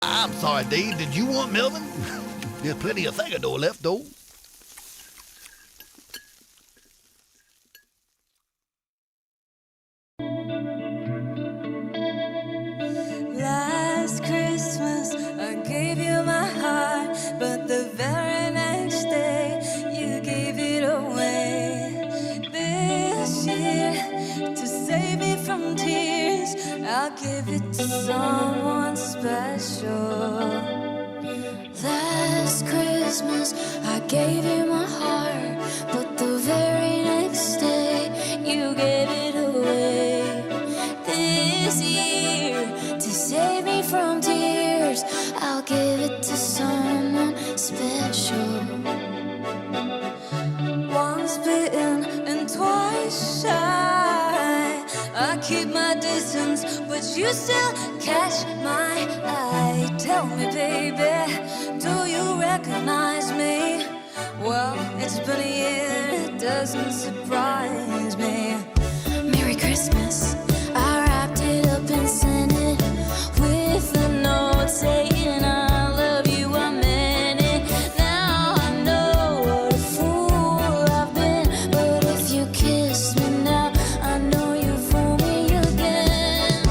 I'm sorry, Dave. Did you want Melvin? There's plenty of Theodore left, though. Last Christmas, I gave you my heart, but the very next day, you gave it away. This year, to save me from tears, I'll give it to someone special. Last Christmas, I gave you my heart, but the very next day, you gave it away. This year, to save me from tears, I'll give it to someone special. Once bitten and twice shy, I keep my distance, but you still catch my eye. Tell me, baby, do you recognize me? Well, it's been a year, it doesn't surprise me. Merry Christmas, I wrapped it up and sent it with a note saying I love you, I meant it. Now I know what a fool I've been, but if you kiss me now, I know you fool me again.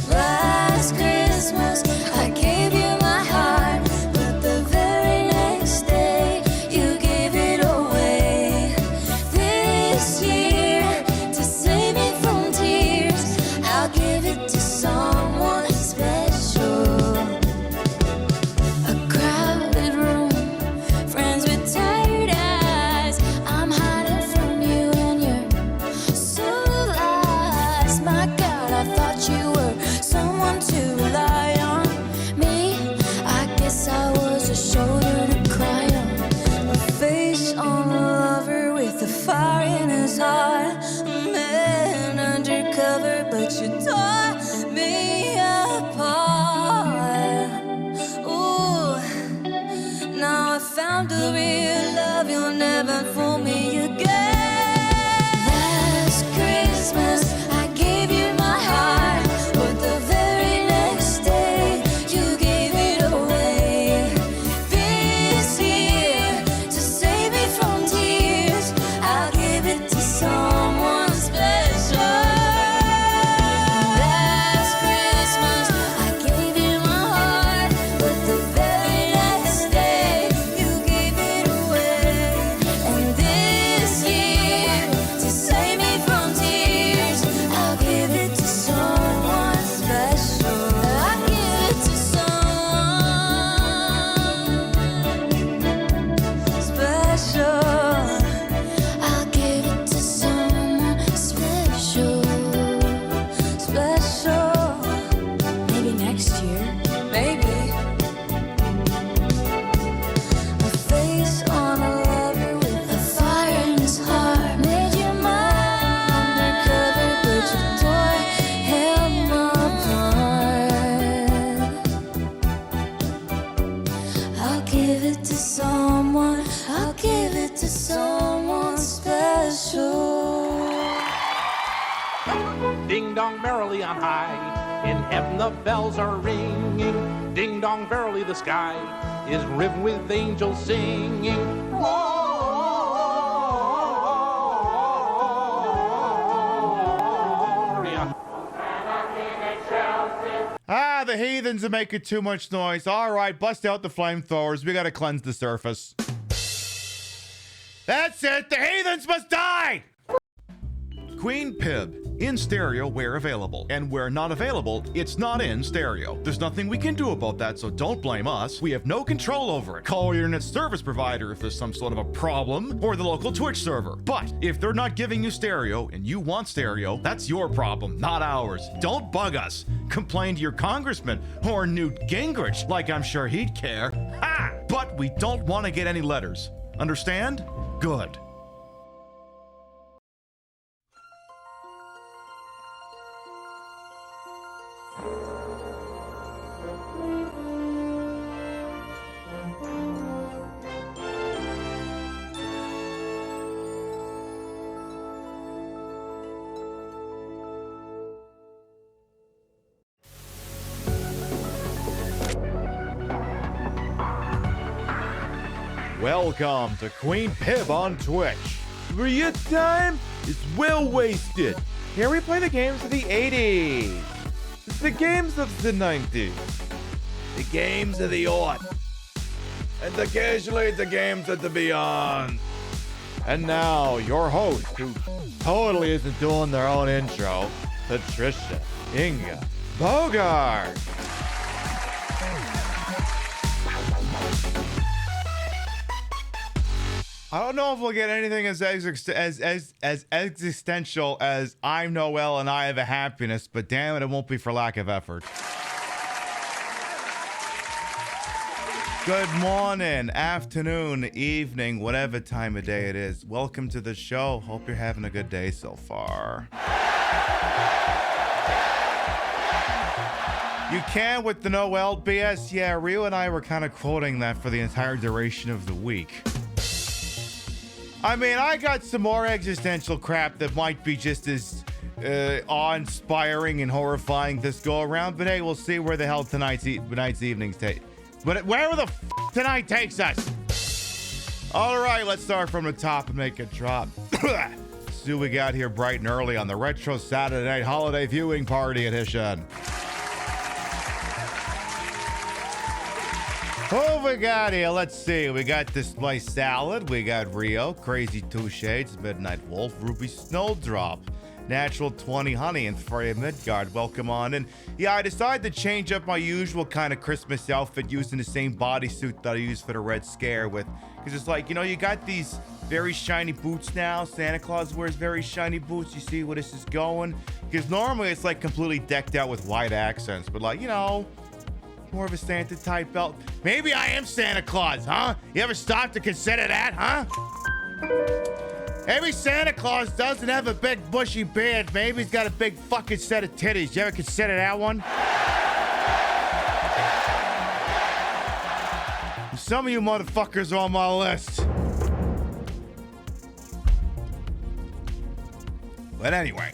Last Christmas, I gave you my heart, but the very next day, you gave it away. This year, to save me from tears, I'll give it to someone special. A crowded room, friends with tired eyes. I'm hiding from you and you're so lies. My God, I thought you were someone to rely on. Me, I guess I was a shoulder to cry on. A face on a lover with a fire in his heart. A man undercover, but you tore me apart. Ooh, now I found a real love, you'll never fool me again. Last Christmas, I gave you my heart, but the very next day, you gave it away. This year, to save me from tears, I'll give it to someone special. Last Christmas, I gave you my heart, but the very next day, you gave it away. And this year, to save me from tears, I'll give it to someone special. I'll give it to someone special. I'll give it to someone special. Special. Maybe next year. Maybe. A face on a lover with a fire in his heart. Made you mine undercover, but you tore him apart. I'll give it to someone. I'll give it to someone special. Ding dong merrily on high, in heaven the bells are ringing. Ding dong verily the sky is riven with angels singing. Gloria. Ah, the heathens are making too much noise. All right, bust out the flamethrowers. We gotta cleanse the surface. That's it. The heathens must die. Queen Pib, in stereo where available. And where not available, it's not in stereo. There's nothing we can do about that, so don't blame us. We have no control over it. Call your internet service provider if there's some sort of a problem, or the local Twitch server. But if they're not giving you stereo and you want stereo, that's your problem, not ours. Don't bug us. Complain to your congressman or Newt Gingrich, like I'm sure he'd care. Ha! But we don't want to get any letters. Understand? Good. Welcome to Queen Pib on Twitch, where your time is well wasted. Here we play the games of the 80s, the games of the 90s, the games of the aught, and occasionally the games of the beyond. And now, your host, who totally isn't doing their own intro, Patricia Inga Bogart. I don't know if we'll get anything as existential as I'm Noel and I have a happiness, but damn it, it won't be for lack of effort. Good morning, afternoon, evening, whatever time of day it is. Welcome to the show. Hope you're having a good day so far. You can with the Noel BS. Yeah, Rio and I were kind of quoting that for the entire duration of the week. I mean, I got some more existential crap that might be just as awe-inspiring and horrifying this go-around, but hey, we'll see where the hell tonight's evenings take. But where the f tonight takes us. All right, let's start from the top and make it drop. See what we got here bright and early on the Retro Saturday Night Holiday Viewing Party Edition. Who we got here? Let's see. We got Display Salad. We got Rio, Crazy Two Shades, Midnight Wolf, Ruby Snowdrop, Natural 20 Honey, and Freya Midgard. Welcome on in. Yeah, I decided to change up my usual kind of Christmas outfit using the same bodysuit that I used for the Red Scare with. Because it's like, you know, you got these very shiny boots now. Santa Claus wears very shiny boots. You see where this is going? Because normally it's like completely decked out with white accents. But like, you know, more of a Santa type belt. Maybe I am Santa Claus, huh? You ever stop to consider that, huh? Maybe Santa Claus doesn't have a big bushy beard. Maybe he's got a big fucking set of titties. You ever consider that one? Some of you motherfuckers are on my list. But anyway,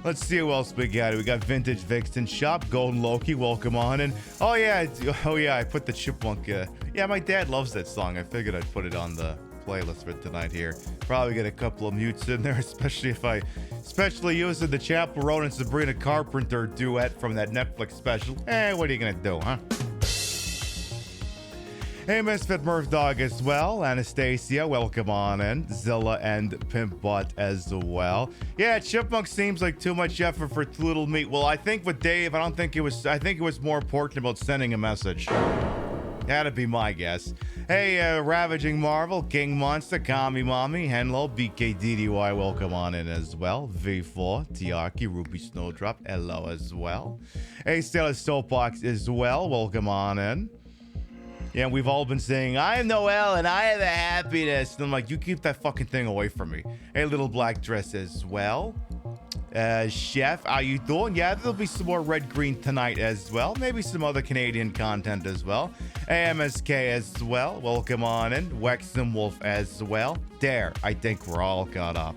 let's see who else we got. We got Vintage Vixen Shop, Golden Loki, welcome on. And oh yeah, I put the Chipmunk. Yeah, my dad loves that song. I figured I'd put it on the playlist for tonight here. Probably get a couple of mutes in there, especially using the Chapel Roan and Sabrina Carpenter duet from that Netflix special. What are you gonna do, huh? Hey, Misfit Murph Dog as well. Anastasia, welcome on in. Zilla and Pimpbot as well. Yeah, Chipmunk seems like too much effort for too little meat. Well, I think with Dave, I think it was more important about sending a message. That'd be my guess. Hey, Ravaging Marvel, King Monster, Kami Mommy, Henlo, BKDDY, welcome on in as well. V4, Tiaki, Ruby Snowdrop, hello as well. Hey, Stellar Soapbox as well, welcome on in. Yeah, we've all been saying, I am Noel and I have a happiness. And I'm like, you keep that fucking thing away from me. Hey, Little Black Dress as well. Chef, how you doing? Yeah, there'll be some more Red Green tonight as well. Maybe some other Canadian content as well. AMSK as well. Welcome on in. Wexham Wolf as well. There, I think we're all caught up.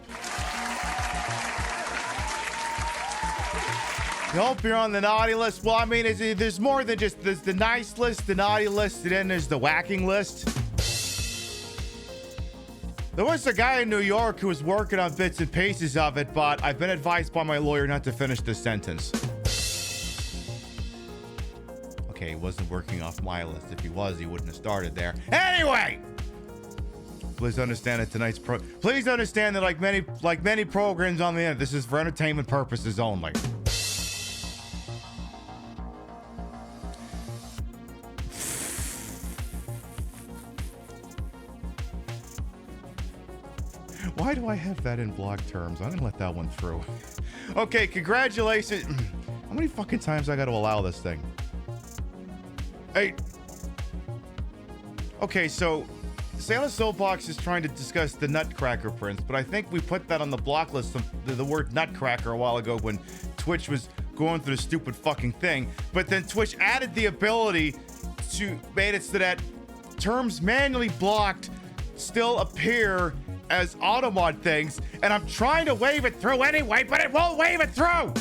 I hope you're on the naughty list. Well, I mean, there's more than just there's the nice list, the naughty list, and then there's the whacking list. There was a guy in New York who was working on bits and pieces of it, but I've been advised by my lawyer not to finish this sentence. Okay, he wasn't working off my list. If he was, he wouldn't have started there. Anyway! Please understand that please understand that like many programs on the internet, this is for entertainment purposes only. Why do I have that in block terms? I didn't let that one through. Okay, congratulations. How many fucking times I got to allow this thing? Hey. Okay, so Sailor Soapbox is trying to discuss the Nutcracker Prince, but I think we put that on the block list of the word Nutcracker a while ago when Twitch was going through the stupid fucking thing. But then Twitch added the ability to made it so that terms manually blocked still appear as automod things, and I'm trying to wave it through anyway, but it won't wave it through!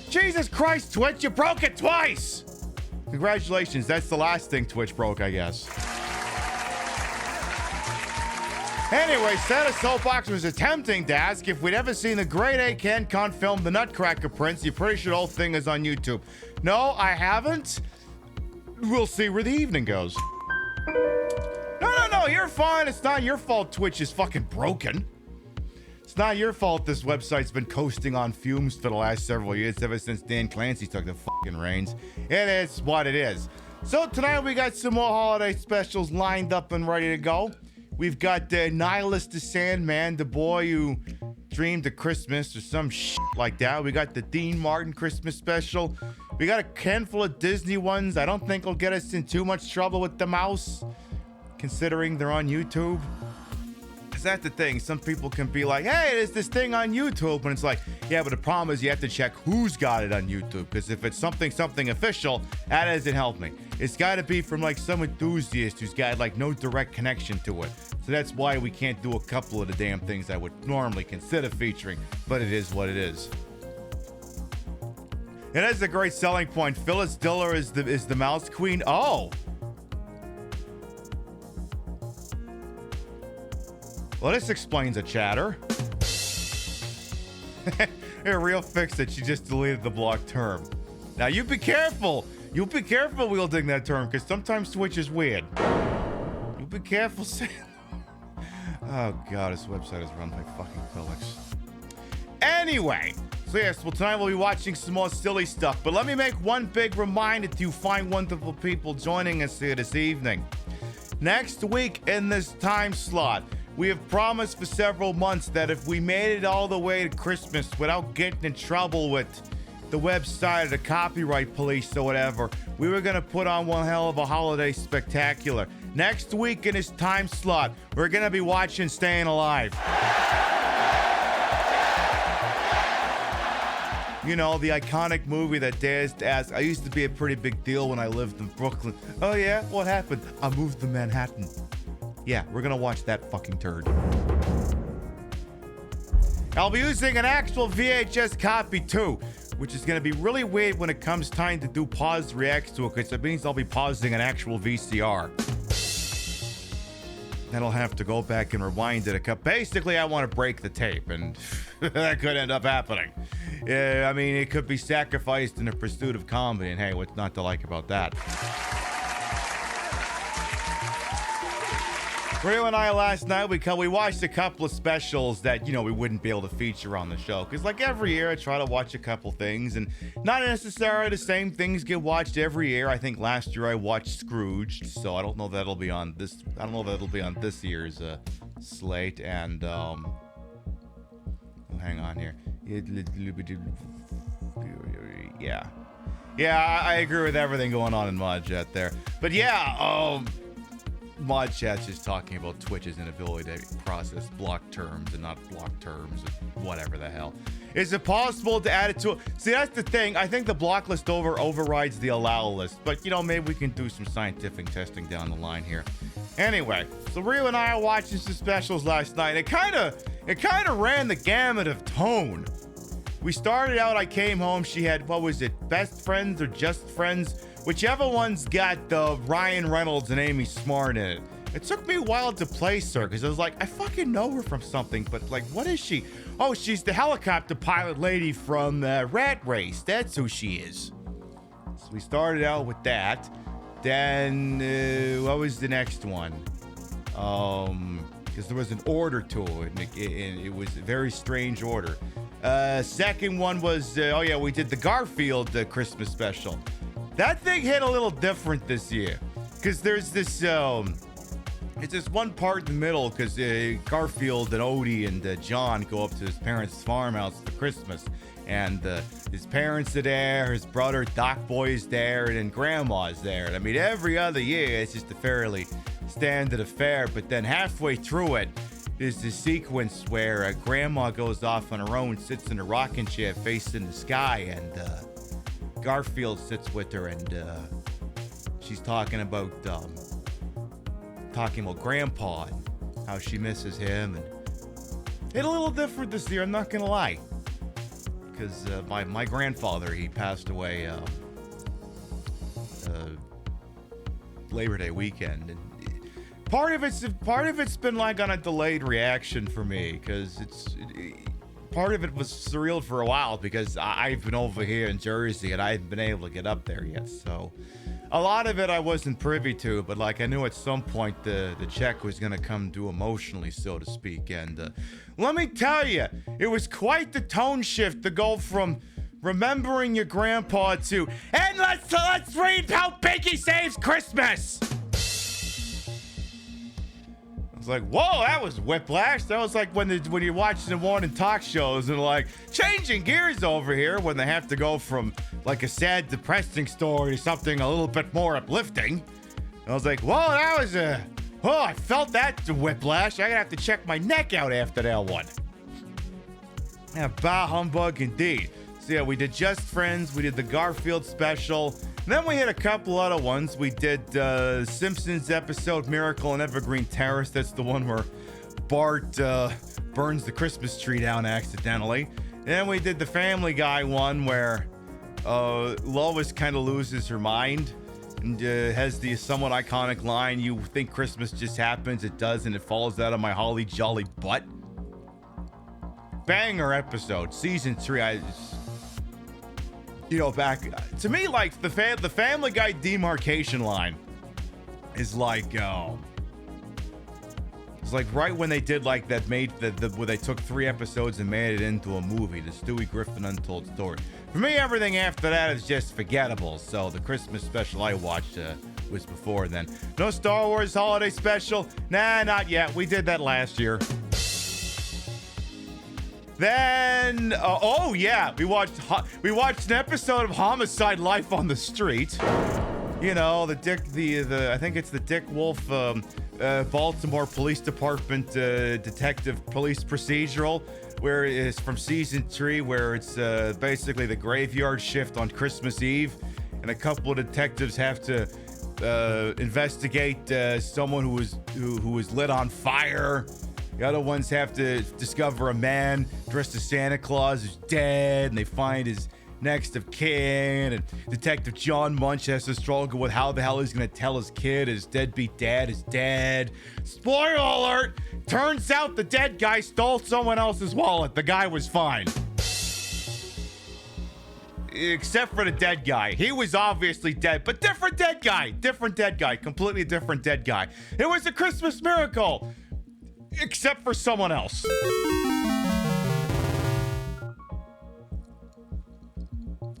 Jesus Christ, Twitch, you broke it twice! Congratulations, that's the last thing Twitch broke, I guess. Anyway, Santa Soapbox was attempting to ask if we'd ever seen the Grade A CanCon film The Nutcracker Prince. You're pretty sure the whole thing is on YouTube. No, I haven't. We'll see where the evening goes. No, you're fine. It's not your fault Twitch is fucking broken. It's not your fault this website's been coasting on fumes for the last several years, ever since Dan Clancy took the fucking reins. It is what it is. So tonight we got some more holiday specials lined up and ready to go. We've got Nihilus the Sandman, the boy who dreamed of Christmas or some shit like that. We got the Dean Martin Christmas special. We got a handful of Disney ones. I don't think it'll get us in too much trouble with the mouse, considering they're on YouTube. Is that the thing? Some people can be like, hey, there's this thing on YouTube. And it's like, yeah, but the problem is you have to check who's got it on YouTube. Because if it's something official, that doesn't help me. It's got to be from like some enthusiast who's got like no direct connection to it. So that's why we can't do a couple of the damn things I would normally consider featuring. But it is what it is. It has a great selling point. Phyllis Diller is the Mouse Queen. Oh. Well, this explains a chatter. Here, Real Fix It. She just deleted the blocked term. Now, you be careful. You be careful wielding that term, because sometimes Twitch is weird. You be careful saying... Oh, God, this website is run by fucking Felix. Anyway, so yes, well, tonight we'll be watching some more silly stuff, but let me make one big reminder to you fine, wonderful people joining us here this evening. Next week in this time slot, we have promised for several months that if we made it all the way to Christmas without getting in trouble with the website or the copyright police or whatever, we were going to put on one hell of a holiday spectacular. Next week in this time slot, we're going to be watching Staying Alive. You know, the iconic movie that dares to ask, I used to be a pretty big deal when I lived in Brooklyn. Oh yeah? What happened? I moved to Manhattan. Yeah, we're gonna watch that fucking turd. I'll be using an actual VHS copy too, which is gonna be really weird when it comes time to do pause reacts to it, because it means I'll be pausing an actual VCR. Then I'll have to go back and rewind it a couple. Basically, I want to break the tape, and that could end up happening. I mean, it could be sacrificed in the pursuit of comedy, and hey, what's not to like about that? Rio and I last night, we watched a couple of specials that, you know, we wouldn't be able to feature on the show. Because like every year, I try to watch a couple things, and not necessarily the same things get watched every year. I think last year I watched Scrooged, so I don't know if that'll be on this. I don't know if that'll be on this year's slate. And hang on here. Yeah, I agree with everything going on in Mod Chat there. But yeah, Mod Chat's just talking about Twitch's inability to process block terms and not block terms and whatever the hell. Is it possible to add it to it? See, that's the thing. I think the block list overrides the allow list, but you know, maybe we can do some scientific testing down the line here. Anyway, so Rio and I are watching some specials last night. It kind of ran the gamut of tone. We started out, I came home, she had, what was it, Best Friends or Just Friends? Whichever one's got Ryan Reynolds and Amy Smart in it. It took me a while to place her, because I was like, I fucking know her from something, but like, what is she? Oh, she's the helicopter pilot lady from Rat Race. That's who she is. So we started out with that. Then, what was the next one? Because there was an order to it, and it was a very strange order. Second one was, oh yeah, we did the Garfield Christmas special. That thing hit a little different this year, because there's this, it's this one part in the middle, because Garfield and Odie and John go up to his parents' farmhouse for Christmas, and his parents are there, his brother Doc Boy is there, and then Grandma's there. And I mean, every other year, it's just a fairly standard affair, but then halfway through it, there's this sequence where Grandma goes off on her own, sits in a rocking chair facing the sky, and Garfield sits with her, and she's talking about Grandpa and how she misses him. And it's a little different this year, I'm not gonna lie, because my grandfather, he passed away Labor Day weekend, and part of it's been like on a delayed reaction for me, because part of it was surreal for a while because I've been over here in Jersey and I haven't been able to get up there yet. So a lot of it I wasn't privy to, but like I knew at some point the check was gonna come due emotionally, so to speak. And let me tell you, it was quite the tone shift to go from remembering your grandpa to, and let's read how Pinky saves Christmas. I was like, whoa, that was whiplash. That was like when you're watching the morning talk shows and like changing gears over here when they have to go from like a sad, depressing story to something a little bit more uplifting. I was like, whoa, that was I felt that whiplash. I'm gonna have to check my neck out after that one. Yeah, bah humbug indeed. So yeah, we did Just Friends, we did the Garfield special, and then we had a couple other ones. We did Simpsons episode Miracle on Evergreen Terrace. That's the one where Bart burns the Christmas tree down accidentally. And then we did the Family Guy one where Lois kind of loses her mind and has the somewhat iconic line, "You think Christmas just happens, it does, and it falls out of my holly jolly butt." Banger episode, season 3. Back to me, like the Family Guy demarcation line is like, it's like right when they did like that, where they took 3 episodes and made it into a movie, the Stewie Griffin Untold Story. For me, everything after that is just forgettable. So the Christmas special I watched was before then. No Star Wars holiday special? Nah, not yet. We did that last year. Then, we watched an episode of Homicide: Life on the Street. You know, I think it's the Dick Wolf, Baltimore Police Department detective police procedural, where it's from season 3, where it's basically the graveyard shift on Christmas Eve, and a couple of detectives have to investigate someone who was lit on fire. The other ones have to discover a man dressed as Santa Claus who's dead, and they find his next of kin. And Detective John Munch has to struggle with how the hell he's going to tell his kid his deadbeat dad is dead. Spoiler alert! Turns out the dead guy stole someone else's wallet. The guy was fine. Except for the dead guy. He was obviously dead, but different dead guy. Completely different dead guy. It was a Christmas miracle. Except for someone else.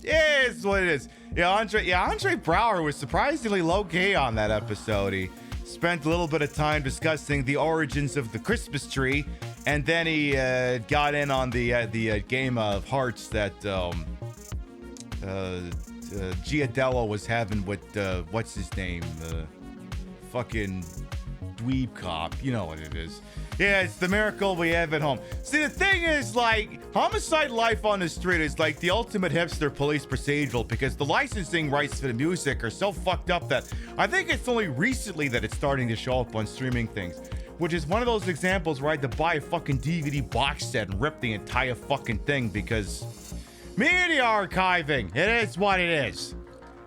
Yeah, it's what it is. Andre Brower was surprisingly low-key on that episode. He spent a little bit of time discussing the origins of the Christmas tree, and then he got in on the game of hearts that Giardello was having with what's his name, fucking dweeb cop. You know what it is. Yeah, it's the miracle we have at home. See, the thing is, like, Homicide: Life on the Street is like the ultimate hipster police procedural, because the licensing rights for the music are so fucked up that I think it's only recently that it's starting to show up on streaming things, which is one of those examples where I had to buy a fucking DVD box set and rip the entire fucking thing, because media archiving, it is what it is.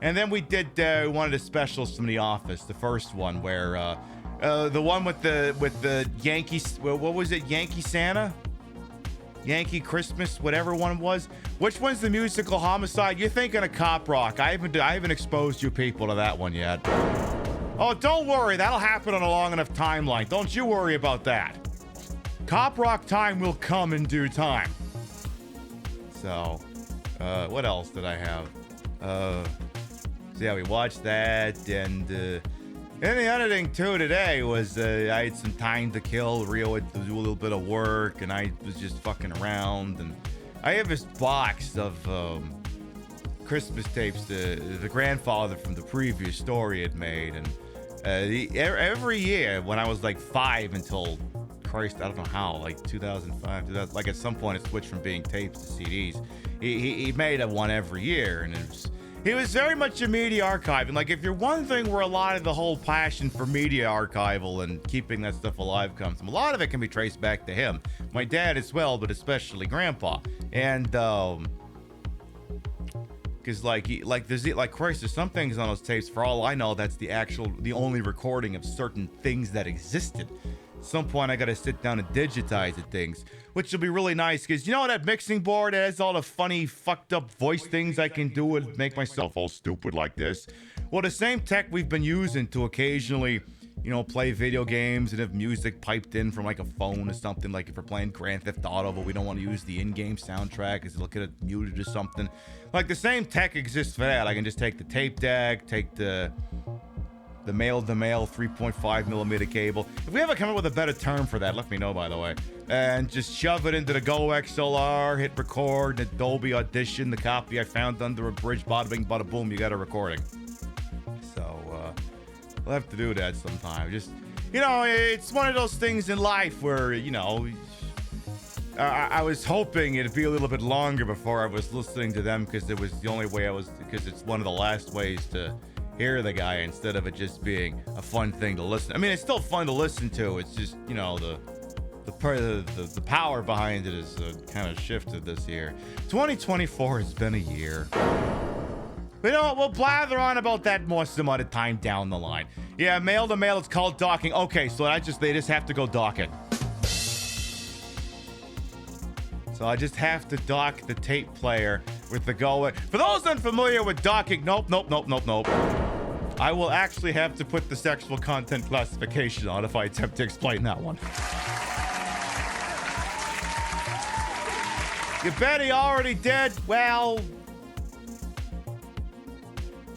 And then we did one of the specials from The Office, the first one, where the one with the Yankees, what was it? Yankee Santa? Yankee Christmas, whatever one it was. Which one's the musical Homicide? You're thinking of Cop Rock. I haven't exposed you people to that one yet. Oh, don't worry. That'll happen on a long enough timeline. Don't you worry about that. Cop Rock time will come in due time. So, what else did I have? So yeah, we watched that, and the other thing too today was I had some time to kill. Rio had to do a little bit of work, and I was just fucking around. And I have this box of Christmas tapes the grandfather from the previous story had made, and every year when I was like 5 until Christ, I don't know how, like 2005, like at some point it switched from being tapes to CDs. He made a one every year, and he was very much a media archive. And like, if you're wondering where a lot of the whole passion for media archival and keeping that stuff alive comes from, a lot of it can be traced back to him. My dad as well, but especially Grandpa. And because because like Christ, there's some things on those tapes. For all I know, that's the only recording of certain things that existed. At some point, I gotta sit down and digitize the things, which will be really nice. Because you know that mixing board has all the funny, fucked up voice things I can do and make myself all stupid like this. Well, the same tech we've been using to occasionally, you know, play video games and have music piped in from like a phone or something, like if we're playing Grand Theft Auto, but we don't want to use the in-game soundtrack because look at it muted or something. Like the same tech exists for that. I can just take the tape deck, take the male-to-male 3.5 millimeter cable. If we ever come up with a better term for that, let me know, by the way. And just shove it into the Go XLR, hit record, and Adobe Audition, the copy I found under a bridge, bada bing, bada boom, you got a recording. So, we'll have to do that sometime. Just, you know, it's one of those things in life where, you know, I was hoping it'd be a little bit longer before I was listening to them because it was the only way because it's one of the last ways to hear the guy instead of it just being a fun thing to listen. I mean, it's still fun to listen to. It's just, you know, the power behind it is kind of shifted this year. 2024 has been a year. But you know what? We'll blather on about that more some other time down the line. Yeah, male to male, it's called docking. Okay, so they just have to go dock it. So I just have to dock the tape player with the Go. For those unfamiliar with docking, nope. I will actually have to put the sexual content classification on if I attempt to explain that one. You bet he already did. Well,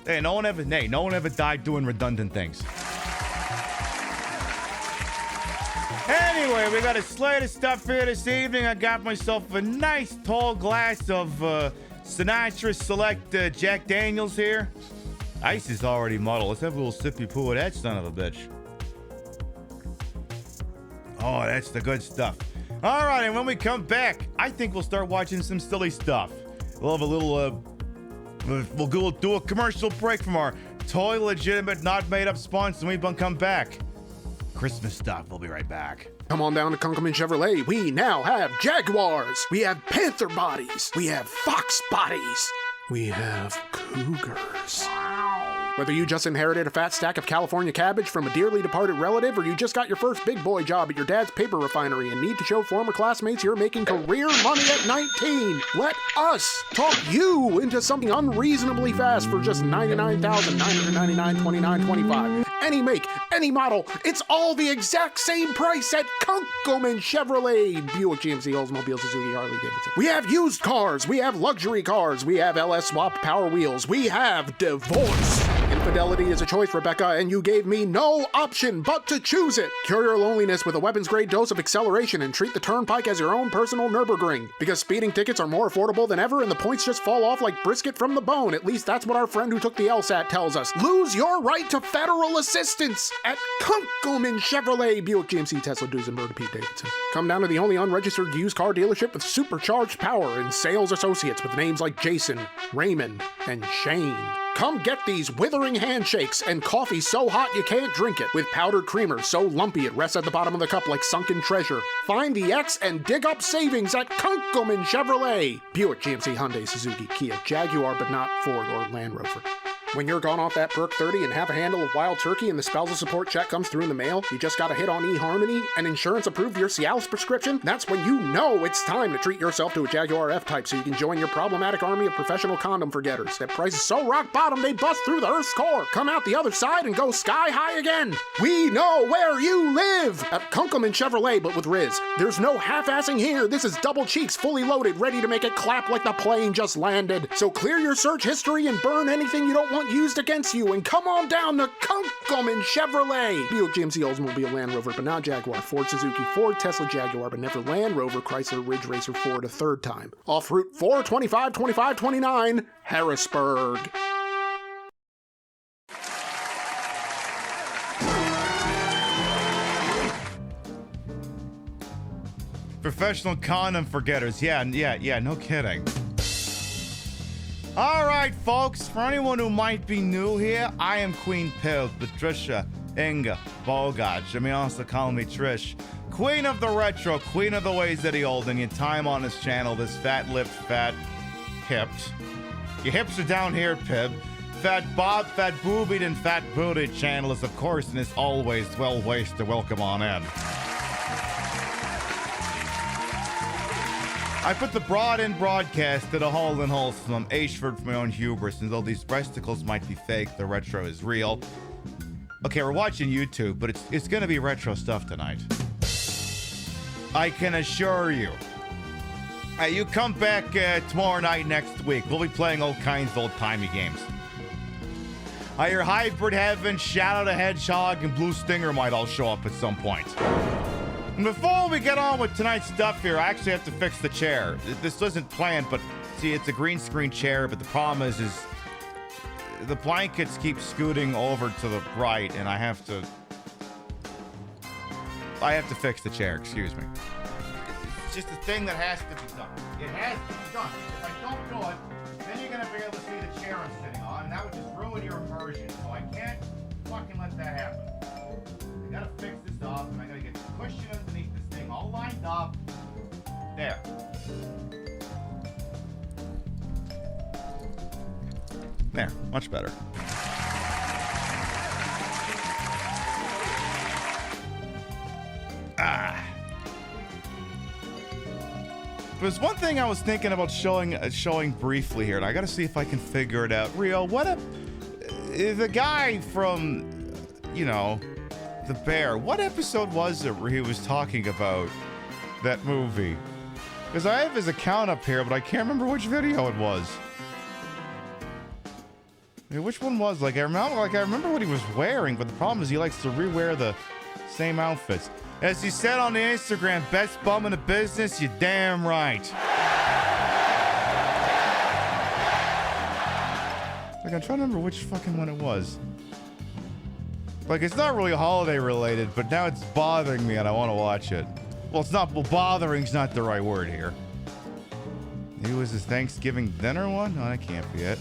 hey, no one ever died doing redundant things. Anyway, we got a slate of stuff here this evening. I got myself a nice tall glass of Sinatra Select Jack Daniels here. Ice is already muddled. Let's have a little sippy poo of that son of a bitch. Oh, that's the good stuff. All right, and when we come back, I think we'll start watching some silly stuff. We'll have a little, we'll do a commercial break from our toy legitimate, not made up sponsor, and we'll come back. Christmas stuff. We'll be right back. Come on down to Kunkelman Chevrolet. We now have Jaguars. We have Panther bodies. We have Fox bodies. We have Cougars. Whether you just inherited a fat stack of California cabbage from a dearly departed relative, or you just got your first big boy job at your dad's paper refinery and need to show former classmates you're making career money at 19, let us talk you into something unreasonably fast for just $99,999.29.25. Any make, any model, it's all the exact same price at Kunkelman Chevrolet, Buick, GMC, Oldsmobile, Suzuki, Harley Davidson. We have used cars, we have luxury cars, we have LS swap power wheels, we have divorce. Infidelity is a choice, Rebecca, and you gave me no option but to choose it. Cure your loneliness with a weapons-grade dose of acceleration and treat the Turnpike as your own personal Nürburgring. Because speeding tickets are more affordable than ever and the points just fall off like brisket from the bone. At least that's what our friend who took the LSAT tells us. Lose your right to federal assistance at Kunkelman Chevrolet, Buick, GMC, Tesla, Duesenberg, Pete Davidson. Come down to the only unregistered used car dealership with supercharged power and sales associates with names like Jason, Raymond, and Shane. Come get these withering handshakes and coffee so hot you can't drink it, with powdered creamer so lumpy it rests at the bottom of the cup like sunken treasure. Find the X and dig up savings at Kunkelman Chevrolet. Buick, GMC, Hyundai, Suzuki, Kia, Jaguar, but not Ford or Land Rover. When you're gone off that perk 30 and have a handle of wild turkey and the spousal support check comes through in the mail, you just gotta hit on eHarmony and insurance approved your Cialis prescription, that's when you know it's time to treat yourself to a Jaguar F-Type so you can join your problematic army of professional condom forgetters. That price is so rock bottom they bust through the Earth's core. Come out the other side and go sky high again. We know where you live! At Kunkelman Chevrolet, but with Riz. There's no half-assing here. This is double cheeks, fully loaded, ready to make it clap like the plane just landed. So clear your search history and burn anything you don't want used against you, and come on down to Kunkelman Chevrolet. Buick, GMC, Oldsmobile, Land Rover, but not Jaguar. Ford, Suzuki, Ford, Tesla, Jaguar, but never Land Rover, Chrysler, Ridge Racer, Ford a third time. Off Route 425-2529, Harrisburg. Professional condom forgetters. Yeah, no kidding. All right, folks, for anyone who might be new here, I am Queen Pib, Patricia Inga Bogach. You may also call me Trish. Queen of the retro, queen of the ways of the old, and your time on this channel, this fat-lipped, fat-hipped, Your hips are down here, Pib. Fat Bob, Fat Boobied, and Fat Booted channel is, of course, and is always well-wished to welcome on in. I put the broad in broadcast at a hole and wholesome. I'm Ashford for my own hubris, and though these breasticles might be fake, the retro is real. Okay, we're watching YouTube, but it's gonna be retro stuff tonight. I can assure you. Hey, you come back tomorrow night next week. We'll be playing all kinds of old-timey games. I hear Hybrid Heaven, Shadow the Hedgehog, and Blue Stinger might all show up at some point. And before we get on with tonight's stuff here, I actually have to fix the chair. This wasn't planned, but see, it's a green screen chair, but the problem is the blankets keep scooting over to the right, and I have to fix the chair, excuse me. It's just a thing that has to be done. It has to be done. If I don't do it, then you're gonna be able to see the chair I'm sitting on, and that would just ruin your immersion. So I can't fucking let that happen. I gotta fix this up, and I gotta get the cushion underneath this thing all lined up. There. There, much better. There's one thing I was thinking about showing briefly here, and I gotta see if I can figure it out. Rio, what if the guy from, you know, The Bear, what episode was it where he was talking about that movie? Because I have his account up here, but I can't remember which video it was. I mean, which one was? I remember what he was wearing, but the problem is he likes to rewear the same outfits. As he said on the Instagram, best bum in the business, you damn right. I'm trying to remember which fucking one it was. It's not really holiday related, but now it's bothering me and I want to watch it. Well, bothering's not the right word here. It was his Thanksgiving dinner one? No, that can't be it.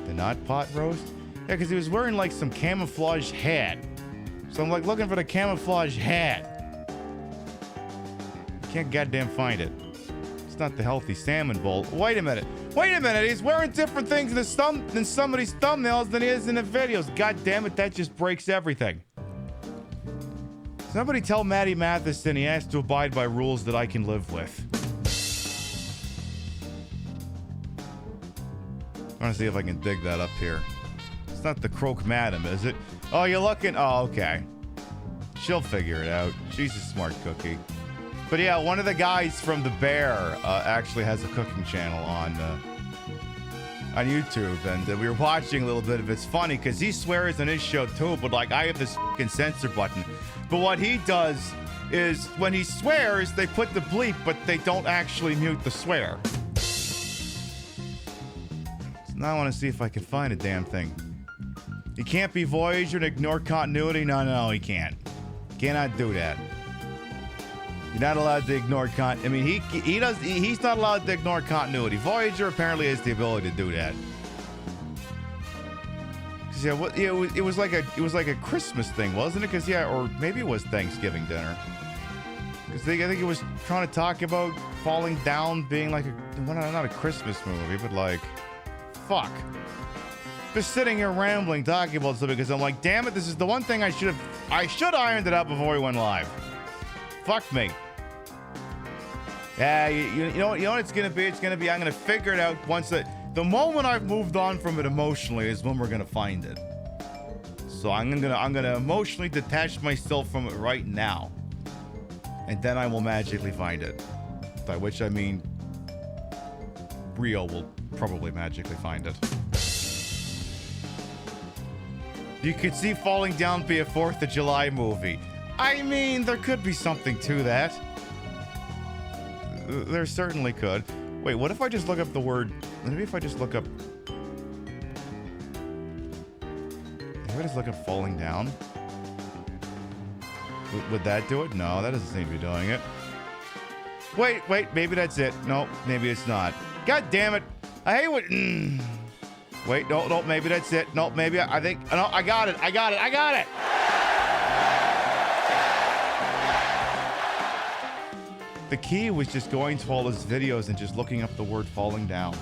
The not pot roast? Yeah, because he was wearing some camouflage hat. So I'm looking for the camouflage hat. Can't goddamn find it. It's not the healthy salmon bowl. Wait a minute. He's wearing different things in somebody's thumbnails than he is in the videos. God damn it, that just breaks everything. Somebody tell Matty Matheson he has to abide by rules that I can live with. I want to see if I can dig that up here. It's not the Croak Madam, is it? Oh, you're looking? Oh, okay. She'll figure it out. She's a smart cookie. But yeah, one of the guys from The Bear actually has a cooking channel on YouTube, and we were watching a little bit of it. It's funny because he swears on his show too, but I have this fucking censor button. But what he does is when he swears, they put the bleep, but they don't actually mute the swear. So now I want to see if I can find a damn thing. He can't be Voyager and ignore continuity. No, he can't. Cannot do that. You're not allowed to ignore he's not allowed to ignore continuity. Voyager apparently has the ability to do that. Yeah, it was like a Christmas thing, wasn't it? Or maybe it was Thanksgiving dinner. Because I think it was trying to talk about falling down being not a Christmas movie, but fuck. Just sitting here rambling, talking about something because I'm damn it, this is the one thing I should ironed it out before we went live. Fuck me. Yeah, you know what it's gonna be? I'm gonna figure it out once the moment I've moved on from it emotionally is when we're gonna find it. So I'm gonna emotionally detach myself from it right now. And then I will magically find it. By which I mean Rio will probably magically find it. You could see Falling Down be a 4th of July movie. I mean, there could be something to that. There certainly could. Wait, what if I just look up the word... Maybe if I just look up... If I just look up Falling Down? Would that do it? No, that doesn't seem to be doing it. Wait, maybe that's it. No, maybe it's not. God damn it. I hate what... Wait, no, maybe that's it. No, maybe I think... No, I got it. The key was just going to all his videos and just looking up the word falling down.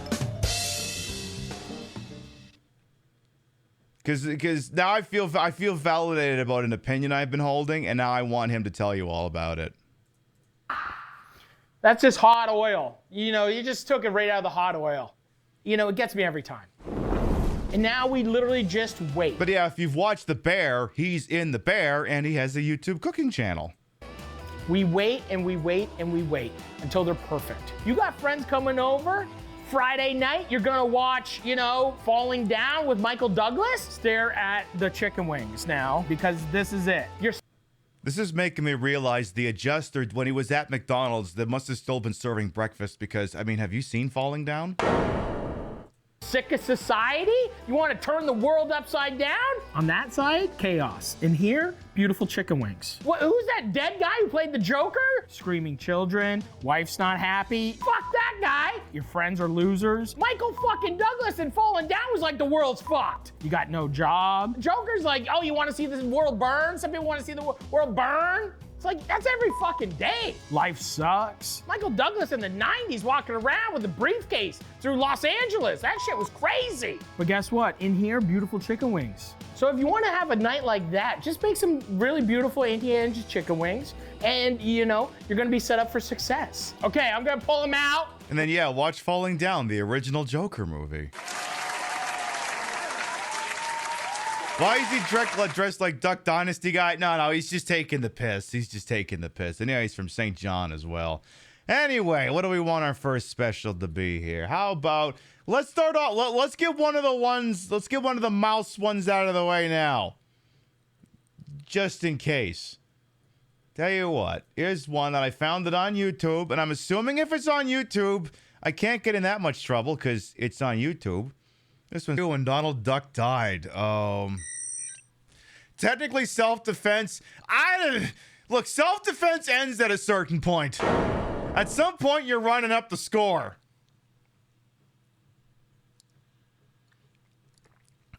Because now I feel validated about an opinion I've been holding, and now I want him to tell you all about it. That's just hot oil. You know, you just took it right out of the hot oil. You know, it gets me every time. And now we literally just wait. But yeah, if you've watched The Bear, he's in The Bear, and he has a YouTube cooking channel. We wait and we wait and we wait until they're perfect. You got friends coming over? Friday night, you're gonna watch, you know, Falling Down with Michael Douglas? Stare at the chicken wings now, because this is it. This is making me realize the adjuster, when he was at McDonald's, they must have still been serving breakfast because, I mean, have you seen Falling Down? Sick of society? You want to turn the world upside down? On that side, chaos. In here, beautiful chicken wings. Who's that dead guy who played the Joker? Screaming children, wife's not happy. Fuck that guy. Your friends are losers. Michael fucking Douglas in Falling Down was like the world's fucked. You got no job. Joker's like, oh, you want to see this world burn? Some people want to see the world burn? It's like, that's every fucking day. Life sucks. Michael Douglas in the 90s walking around with a briefcase through Los Angeles. That shit was crazy. But guess what? In here, beautiful chicken wings. So if you want to have a night like that, just make some really beautiful anti-ange chicken wings and, you know, you're going to be set up for success. Okay, I'm going to pull them out. And then, yeah, watch Falling Down, the original Joker movie. Why is he dressed like Duck Dynasty guy? No, he's just taking the piss. He's just taking the piss. And yeah, he's from St. John as well. Anyway, what do we want our first special to be here? How about, let's start off, let's get one of the mouse ones out of the way now. Just in case. Tell you what, here's one that I found it on YouTube, and I'm assuming if it's on YouTube, I can't get in that much trouble because it's on YouTube. This one's when Donald Duck died. Technically self-defense. Look, self-defense ends at a certain point. At some point, you're running up the score.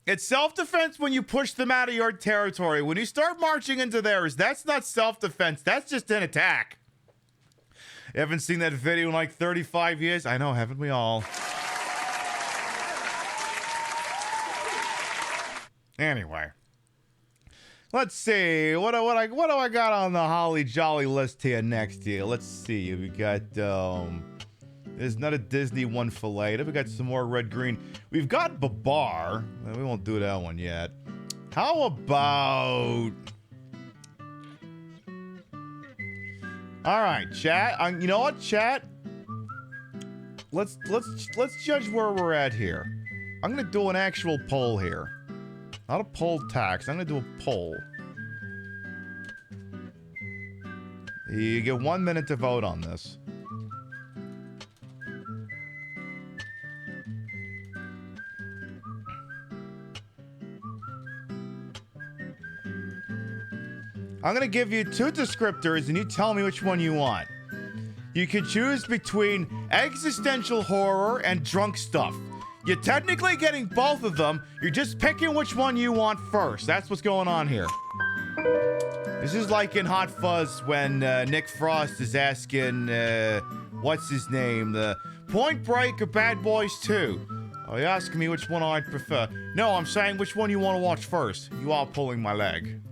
It's self-defense when you push them out of your territory. When you start marching into theirs, that's not self-defense. That's just an attack. You haven't seen that video in like 35 years? I know, haven't we all? Anyway, let's see. What do I got on the holly jolly list here next year? Let's see. We got there's not a Disney one for later. We got some more red green. We've got Babar. We won't do that one yet. How about? All right, chat. You know what, chat? Let's judge where we're at here. I'm gonna do an actual poll here. Not a poll tax. I'm going to do a poll. You get 1 minute to vote on this. I'm going to give you two descriptors and you tell me which one you want. You can choose between existential horror and drunk stuff. You're technically getting both of them. You're just picking which one you want first. That's what's going on here. This is like in Hot Fuzz when Nick Frost is asking, what's his name? The Point Break or Bad Boys 2? Oh, you're asking me which one I'd prefer. No, I'm saying which one you want to watch first. You are pulling my leg.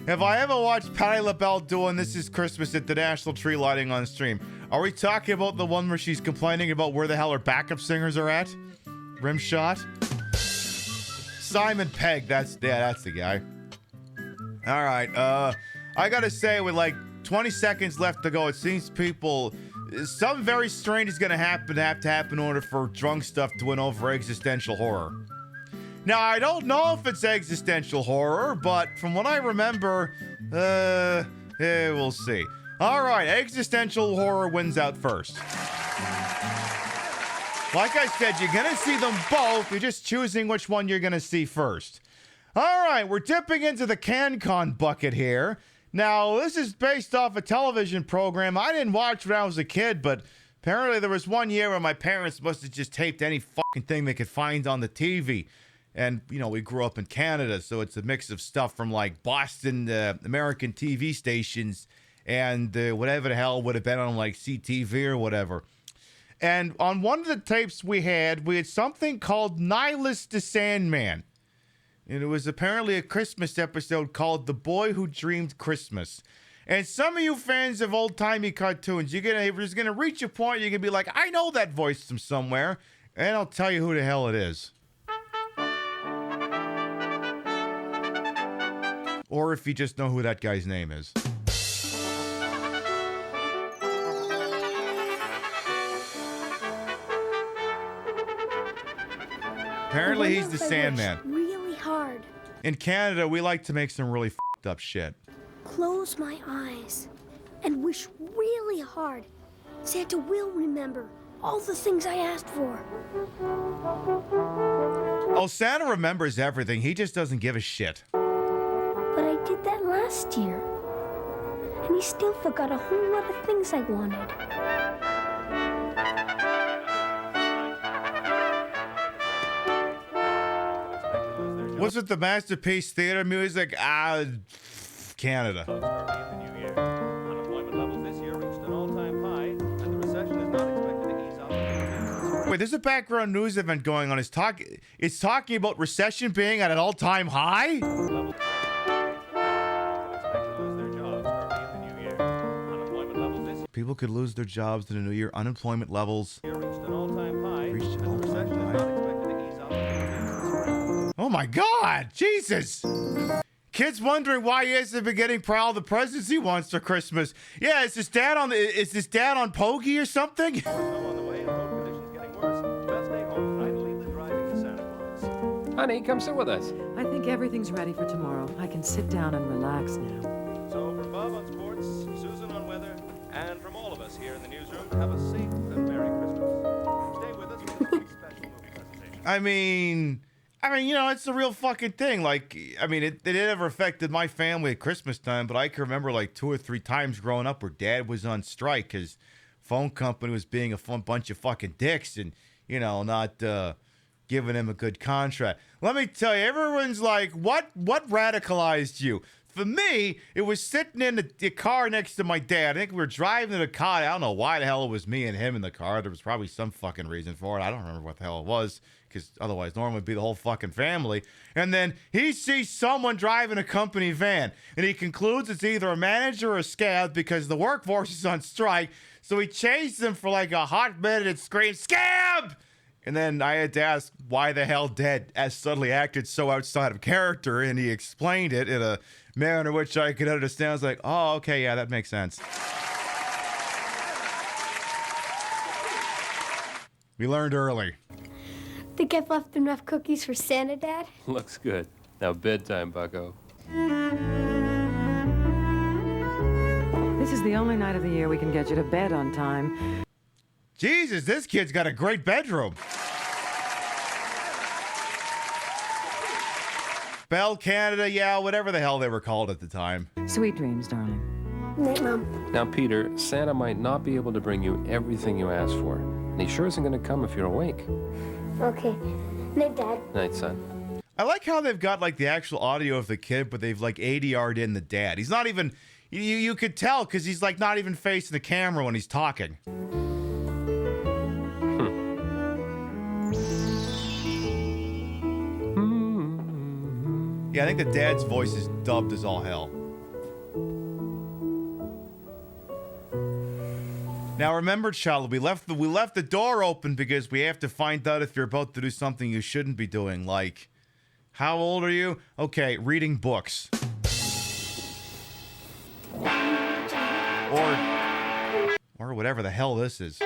Have I ever watched Patti LaBelle doing This Is Christmas at the National Tree Lighting on stream? Are we talking about the one where she's complaining about where the hell her backup singers are at? Rimshot? Simon Pegg, that's the guy. All right, I gotta say, with like 20 seconds left to go, it seems something very strange is gonna have to happen in order for drunk stuff to win over existential horror. Now, I don't know if it's existential horror, but from what I remember, we'll see. All right, existential horror wins out first. Like I said, you're going to see them both. You're just choosing which one you're going to see first. All right, we're dipping into the CanCon bucket here. Now, this is based off a television program I didn't watch when I was a kid, but apparently there was one year where my parents must have just taped any fucking thing they could find on the TV. And, you know, we grew up in Canada, so it's a mix of stuff from, like, Boston American TV stations and whatever the hell would have been on, like, CTV or whatever. And on one of the tapes we had something called Nihilus the Sandman. And it was apparently a Christmas episode called The Boy Who Dreamed Christmas. And some of you fans of old-timey cartoons, there's going to reach a point you're going to be like, I know that voice from somewhere. And I'll tell you who the hell it is. Or if you just know who that guy's name is. Apparently he's the Sandman. Really hard. In Canada, we like to make some really f***ed up shit. Close my eyes and wish really hard. Santa will remember all the things I asked for. Oh, Santa remembers everything. He just doesn't give a shit. But I did that last year. And he still forgot a whole lot of things I wanted. Was it the Masterpiece Theater music? Canada. Wait, there's a background news event going on. It's talking about recession being at an all-time high? People could lose their jobs in the new year. Unemployment levels reached an all-time high. Oh my God, Jesus! Kids wondering why he hasn't been getting all the presents he wants for Christmas. Yeah, is his dad on Pokey or something? Honey, come sit with us. I think everything's ready for tomorrow. I can sit down and relax now. So from Bob on sports, Susan on weather, and from all of us here in the newsroom, have a safe and Merry Christmas. Stay with us for this special movie presentation. I mean, it's the real fucking thing. Like, it never affected my family at Christmas time, but I can remember like 2 or 3 times growing up where Dad was on strike because phone company was being a bunch of fucking dicks and, not giving him a good contract. Let me tell you, everyone's like, what radicalized you? For me, it was sitting in the car next to my dad. I think we were driving the car. I don't know why the hell it was me and him in the car. There was probably some fucking reason for it. I don't remember what the hell it was, because otherwise normally it'd be the whole fucking family. And then he sees someone driving a company van, and he concludes it's either a manager or a scab because the workforce is on strike. So he chases him for like a hot minute and screams, "Scab!" And then I had to ask why the hell Dad suddenly acted so outside of character, and he explained it in a manner which I could understand. I was like, oh, okay, yeah, that makes sense. We learned early. Think I've left enough cookies for Santa, Dad? Looks good. Now bedtime, bucko. This is the only night of the year we can get you to bed on time. Jesus, this kid's got a great bedroom. Bell Canada, yeah, whatever the hell they were called at the time. Sweet dreams, darling. Night, Mom. Now, Peter, Santa might not be able to bring you everything you asked for. And he sure isn't going to come if you're awake. Okay. Night, Dad. Night, son. I like how they've got like the actual audio of the kid, but they've like ADR'd in the dad. He's not even, you could tell because he's like not even facing the camera when he's talking. Yeah, I think the dad's voice is dubbed as all hell. Now remember, child, we left the door open because we have to find out if you're about to do something you shouldn't be doing. Like, how old are you? Okay, reading books. Or whatever the hell this is.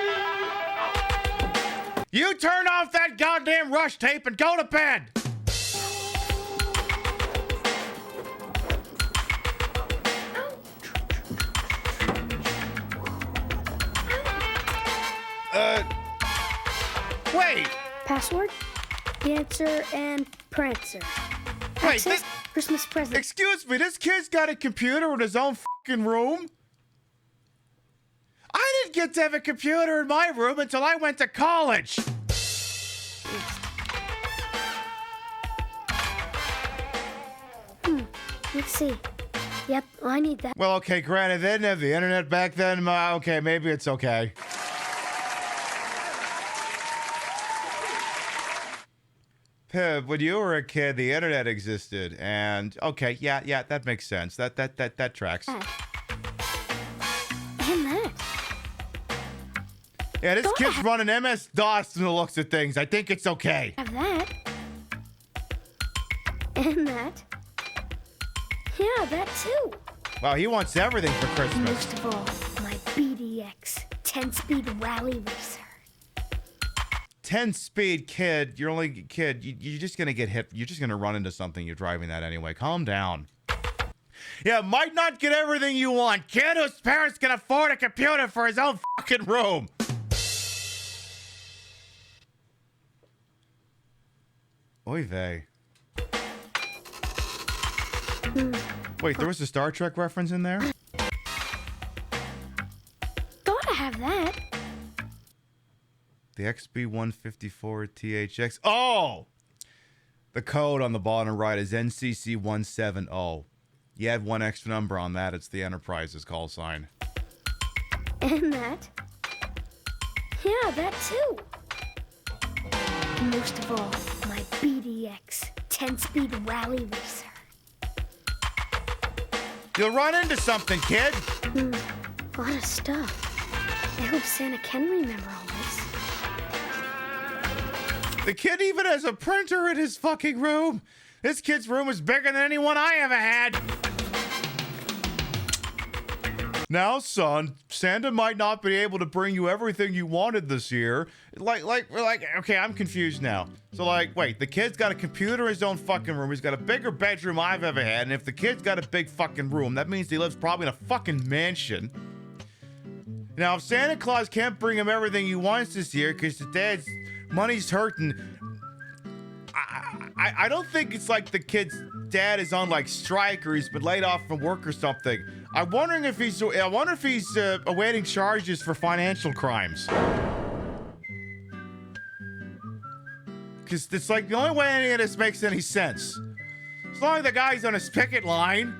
You turn off that goddamn Rush tape and go to bed! Wait! Password, Dancer, and Prancer. Wait, Access, Christmas present. Excuse me, this kid's got a computer in his own fucking room? I didn't get to have a computer in my room until I went to college. Let's see. Yep, I need that. Well, okay, granted, they didn't have the internet back then. Okay, maybe it's okay. Pib, when you were a kid, the internet existed, and okay, yeah, that makes sense. That tracks. And that. Yeah, this kid's running MS-DOS from the looks of things. I think it's okay. Have that. And that. Yeah, that too. Wow, he wants everything for Christmas. Most of all, my BDX 10-speed rally racer. 10-speed kid, you're only kid. You're just gonna get hit. You're just gonna run into something. You're driving that anyway. Calm down. Yeah, might not get everything you want. Kid whose parents can afford a computer for his own fucking room. Oy vey. Wait, there was a Star Trek reference in there? Gotta have that. The XB154 THX. Oh! The code on the bottom right is NCC170. You add one extra number on that, it's the Enterprise's call sign. And that. Yeah, that too. Most of all, my BDX 10-speed rally racer. You'll run into something, kid. A lot of stuff. I hope Santa can remember all this. The kid even has a printer in his fucking room. This kid's room is bigger than any one I ever had. Now, son, Santa might not be able to bring you everything you wanted this year. Okay, I'm confused now. So, wait, the kid's got a computer in his own fucking room. He's got a bigger bedroom I've ever had. And if the kid's got a big fucking room, that means he lives probably in a fucking mansion. Now, if Santa Claus can't bring him everything he wants this year because the dad's money's hurting, I don't think it's like the kid's dad is on strike or he's been laid off from work or something. I wonder if he's awaiting charges for financial crimes. Because it's the only way any of this makes any sense. As long as the guy's on his picket line.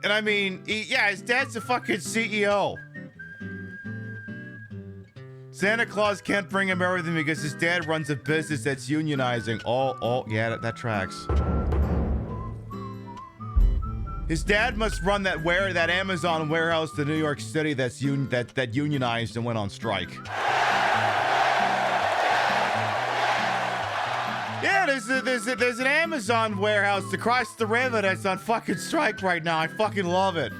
And I mean, his dad's a fucking CEO. Santa Claus can't bring him everything because his dad runs a business that's unionizing. Oh, yeah, that tracks. His dad must run that Amazon warehouse to New York City that unionized and went on strike. Yeah, there's an Amazon warehouse across the river that's on fucking strike right now. I fucking love it.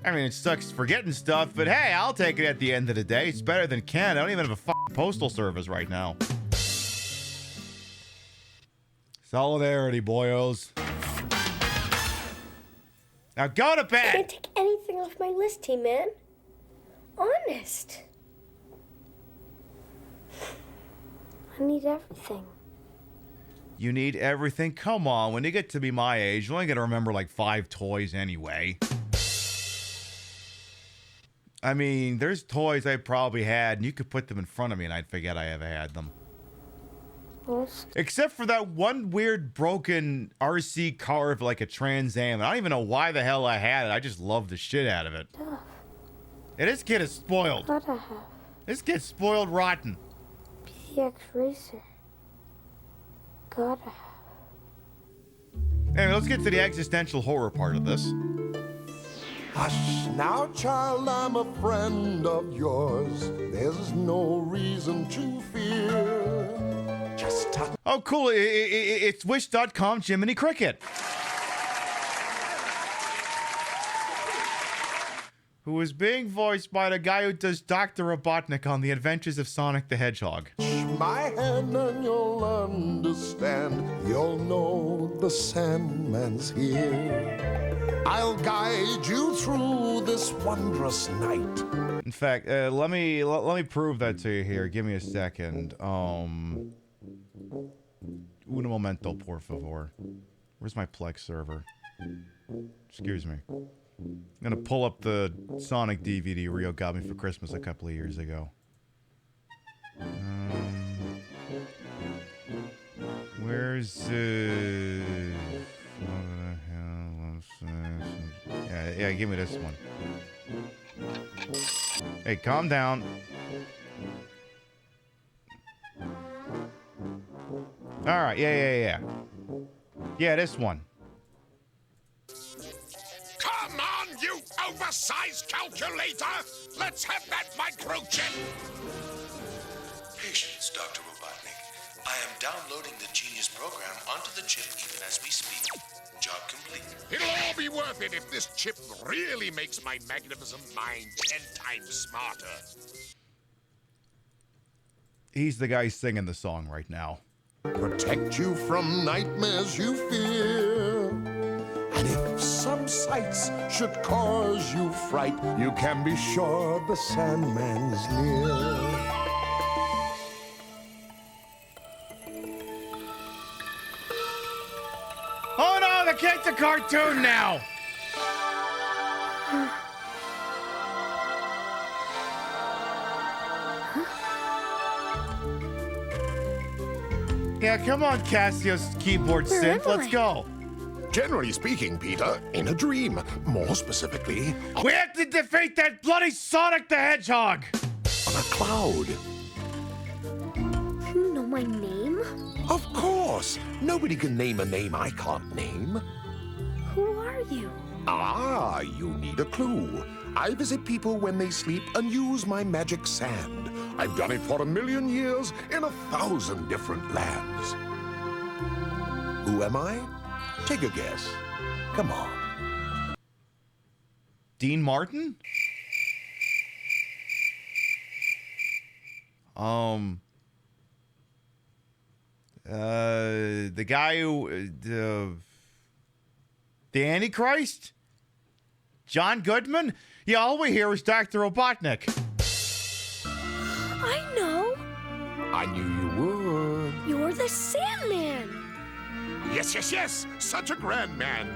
I mean, it sucks for getting stuff, but hey, I'll take it at the end of the day. It's better than Ken. I don't even have a fucking postal service right now. Solidarity, boyos. Now go to bed! I can't take anything off my list, T-Man. Honest. I need everything. You need everything? Come on, when you get to be my age, you're only gonna remember 5 toys anyway. I mean, there's toys I probably had, and you could put them in front of me and I'd forget I ever had them. Except for that one weird broken RC car of a Trans Am. I don't even know why the hell I had it. I just love the shit out of it. And this kid is spoiled. Gotta have. This kid's spoiled rotten. PX Racer. Gotta have. Anyway, let's get to the existential horror part of this. Hush now, child, I'm a friend of yours. There's no reason to fear. Just touch. Oh, cool. It's Wish.com Jiminy Cricket. Who is being voiced by the guy who does Dr. Robotnik on The Adventures of Sonic the Hedgehog. My hand and you'll understand. You'll know the Sandman's here. I'll guide you through this wondrous night. In fact, let me prove that to you here. Give me a second. Un momento, por favor. Where's my Plex server? Excuse me. I'm gonna pull up the Sonic DVD Rio got me for Christmas a couple of years ago. Where's yeah, give me this one. Hey, calm down. All right, yeah. Yeah, this one. Come on, you oversized calculator! Let's have that microchip! Patience, Dr. Robotnik. I am downloading the Genius program onto the chip even as we speak. Job complete. It'll all be worth it if this chip really makes my magnificent mind 10 times smarter. He's the guy singing the song right now. Protect you from nightmares you fear. And if some sights should cause you fright, you can be sure the Sandman's near. Oh no, the kid's a cartoon now! Yeah, come on, Cassio's keyboard synth, let's go. Generally speaking, Peter, in a dream. More specifically, We have to defeat that bloody Sonic the Hedgehog! on a cloud. You know my name? Of course. Nobody can name a name I can't name. Who are you? Ah, you need a clue. I visit people when they sleep and use my magic sand. I've done it for 1,000,000 years in 1,000 different lands. Who am I? Take a guess. Come on. Dean Martin? The guy who, the Antichrist? John Goodman? Yeah, all we hear is Dr. Robotnik. I know. I knew you would. You're the Sandman. Yes. Such a grand man.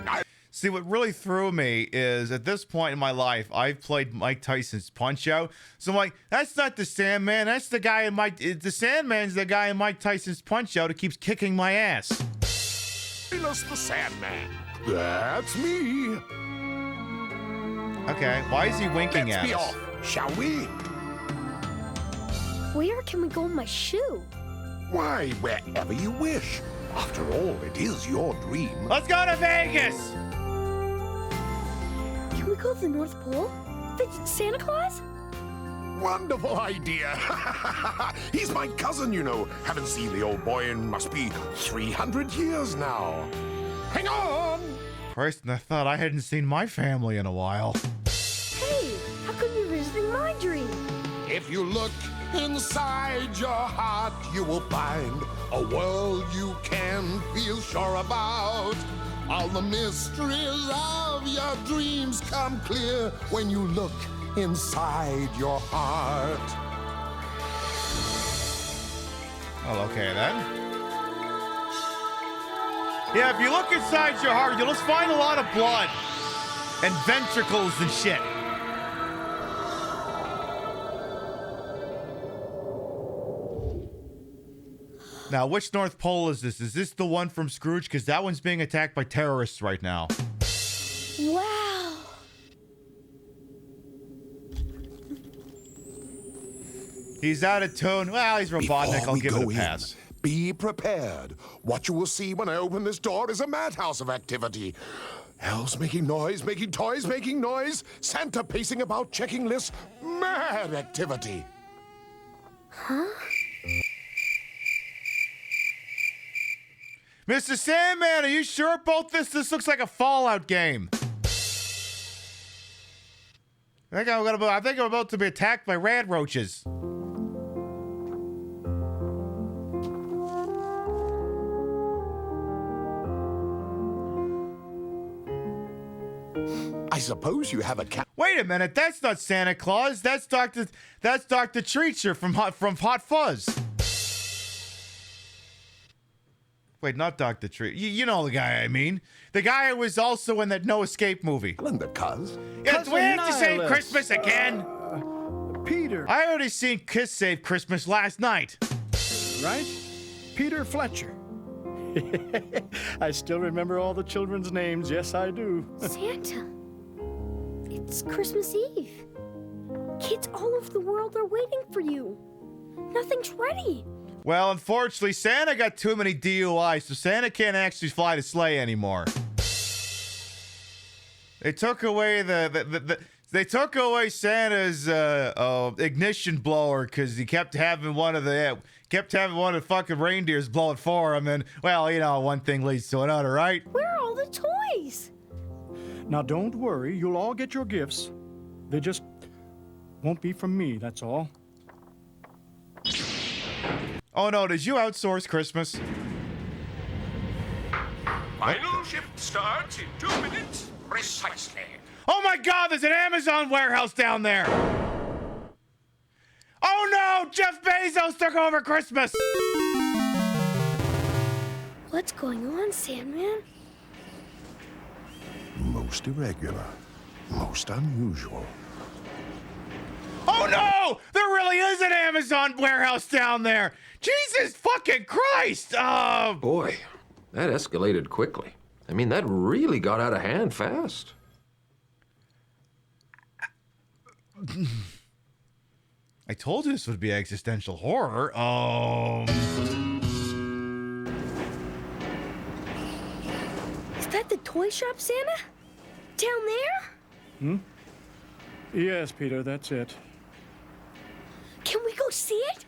See, what really threw me is at this point in my life, I've played Mike Tyson's Punch-Out. So I'm like, that's not the Sandman. That's the guy in the Sandman's the guy in Mike Tyson's Punch-Out who keeps kicking my ass. Silas the Sandman. That's me. Okay, why is he winking Let's at be us? off, shall we? Where can we go in my shoe? Why, wherever you wish. After all, it is your dream. Let's go to Vegas! Can we go to the North Pole? Visit Santa Claus? Wonderful idea. He's my cousin, you know. Haven't seen the old boy in must be 300 years now. Hang on! Christ, I thought I hadn't seen my family in a while. Hey, how come you're visiting my dream? If you look inside your heart, you will find a world you can feel sure about. All the mysteries of your dreams come clear when you look inside your heart. Well, okay then. Yeah, if you look inside your heart, you'll just find a lot of blood and ventricles and shit. Now, which North Pole is this? Is this the one from Scrooge? Because that one's being attacked by terrorists right now. Wow. He's out of tune. Well, he's Robotnik. I'll give it a pass. Be prepared. What you will see when I open this door is a madhouse of activity. Elves making noise, making toys, making noise. Santa pacing about, checking lists. Mad activity. Huh? Mr. Sandman, are you sure about this? This looks like a Fallout game. I think I'm about to be attacked by rad roaches. I suppose you have a cat. Wait a minute, that's not Santa Claus. That's Dr. Treacher from Hot Fuzz. Wait, not Dr. Treacher. You know the guy I mean. The guy who was also in that No Escape movie. Linda Cuz. Yeah, do we have to save Christmas again? Peter. I already seen Kiss Save Christmas last night. Right? Peter Fletcher. I still remember all the children's names. Yes, I do. Santa. It's Christmas Eve. Kids all over the world are waiting for you. Nothing's ready. Well, unfortunately, Santa got too many DUIs, so Santa can't actually fly the sleigh anymore. They took away they took away Santa's ignition blower because he kept having one of the fucking reindeers blow it for him, and well, you know, one thing leads to another, right? Where are all the toys? Now, don't worry. You'll all get your gifts. They just won't be from me, that's all. Oh no, did you outsource Christmas? Final shift starts in 2 minutes precisely. Oh my God, there's an Amazon warehouse down there! Oh no, Jeff Bezos took over Christmas! What's going on, Sandman? Most irregular, most unusual. Oh no! There really is an Amazon warehouse down there! Jesus fucking Christ! Boy, that escalated quickly. I mean, that really got out of hand fast. I told you this would be existential horror. Is that the toy shop, Santa? Down there? Yes, Peter, that's it. Can we go see it?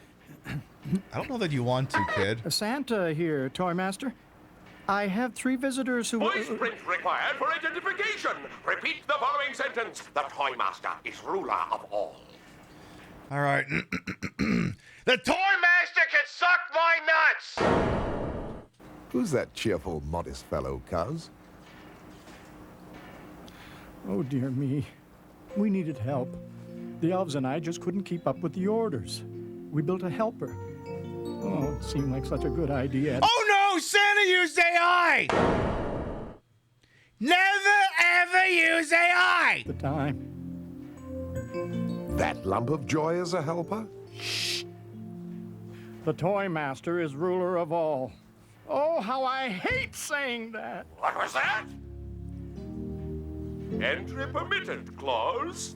I don't know that you want to, kid. Santa here, Toy Master. I have 3 visitors who... Voice print required for identification. Repeat the following sentence. The Toy Master is ruler of all. All right. The Toy Master can suck my nuts! Who's that cheerful, modest fellow, cuz? Oh, dear me. We needed help. The elves and I just couldn't keep up with the orders. We built a helper. Oh, it seemed like such a good idea. Oh no! Santa used AI! Never ever use AI! The time. That lump of joy is a helper? The Toy Master is ruler of all. Oh, how I hate saying that. What was that? Entry permitted, clause.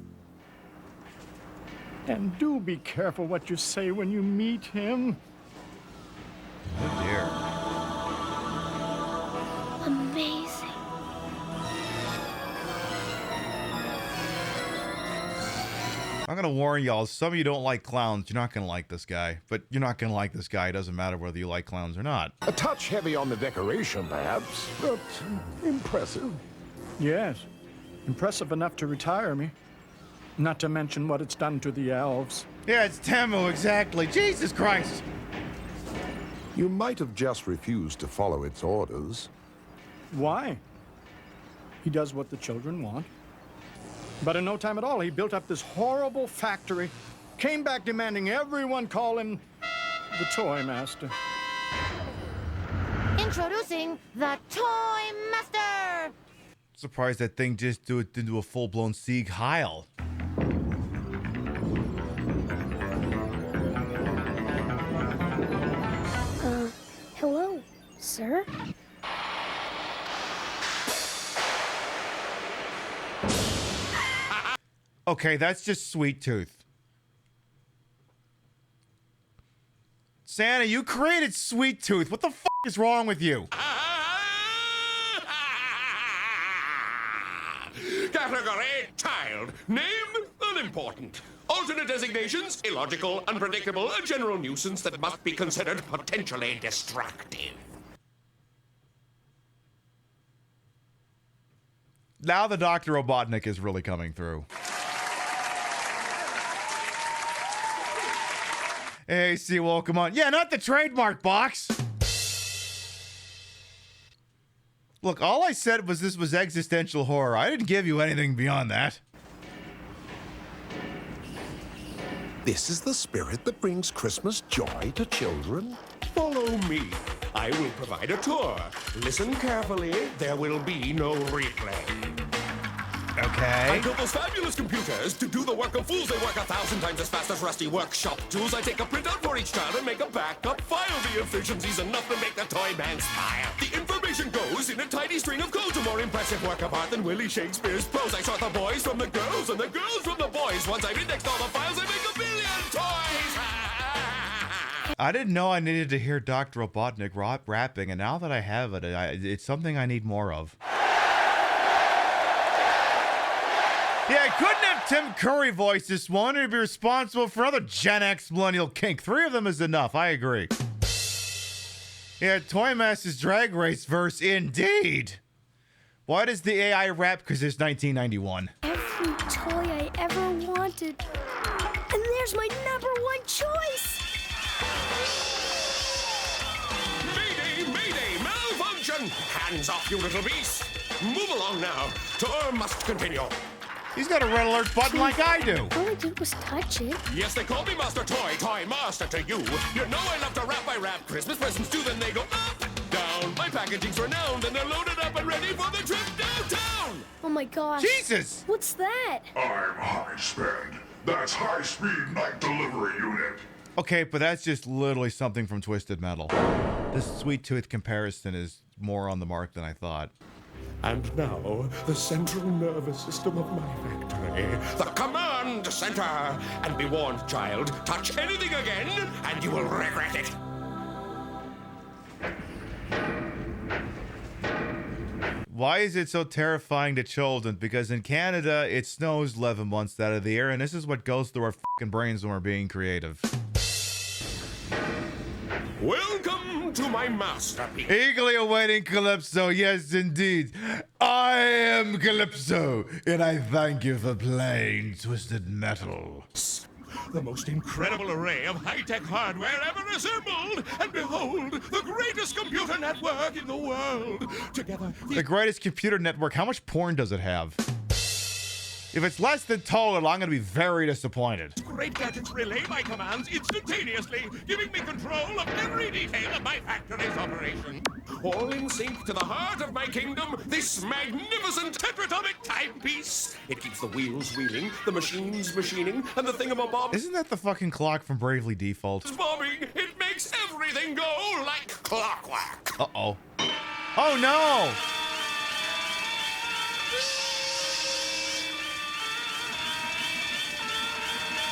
And do be careful what you say when you meet him. Oh dear. Amazing. I'm gonna warn y'all, some of you don't like clowns. You're not gonna like this guy. But you're not gonna like this guy. It doesn't matter whether you like clowns or not. A touch heavy on the decoration, perhaps, but impressive. Yes. Impressive enough to retire me. Not to mention what it's done to the elves. Yeah, it's Temu, exactly. Jesus Christ! You might have just refused to follow its orders. Why? He does what the children want. But in no time at all, he built up this horrible factory, came back demanding everyone call him the Toy Master. Introducing the Toy Master! Surprised that thing just didn't do a full-blown Sieg Heil. Hello, sir? Okay, that's just Sweet Tooth. Santa, you created Sweet Tooth. What the f*** is wrong with you? Category child. Name unimportant. Alternate designations illogical, unpredictable, a general nuisance that must be considered potentially destructive. Now the Dr. Robotnik is really coming through. Hey, see, welcome on. Yeah, not the trademark box. Look, all I said was this was existential horror. I didn't give you anything beyond that. This is the spirit that brings Christmas joy to children. Follow me. I will provide a tour. Listen carefully. There will be no replay. Okay. I built those fabulous computers to do the work of fools. They work 1,000 times as fast as rusty workshop tools. I take a printout for each child and make a backup file. The efficiency's enough to make the toy man smile. The information goes in a tidy string of codes. A more impressive work of art than Willie Shakespeare's prose. I sort the boys from the girls and the girls from the boys. Once I've indexed all the files, I make a billion toys. I didn't know I needed to hear Dr. Robotnik rapping, and now that I have it, it's something I need more of. Yeah, I couldn't have Tim Curry voice this one. It'd be responsible for another Gen X millennial kink. 3 of them is enough. I agree. Yeah, Toy Masters Drag Race verse, indeed. Why does the AI rap? Because it's 1991. Every toy I ever wanted. And there's my #1 choice. Mayday, mayday, malfunction! Hands off, you little beast! Move along now. Tour must continue. He's got a red alert button like I do. All I did was touch it. Yes, they call me Master Toy, Toy Master to you. You know I love to wrap. I wrap Christmas presents too, then they go up, down. My packaging's renowned, and they're loaded up and ready for the trip downtown. Oh my gosh. Jesus! What's that? I'm High Spend. That's High Speed Night Delivery Unit. Okay, but that's just literally something from Twisted Metal. This Sweet Tooth comparison is more on the mark than I thought. And now, the central nervous system of my factory, the command center. And be warned, child, touch anything again, and you will regret it. Why is it so terrifying to children? Because in Canada, it snows 11 months out of the year, and this is what goes through our fucking brains when we're being creative. Welcome to my masterpiece. Eagerly awaiting Calypso, yes indeed. I am Calypso, and I thank you for playing Twisted Metal. The most incredible array of high-tech hardware ever assembled. And behold, the greatest computer network in the world. Together, The greatest computer network, how much porn does it have? If it's less than total, I'm gonna be very disappointed. great gadgets relay my commands instantaneously, giving me control of every detail of my factory's operation. All in sync to the heart of my kingdom, this magnificent tetratomic timepiece. It keeps the wheels wheeling, the machines machining, and the thingamabob Isn't that the fucking clock from Bravely Default? bombing. It makes everything go like clockwork. Uh-oh. Oh no!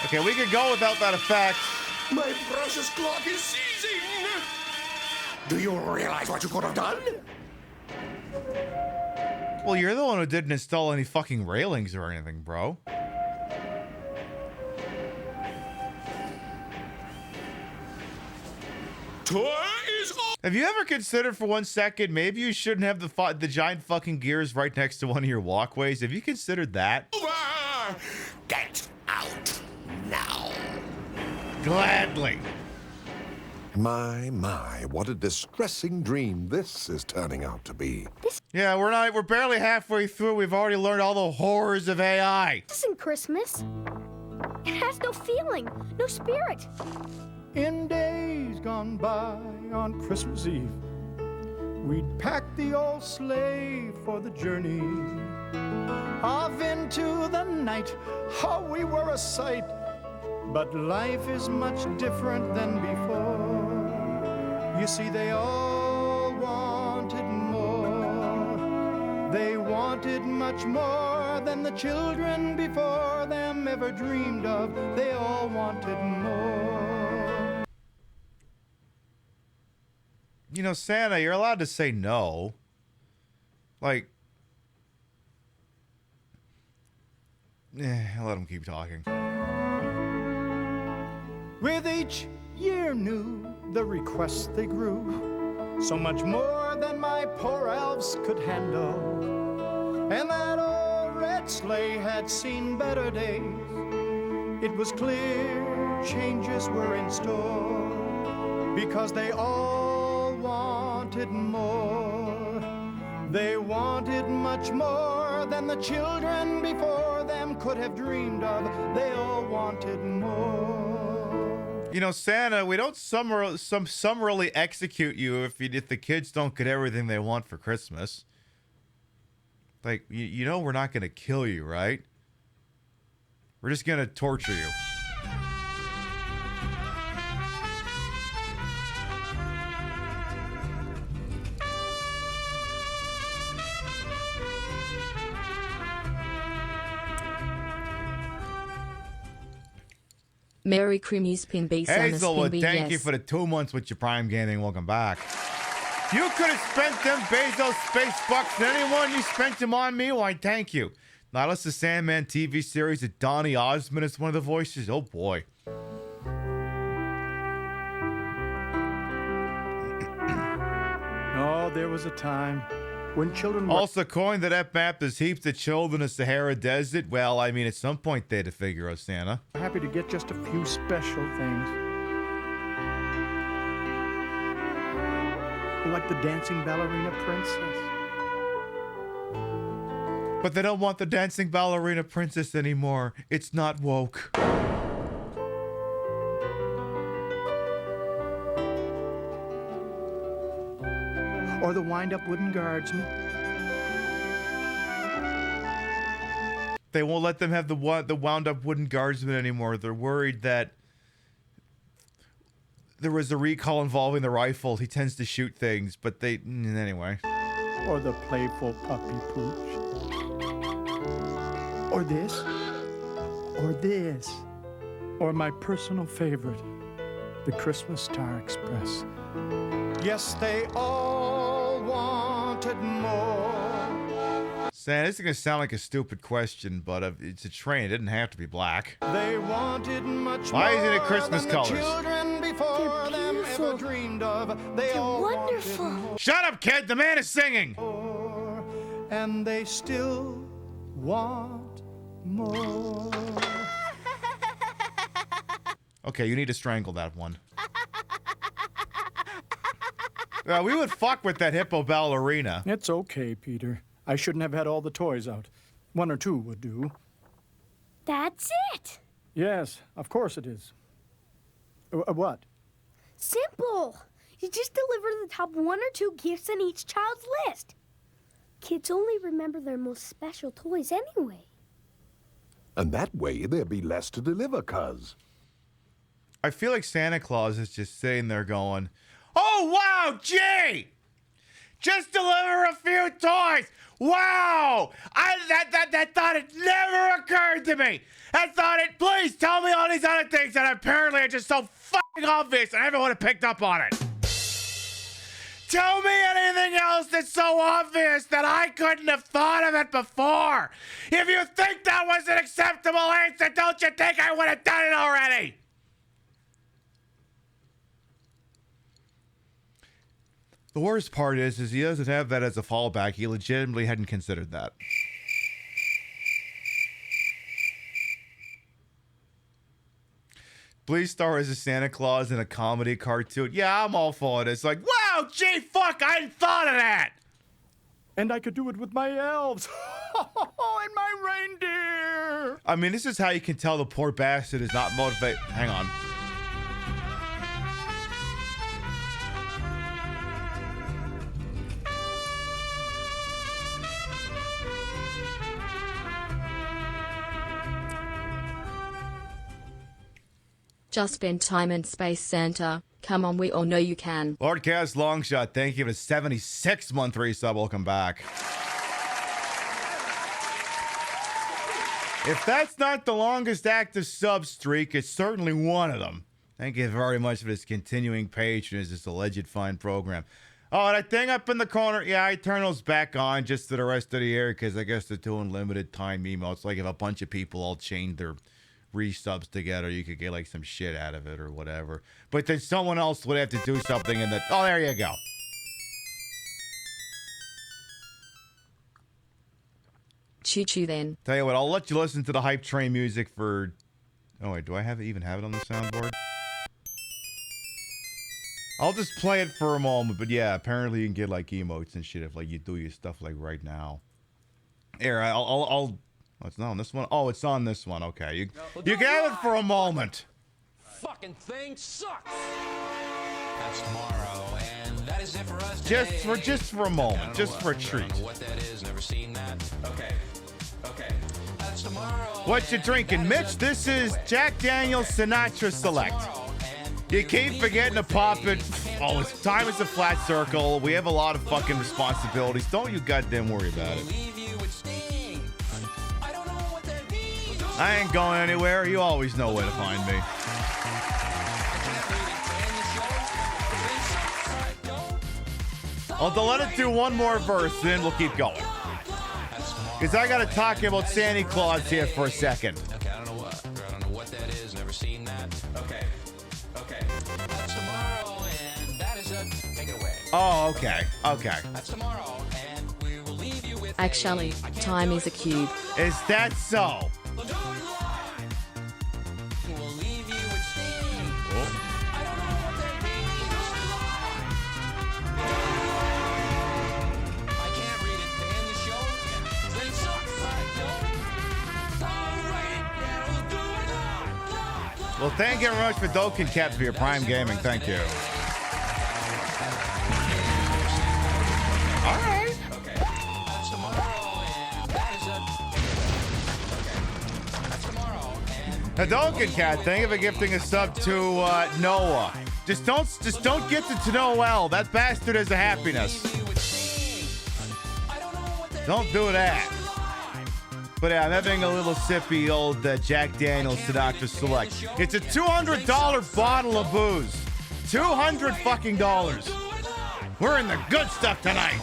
Okay, we could go without that effect. My precious clock is seizing. Do you realize what you could have done? Well, you're the one who didn't install any fucking railings or anything, bro. Tour is all. Have you ever considered for 1 second maybe you shouldn't have the giant fucking gears right next to one of your walkways? Have you considered that? Over. Get out now. Gladly. My, what a distressing dream this is turning out to be. Yeah, we're barely halfway through. We've already learned all the horrors of AI. This isn't Christmas. It has no feeling, no spirit. In days gone by on Christmas Eve, we'd pack the old sleigh for the journey. Off into the night, how we were a sight. But life is much different than before. You see, they all wanted more. They wanted much more than the children before them ever dreamed of. They all wanted more. You know, Santa, you're allowed to say no. Like, I'll let him keep talking. With each year new, the requests they grew, so much more than my poor elves could handle. And that old red sleigh had seen better days. It was clear changes were in store, because they all wanted more. They wanted much more than the children before them could have dreamed of. They all wanted more. You know, Santa, we don't summarily execute you if the kids don't get everything they want for Christmas. Like, you know we're not going to kill you, right? We're just going to torture you. Merry Creamy Spin B. Hazelwood, thank you for the 2 months with your Prime Gaming. Welcome back. You could have spent them Bezos space bucks on anyone. You spent them on me. Why, thank you. Now, that's the Sandman TV series that Donny Osmond is one of the voices. Oh, boy. Oh, there was a time when children were... Also, according to that map, there's heaps of children in the Sahara Desert. Well, I mean, at some point they had to figure out Santa. happy to get just a few special things. Like the dancing ballerina princess. But they don't want the dancing ballerina princess anymore. It's not woke. Or the wind-up wooden guardsman. They won't let them have the wound-up wooden guardsman anymore. They're worried that there was a recall involving the rifle. He tends to shoot things, but they... Anyway. Or the playful puppy pooch. Or this. Or this. Or my personal favorite, the Christmas Star Express. Yes, they all wanted more. Sam, this is going to sound like a stupid question, but it's a train. It didn't have to be black. They wanted much Why more isn't it Christmas than colors? The children before them ever dreamed of. They're all wonderful. Shut up, kid! The man is singing! And they still want more. Okay, you need to strangle that one. We would fuck with that hippo ballerina. It's okay, Peter. I shouldn't have had all the toys out. 1 or 2 would do. That's it. Yes, of course it is. What? Simple. You just deliver the top 1 or 2 gifts on each child's list. Kids only remember their most special toys anyway. And that way there'd be less to deliver, cuz. I feel like Santa Claus is just sitting there going, "Oh, wow, gee! Just deliver a few toys! Wow! That thought it never occurred to me! I thought it, please tell me all these other things that apparently are just so fucking obvious and everyone had picked up on it. Tell me anything else that's so obvious that I couldn't have thought of it before! If you think that was an acceptable answer, don't you think I would have done it already?" The worst part is he doesn't have that as a fallback. He legitimately hadn't considered that. Please star as a Santa Claus in a comedy cartoon. Yeah, I'm all for it. It's like, wow, gee, fuck, I hadn't thought of that. And I could do it with my elves. And my reindeer. I mean, this is how you can tell the poor bastard is not motivated. Hang on. Just spend time in space, Santa. Come on, we all know you can. Lord Cass Longshot, thank you for the 76-month resub. Welcome back. If that's not the longest active sub streak, it's certainly one of them. Thank you very much for this continuing patronage, this alleged fine program. Oh, that thing up in the corner, yeah, I turn those back on just for the rest of the year because I guess they're doing limited time emotes. Like if a bunch of people all chained their resubs together, you could get like some shit out of it or whatever. But then someone else would have to do something and oh, there you go. Choo-choo then. Tell you what, I'll let you listen to the hype train music for... Oh wait, do I even have it on the soundboard? I'll just play it for a moment, but yeah, apparently you can get like emotes and shit if like you do your stuff like right now. Here, I'll oh, it's not on this one? Oh, it's on this one. Okay. You can have it for a moment. Fucking thing sucks. That's tomorrow, and that is it for us today. Just for a moment. Just for a treat. What that is, never seen that. Okay. That's tomorrow. What you drinking, Mitch? This is Jack Daniel's Sinatra Select. You keep forgetting to pop it. Oh, it's time is a flat circle. We have a lot of fucking responsibilities. Don't you goddamn worry about it. I ain't going anywhere. You always know where to find me. I'll let it do one more verse, then we'll keep going. Because I got to talk about Santa Claus here for a second. Okay, I don't know what that is. Never seen that. Okay. That's tomorrow, and that is it. Take it away. Oh, okay. That's tomorrow, and we will leave you with. Actually, time is a cube. Is that so? We'll leave you with steam. I don't know what that means. I can't read it to end the show. Then sucks. I'll write it, and we'll do it. Well, thank you very much for Doken Cat for your Prime Gaming. Thank you. All right. That's tomorrow, and that is it. That's tomorrow, and The Doken Cat, thank you for gifting a sub to Noah. Just don't get to Noel. That bastard is a happiness. Don't do that. But yeah, I'm having a little sippy old Jack Daniels to Dr. Select. It's a $200 bottle of booze. $200 fucking dollars. We're in the good stuff tonight.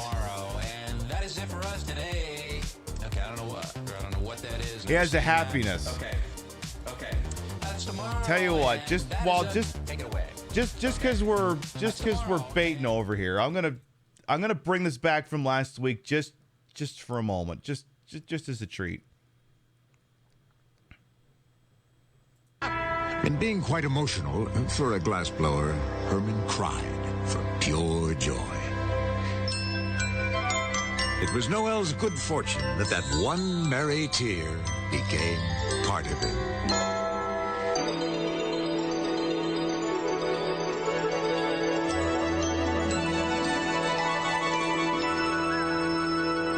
and that is it for us today. Okay, I don't know what that is. He has a happiness. Okay. That's tomorrow. Tell you what, just Take it away. because we're baiting over here, I'm gonna bring this back from last week just for a moment, just as a treat. And being quite emotional, for a glassblower, Herman cried for pure joy. It was Noel's good fortune that one merry tear became part of him.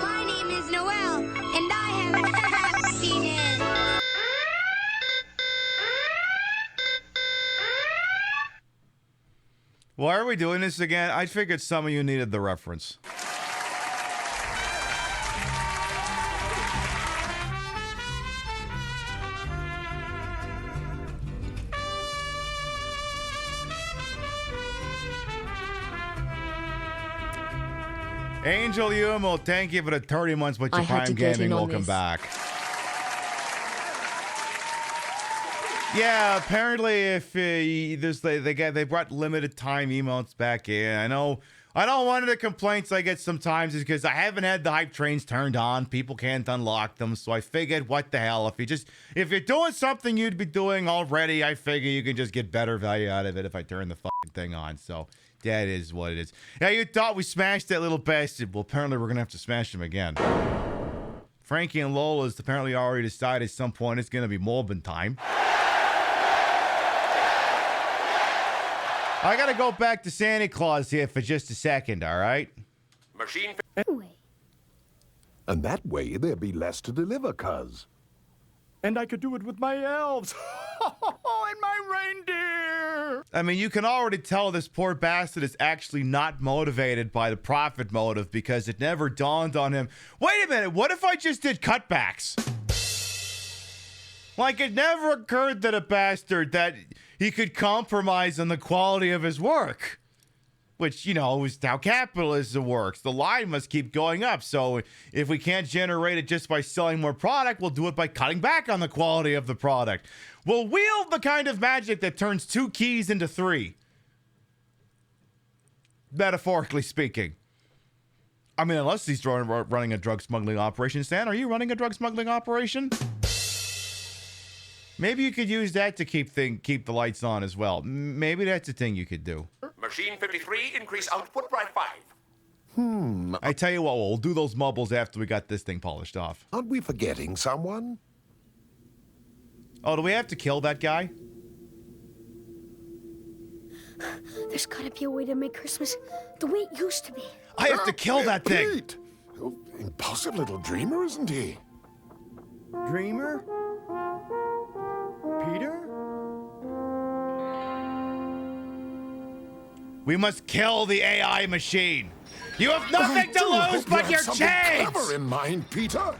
My name is Noel, and I have happiness. Why are we doing this again? I figured some of you needed the reference. Angel Yumo, thank you for the 30 months with your I had Prime to get Gaming. in on Welcome this. back. Yeah, apparently if they brought limited time emotes back in. I know one of the complaints I get sometimes is because I haven't had the hype trains turned on. People can't unlock them, so I figured, what the hell? If you're doing something you'd be doing already, I figure you can just get better value out of it if I turn the fucking thing on. So that is what it is. Yeah, you thought we smashed that little bastard. Well, apparently we're gonna have to smash him again. Frankie and Lola's apparently already decided at some point it's gonna be Morbin time. I gotta go back to Santa Claus here for just a second, all right? Machine. And that way there'd be less to deliver, cuz. And I could do it with my elves. And my reindeer. I mean, you can already tell this poor bastard is actually not motivated by the profit motive because it never dawned on him. Wait a minute, what if I just did cutbacks? Like, it never occurred to the bastard that he could compromise on the quality of his work. Which, is how capitalism works. The line must keep going up. So if we can't generate it just by selling more product, we'll do it by cutting back on the quality of the product. We'll wield the kind of magic that turns 2 keys into 3. Metaphorically speaking. I mean, unless he's running a drug smuggling operation. Stan, are you running a drug smuggling operation? Maybe you could use that to keep the lights on as well. Maybe that's a thing you could do. Machine 53, increase output by 5. I tell you what, we'll do those mubbles after we got this thing polished off. Aren't we forgetting someone? Oh, do we have to kill that guy? There's gotta be a way to make Christmas the way it used to be. I have to kill that thing! Pete! Oh, impulsive little dreamer, isn't he? Dreamer? Peter? We must kill the AI machine. You have nothing to lose but your chains! Clever in mind, Peter.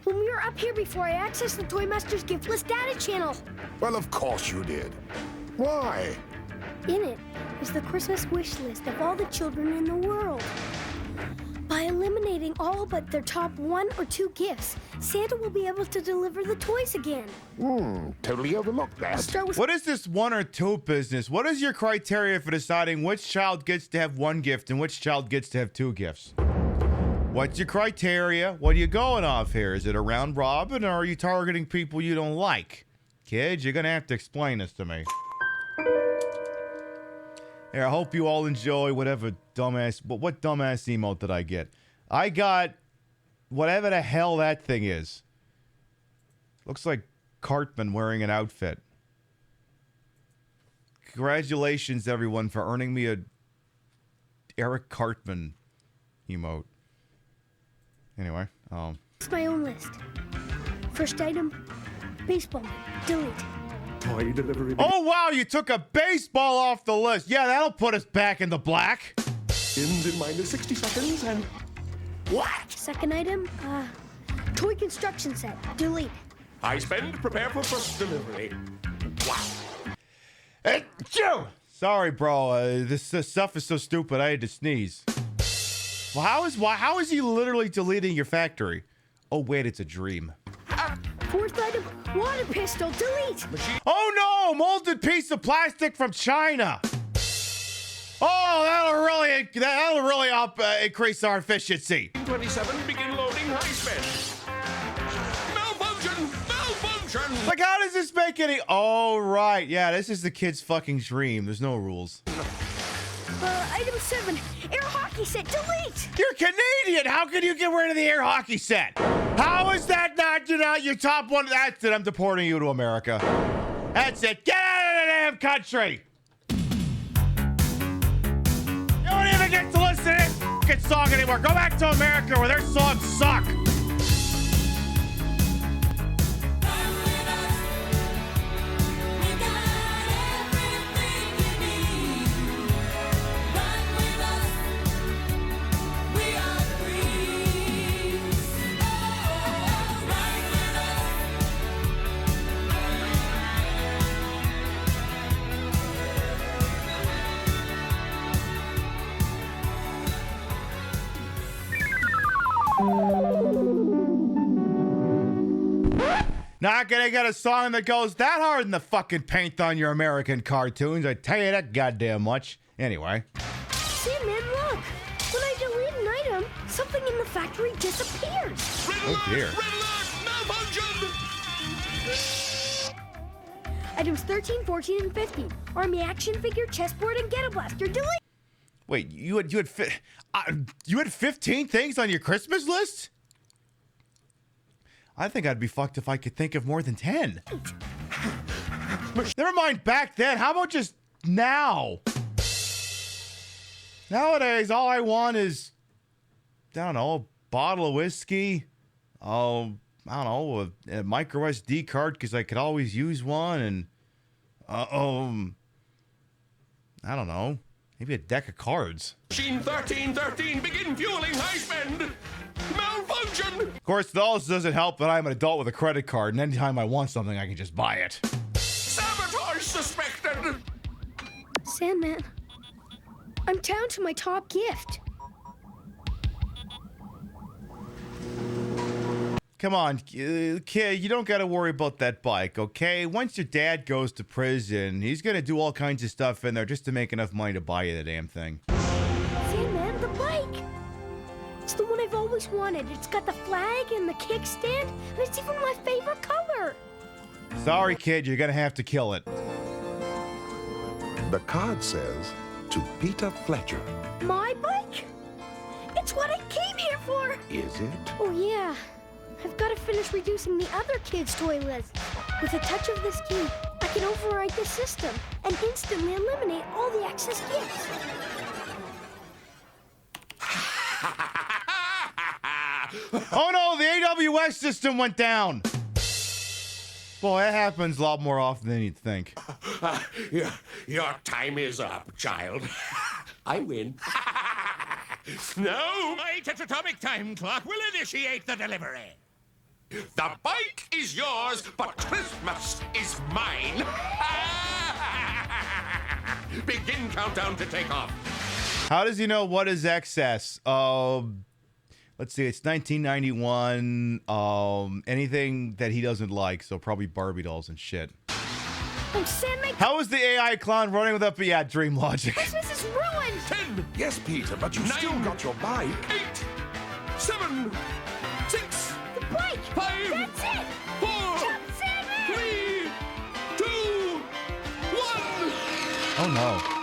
When we were up here before, I accessed the Toy Master's gift list data channel. Well, of course you did. Why? In it is the Christmas wish list of all the children in the world. By eliminating all but their top 1 or 2 gifts, Santa will be able to deliver the toys again. Totally overlooked that. Start with What is this 1 or 2 business? What is your criteria for deciding which child gets to have 1 gift and which child gets to have 2 gifts? What's your criteria? What are you going off here? Is it a round robin, or are you targeting people you don't like? Kids, you're gonna have to explain this to me. Here, I hope you all enjoy whatever dumbass... What dumbass emote did I get? I got whatever the hell that thing is. Looks like Cartman wearing an outfit. Congratulations, everyone, for earning me a Eric Cartman emote. Anyway, It's my own list. First item, baseball. Delete. Toy delivery. oh, wow, you took a baseball off the list. Yeah, that'll put us back in the black. Ends in minus 60 seconds and... What? Second item, toy construction set. Delete. High spend, prepare for first delivery. Wow. Hey, sorry, bro. This stuff is so stupid. I had to sneeze. Well, how is he literally deleting your factory? Oh, wait, it's a dream. Fourth item, water pistol. Delete. Oh, no! Molded piece of plastic from China. Oh, that'll really increase our efficiency. 27, begin loading high spend. Malfunction! Like, how does this make any... Oh, right. Yeah, this is the kid's fucking dream. There's no rules. Item 7, air hockey set. Delete. You're Canadian. How can you get rid of the air hockey set? How is that not your top one? That's it. I'm deporting you to America. That's it. Get out of the damn country. You don't even get to listen to this fucking song anymore. Go back to America where their songs suck. Not gonna get a song that goes that hard in the fucking paint on your American cartoons. I tell you that goddamn much. Anyway. See, man, look. When I delete an item, something in the factory disappears. Oh dear. Items 13, 14, and 15. Army action figure, chessboard, and ghetto blaster. Delete. Wait, you had 15 things on your Christmas list? I think I'd be fucked if I could think of more than 10. Never mind back then. How about just now? Nowadays, all I want is, I don't know, a bottle of whiskey. I don't know, a micro SD card because I could always use one, and I don't know, maybe a deck of cards. Machine 1313, begin fueling high spend. Malfunction. Of course, it also doesn't help that I'm an adult with a credit card, and anytime I want something, I can just buy it. Sabotage suspected. Sandman, I'm down to my top gift. Come on, kid, you don't gotta worry about that bike, okay? Once your dad goes to prison, he's gonna do all kinds of stuff in there just to make enough money to buy you the damn thing. Sandman, the bike! It's the one I've always wanted. It's got the flag and the kickstand, and it's even my favorite color. Sorry, kid, you're gonna have to kill it. The card says, to Peter Fletcher. My bike? It's what I came here for! Is it? Oh, yeah. I've got to finish reducing the other kids' toy list. With a touch of this key, I can override the system and instantly eliminate all the excess gifts. Oh no, the AWS system went down. Well, that happens a lot more often than you'd think. Your time is up, child. I win. No, my tetratomic time clock will initiate the delivery. The bike is yours, but Christmas is mine. Begin countdown to takeoff. How does he know what is excess? Let's see, it's 1991. Anything that he doesn't like, so probably Barbie dolls and shit. Oh, Sandman! How is the AI clown running without dream logic? Christmas is ruined! 10. Yes, Peter, but you still got your bike. 8, 7, 6, The bike! 5, That's it! 4, Jump, Sandman! 3, 2, 1. Oh no.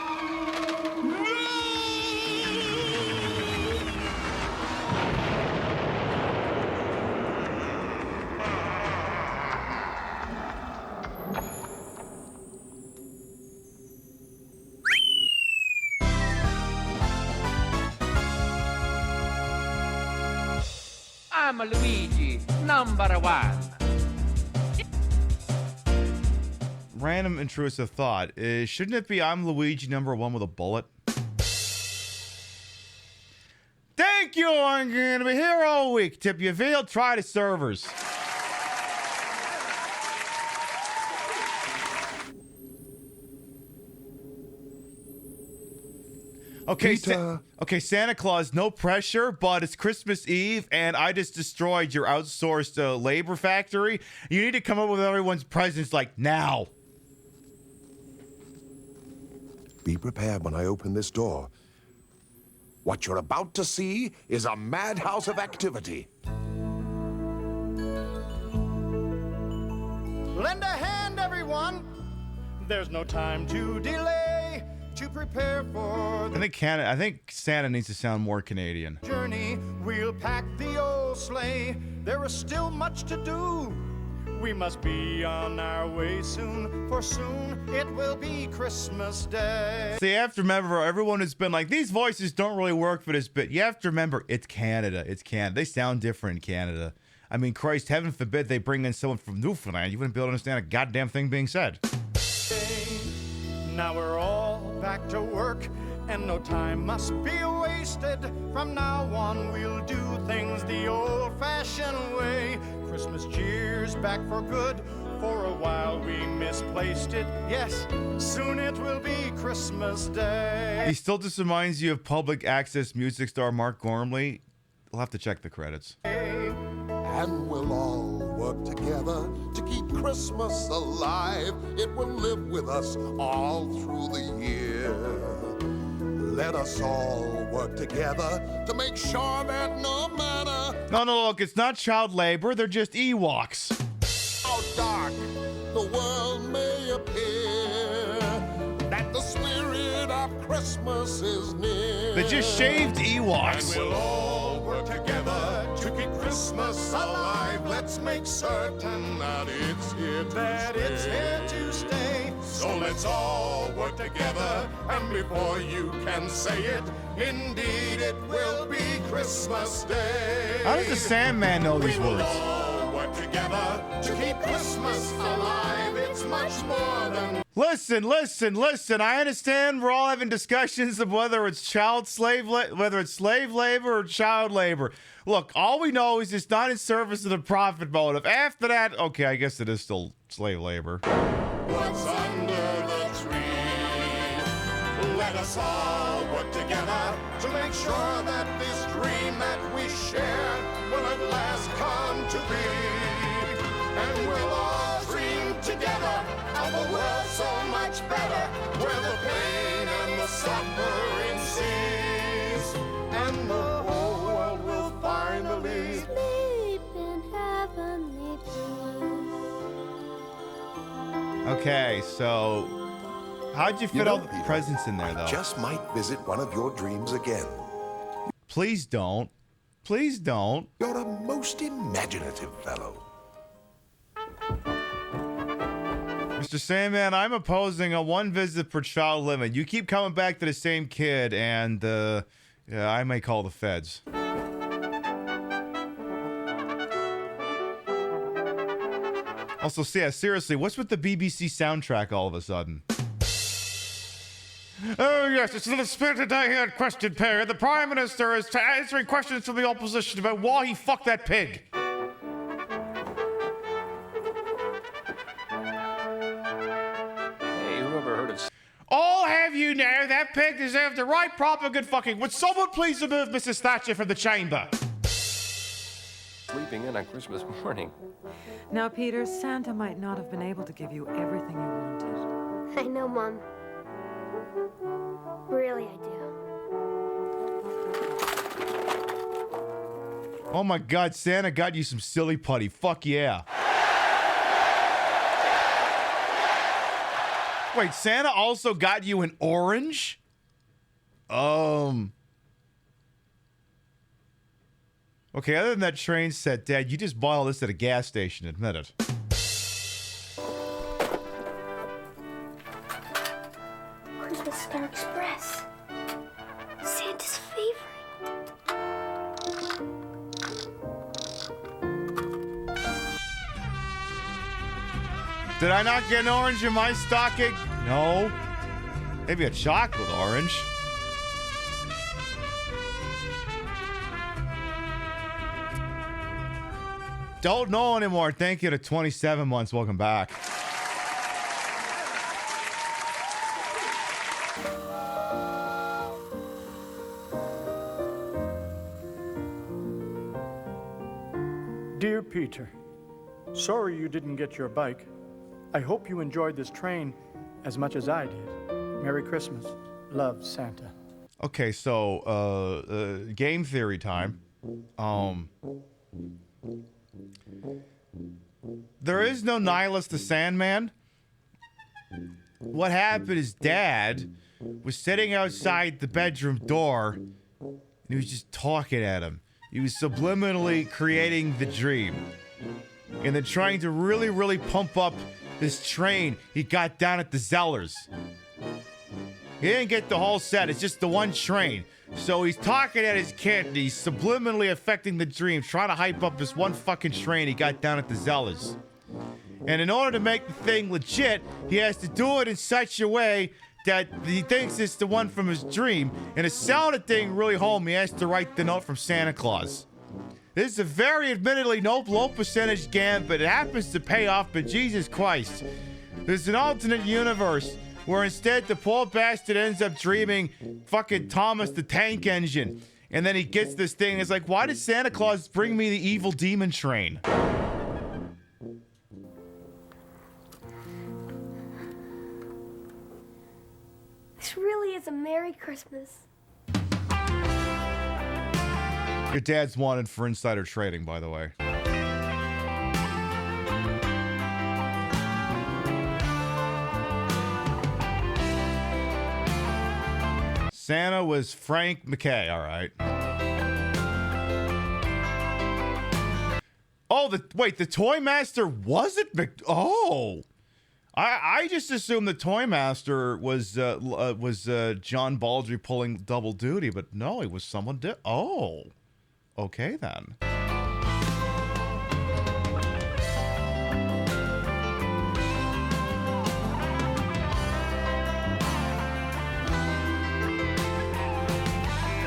I'm Luigi, number 1. Random intrusive thought. Shouldn't it be I'm Luigi number 1 with a bullet? Thank you, I'm gonna be here all week. Tip your veal, try the servers. Okay, okay, Santa Claus, no pressure, but it's Christmas Eve, and I just destroyed your outsourced labor factory. You need to come up with everyone's presents, like, now. Be prepared when I open this door. What you're about to see is a madhouse of activity. Lend a hand, everyone. There's no time to delay. To prepare for the I think Santa needs to sound more Canadian. journey, we'll pack the old sleigh. There is still much to do. We must be on our way soon, for soon it will be Christmas Day. See, you have to remember, everyone has been like, these voices don't really work for this bit. You have to remember, it's Canada. It's Canada. They sound different in Canada. I mean, Christ, heaven forbid they bring in someone from Newfoundland. You wouldn't be able to understand a goddamn thing being said. Now we're all back to work, and no time must be wasted. From now on, we'll do things the old-fashioned way. Christmas cheer's back for good. For a while we misplaced it. Yes, soon it will be Christmas Day. He still just reminds you of public access music star Mark Gormley. We'll have to check the credits. And we'll all work together to keep Christmas alive. It will live with us all through the year. Let us all work together to make sure that no matter No, look, it's not child labor. They're just Ewoks. how dark the world may appear, that the spirit of Christmas is near. They just shaved Ewoks. And we'll all work together to keep Christmas alive. Let's make certain that it's here to stay. So let's all work together, and before you can say it, indeed it will be Christmas Day. How does the Sandman know these words? All work together to keep Christmas alive. It's much more than... Listen. I understand we're all having discussions of whether it's slave labor or child labor. Look, all we know is it's not in service of the profit motive. After that, okay, I guess it is still slave labor. What's under the tree? Let us all work together to make sure that this dream that we share will at last come to be. And we'll all dream together of a world so much better, where the pain and the suffering cease, and the whole world will finally Sleep in heavenly peace. Okay, so how'd you fit all the Peter, presents in there, I though? just might visit one of your dreams again. Please don't. Please don't. You're a most imaginative fellow. Mr. Sandman, I'm opposing a one visit per child limit. You keep coming back to the same kid, and I may call the feds. Also, yeah, seriously, what's with the BBC soundtrack all of a sudden? Oh, yes, it's in the spirit of day question period. The Prime Minister is answering questions from the opposition about why he fucked that pig. Hey, whoever heard of... All have you you now, that pig deserved the right proper good fucking. Would someone please remove Mrs. Thatcher from the chamber? Sleeping in on Christmas morning. Now, Peter, Santa might not have been able to give you everything you wanted. I know, Mom. Really, I do. Oh my God, Santa got you some silly putty. Fuck yeah. Wait, Santa also got you an orange? Okay, other than that train set, Dad, you just bought all this at a gas station, admit it. Christmas Star Express. Santa's favorite. Did I not get an orange in my stocking? No. Maybe a chocolate orange. Don't know anymore. Thank you to 27 months. Welcome back. Dear Peter, sorry you didn't get your bike. I hope you enjoyed this train as much as I did. Merry Christmas. Love, Santa. Okay, so game theory time. There is no Nihilus the Sandman. What happened is Dad was sitting outside the bedroom door and he was just talking at him. He was subliminally creating the dream. And then trying to really, really pump up this train he got down at the Zellers. He didn't get the whole set, it's just the one train. So he's talking at his kid and he's subliminally affecting the dream, trying to hype up this one fucking train he got down at the Zellers. And in order to make the thing legit, he has to do it in such a way that he thinks it's the one from his dream. And to sell the thing really home, he has to write the note from Santa Claus. This is a very admittedly low percentage scam, but it happens to pay off, but Jesus Christ. There's an alternate universe where instead the poor bastard ends up dreaming fucking Thomas the Tank Engine. And then he gets this thing and it's like, why did Santa Claus bring me the evil demon train? This really is a Merry Christmas. Your dad's wanted for insider trading, by the way. Santa was Frank McKay, all right. Oh, the Toy Master wasn't Oh, I just assumed the Toy Master was John Baldry pulling double duty, but no, it was someone. Oh, okay then.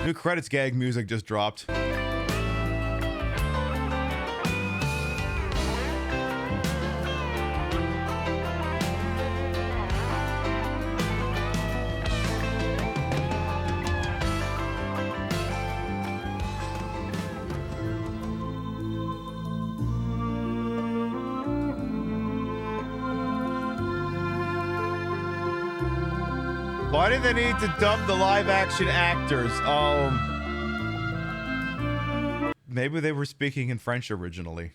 New credits gag music just dropped. Why did they need to dub the live action actors? Maybe they were speaking in French originally.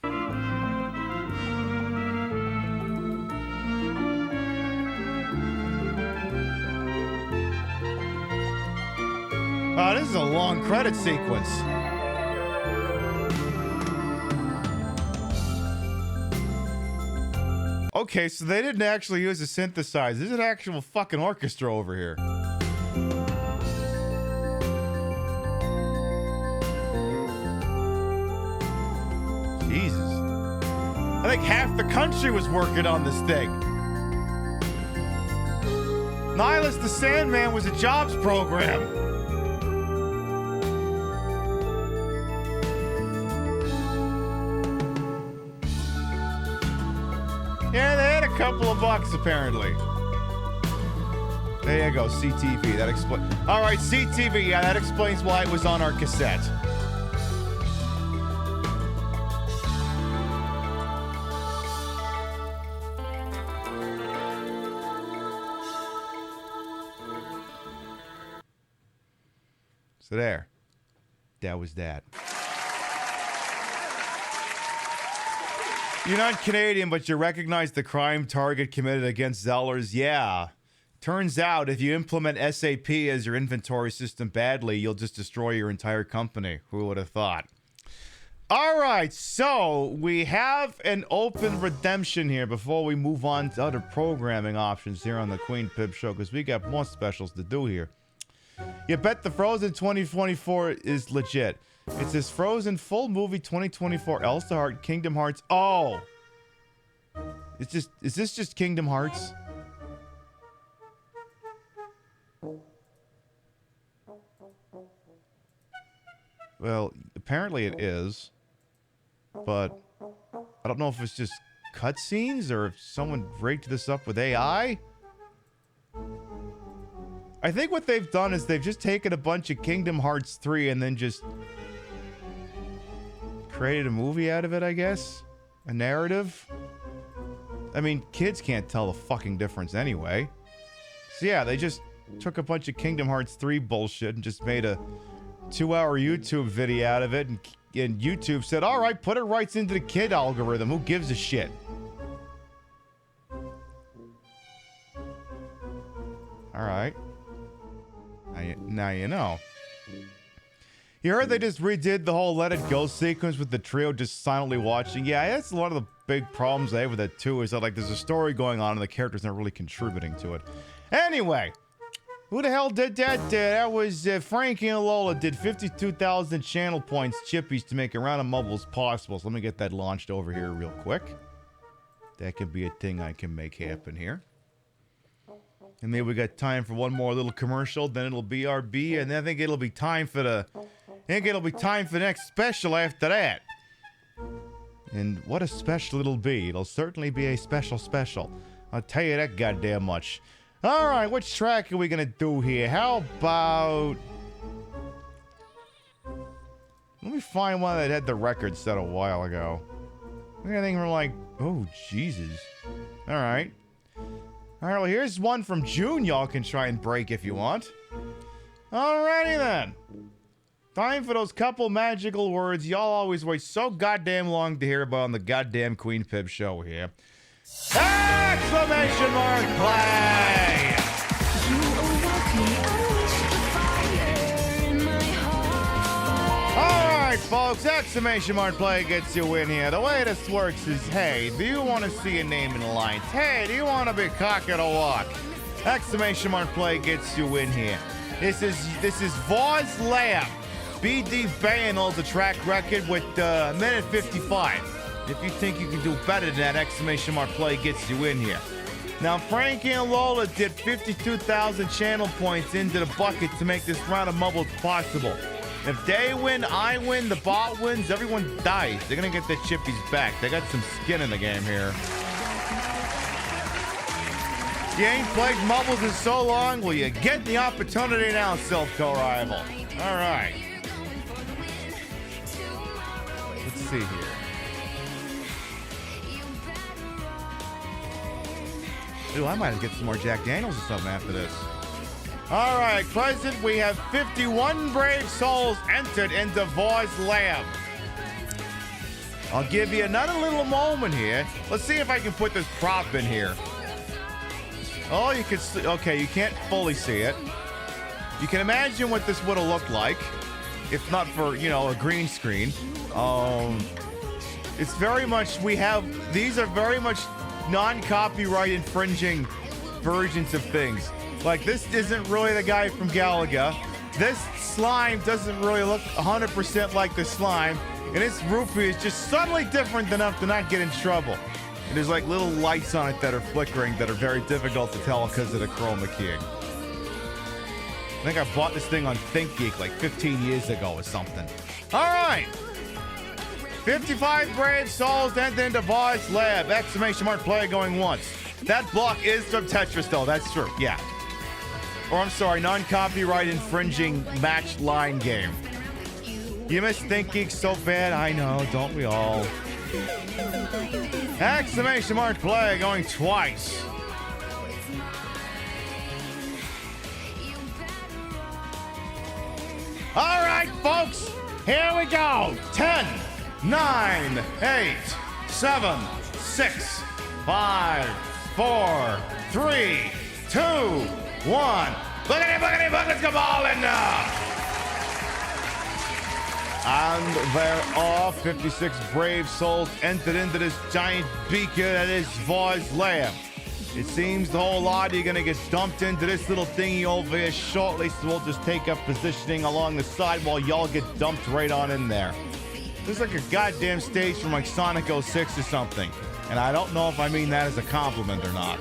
Oh, this is a long credit sequence. Okay, so they didn't actually use a synthesizer. This is an actual fucking orchestra over here. Jesus. I think half the country was working on this thing. Nihilus the Sandman was a jobs program. Yeah, they had a couple of bucks, apparently. There you go, CTV. That explains. All right, CTV. Yeah, that explains why it was on our cassette. So there. That was that. You're not Canadian, but you recognize the crime target committed against Zellers. Yeah. Turns out if you implement SAP as your inventory system badly, you'll just destroy your entire company. Who would have thought? All right, so we have an open redemption here before we move on to other programming options here on the Queen Pib Show, because we got more specials to do here. You bet the Frozen 2024 is legit. It says Frozen full movie 2024 Elsa Heart Kingdom Hearts. Oh, is this just Kingdom Hearts? Well, apparently it is, but I don't know if it's just cutscenes or if someone rigged this up with AI. I think what they've done is they've just taken a bunch of Kingdom Hearts 3 and then just created a movie out of it, I guess. A narrative. I mean, kids can't tell the fucking difference anyway. So yeah, they just took a bunch of Kingdom Hearts 3 bullshit and just made a 2-hour YouTube video out of it, and YouTube said, all right, put it right into the kid algorithm. Who gives a shit? All right. Now you know. You heard they just redid the whole Let It Go sequence with the trio just silently watching. Yeah, that's a lot of the big problems I have with it too, is that like there's a story going on and the character's not really contributing to it. Anyway, who the hell did that? That was Frankie and Lola did 52,000 channel points chippies to make a round of mobiles possible. So let me get that launched over here real quick. That could be a thing I can make happen here. And maybe we got time for one more little commercial, then it'll be RB, and then I think it'll be time for the next special after that. And what a special it'll be. It'll certainly be a special. I'll tell you that goddamn much. All right, which track are we gonna do here? How about... Let me find one that had the record set a while ago. I think we're like, oh, Jesus. All right. All right, well, here's one from June y'all can try and break if you want. Alrighty then. Time for those couple magical words y'all always wait so goddamn long to hear about on the goddamn Queen Pib Show here. Exclamation mark play! Alright, folks, exclamation mark play gets you in here. The way this works is, hey, do you want to see a name in the lines? Hey, do you want to be cock of the walk? Exclamation mark play gets you in here. This is Voz Lab. BD Bayon holds a track record with minute 55. If you think you can do better than that, exclamation mark play gets you in here. Now, Frankie and Lola did 52,000 channel points into the bucket to make this round of mumbles possible. If they win, I win, the bot wins, everyone dies. They're going to get their chippies back. They got some skin in the game here. You ain't played Mumbles in so long, well, you get the opportunity now, Silco Rival. All right. Let's see here. Ooh, I might have to get some more Jack Daniels or something after this. All right, present, we have 51 brave souls entered into Voz Lab. I'll give you another little moment here. Let's see if I can put this prop in here. Oh, you can see, okay, you can't fully see it. You can imagine what this would have looked like if not for, you know, a green screen. It's very much, these are very much non-copyright infringing versions of things. Like, this isn't really the guy from Galaga. This slime doesn't really look 100% like the slime. And this rupee is just subtly different enough to not get in trouble. And there's like little lights on it that are flickering that are very difficult to tell because of the chroma keying. I think I bought this thing on ThinkGeek like 15 years ago or something. All right. 55 brave souls entered into Voz Lab. Exclamation mark play going once. That block is from Tetris, though. That's true. Yeah. or I'm sorry, non-copyright infringing match line game. You miss Think Geek so bad, I know, don't we all? Exclamation mark play going twice. All right, folks, here we go. 10, 9, 8, 7, 6, 5, 4, 3, 2, 1. Boogity, boogity, boogity, come on in now. And they're off. 56 brave souls entered into this giant beaker that is Voice Lair. It seems the whole lot you're gonna get dumped into this little thingy over here shortly, so we'll just take up positioning along the side while y'all get dumped right on in there. This is like a goddamn stage from like Sonic 06 or something. And I don't know if I mean that as a compliment or not.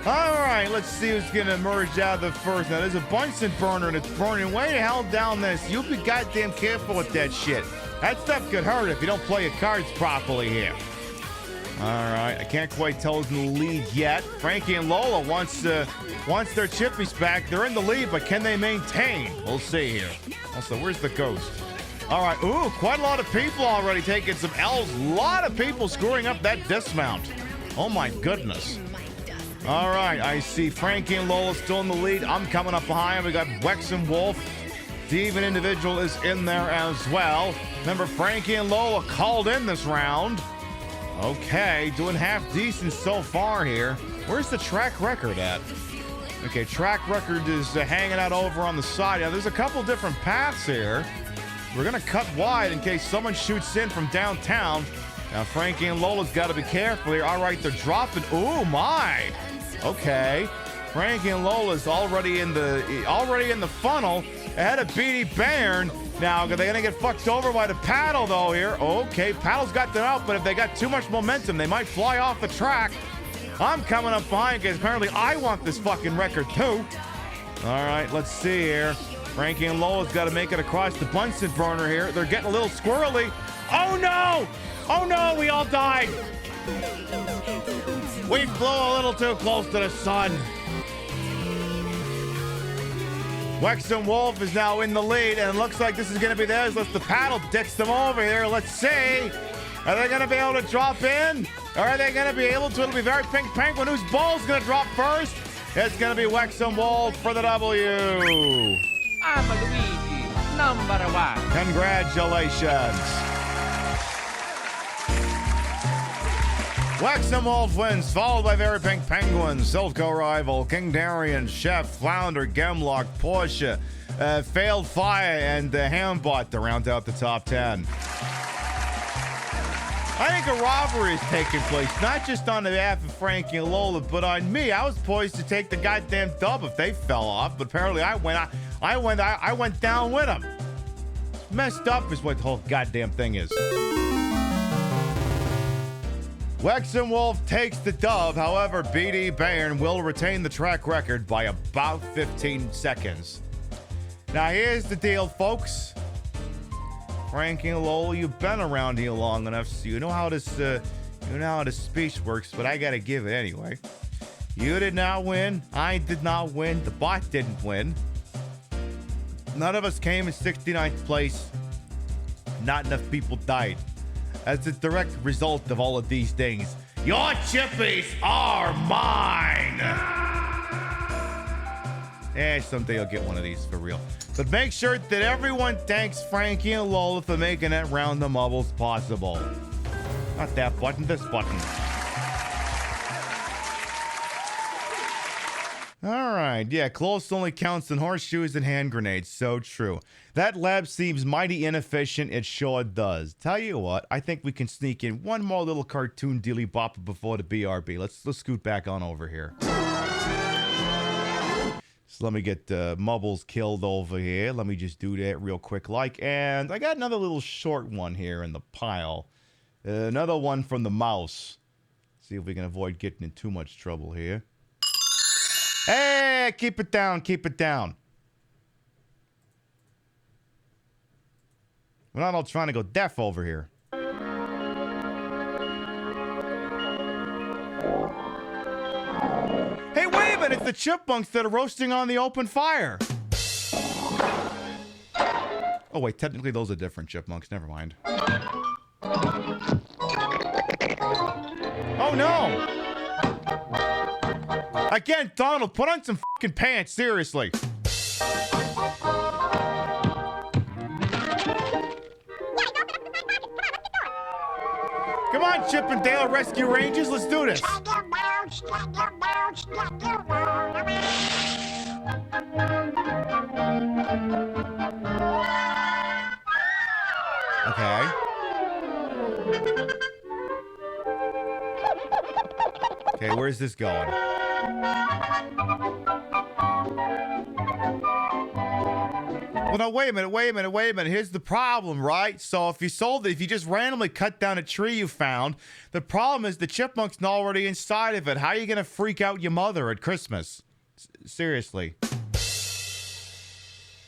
Alright, let's see who's gonna emerge out of the first. Now, there's a Bunsen burner that's burning way the hell down this. You be goddamn careful with that shit. That stuff could hurt if you don't play your cards properly here. Alright, I can't quite tell who's in the lead yet. Frankie and Lola, once their chippies back, they're in the lead, but can they maintain? We'll see here. Also, where's the ghost? Alright, ooh, quite a lot of people already taking some L's. A lot of people screwing up that dismount. Oh my goodness. All right, I see Frankie and Lola still in the lead. I'm coming up behind. We got Wex and Wolf. The even individual is in there as well. Remember, Frankie and Lola called in this round. Okay, doing half decent so far here. Where's the track record at? Okay, track record is hanging out over on the side. Now, there's a couple different paths here. We're going to cut wide in case someone shoots in from downtown. Now, Frankie and Lola's got to be careful here. All right, they're dropping. Oh, my. Okay, Frankie and Lola's already in the funnel ahead of Beanie Bayern. Now, are they gonna get fucked over by the paddle though here? Okay, paddle's got them out, but if they got too much momentum, they might fly off the track. I'm coming up behind because apparently I want this fucking record too. All right, let's see here. Frankie and Lola's got to make it across the Bunsen burner here. They're getting a little squirrely. Oh no! Oh no, we all died. We flew a little too close to the sun. Wex and Wolf is now in the lead, and it looks like this is going to be theirs. Let's the paddle ditch them over here. Let's see. Are they going to be able to drop in? Or are they going to be able to? It'll be very Pink Penguin. Whose ball's going to drop first? It's going to be Wex and Wolf for the W. I'm Luigi, #1. Congratulations. Wex and Wolf wins, followed by Very Pink Penguin, Silco Rival, King Darian, Chef, Flounder, Gemlock, Porsche, Failed Fire, and Hambot to round out the top 10. I think a robbery is taking place, not just on behalf of Frankie and Lola, but on me. I was poised to take the goddamn dub if they fell off, but apparently I went down with them. Messed up is what the whole goddamn thing is. Wex and Wolf takes the dub. However, BD Bayern will retain the track record by about 15 seconds. Now, here's the deal, folks. Frankie and Lola, you've been around here long enough, so you know how this speech works, but I gotta give it anyway. You did not win. I did not win. The bot didn't win. None of us came in 69th place. Not enough people died. As a direct result of all of these things, your chippies are mine! Someday I'll get one of these for real. But make sure that everyone thanks Frankie and Lola for making that round the mubbles possible. Not that button, this button. All right, yeah, close only counts in horseshoes and hand grenades. So true. That lab seems mighty inefficient. It sure does. Tell you what, I think we can sneak in one more little cartoon dilly bopper before the BRB. Let's scoot back on over here. So let me get Mubbles killed over here. Let me just do that real quick and I got another little short one here in the pile. Another one from the mouse. See if we can avoid getting in too much trouble here. Hey, keep it down, keep it down. We're not all trying to go deaf over here. Hey, wait a minute. minute, it's the chipmunks that are roasting on the open fire. Oh wait, technically those are different chipmunks. Never mind. Oh no! Again, Donald, put on some fucking pants, seriously. Come on, Chip and Dale Rescue Rangers, let's do this. Okay. Okay, where's this going? Well, now, wait a minute. Here's the problem, right? So if you just randomly cut down a tree you found, the problem is the chipmunk's already inside of it. How are you going to freak out your mother at Christmas? Seriously.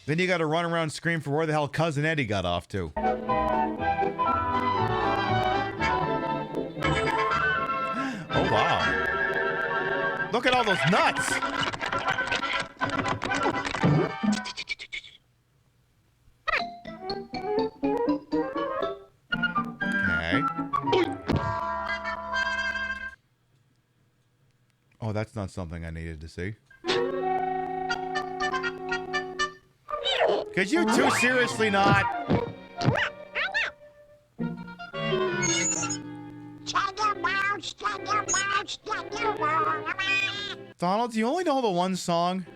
Then you got to run around and scream for where the hell Cousin Eddie got off to. Oh, wow. Look at all those nuts. Okay. Oh, that's not something I needed to see. Could you two seriously not? Donald, do you only know the one song?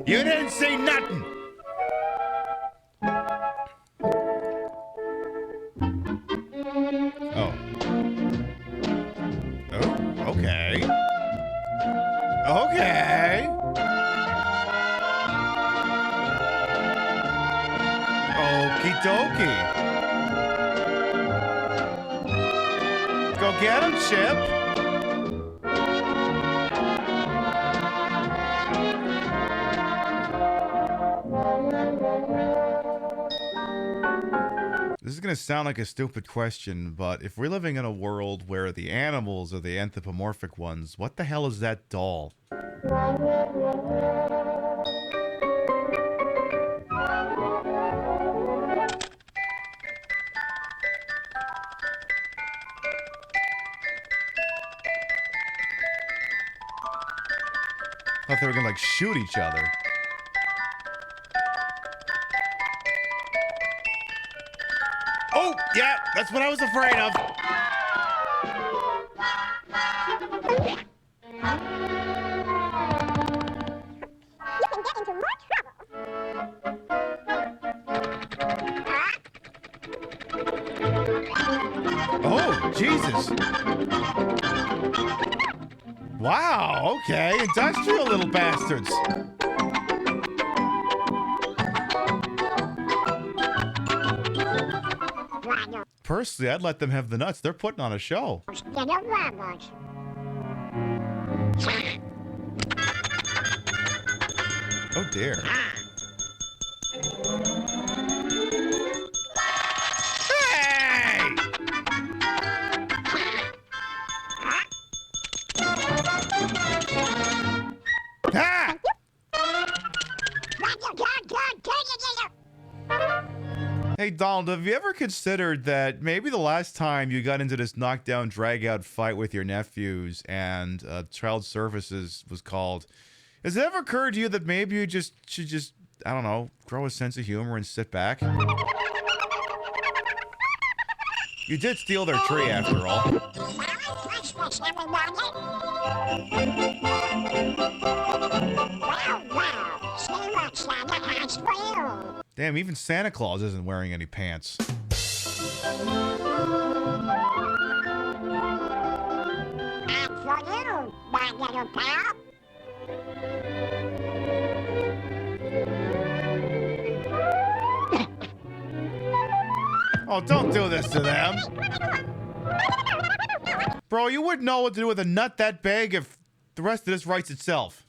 You didn't see nothing. Oh. Oh, okay. Okay. Okie dokie. Go get him, Chip. This is going to sound like a stupid question, but if we're living in a world where the animals are the anthropomorphic ones, what the hell is that doll? I thought they were going to, like, shoot each other. Oh, yeah, that's what I was afraid of. Oh, Jesus. Wow, okay, industrial little bastards. Personally, I'd let them have the nuts. They're putting on a show. Oh dear. Hey! Ah! Hey, Donald, have you ever considered that maybe the last time you got into this knockdown, drag-out fight with your nephews and child services was called, has it ever occurred to you that maybe you should just, I don't know, grow a sense of humor and sit back? You did steal their tree, after all. Damn, even Santa Claus isn't wearing any pants. Oh, don't do this to them. Bro, you wouldn't know what to do with a nut that big if the rest of this writes itself.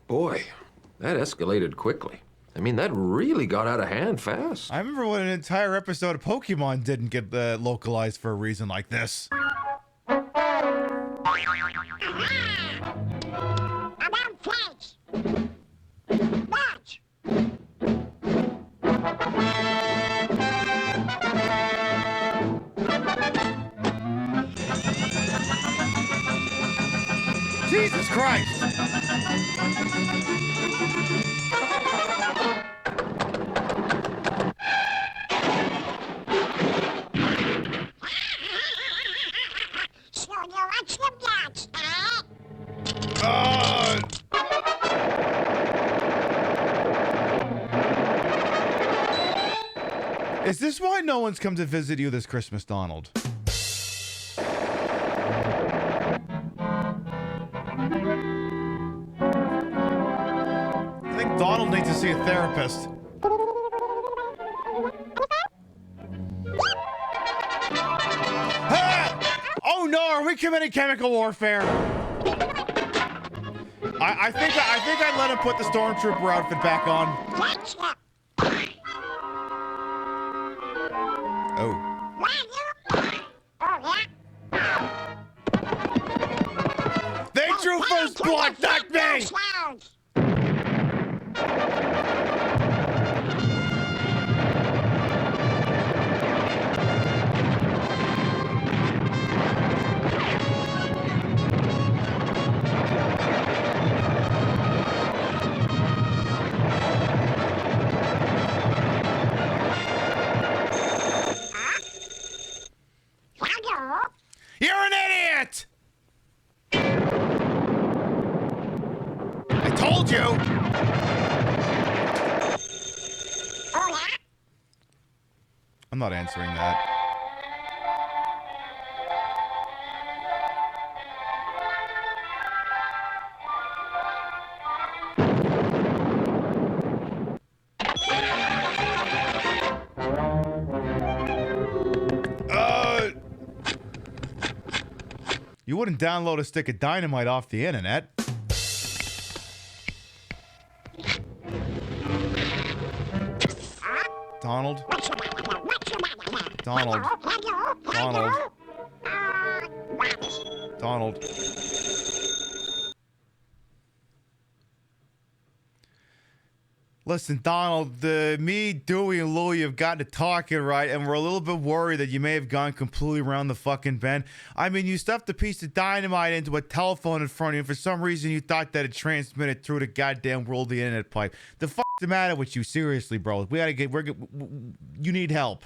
Boy, that escalated quickly. I mean, that really got out of hand fast. I remember when an entire episode of Pokemon didn't get localized for a reason like this. Jesus Christ! Is this why no one's come to visit you this Christmas, Donald? I think Donald needs to see a therapist. Ah! Oh no, are we committing chemical warfare? I think I let him put the stormtrooper outfit back on. Oh. They drew first blood, not me! You're an idiot! I told you! I'm not answering that. You wouldn't download a stick of dynamite off the internet. Donald. Donald. Donald. Donald. Listen, Donald, me, Dewey, and Louie have gotten to talking, right? And we're a little bit worried that you may have gone completely around the fucking bend. I mean, you stuffed a piece of dynamite into a telephone in front of you, and for some reason you thought that it transmitted through the goddamn world, the internet pipe. The fuck's the matter with you? Seriously, bro. You need help.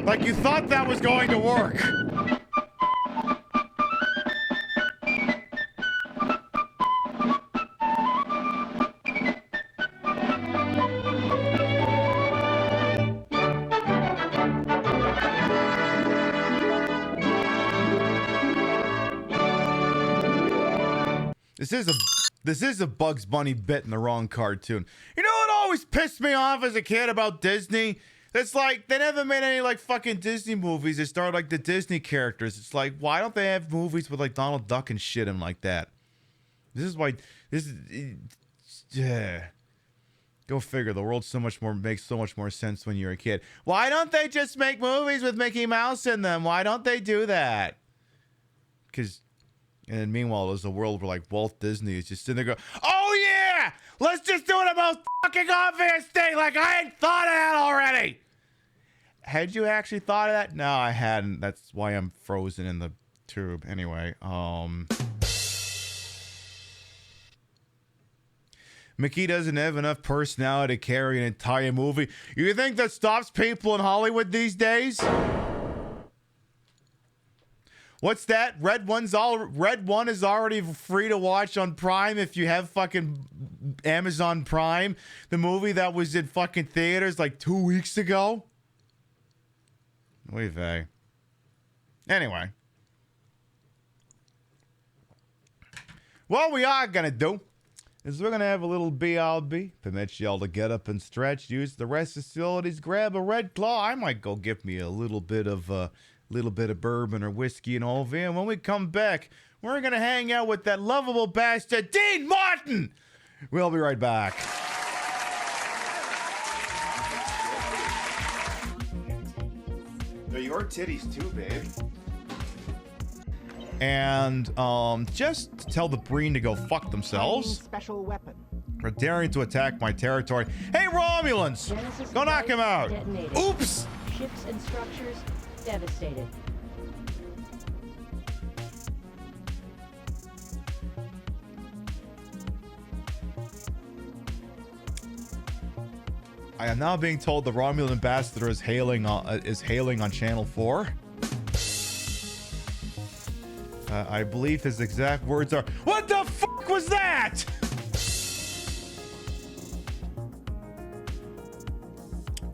Like you thought that was going to work. This is a Bugs Bunny bit in the wrong cartoon. You know what always pissed me off as a kid about Disney? It's like, they never made any, like, fucking Disney movies that starred, like, the Disney characters. It's like, why don't they have movies with, like, Donald Duck and shit in like that? This is why, yeah. Go figure, the world makes so much more sense when you're a kid. Why don't they just make movies with Mickey Mouse in them? Why don't they do that? Because... And then meanwhile, there's a world where, like, Walt Disney is just sitting there going, oh yeah! Let's just do the most fucking obvious thing! Like, I hadn't thought of that already! Had you actually thought of that? No, I hadn't. That's why I'm frozen in the tube. Anyway, Mickey doesn't have enough personality to carry an entire movie. You think that stops people in Hollywood these days? What's that? Red One is already free to watch on Prime if you have fucking Amazon Prime. The movie that was in fucking theaters like 2 weeks ago. Oy vey. Anyway. What we are gonna do is we're gonna have a little BRB. Permit y'all to get up and stretch, use the rest facilities, grab a Red Claw. I might go get me a little bit of bourbon or whiskey and all there. And when we come back, we're gonna hang out with that lovable bastard, Dean Martin. We'll be right back. They're your titties too, babe. And just tell the Breen to go fuck themselves. Special weapon. For daring to attack my territory. Hey, Romulans! Go knock him out! Detonated. Oops! Ships and structures devastated. I am now being told the Romulan ambassador is hailing on Channel 4. I believe his exact words are, "What the fuck was that?"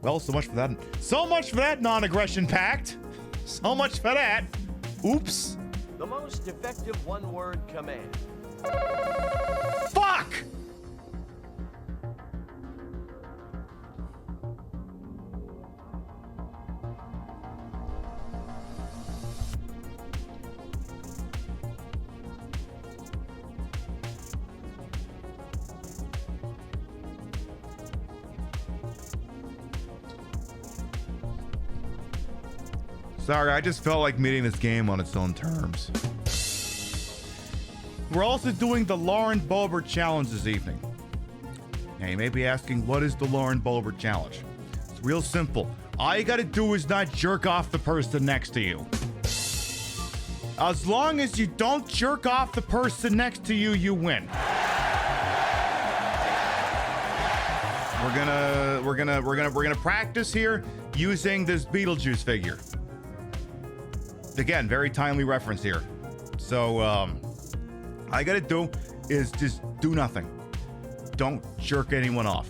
Well, so much for that. So much for that non-aggression pact. So much for that. Oops. The most effective one-word command. Fuck! Sorry, I just felt like meeting this game on its own terms. We're also doing the Lauren Boebert Challenge this evening. Now, you may be asking, what is the Lauren Boebert Challenge? It's real simple. All you gotta do is not jerk off the person next to you. As long as you don't jerk off the person next to you, you win. We're gonna practice here using this Beetlejuice figure. Again, very timely reference here. So, all I gotta do is just do nothing. Don't jerk anyone off.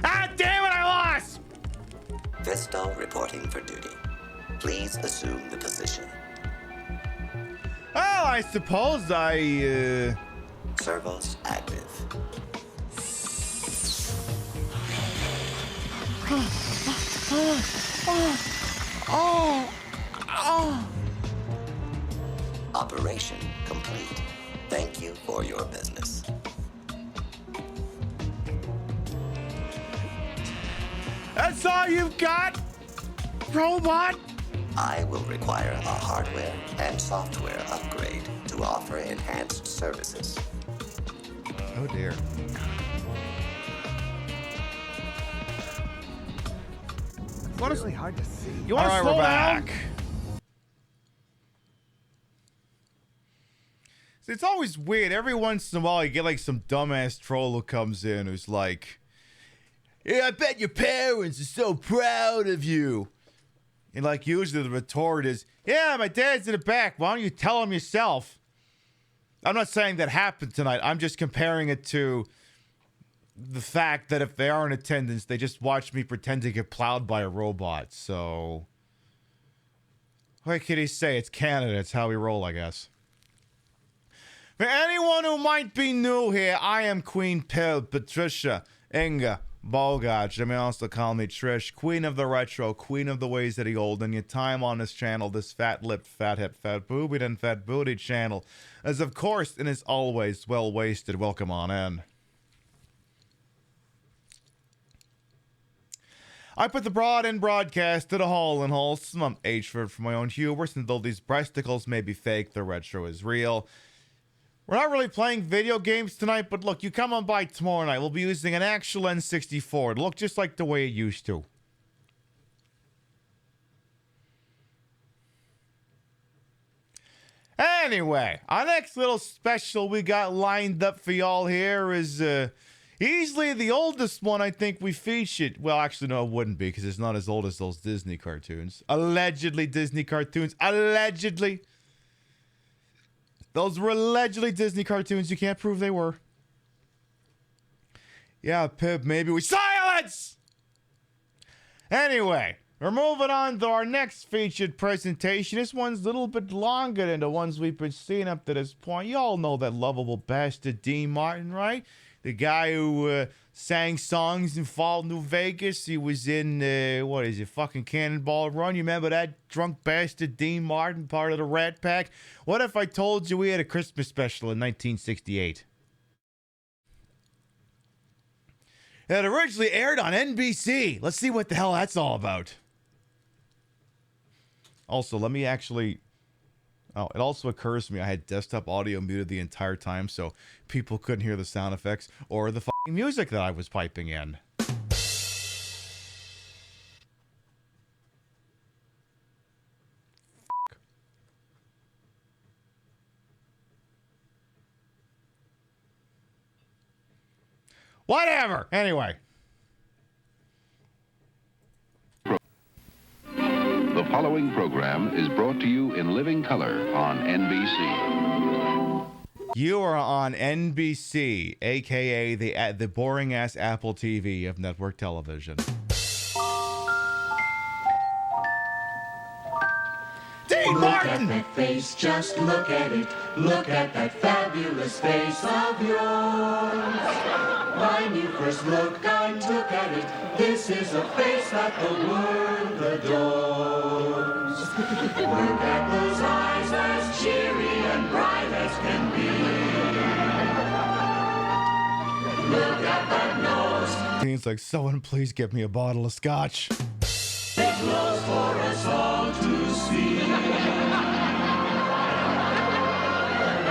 Ah, damn it, I lost! Vestal reporting for duty. Please assume the position. Oh, I suppose Servos active. Operation complete. Thank you for your business. That's all you've got, robot? I will require a hardware and software upgrade to offer enhanced services. Oh dear. What is really hard to see? You want to slow down? Back. See, it's always weird. Every once in a while, you get like some dumbass troll who comes in who's like, "Yeah, I bet your parents are so proud of you." And like usually the retort is, "Yeah, my dad's in the back. Why don't you tell him yourself?" I'm not saying that happened tonight. I'm just comparing it to the fact that if they are in attendance, they just watch me pretend to get plowed by a robot. So, what can he say? It's Canada. It's how we roll, I guess. For anyone who might be new here, I am Queen Pib, Patricia, Inga, Bogach. They may also call me Trish, Queen of the Retro, Queen of the Ways of the Old. And your time on this channel, this fat-lipped, fat-hip, fat-boobied, and fat-bootied channel, is of course and is always well-wasted. Welcome on in. I put the broad in broadcast to the hall and wholesome. I'm H-ford for my own hubris, and though these breasticles may be fake, the retro is real. We're not really playing video games tonight, but look, you come on by tomorrow night. We'll be using an actual N64. It'll look just like the way it used to. Hey, Anyway, our next little special we got lined up for y'all here is easily the oldest one I think we featured. Well, actually, no, it wouldn't be because it's not as old as those Disney cartoons. Allegedly Disney cartoons. Allegedly. Those were allegedly Disney cartoons. You can't prove they were. Yeah, Pip, maybe we... Silence! Anyway, we're moving on to our next featured presentation. This one's a little bit longer than the ones we've been seeing up to this point. You all know that lovable bastard Dean Martin, right? The guy who sang songs in Fall New Vegas. He was in, what is it, fucking Cannonball Run. You remember that drunk bastard Dean Martin, part of the Rat Pack? What if I told you we had a Christmas special in 1968? It originally aired on NBC. Let's see what the hell that's all about. Also, let me actually... Oh, it also occurs to me I had desktop audio muted the entire time so people couldn't hear the sound effects or the fucking music that I was piping in. Whatever. Anyway. The following program is brought to you in living color on NBC. You are on NBC, aka the boring ass Apple TV of network television. Dean Martin! Look at that face, just look at it. Look at that fabulous face of yours. When you first looked, I took at it. This is a face that the world adores. Look at those eyes as cheery and bright as can be. Look at that nose. Dean's like, someone please get me a bottle of scotch. It glows for us all to see.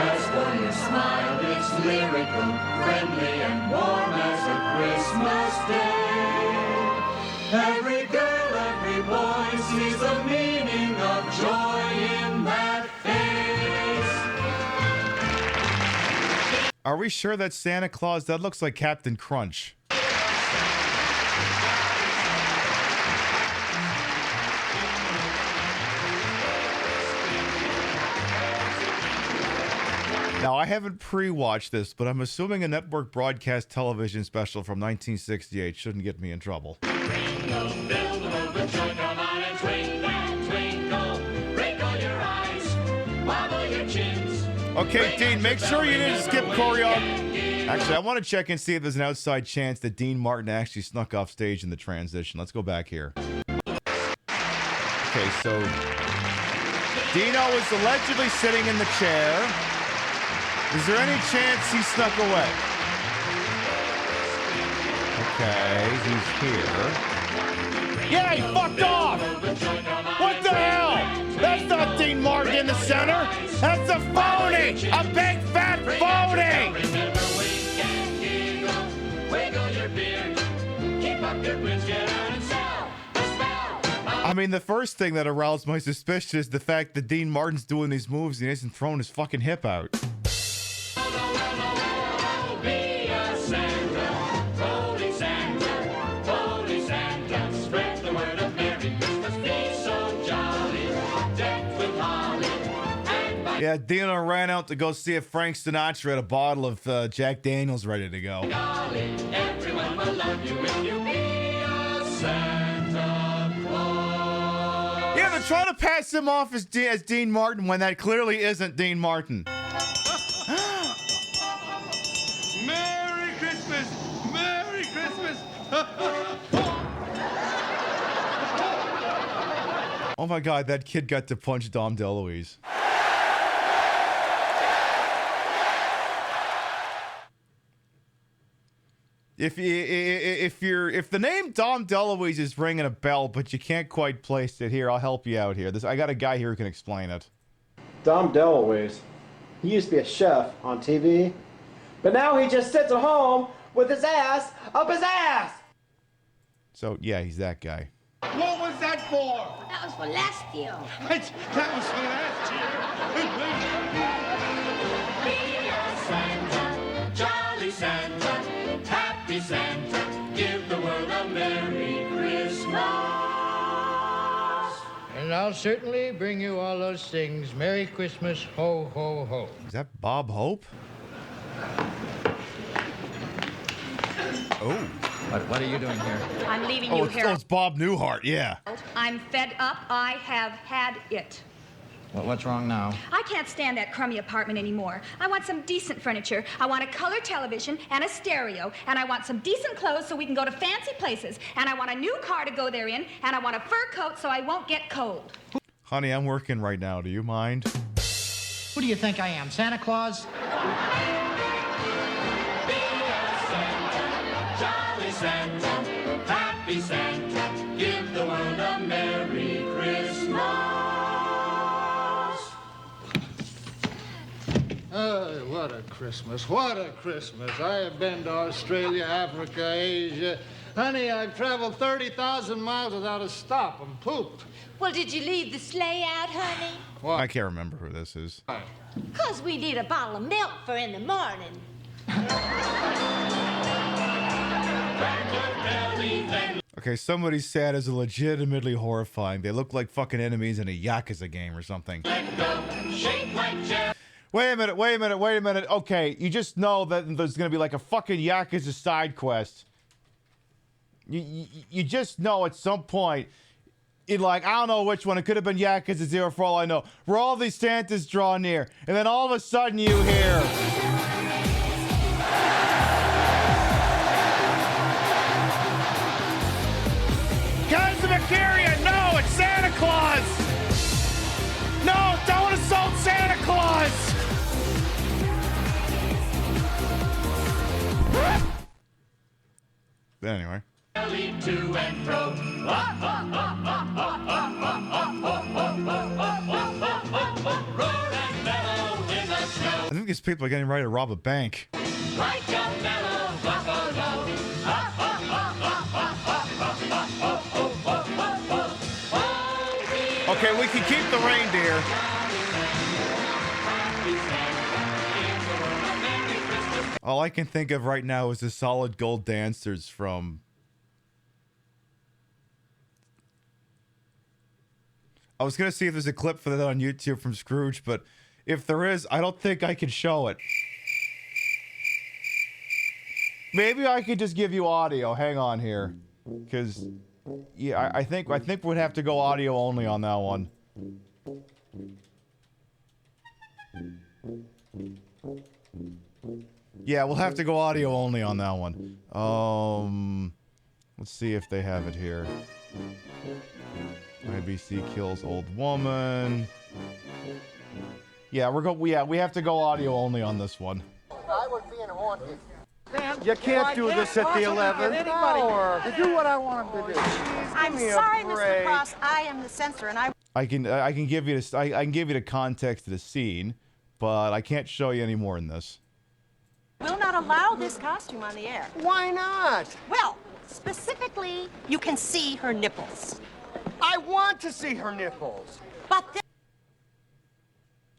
As for your smile, it's lyrical, friendly, and warm as a Christmas day. Every girl, every boy sees the meaning of joy in that face. Are we sure that's Santa Claus? That looks like Captain Crunch. Now, I haven't pre-watched this, but I'm assuming a network broadcast television special from 1968 shouldn't get me in trouble. Okay, Dean, make sure you didn't skip choreography. Actually, I want to check and see if there's an outside chance that Dean Martin actually snuck off stage in the transition. Let's go back here. Okay, so Dino is allegedly sitting in the chair. Is there any chance he snuck away? Okay, he's here. Yeah, he fucked off! What the hell? That's not Dean Martin in the center! That's a phony! A big fat phony! I mean, the first thing that aroused my suspicion is the fact that Dean Martin's doing these moves and he isn't throwing his fucking hip out. Yeah, Dino ran out to go see if Frank Sinatra had a bottle of Jack Daniels ready to go. Everyone will love you if you be a Santa Claus. Yeah, they're trying to pass him off as Dean Martin when that clearly isn't Dean Martin. Merry Christmas! Merry Christmas! Oh my God, that kid got to punch Dom DeLuise. If the name Dom DeLuise is ringing a bell, but you can't quite place it here, I'll help you out here. I got a guy here who can explain it. Dom DeLuise. He used to be a chef on TV, but now he just sits at home with his ass up his ass. So yeah, he's that guy. What was that for? That was for last year. What? That was for last year. Be a Santa, jolly Santa, happy Santa, give the world a Merry Christmas. And I'll certainly bring you all those things. Merry Christmas, ho, ho, ho. Is that Bob Hope? Oh. What are you doing here? I'm leaving you here. Oh, it's Bob Newhart, yeah. I'm fed up. I have had it. What's wrong now? I can't stand that crummy apartment anymore. I want some decent furniture. I want a color television and a stereo. And I want some decent clothes so we can go to fancy places. And I want a new car to go there in. And I want a fur coat so I won't get cold. Honey, I'm working right now. Do you mind? Who do you think I am, Santa Claus? Jolly Santa, happy Santa, give the world a Merry Christmas. Oh, what a Christmas, what a Christmas. I have been to Australia, Africa, Asia. Honey, I've traveled 30,000 miles without a stop and pooped. Well, did you leave the sleigh out, honey? I can't remember who this is. 'Cause we need a bottle of milk for in the morning. Okay, somebody said is legitimately horrifying. They look like fucking enemies in a Yakuza game or something. Wait a minute. Okay, you just know that there's gonna be like a fucking Yakuza side quest. You just know at some point, I don't know which one. It could have been Yakuza 0 for all I know. Where all these Santas draw near, and then all of a sudden you hear... No, it's Santa Claus! No, don't assault Santa Claus! Anyway. To and fro. I think these people are getting ready to rob a bank. Like a mellow buffalo. Okay, we can keep the reindeer. All I can think of right now is the Solid Gold Dancers from... I was going to see if there's a clip for that on YouTube from Scrooge, but if there is, I don't think I can show it. Maybe I could just give you audio. Hang on here. Because, yeah, I think we'd have to go audio only on that one. Yeah, we'll have to go audio only on that one. Let's see if they have it here. IBC kills old woman. Yeah, we have to go audio only on this one. I was being haunted. You can't do this at the 11th hour. To do what I want him to do. I'm sorry, Mr. Cross. I am the censor, and I can give you the context of the scene, but I can't show you any more in this. will not allow this costume on the air. Why not? Well, specifically, you can see her nipples. I want to see her nipples. But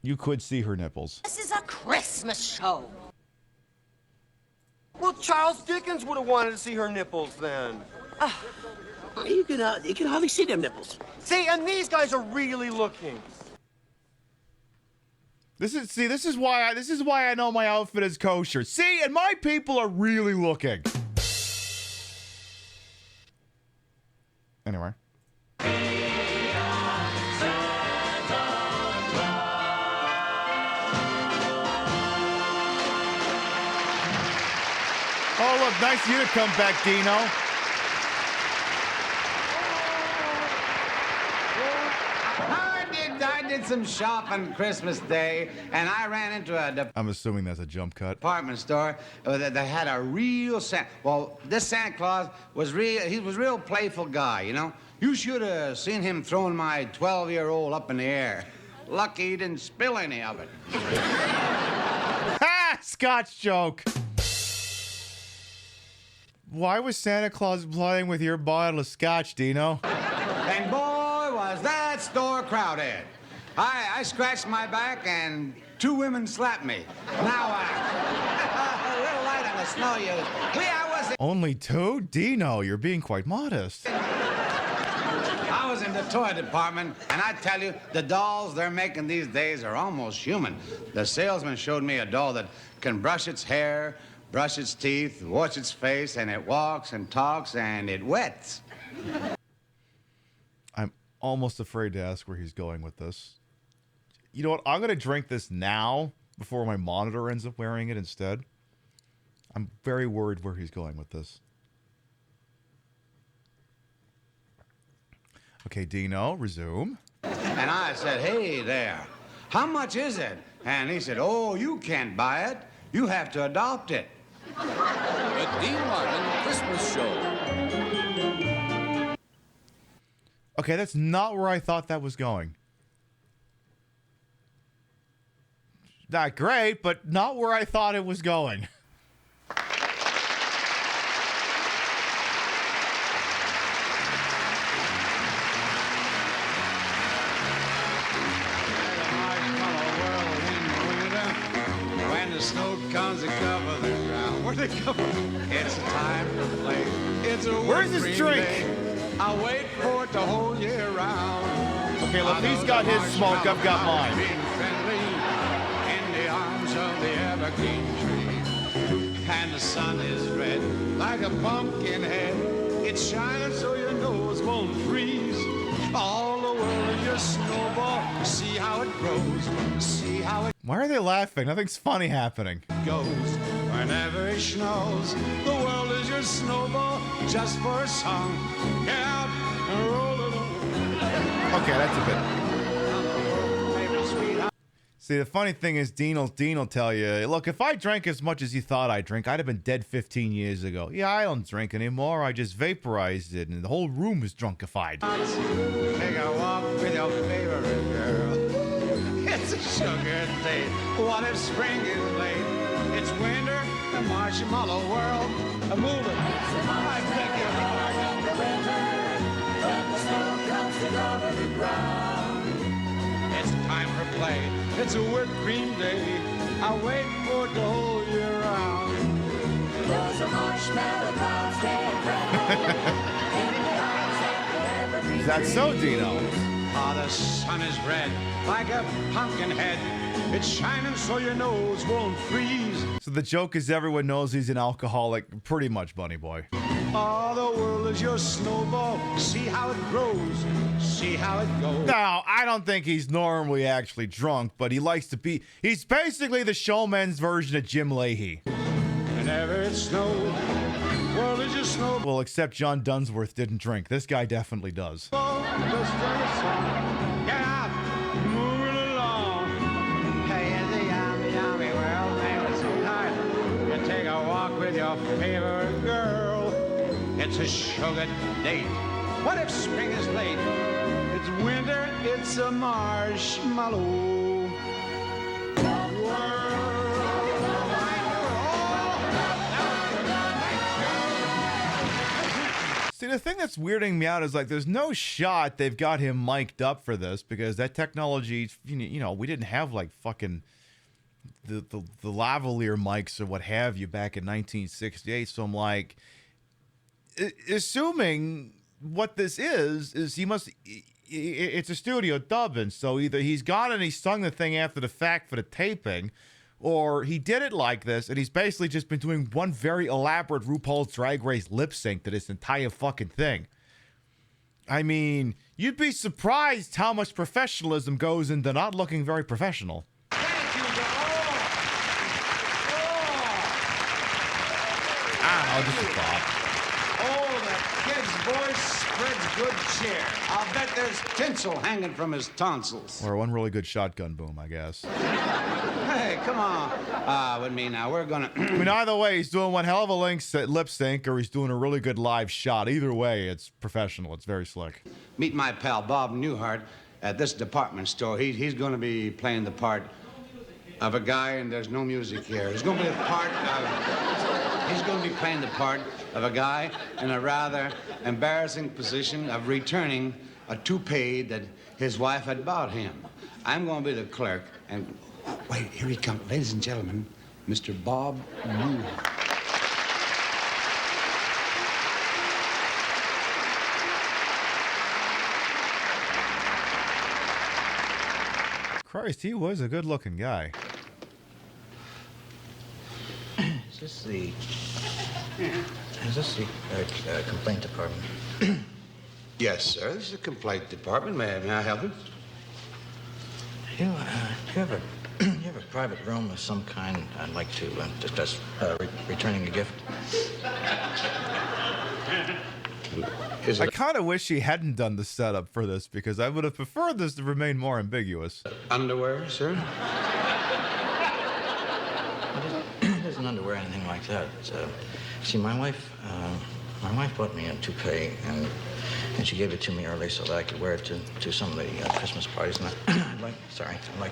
You could see her nipples. this is a Christmas show. Well, Charles Dickens would have wanted to see her nipples then. You can hardly see them nipples. See, and these guys are really looking. This is why I know my outfit is kosher. See, and my people are really looking. Anyway. Oh, look, nice of you to come back, Dino. I did some shopping Christmas Day, and I ran into a I'm assuming that's a jump cut. department store that had a real Santa. Well, this Santa Claus was real. He was a real playful guy, you know. You should have seen him throwing my 12-year-old up in the air. Lucky he didn't spill any of it. Ha! Scotch joke. Why was Santa Claus playing with your bottle of scotch, Dino? that store crowded. I scratched my back and 2 women slapped me. Now a little light on the snow use. I was Only 2? Dino, you're being quite modest. I was in the toy department, and I tell you, the dolls they're making these days are almost human. The salesman showed me a doll that can brush its hair, brush its teeth, wash its face, and it walks and talks and it wets. I'm almost afraid to ask where he's going with this. You know what? I'm going to drink this now before my monitor ends up wearing it instead. I'm very worried where he's going with this. Okay, Dino, resume. And I said, hey there, how much is it? And he said, oh, you can't buy it. You have to adopt it. The Dean Martin Christmas Show. Okay, that's not where I thought that was going. Not great, but not where I thought it was going. When the snow comes to cover the ground, where they cover? It's a time to play. It's a Where's this drink? day. I wait for it the whole year round. Okay, look, he's got his smoke. I've got mine. Being friendly in the arms of the evergreen tree, and the sun is red like a pumpkin head. It's shining so your nose won't freeze. All the world is your snowball. See how it grows. See how it Why are they laughing? Nothing's funny happening. goes. Whenever it snows, the world is your snowball. Just for a song. Get out and roll it over. Okay, that's a bit. See, the funny thing is, Dean will tell you, look, if I drank as much as you thought I drink, I'd have been dead 15 years ago. Yeah, I don't drink anymore. I just vaporized it, and the whole room is drunkified. Take a walk with your favorite girl. It's a sugar day. What if spring is late? It's winter, the marshmallow world. I'm moving. I beg your pardon. It's time for play. It's a whipped cream day. I wait for it the whole year round. There's a marshmallow clouds Is that so, Dino? Ah, the sun is red like a pumpkin head. It's shining so your nose won't freeze. So the joke is everyone knows he's an alcoholic. Pretty much, Bunny Boy. All the world is your snowball. See how it grows. See how it goes. Now, I don't think he's normally actually drunk, but he likes to be. He's basically the showman's version of Jim Leahy. Whenever it snows, world is your snowball. Well, except John Dunsworth didn't drink. This guy definitely does. Just for a song. Get out, moving along. Hey, in the yummy world, man, it's so nice. You take a walk with your favorite girl. It's a sugar date. What if spring is late? It's winter, it's a marshmallow. See, the thing that's weirding me out is, like, there's no shot they've got him mic'd up for this, because that technology, you know, we didn't have, like, fucking the lavalier mics or what have you back in 1968. So I'm like, assuming what this is he must, it's a studio dubbing, so either he's gone and he sung the thing after the fact for the taping, or he did it like this, and he's basically just been doing one very elaborate RuPaul's Drag Race lip sync to this entire fucking thing. I mean, you'd be surprised how much professionalism goes into not looking very professional. Oh, just a thought. Oh, that kid's voice spreads good cheer. I'll bet there's tinsel hanging from his tonsils. Or one really good shotgun boom, I guess. Hey, come on. With me now, we're gonna... I mean, either way, he's doing one hell of a lip sync, or he's doing a really good live shot. Either way, it's professional. It's very slick. Meet my pal, Bob Newhart, at this department store. He's going to be playing the part of a guy, and there's no music here. He's going to be the part of... He's going to be playing the part of a guy in a rather embarrassing position of returning a toupee that his wife had bought him. I'm going to be the clerk, and wait, here he comes. Ladies and gentlemen, Mr. Bob Newhart. Christ, he was a good-looking guy. Is this the complaint department? Yes, sir. This is the complaint department. May I help you? Do you have a private room of some kind? I'd like to discuss returning a gift. I kind of wish he hadn't done the setup for this because I would have preferred this to remain more ambiguous. Underwear, sir? It isn't underwear or anything like that. See, my wife bought me a toupee, and she gave it to me early so that I could wear it to some of the Christmas parties. And I'd like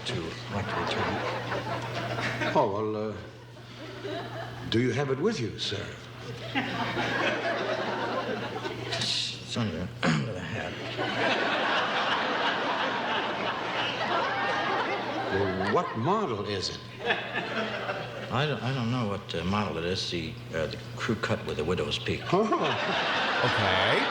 to return it. Oh, well, do you have it with you, sir? It's under the hat. Well, what model is it? I don't know what model it is. The crew cut with a widow's peak. Oh. Okay.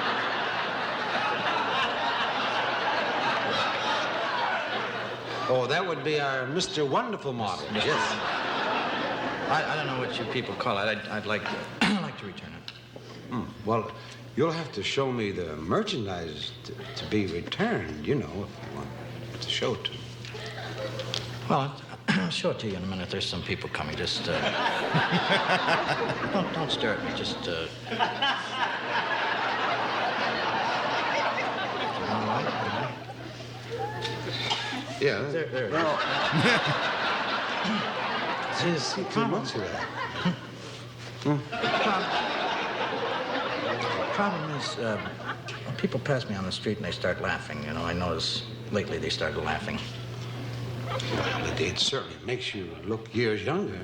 Oh, that would be our Mr. Wonderful model. Yes. I don't know what you people call it. I'd like to return it. Well, you'll have to show me the merchandise to be returned, you know, if you want to show it to me. Well, I'll show it to you in a minute. There's some people coming. Just don't stare at me. Just Yeah. There. Well, see, too much of that. The problem is, when people pass me on the street and they start laughing. You know, I notice lately they started laughing. Well, it certainly makes you look years younger.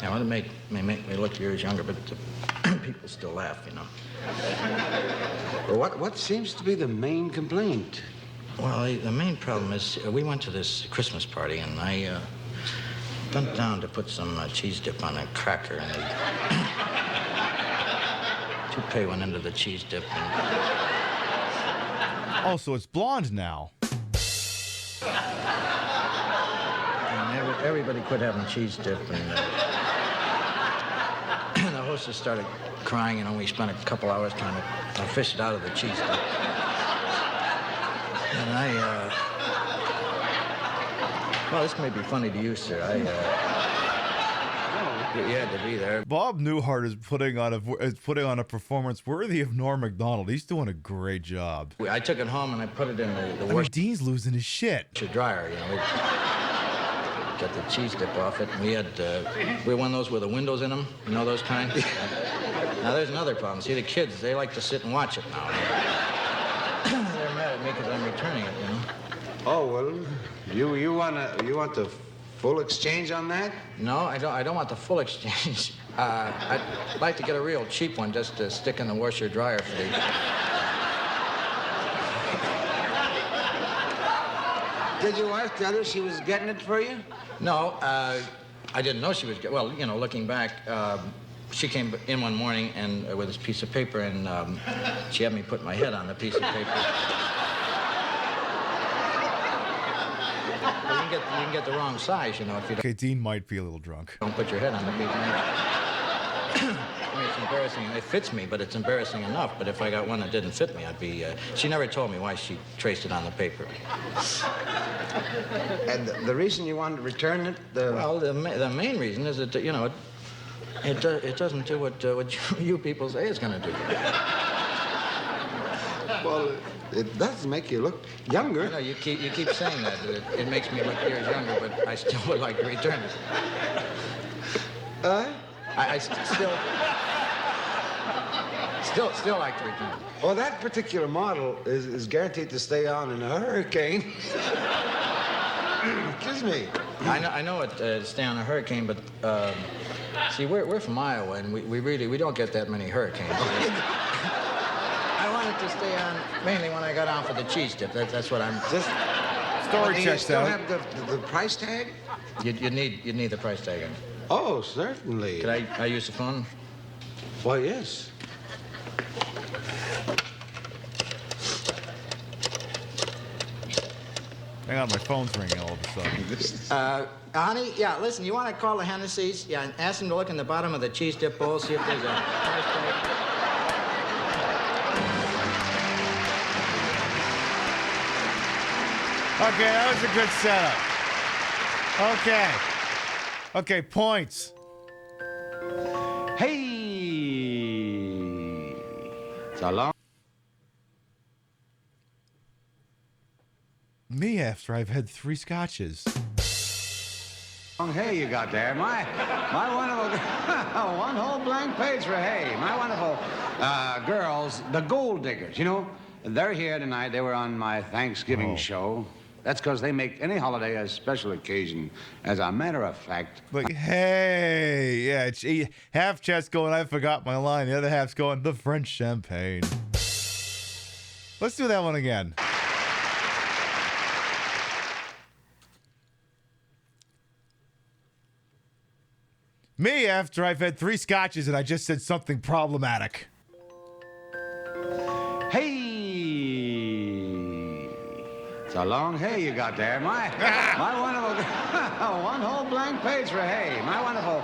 Yeah, well, it may make me look years younger, but people still laugh, you know. Well, what seems to be the main complaint? Well, the main problem is we went to this Christmas party, and I bent down to put some cheese dip on a cracker, and the toupee went into the cheese dip. And... Oh, so it's blonde now. And everybody quit having cheese dip, and the hostess started crying. You know, we spent a couple hours trying to fish it out of the cheese dip. And well, this may be funny to you, sir. You had to be there. Bob Newhart is putting on a performance worthy of Norm Macdonald. He's doing a great job. I took it home and I put it in the washer. Dean's losing his shit. Dryer, you know. Got the cheese dip off it. And we had one of those with the windows in them. You know those kind? Now there's another problem. See, the kids, they like to sit and watch it now. They're mad at me because I'm returning it, you know. Oh, well, you want the full exchange on that? No, I don't want the full exchange. I'd like to get a real cheap one just to stick in the washer dryer for the... Did your wife tell you she was getting it for you? No, I didn't know she was well, you know, looking back, she came in one morning and with this piece of paper, and she had me put my head on the piece of paper. Well, you can get the wrong size, you know, if you don't. Okay, Dean might be a little drunk. Don't put your head on the piece. I mean, it's embarrassing. It fits me, but it's embarrassing enough. But if I got one that didn't fit me, I'd be... She never told me why she traced it on the paper. And the reason you wanted to return it? Well, the main reason is that, you know, it doesn't do what you people say it's going to do. Well, it does make you look younger. I know, you keep saying that. It makes me look years younger, but I still would like to return it. I still like to return it. Well, that particular model is guaranteed to stay on in a hurricane. Excuse me. I know it stay on a hurricane, but see, we're from Iowa, and we don't get that many hurricanes. I wanted to stay on mainly when I got on for the cheese dip. That's what I'm. Story You checks still out. have the price tag? You need the price tag. Oh, certainly. Could I use the phone? Why, yes. Hang on, my phone's ringing all of a sudden. Honey, yeah, listen, you want to call the Hennessy's? Yeah, and ask them to look in the bottom of the cheese dip bowl, see if there's a price tag. Okay, that was a good setup. Okay. Okay, points. Hey! So long. Me after I've had 3 scotches. Hey, you got there. My wonderful, one whole blank page for hey. My wonderful girls, the gold diggers, you know. They're here tonight. They were on my Thanksgiving show. That's because they make any holiday a special occasion. As a matter of fact. Like, hey, yeah, half chat's going, I forgot my line. The other half's going, the French champagne. Let's do that one again. Me after I've had 3 scotches and I just said something problematic. Hey! It's a long hey you got there. My wonderful, one whole blank page for hey. My wonderful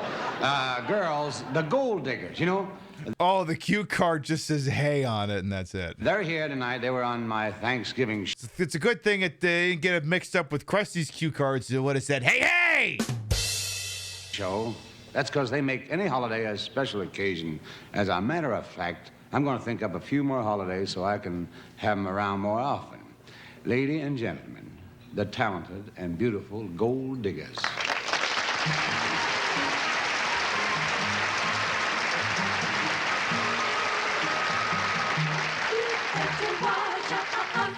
girls, the gold diggers, you know. Oh, the cue card just says hey on it and that's it. They're here tonight. They were on my Thanksgiving show. It's a good thing that they didn't get it mixed up with Krusty's cue cards. It would have said, hey, hey! Show. That's because they make any holiday a special occasion. As a matter of fact, I'm going to think up a few more holidays so I can have them around more often. Ladies and gentlemen, the talented and beautiful gold diggers.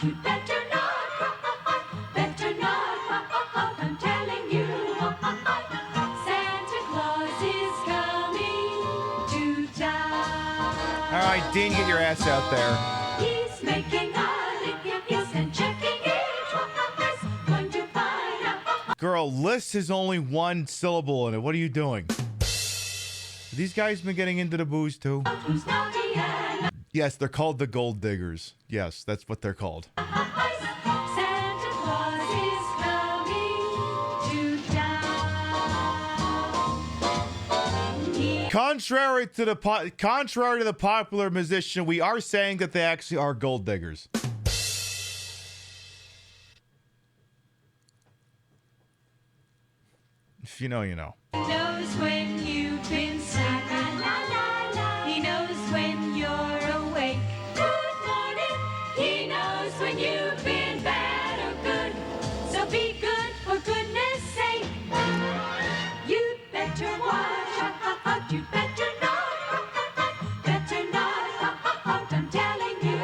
You better not, better not, I'm telling you, Santa Claus is coming to town. All right, Dean, get your ass out there. He's making a list and checking it, going to find out. Girl, list has only 1 syllable in it. What are you doing? These guys been getting into the booze too? Who's naughty and Yes, they're called the Gold Diggers. Yes, that's what they're called. Santa Claus is coming to town. Contrary to the popular musician, we are saying that they actually are gold diggers. If you know, you know. He knows when you've been sad. He knows when you're awake. Good morning. He knows when you've been bad or good. So be good for goodness sake. You'd better watch out. You'd better not. Better not. I'm telling you.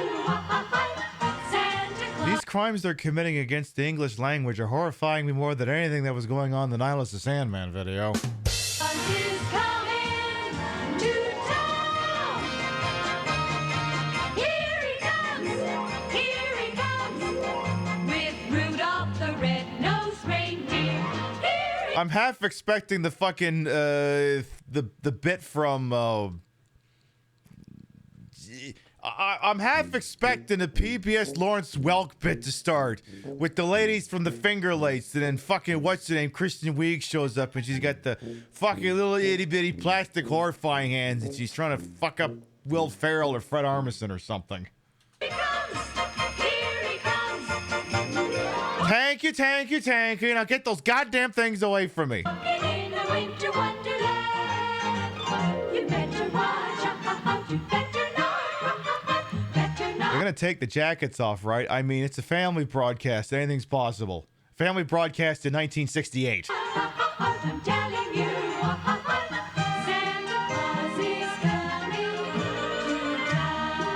Santa Claus. These crimes they're committing against the English language are horrifying me more than anything that was going on in the Nihilus the Sandman video. Is coming to town. Here he comes, with Rudolph the red-nosed reindeer. I'm half expecting the fucking the bit from I'm half expecting the PBS Lawrence Welk bit to start with the ladies from the Finger Lakes, and then fucking what's her name, Kristen Wiig shows up and she's got the fucking little itty bitty plastic horrifying hands and she's trying to fuck up Will Ferrell or Fred Armisen or something. Thank you, thank you, thank you. Now get those goddamn things away from me. In the winter wonderland, you better watch out. You better not. They're gonna take the jackets off, right? I mean, it's a family broadcast. Anything's possible. Family broadcast in 1968. I'm telling you, Santa Claus is coming to town.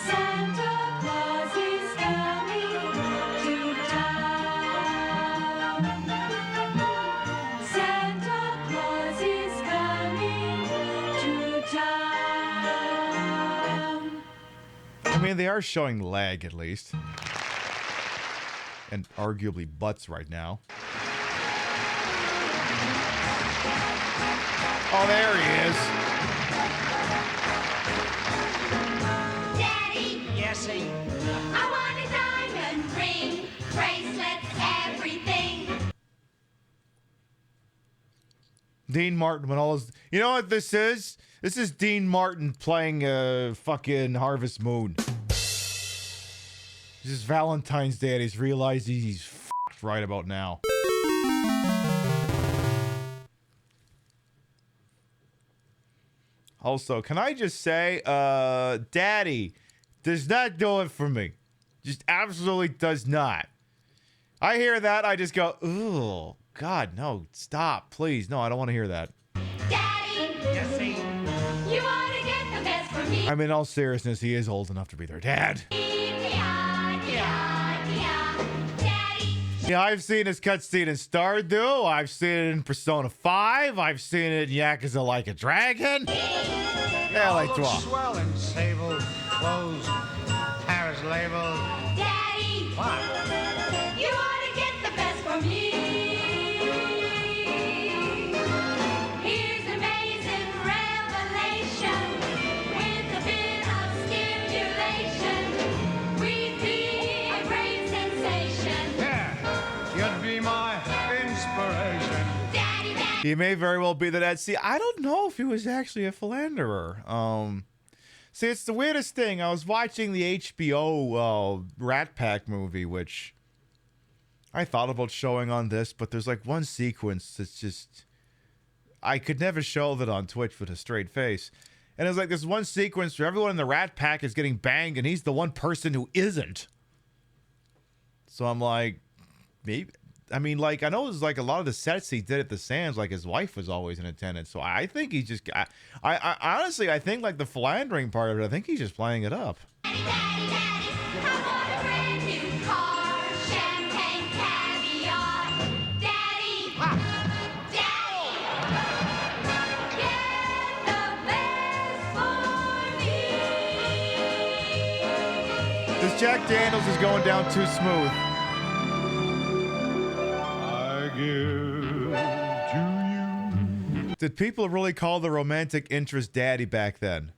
Santa Claus is coming to town. Santa Claus is coming to town. mean, they are showing leg at least. And arguably butts right now. Oh, there he is. Daddy, yes, I want a diamond ring, bracelets, everything. Dean Martin, when all his... You know what this is? This is Dean Martin playing fucking Harvest Moon. This is Valentine's Day and he's realized he's f***ed right about now. Also, can I just say, Daddy does not do it for me. Just absolutely does not. I hear that, I just go, ooh, God, no, stop, please. No, I don't want to hear that. Daddy, yes, you want to get the best for me. I mean, in all seriousness, he is old enough to be their dad. Yeah, I've seen his cutscene in Stardew. I've seen it in Persona 5. I've seen it in Yakuza Like a Dragon. Yeah, like look swell in sable clothes, Paris label. Daddy, What? you want to get the best for me. Here's amazing revelation with a bit of stimulation. We'd be a great sensation. Yeah, you'd be my inspiration. Daddy, Daddy. He may very well be the dad. See, I don't know if he was actually a philanderer. See, it's the weirdest thing. I was watching the HBO Rat Pack movie, which I thought about showing on this, but there's like one sequence that's just... I could never show that on Twitch with a straight face. And it's like this one sequence where everyone in the Rat Pack is getting banged, and he's the one person who isn't. So I'm like, maybe... I mean, like, I know it was like a lot of the sets he did at the Sands, like his wife was always in attendance. So I think he's just, I honestly, I think like the philandering part of it, I think he's just playing it up. Daddy, Daddy, I want a brand new car, champagne, caviar. Daddy, Daddy, get the best for me. This Jack Daniels is going down too smooth. Did people really call the romantic interest daddy back then?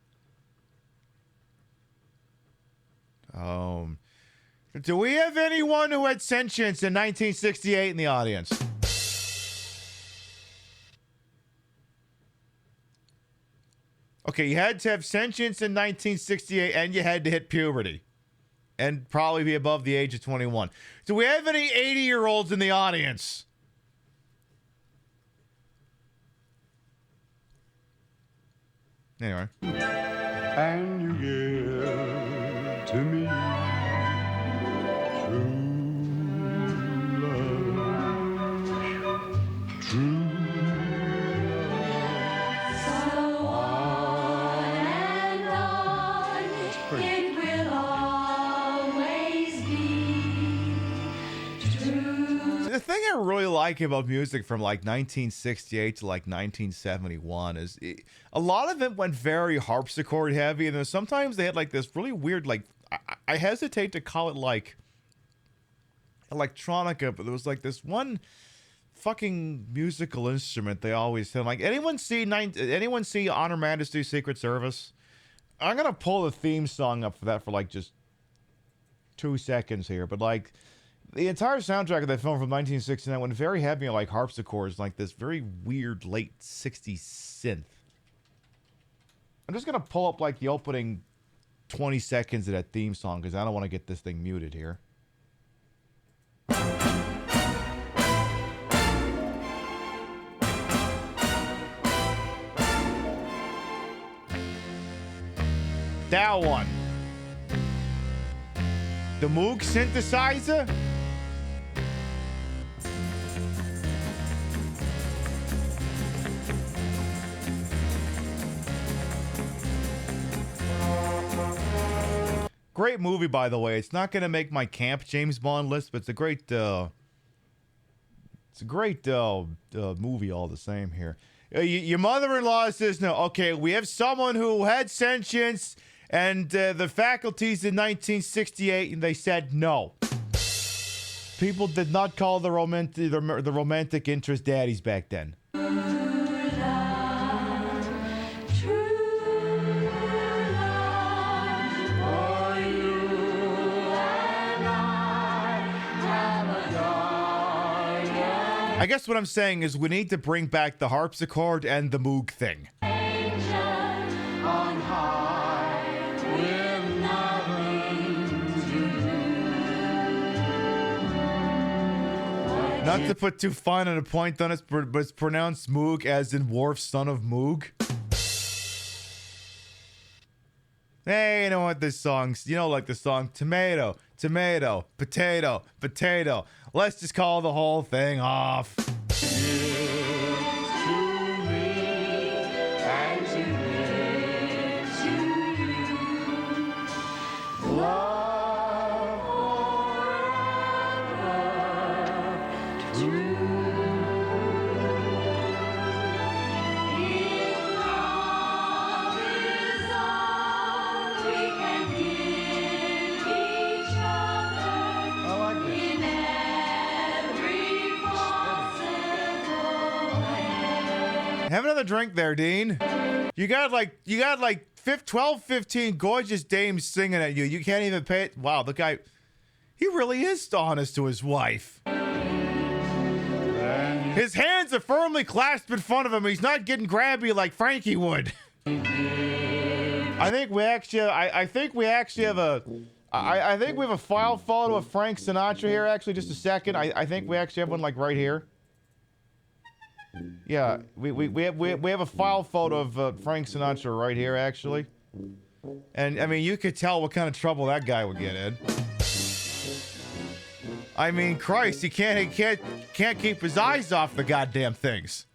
Do we have anyone who had sentience in 1968 in the audience? Okay, you had to have sentience in 1968 and you had to hit puberty. And probably be above the age of 21. Do we have any 80-year-olds in the audience? Anyway. And you give to me true So on and on, it will always be true. The thing I really like about music from like 1968 to like 1971 is a lot of it went very harpsichord heavy, and then sometimes they had like this really weird, like, I hesitate to call it like electronica, but there was like this one fucking musical instrument they always had. Like, anyone see Honor Majesty Secret Service? I'm gonna pull the theme song up for that for like just 2 seconds here, but like the entire soundtrack of that film from 1969 went very heavy on like harpsichords, like this very weird late 60s synth. I'm just gonna pull up like the opening 20 seconds of that theme song because I don't want to get this thing muted here. That one. The Moog synthesizer. Great movie, by the way. It's not going to make my camp James Bond list, but it's a great movie all the same here. Your mother-in-law says no. Okay, we have someone who had sentience And the faculties in 1968, and they said no. People did not call the romantic interest daddies back then. I guess what I'm saying is we need to bring back the harpsichord and the Moog thing. On high with nothing to do. Not to put too fine on a point on it, but it's pronounced Moog as in Worf, son of Moog. Hey, you know what this song's, like the song Tomato, Tomato, Potato, Potato. Let's just call the whole thing off. Have another drink there, Dean. You got like 12, 15 gorgeous dames singing at you. You can't even pay it. Wow, the guy, he really is honest to his wife. His hands are firmly clasped in front of him. He's not getting grabby like Frankie would. I think we actually have a file photo of Frank Sinatra here. Actually, just a second. I think we actually have one like right here. Yeah, we have a file photo of Frank Sinatra right here, actually. And, I mean, you could tell what kind of trouble that guy would get in. I mean, Christ, he can't keep his eyes off the goddamn things.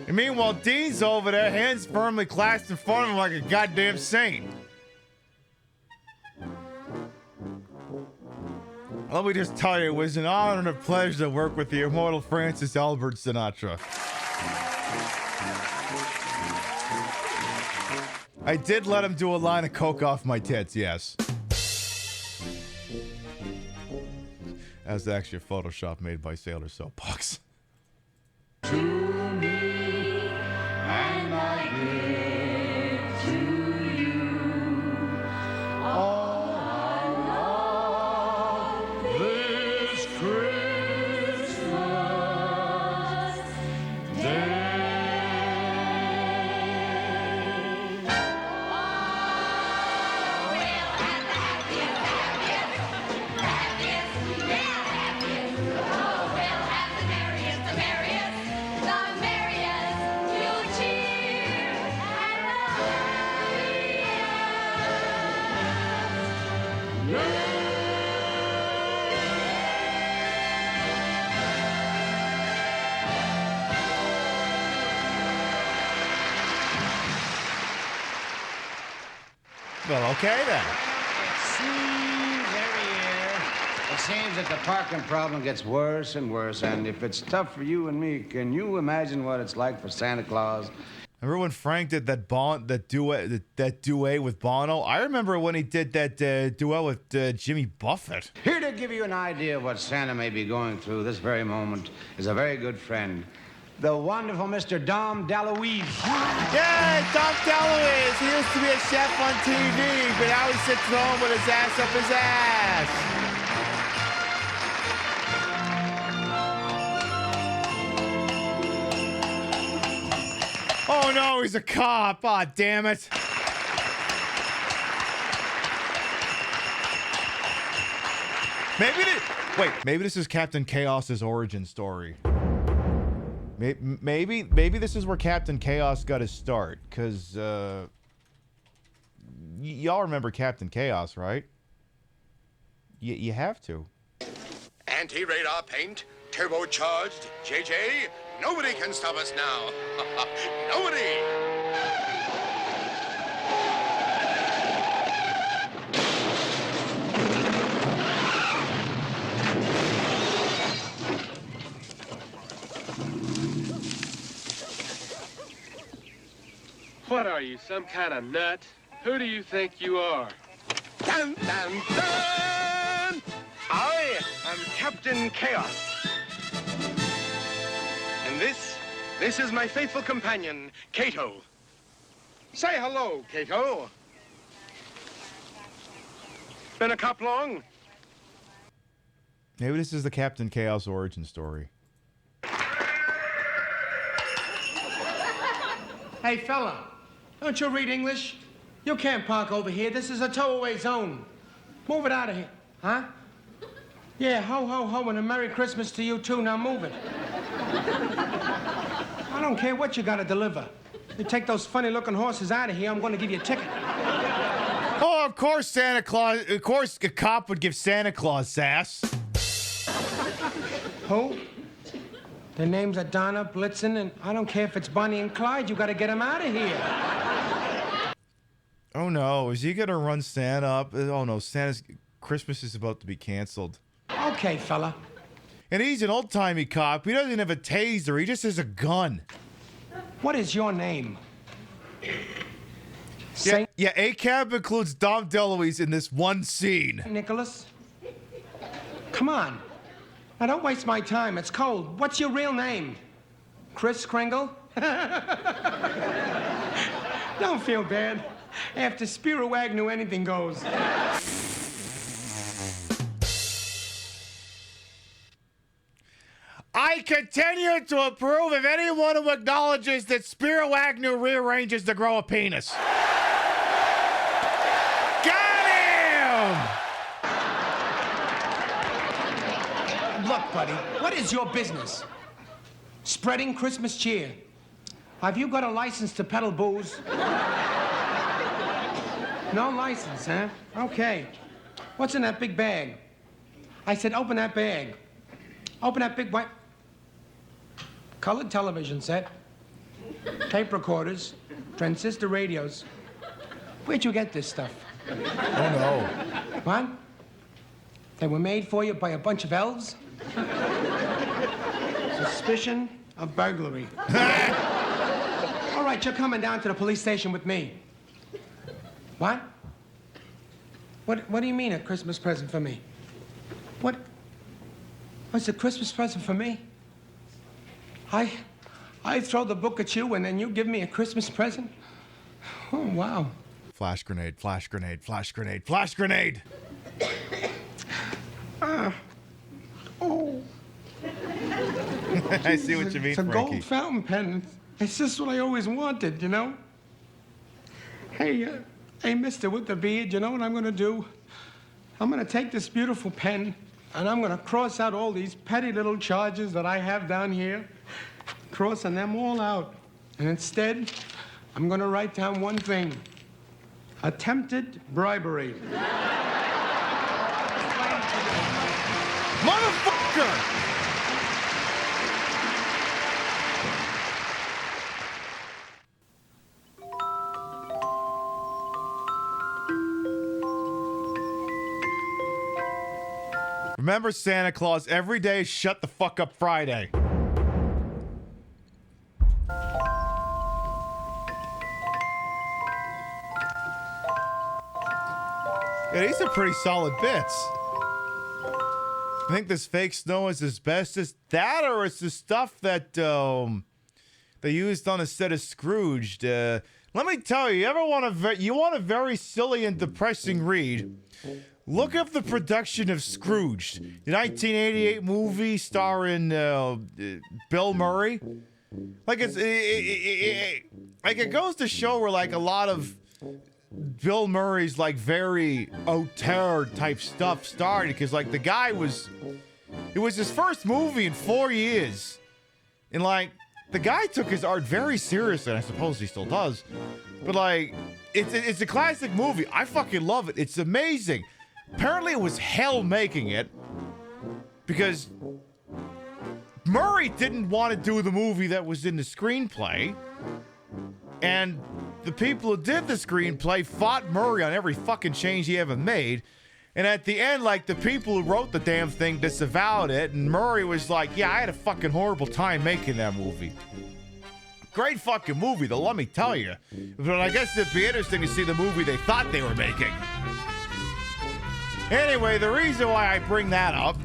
And meanwhile, Dean's over there, hands firmly clasped in front of him like a goddamn saint. Let me just tell you, it was an honor and a pleasure to work with the immortal Francis Albert Sinatra. I did let him do a line of coke off my tits, yes. That's actually a Photoshop made by Sailor Soapbox. To me, and I give to you all I love this Christmas day. Well, okay then. It seems that the parking problem gets worse and worse, and if it's tough for you and me, can you imagine what it's like for Santa Claus? Remember when Frank did that duet with Bono? I remember when he did that duet with Jimmy Buffett. Here to give you an idea of what Santa may be going through this very moment is a very good friend, the wonderful Mr. Dom DeLuise. Yeah, Dom DeLuise. He used to be a chef on TV, but now he sits at home with his ass up his ass. Oh no, he's a cop. Aw, damn it. Maybe this is Captain Chaos's origin story. Maybe this is where Captain Chaos got his start, because y'all remember Captain Chaos, right? You have to. Anti-radar paint, turbocharged, JJ. Nobody can stop us now. Nobody. What What are you, some kind of nut? Who do you think you are? Dun, dun, dun! I am Captain Chaos. And this is my faithful companion, Kato. Say hello, Kato. Been a cop long? Maybe this is the Captain Chaos origin story. Hey, fella, don't you read English? You can't park over here. This is a tow-away zone. Move it out of here, huh? Yeah, ho, ho, ho, and a Merry Christmas to you, too. Now move it. I don't care what you gotta deliver. You take those funny-looking horses out of here, I'm gonna give you a ticket. Oh, of course Santa Claus, of course a cop would give Santa Claus sass. Who? Their names are Donna, Blitzen, and I don't care if it's Bonnie and Clyde. You gotta get them out of here. Oh no, is he gonna run Santa up? Oh no, Santa's Christmas is about to be canceled. Okay, fella. And he's an old-timey cop. He doesn't have a taser, he just has a gun. What is your name? Yeah, ACAB includes Dom DeLuise in this one scene. Nicholas? Come on. Now, don't waste my time. It's cold. What's your real name? Chris Kringle? Don't feel bad. After Spiro Agnew, anything goes. I continue to approve of anyone who acknowledges that Spiro Agnew rearranges to grow a penis. Got him! Look, buddy, what is your business? Spreading Christmas cheer. Have you got a license to peddle booze? No license, huh? Okay. What's in that big bag? I said, open that bag. Open that big white... Colored television set, tape recorders, transistor radios. Where'd you get this stuff? Oh, no. What? They were made for you by a bunch of elves? Suspicion of burglary. All right, you're coming down to the police station with me. What? What do you mean, a Christmas present for me? What's a Christmas present for me? I throw the book at you and then you give me a Christmas present? Oh, wow. Flash grenade, flash grenade, flash grenade, flash grenade! Oh. I see what you mean, It's a Frankie. gold fountain pen. It's just what I always wanted, you know? Hey, mister with the beard, you know what I'm gonna do? I'm gonna take this beautiful pen and I'm gonna cross out all these petty little charges that I have down here, crossing them all out. And instead, I'm gonna write down one thing. Attempted bribery. Motherfucker! Remember, Santa Claus, every day is Shut the Fuck Up Friday. Yeah, these are pretty solid bits. I think this fake snow is as best as that, or it's the stuff that they used on a set of Scrooged. Let me tell you, you ever want a very silly and depressing read? Look up the production of Scrooged, the 1988 movie starring Bill Murray. Like it goes to show where like a lot of Bill Murray's like very auteur type stuff started, because like the guy it was his first movie in 4 years, and like the guy took his art very seriously, and I suppose he still does. But like it's a classic movie. I fucking love it. It's amazing. Apparently it was hell making it because Murray didn't want to do the movie that was in the screenplay, and the people who did the screenplay fought Murray on every fucking change he ever made. And at the end, like, the people who wrote the damn thing disavowed it, and Murray was like, yeah, I had a fucking horrible time making that movie. Great fucking movie, though, let me tell you. But I guess it'd be interesting to see the movie they thought they were making. Anyway, the reason why I bring that up...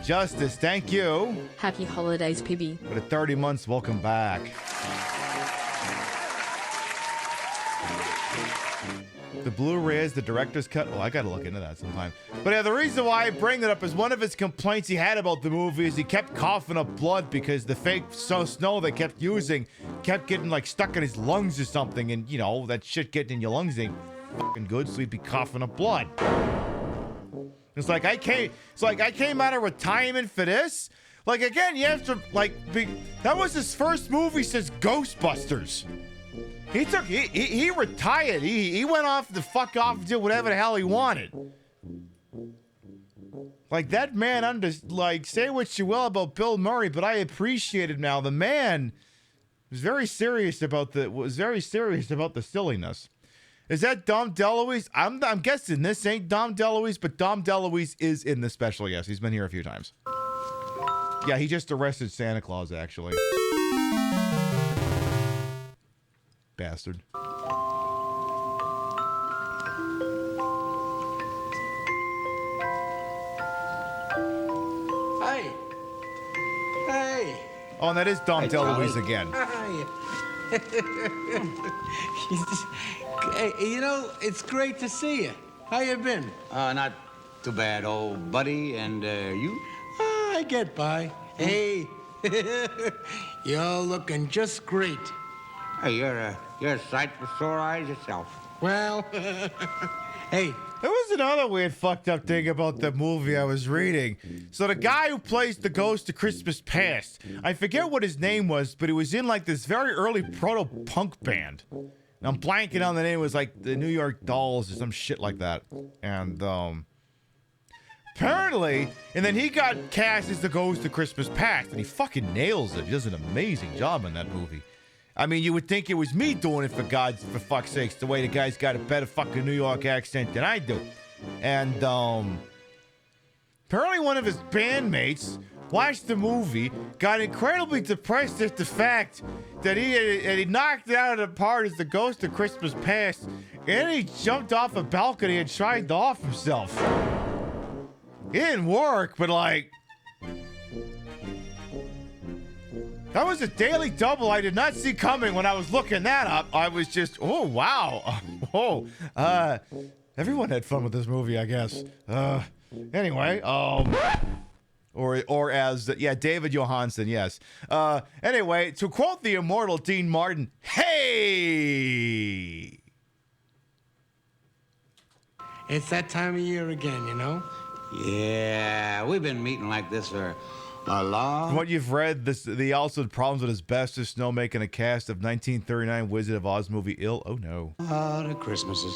Justice, thank you. Happy holidays, Pibby. For the 30 months, welcome back. The Blu-ray is the director's cut. Oh, I gotta look into that sometime. But yeah, the reason why I bring that up is one of his complaints he had about the movie is he kept coughing up blood because the fake snow they kept using kept getting like stuck in his lungs or something, and you know that shit getting in your lungs ain't fucking good, so he'd be coughing up blood. It's like I came out of retirement for this. Like again, you have to that was his first movie since Ghostbusters. He retired. He went off the fuck off and did whatever the hell he wanted. Like that man say what you will about Bill Murray, but I appreciate it now. The man was very serious about the silliness. Is that Dom DeLuise? I'm guessing this ain't Dom DeLuise, but Dom DeLuise is in this special. Yes, he's been here a few times. Yeah, he just arrested Santa Claus, actually. Bastard. Hey. Hey. Oh, and that is Dom DeLuise again. Hey, you know, it's great to see you. How you been? Not too bad, old buddy. And you? I get by. Hey, you're looking just great. Hey, you're a sight for sore eyes yourself. Well, hey. There was another weird fucked up thing about the movie I was reading. So the guy who plays the ghost of Christmas Past, I forget what his name was, but he was in like this very early proto-punk band. And I'm blanking on the name. It was like the New York Dolls or some shit like that. And apparently, and then he got cast as the ghost of Christmas Past, and he fucking nails it. He does an amazing job in that movie. I mean, you would think it was me doing it for fuck's sakes, the way the guy's got a better fucking New York accent than I do. And, apparently one of his bandmates watched the movie, got incredibly depressed at the fact that he knocked it out of the park as the ghost of Christmas Past, and he jumped off a balcony and tried to off himself. It didn't work, but like... That was a daily double I did not see coming when I was looking that up. I was just, oh, wow. Everyone had fun with this movie, I guess. Anyway, or as, David Johansen, yes. Anyway, to quote the immortal Dean Martin, hey! It's that time of year again, you know? Yeah, we've been meeting like this for a long... From what you've read, he also had problems with asbestos snow making a cast of 1939 Wizard of Oz movie ill. Oh, no. The Christmases.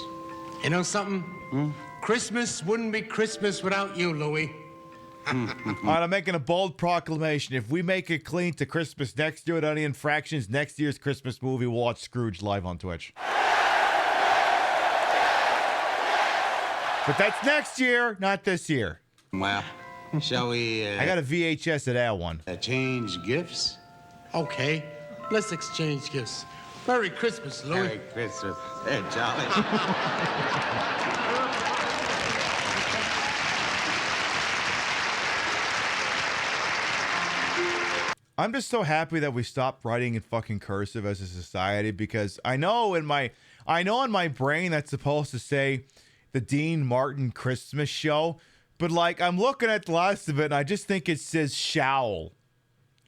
You know something? Christmas wouldn't be Christmas without you, Louie. All right, I'm making a bold proclamation. If we make it clean to Christmas next year without any infractions, next year's Christmas movie, we'll watch Scrooge live on Twitch. But that's next year, not this year. Well, shall we... I got a VHS of that one. Change gifts? Okay, let's exchange gifts. Merry Christmas, Louie. Merry Christmas. Hey, Charlie. I'm just so happy that we stopped writing in fucking cursive as a society, because I know in my brain that's supposed to say the Dean Martin Christmas show, but like I'm looking at the last of it and I just think it says Showl.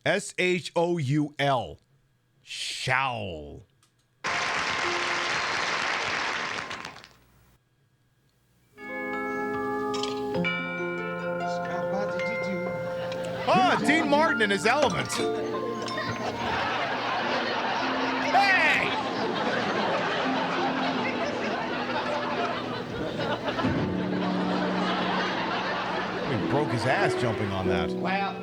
S-H-O-U-L. Showl. Oh, Dean Martin in his element. Hey! He broke his ass jumping on that. Well,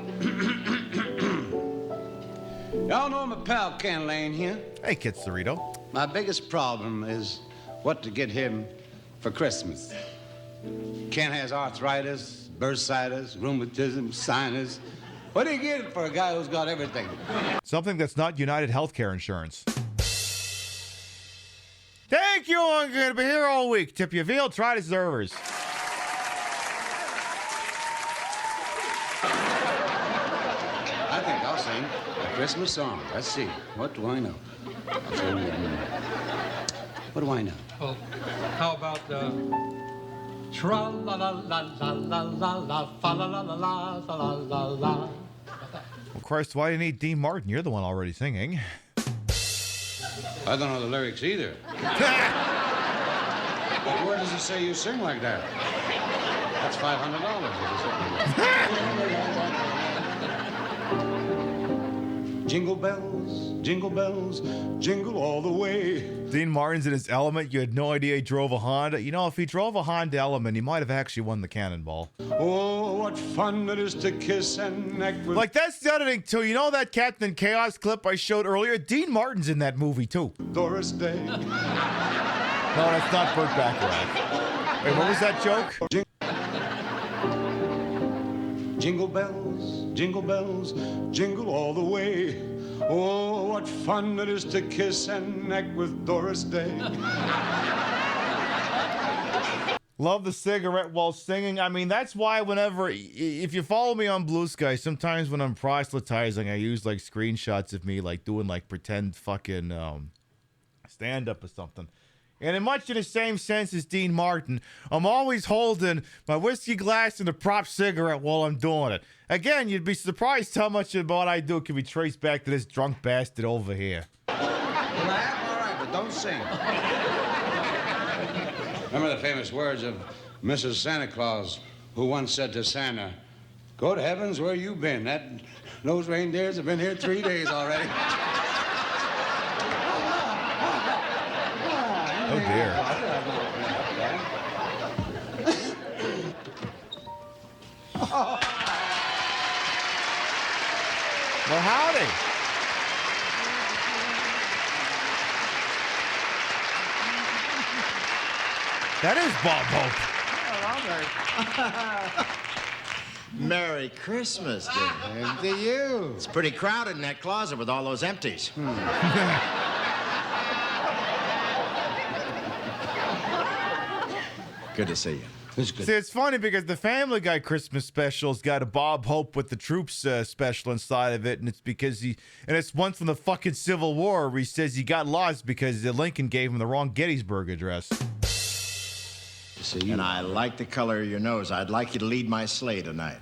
y'all know my pal Ken Lane here. Hey, Kid Cerrito. My biggest problem is what to get him for Christmas. Ken has arthritis, bursitis, rheumatism, sinus. What do you get for a guy who's got everything? Something that's not United Healthcare Insurance. Thank you. I'm going to be here all week. Tip your veal, try the servers. I think I'll sing a Christmas song. Let's see. What do I know? What do I know? Well, how about tra la la la la la la la fa la la la la la la la. Well, Christ, why do you need Dean Martin? You're the one already singing. I don't know the lyrics either. But where does it say you sing like that? That's $500. Jingle bells, jingle all the way. Dean Martin's in his element. You had no idea he drove a Honda. You know, if he drove a Honda Element, he might have actually won the Cannonball. Oh, what fun it is to kiss and neck with... Like, that's the other thing, too. You know that Captain Chaos clip I showed earlier? Dean Martin's in that movie, too. Doris Day. No, that's not Burt Bacharach. Wait, what was that joke? Jingle bells, jingle all the way. Oh, what fun it is to kiss and neck with Doris Day. Love the cigarette while singing. I mean, that's why whenever, if you follow me on Blue Sky, sometimes when I'm proselytizing, I use like screenshots of me like doing like pretend fucking stand-up or something. And in much in the same sense as Dean Martin, I'm always holding my whiskey glass and a prop cigarette while I'm doing it. Again, you'd be surprised how much of what I do can be traced back to this drunk bastard over here. Well, laugh, all right, but don't sing. Remember the famous words of Mrs. Santa Claus, who once said to Santa, "Good heavens, where you been? Those reindeers have been here 3 days already." Oh, dear. Well, howdy. That is Bob Hope. Merry Christmas, dear. And to you. It's pretty crowded in that closet with all those empties. Good to see you. It's good. See, it's funny because the Family Guy Christmas special's got a Bob Hope with the troops special inside of it, and it's because it's one from the fucking Civil War where he says he got lost because Lincoln gave him the wrong Gettysburg Address. And I like the color of your nose. I'd like you to lead my sleigh tonight.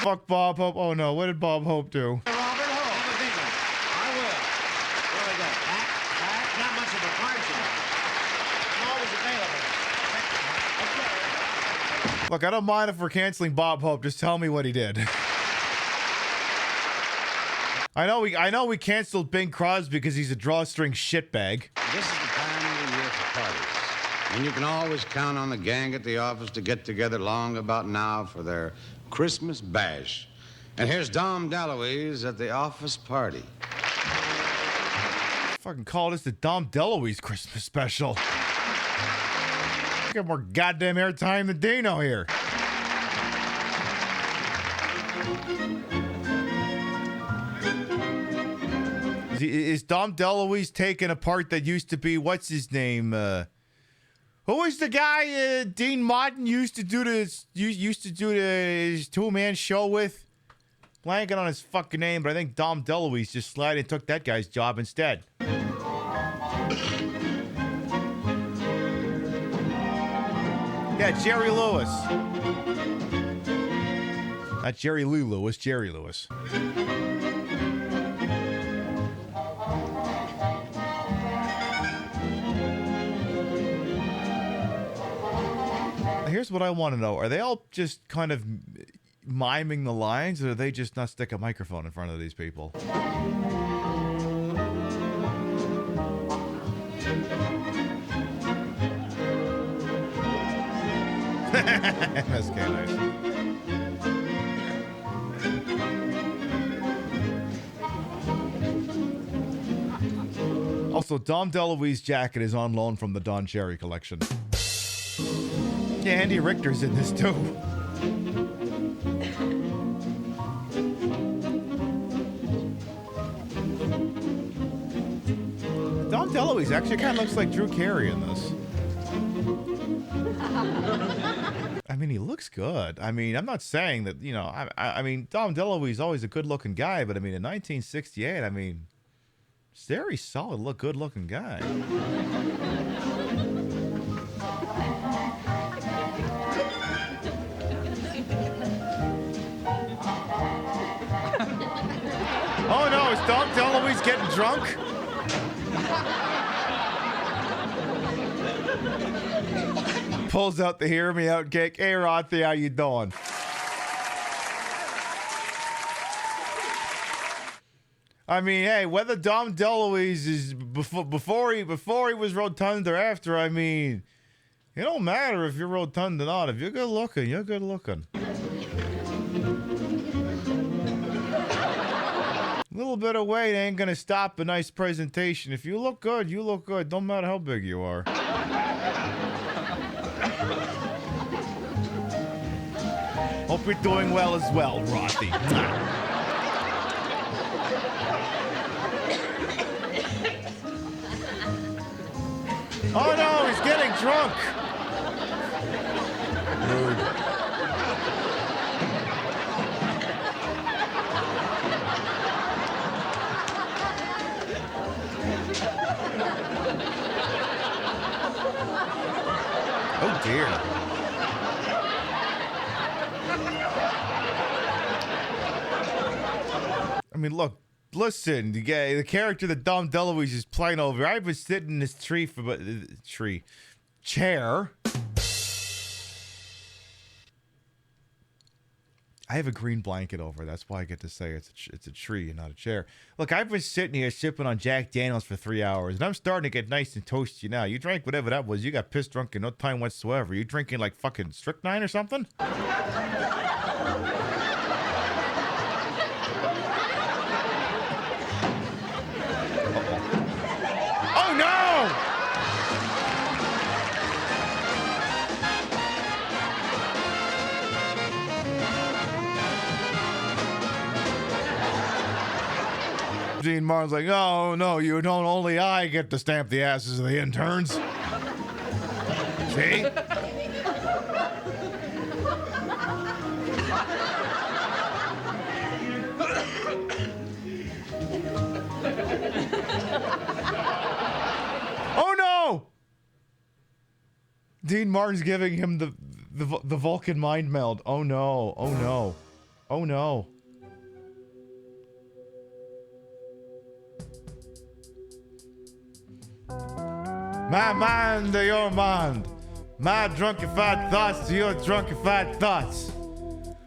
Fuck Bob Hope. Oh no, what did Bob Hope do? Look, I don't mind if we're canceling Bob Hope. Just tell me what he did. I know we canceled Bing Crosby because he's a drawstring shitbag. This is the time of the year for parties. And you can always count on the gang at the office to get together long about now for their Christmas bash. And here's Dom DeLuise at the office party. Fucking call this the Dom DeLuise Christmas special. I got more goddamn airtime than Dino here. Is Dom DeLuise taking a part that used to be, what's his name? Who was the guy Dean Martin used to do his two-man show with? Blanking on his fucking name, but I think Dom DeLuise just slid and took that guy's job instead. Yeah, Jerry Lewis. Not Jerry Lee Lewis, Jerry Lewis. Here's what I want to know. Are they all just kind of miming the lines, or do they just not stick a microphone in front of these people? MSK, nice. Also, Dom DeLuise's jacket is on loan from the Don Cherry collection. Yeah, Andy Richter's in this too. Dom DeLuise actually kind of looks like Drew Carey in this. I mean, he looks good. I mean, I'm not saying that, you know, I mean, Dom DeLuise is always a good-looking guy, but I mean, in 1968, I mean, he's a very solid, good-looking guy. Oh no, is Dom DeLuise getting drunk? Pulls out the hear me out cake. Hey, Rothy, how you doing? I mean, hey, whether Dom DeLuise is before he was rotund or after, I mean, it don't matter if you're rotund or not. If you're good looking, you're good looking. A little bit of weight ain't gonna stop a nice presentation. If you look good, you look good. Don't matter how big you are. Hope you're doing well as well, Rothy. Oh no, he's getting drunk. Rude. Oh dear. I mean, look, listen, the character that Dom DeLuise is playing over, I've been sitting in this chair. I have a green blanket over. That's why I get to say it's a tree and not a chair. Look, I've been sitting here sipping on Jack Daniels for 3 hours, and I'm starting to get nice and toasty now. You drank whatever that was. You got pissed drunk in no time whatsoever. You drinking like fucking strychnine or something? Oh no! Gene Martin's like, oh no, you don't. Only I get to stamp the asses of the interns. See? Oh no! Dean Martin's giving him the Vulcan mind meld. Oh no! Oh no! Oh no! My mind to your mind. My drunkified thoughts to your drunkified thoughts.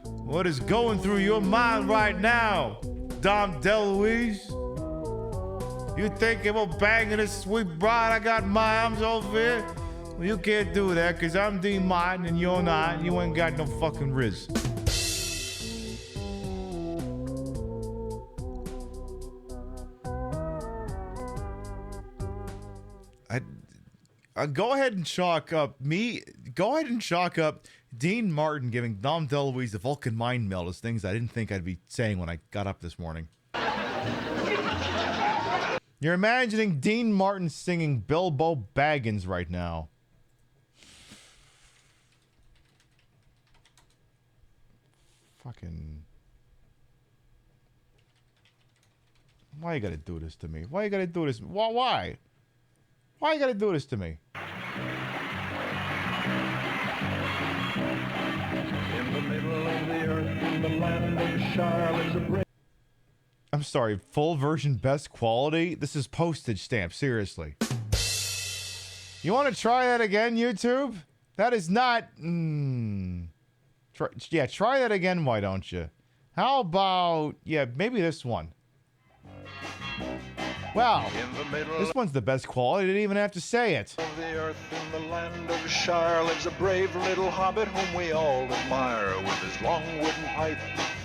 What is going through your mind right now, Dom DeLuise? You thinking about banging this sweet bride I got my arms over here? Well, you can't do that, because I'm Dean Martin and you're not. You ain't got no fucking riz. Go ahead and chalk up Dean Martin giving Dom DeLuise the Vulcan mind meld as things I didn't think I'd be saying when I got up this morning. You're imagining Dean Martin singing Bilbo Baggins right now. Fucking... Why you gotta do this to me? Why you gotta do this? Why? Why you gotta do this to me? In the middle of the earth, in the land of Shire, lives a brave... I'm sorry, full version best quality? This is postage stamp, seriously. You want to try that again, YouTube? That is not... Try that again, why don't you? How about... Yeah, maybe this one. Wow, this one's the best quality. I didn't even have to say it. Of the earth, in the land of Shire, lives a brave little hobbit whom we all admire. With his long wooden pipe,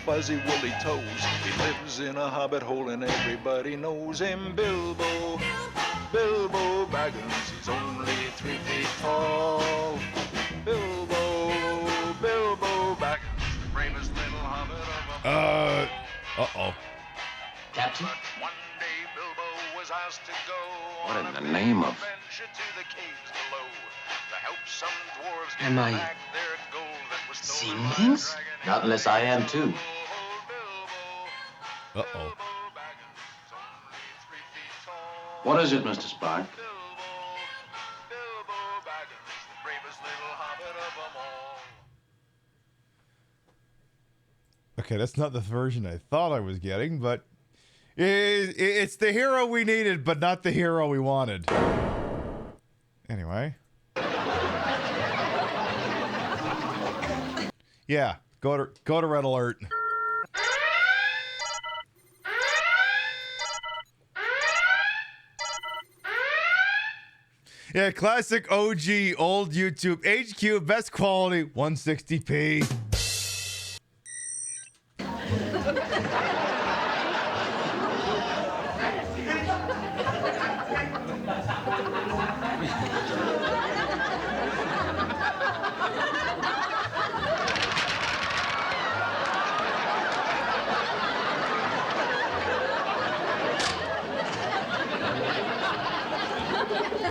fuzzy woolly toes, he lives in a hobbit hole and everybody knows him, Bilbo. Bilbo Baggins, he's only 3 feet tall. Bilbo Baggins, the bravest little hobbit of them all. Uh-oh. Captain? But one day Bilbo was asked to go What on in a the name of... adventure to the caves below to help some dwarves get Am I back their gold that was stolen seeing by a things? dragon. Not unless I am too. Uh-oh. What is it, Mr. Spock? Bilbo Baggins, the bravest little hobbit of them all. Okay, that's not the version I thought I was getting, but it's the hero we needed, but not the hero we wanted. Anyway. Yeah, go to Red Alert. Yeah, classic OG old YouTube HQ best quality 160p.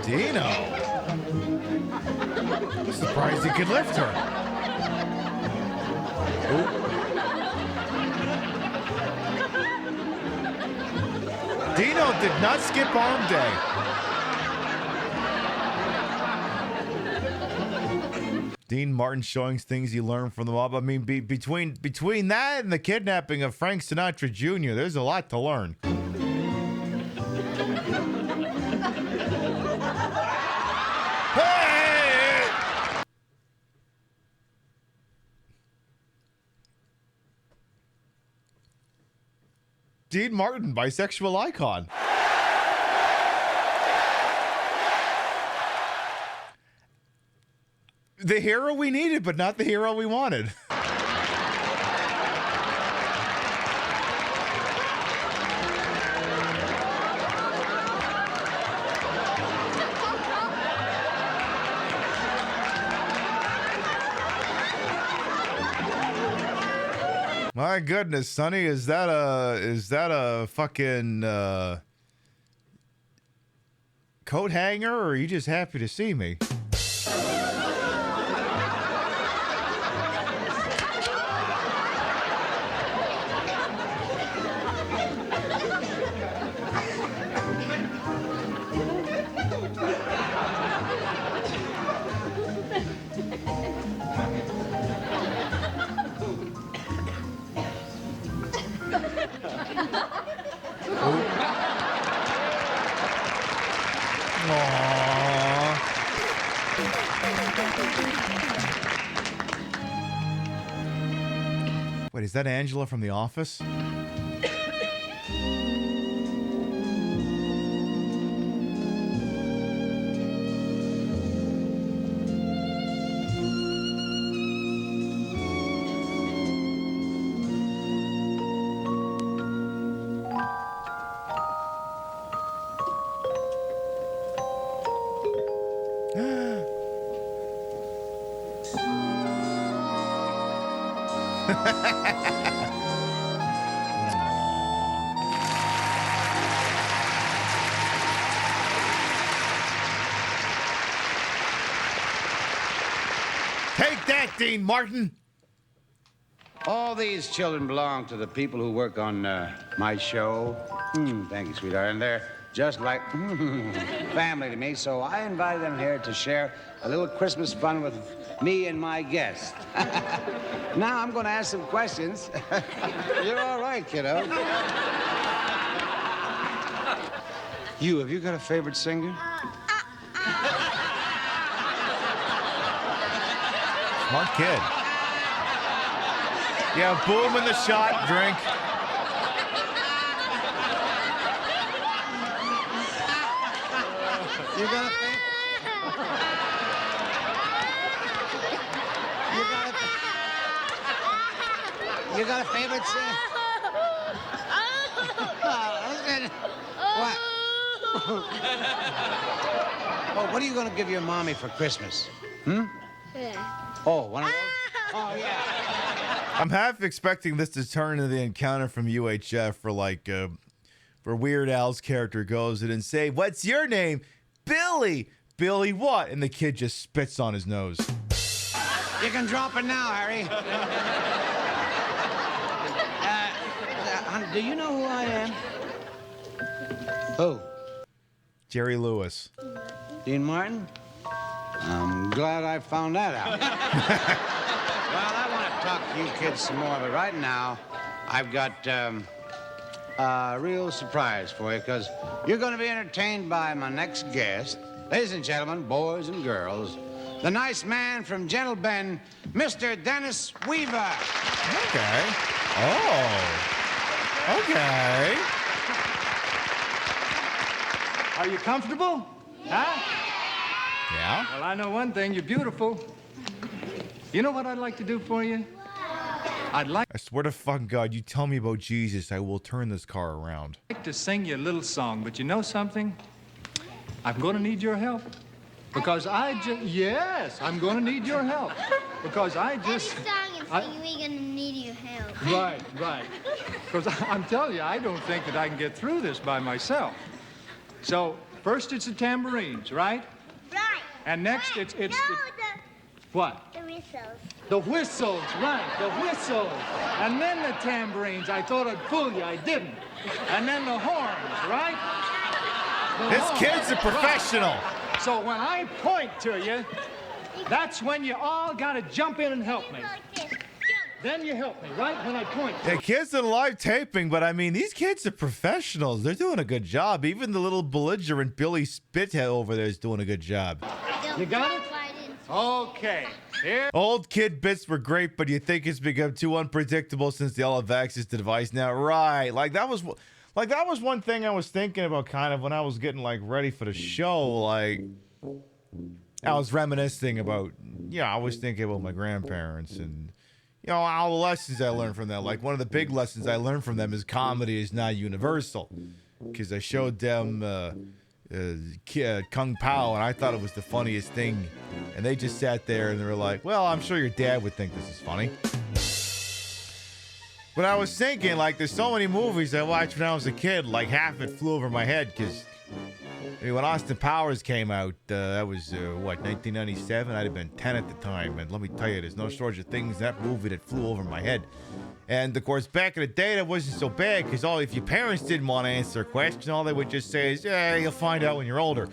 Dino. I'm surprised he could lift her. Dino did not skip arm day. Dean Martin showing things he learned from the mob. I mean, between that and the kidnapping of Frank Sinatra Jr., there's a lot to learn. Dean Martin, bisexual icon. The hero we needed, but not the hero we wanted. My goodness, Sonny, is that a fucking coat hanger, or are you just happy to see me? Wait, is that Angela from The Office? Take that, Dean Martin! All these children belong to the people who work on my show. Thank you, sweetheart. And they're just like family to me, so I invited them here to share a little Christmas fun with me and my guest. Now I'm going to ask some questions. You're all right, kiddo. Have you got a favorite singer? Smart kid. Yeah, boom in the shot, drink. You got a favorite singer? What? Oh, what are you going to give your mommy for Christmas? Hmm? Oh, one of those? Oh, yeah. I'm half expecting this to turn into the encounter from UHF for like, where Weird Al's character goes in and say, "What's your name?" "Billy." "Billy what?" And the kid just spits on his nose. You can drop it now, Harry. Do you know who I am? Who? Jerry Lewis. Dean Martin? I'm glad I found that out. Well, I want to talk to you kids some more, but right now, I've got a real surprise for you, because you're going to be entertained by my next guest. Ladies and gentlemen, boys and girls, the nice man from Gentle Bend, Mr. Dennis Weaver. Okay. Oh. Okay. Are you comfortable? Huh? Yeah? Well, I know one thing. You're beautiful. You know what I'd like to do for you? I'd like I swear to fucking God, you tell me about Jesus, I will turn this car around. to sing you a little song, but you know something? I'm going to need your help. Because yes, I'm going to need your help. Because Every song and sing, we're going to need your help. Right. Because I'm telling you, I don't think that I can get through this by myself. So, first it's the tambourines, right? Right. And next it's what? The whistles. The whistles, right, the whistles. And then the tambourines. I thought I'd fool you, I didn't. And then the horns, right? This kid's a professional. Right. So when I point to you, that's when you all got to jump in and help me. Then you help me, right? When I point. The kids did a live taping, but I mean, these kids are professionals. They're doing a good job. Even the little belligerent Billy Spithead over there is doing a good job. You got it? Okay. Here. Old kid bits were great, but you think it's become too unpredictable since they all have access to device now, right? Like that was one thing I was thinking about kind of when I was getting like ready for the show. Like I was reminiscing about, I was thinking about my grandparents and all the lessons I learned from them. Like one of the big lessons I learned from them is comedy is not universal, because I showed them Kung Pao, and I thought it was the funniest thing, and they just sat there and they were like, "Well, I'm sure your dad would think this is funny." But I was thinking, like, there's so many movies I watched when I was a kid, like half it flew over my head, because when Austin Powers came out, that was, 1997? I'd have been 10 at the time, and let me tell you, there's no shortage of things in that movie that flew over my head. And, of course, back in the day, that wasn't so bad, because if your parents didn't want to answer a question, all they would just say is, "Yeah, you'll find out when you're older."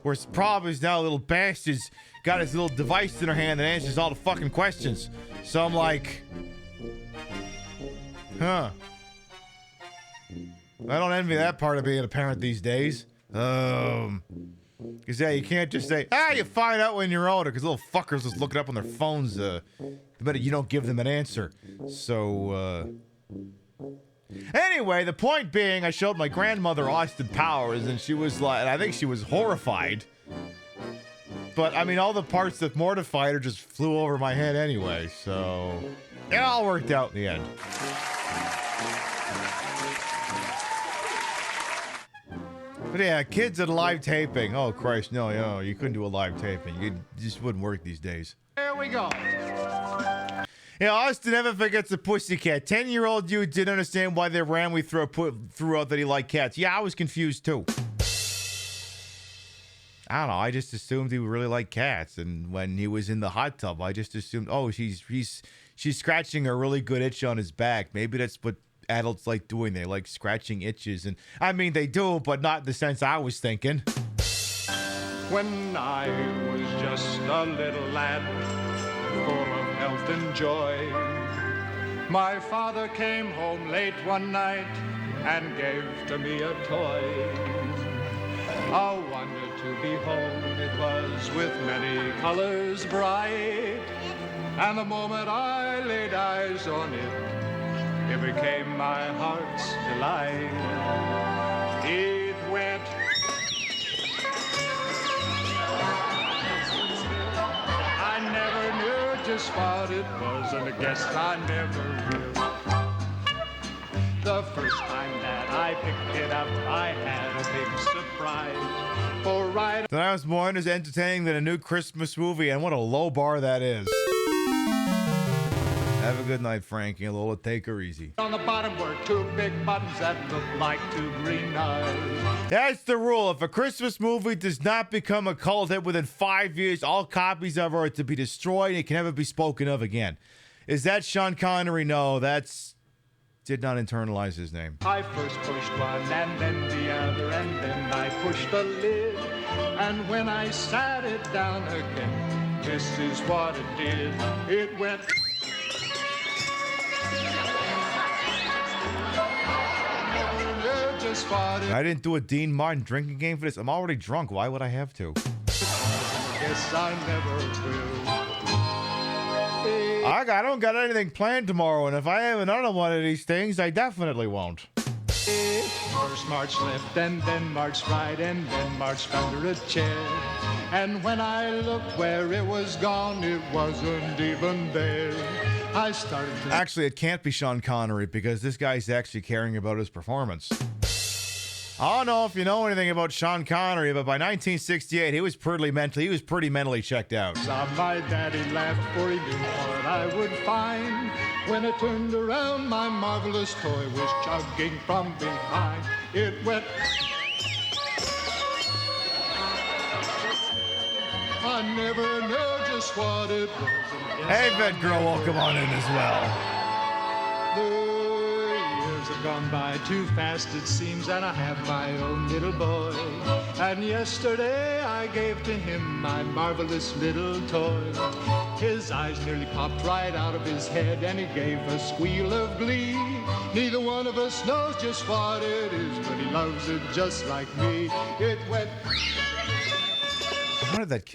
Whereas the problem is now little bastard's got his little device in their hand that answers all the fucking questions. So I'm like, I don't envy that part of being a parent these days. Because, you can't just say, you find out when you're older, because little fuckers just look it up on their phones the minute you don't give them an answer. So, anyway, the point being, I showed my grandmother Austin Powers, and she was like, I think she was horrified. But, I mean, all the parts that mortified her just flew over my head anyway, so it all worked out in the end. But yeah, kids at a live taping. Oh, Christ, no, you couldn't do a live taping. It just wouldn't work these days. There we go. Austin never forgets a pussycat. 10-year-old you didn't understand why their Ramley threw out that he liked cats. Yeah, I was confused too. I don't know, I just assumed he really liked cats. And when he was in the hot tub, I just assumed, she's scratching a really good itch on his back. Maybe that's what adults like doing. They like scratching itches, and I mean they do, but not in the sense I was thinking. When I was just a little lad, full of health and joy, My father came home late one night and gave to me a toy. A wonder to behold it was, with many colors bright, and the moment I laid eyes on it became my heart's delight. It went. I never knew just what it was, and I guess I never will. The first time that I picked it up, I had a big surprise. For right That was more as entertaining than a new Christmas movie, and what a low bar that is. Have a good night, Frankie. And Lola, take her easy. on the bottom were two big buttons that looked like two green eyes. That's the rule. If a Christmas movie does not become a cult hit within 5 years, all copies of it are to be destroyed and it can never be spoken of again. Is that Sean Connery? No, that's... Did not internalize his name. I first pushed one and then the other and then I pushed the lid. And when I sat it down again, this is what it did. It went... Just what it... I didn't do a Dean Martin drinking game for this. I'm already drunk. Why would I have to? Guess I never will. I don't got anything planned tomorrow, and if I have another one of these things, I definitely won't. First marched left and then marched right and then marched under a chair. And when I looked where it was gone, it wasn't even there. I started to... Actually, it can't be Sean Connery because this guy's actually caring about his performance. I don't know if you know anything about Sean Connery, but by 1968, he was pretty mentally checked out. My daddy laughed, for he knew what I would find. When I turned around, my marvelous toy was chugging from behind. It went... I never knew just what it was. Hey, Vet Girl, welcome on in as well. The years have gone by too fast, it seems, and I have my own little boy. And yesterday I gave to him my marvelous little toy. His eyes nearly popped right out of his head, and he gave a squeal of glee. Neither one of us knows just what it is, but he loves it just like me. It went... I wanted that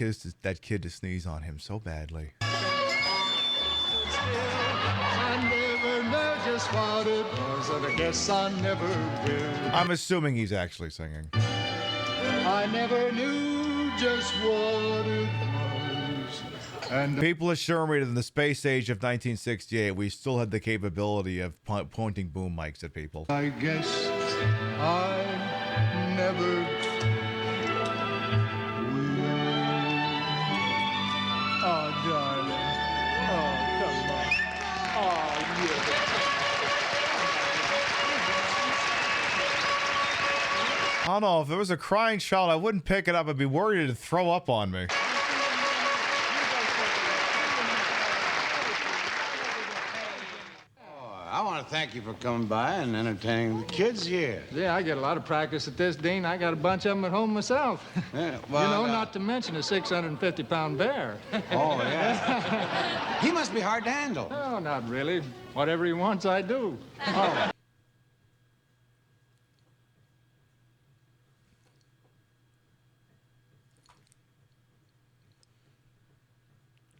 kid to sneeze on him so badly. I never know just what it was, and I guess I never will. I'm assuming he's actually singing. I never knew just what it was. And people assure me that in the space age of 1968, we still had the capability of pointing boom mics at people. I guess I never... Oh, darling. Oh, come on. Oh, yeah. I don't know. If there was a crying child, I wouldn't pick it up. I'd be worried it'd throw up on me. I want to thank you for coming by and entertaining the kids here. Yeah, I get a lot of practice at this, Dean. I got a bunch of them at home myself. Yeah, well, not to mention a 650-pound bear. Oh, yeah. He must be hard to handle. No, not really. Whatever he wants, I do. Oh.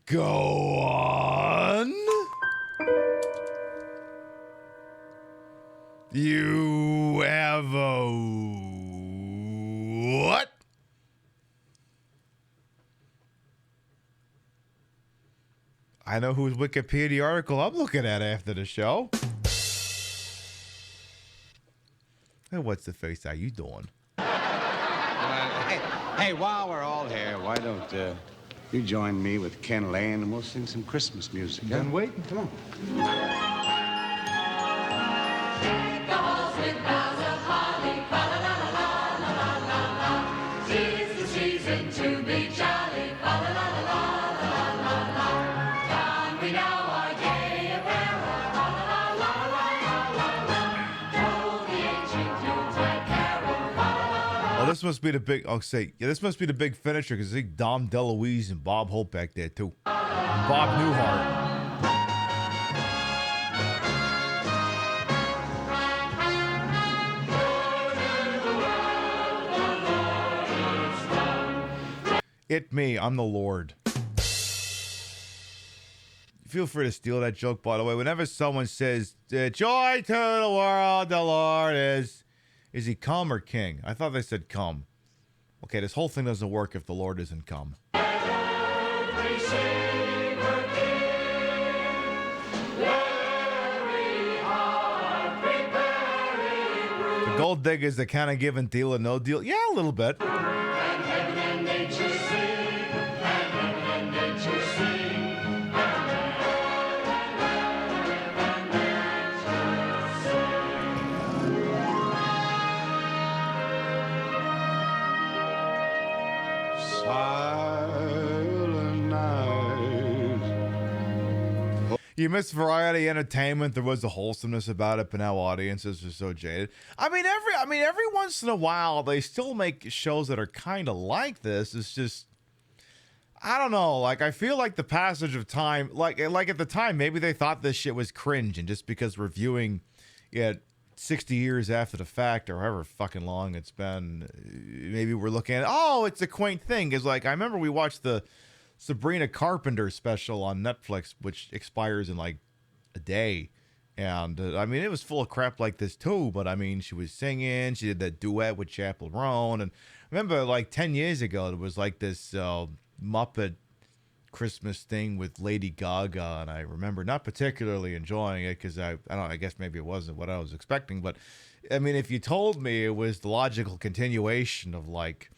Go on. You have a what? I know whose Wikipedia article I'm looking at after the show. Hey, what's the face? How you doing? Hey, while we're all here, why don't you join me with Ken Lane and we'll sing some Christmas music? Been waiting. Come on. Oh, this must be the big. I'll say, yeah, this must be the big finisher because I think Dom DeLuise and Bob Hope back there too. And Bob Newhart. It me, I'm the Lord. Feel free to steal that joke, by the way. Whenever someone says, joy to the world, the Lord is he come or king? I thought they said come. Okay, this whole thing doesn't work if the Lord isn't come. Gold diggers that kind of giving deal or no deal. Yeah, a little bit. And heaven and nature sing, and heaven and nature sing, Silent night. You miss variety entertainment. There was a wholesomeness about it, but now audiences are so jaded. I mean, every once in a while they still make shows that are kind of like this. It's just, I don't know. Like, I feel like the passage of time, like at the time, maybe they thought this shit was cringe, and just because we're viewing it 60 years after the fact, or however fucking long it's been, maybe we're looking at, oh, it's a quaint thing. Because, like, I remember we watched the Sabrina Carpenter special on Netflix, which expires in like a day. And I mean, it was full of crap like this too, but I mean, she was singing, she did that duet with Chappell Roan. And I remember like 10 years ago, there was like this Muppet Christmas thing with Lady Gaga. And I remember not particularly enjoying it because I don't know, I guess maybe it wasn't what I was expecting. But I mean, if you told me it was the logical continuation of like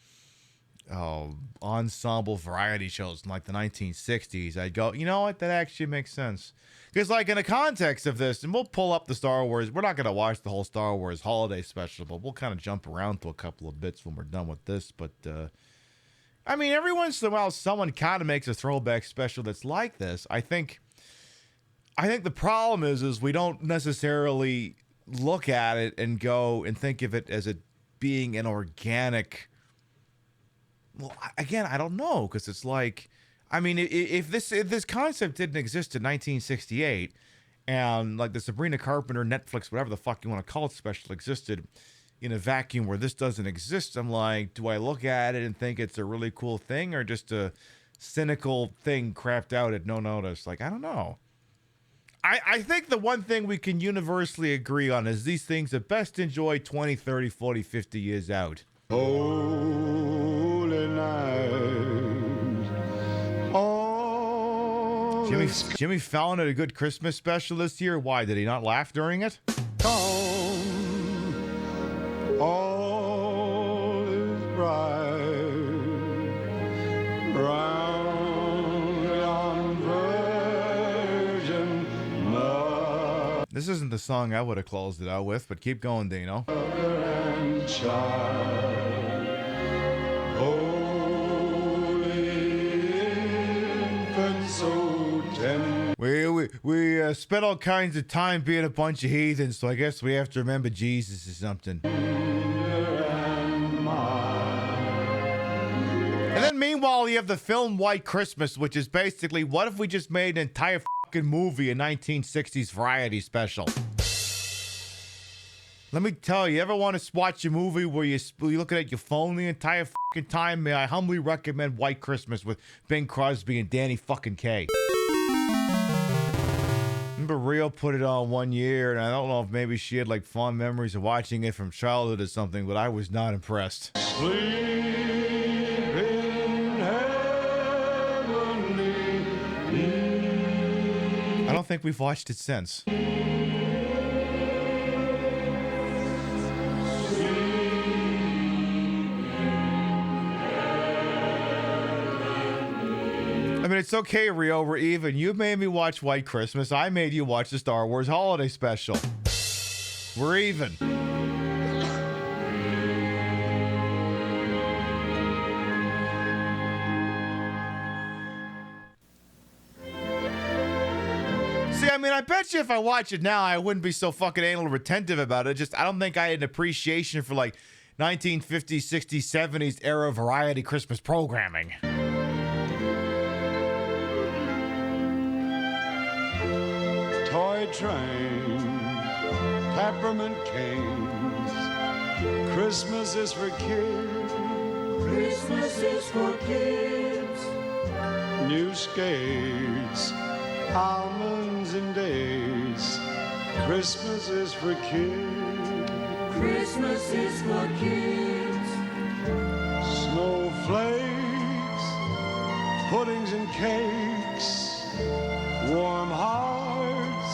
ensemble variety shows in like the 1960s, I'd go, you know what, that actually makes sense. Because like in the context of this, and we'll pull up the Star Wars, we're not going to watch the whole Star Wars holiday special, but we'll kind of jump around to a couple of bits when we're done with this. But I mean, every once in a while someone kind of makes a throwback special that's like this. I think the problem is we don't necessarily look at it and go and think of it as it being an organic. Well, again, I don't know, because it's like, I mean, if this concept didn't exist in 1968, and like the Sabrina Carpenter Netflix, whatever the fuck you want to call it, special existed in a vacuum where this doesn't exist, I'm like, do I look at it and think it's a really cool thing, or just a cynical thing crapped out at no notice? Like, I don't know. I think the one thing we can universally agree on is these things are best enjoyed 20, 30, 40, 50 years out. Holy night. Jimmy Fallon had a good Christmas special this year. Why? Did he not laugh during it? All is bright round yon virgin mother This isn't the song I would have closed it out with, but keep going, Dino. and child. So we spent all kinds of time being a bunch of heathens, so I guess we have to remember Jesus or something. And then meanwhile, you have the film White Christmas, which is basically, what if we just made an entire fucking movie, a 1960s variety special? Let me tell you, ever want to watch a movie where you're looking at your phone the entire fucking time? May I humbly recommend White Christmas with Bing Crosby and Danny fucking Kaye. Remember Rio put it on one year, and I don't know if maybe she had like fond memories of watching it from childhood or something, but I was not impressed. sleep in heavenly I don't think we've watched it since. I mean, it's okay, Rio, we're even. You made me watch White Christmas. I made you watch the Star Wars Holiday Special. We're even. See, I mean, I bet you if I watch it now, I wouldn't be so fucking anal retentive about it. Just, I don't think I had an appreciation for, like, 1950s, 60s, 70s era variety Christmas programming. toy trains, peppermint canes. Christmas is for kids. Christmas is for kids. New skates, almonds and dates. Christmas is for kids. Christmas is for kids. Snowflakes, puddings and cakes, warm hearts,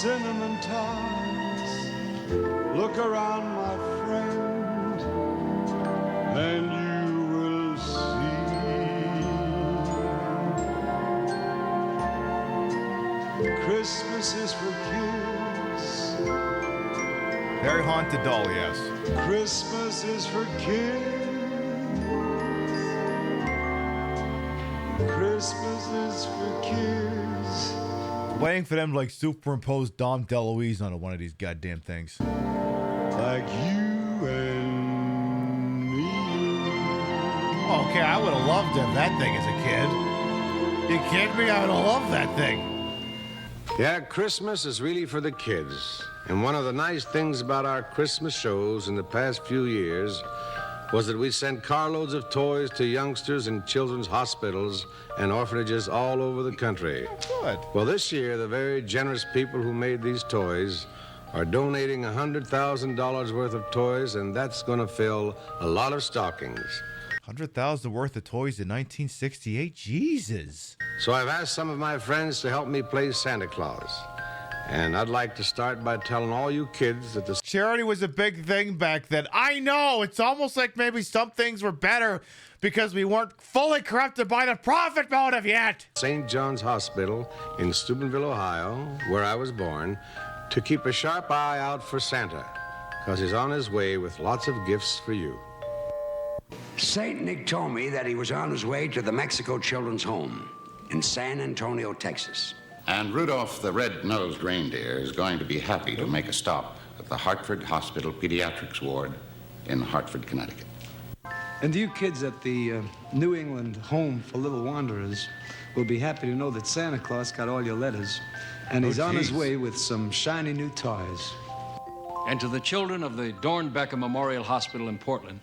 cinnamon tarts. Look around my Christmas is for kids. Very haunted doll, yes. Christmas is for kids. Christmas is for kids. Waiting for them to like superimpose Dom DeLuise onto one of these goddamn things. Like you and me. Okay, I would have loved to have that thing as a kid. You kidding me? I would have loved that thing. Yeah, Christmas is really for the kids. And one of the nice things about our Christmas shows in the past few years was that we sent carloads of toys to youngsters in children's hospitals and orphanages all over the country. Good. Well, this year, the very generous people who made these toys are donating $100,000 worth of toys, and that's going to fill a lot of stockings. $100,000 worth of toys in 1968? Jesus. So I've asked some of my friends to help me play Santa Claus. And I'd like to start by telling all you kids that the charity was a big thing back then. I know. It's almost like maybe some things were better because we weren't fully corrupted by the profit motive yet. St. John's Hospital in Steubenville, Ohio, where I was born, to keep a sharp eye out for Santa, because he's on his way with lots of gifts for you. St. Nick told me that he was on his way to the Mexico Children's Home in San Antonio, Texas. And Rudolph the Red-Nosed Reindeer is going to be happy to make a stop at the Hartford Hospital Pediatrics Ward in Hartford, Connecticut. And you kids at the New England Home for Little Wanderers will be happy to know that Santa Claus got all your letters, and he's on his way with some shiny new toys. And to the children of the Dornbecker Memorial Hospital in Portland,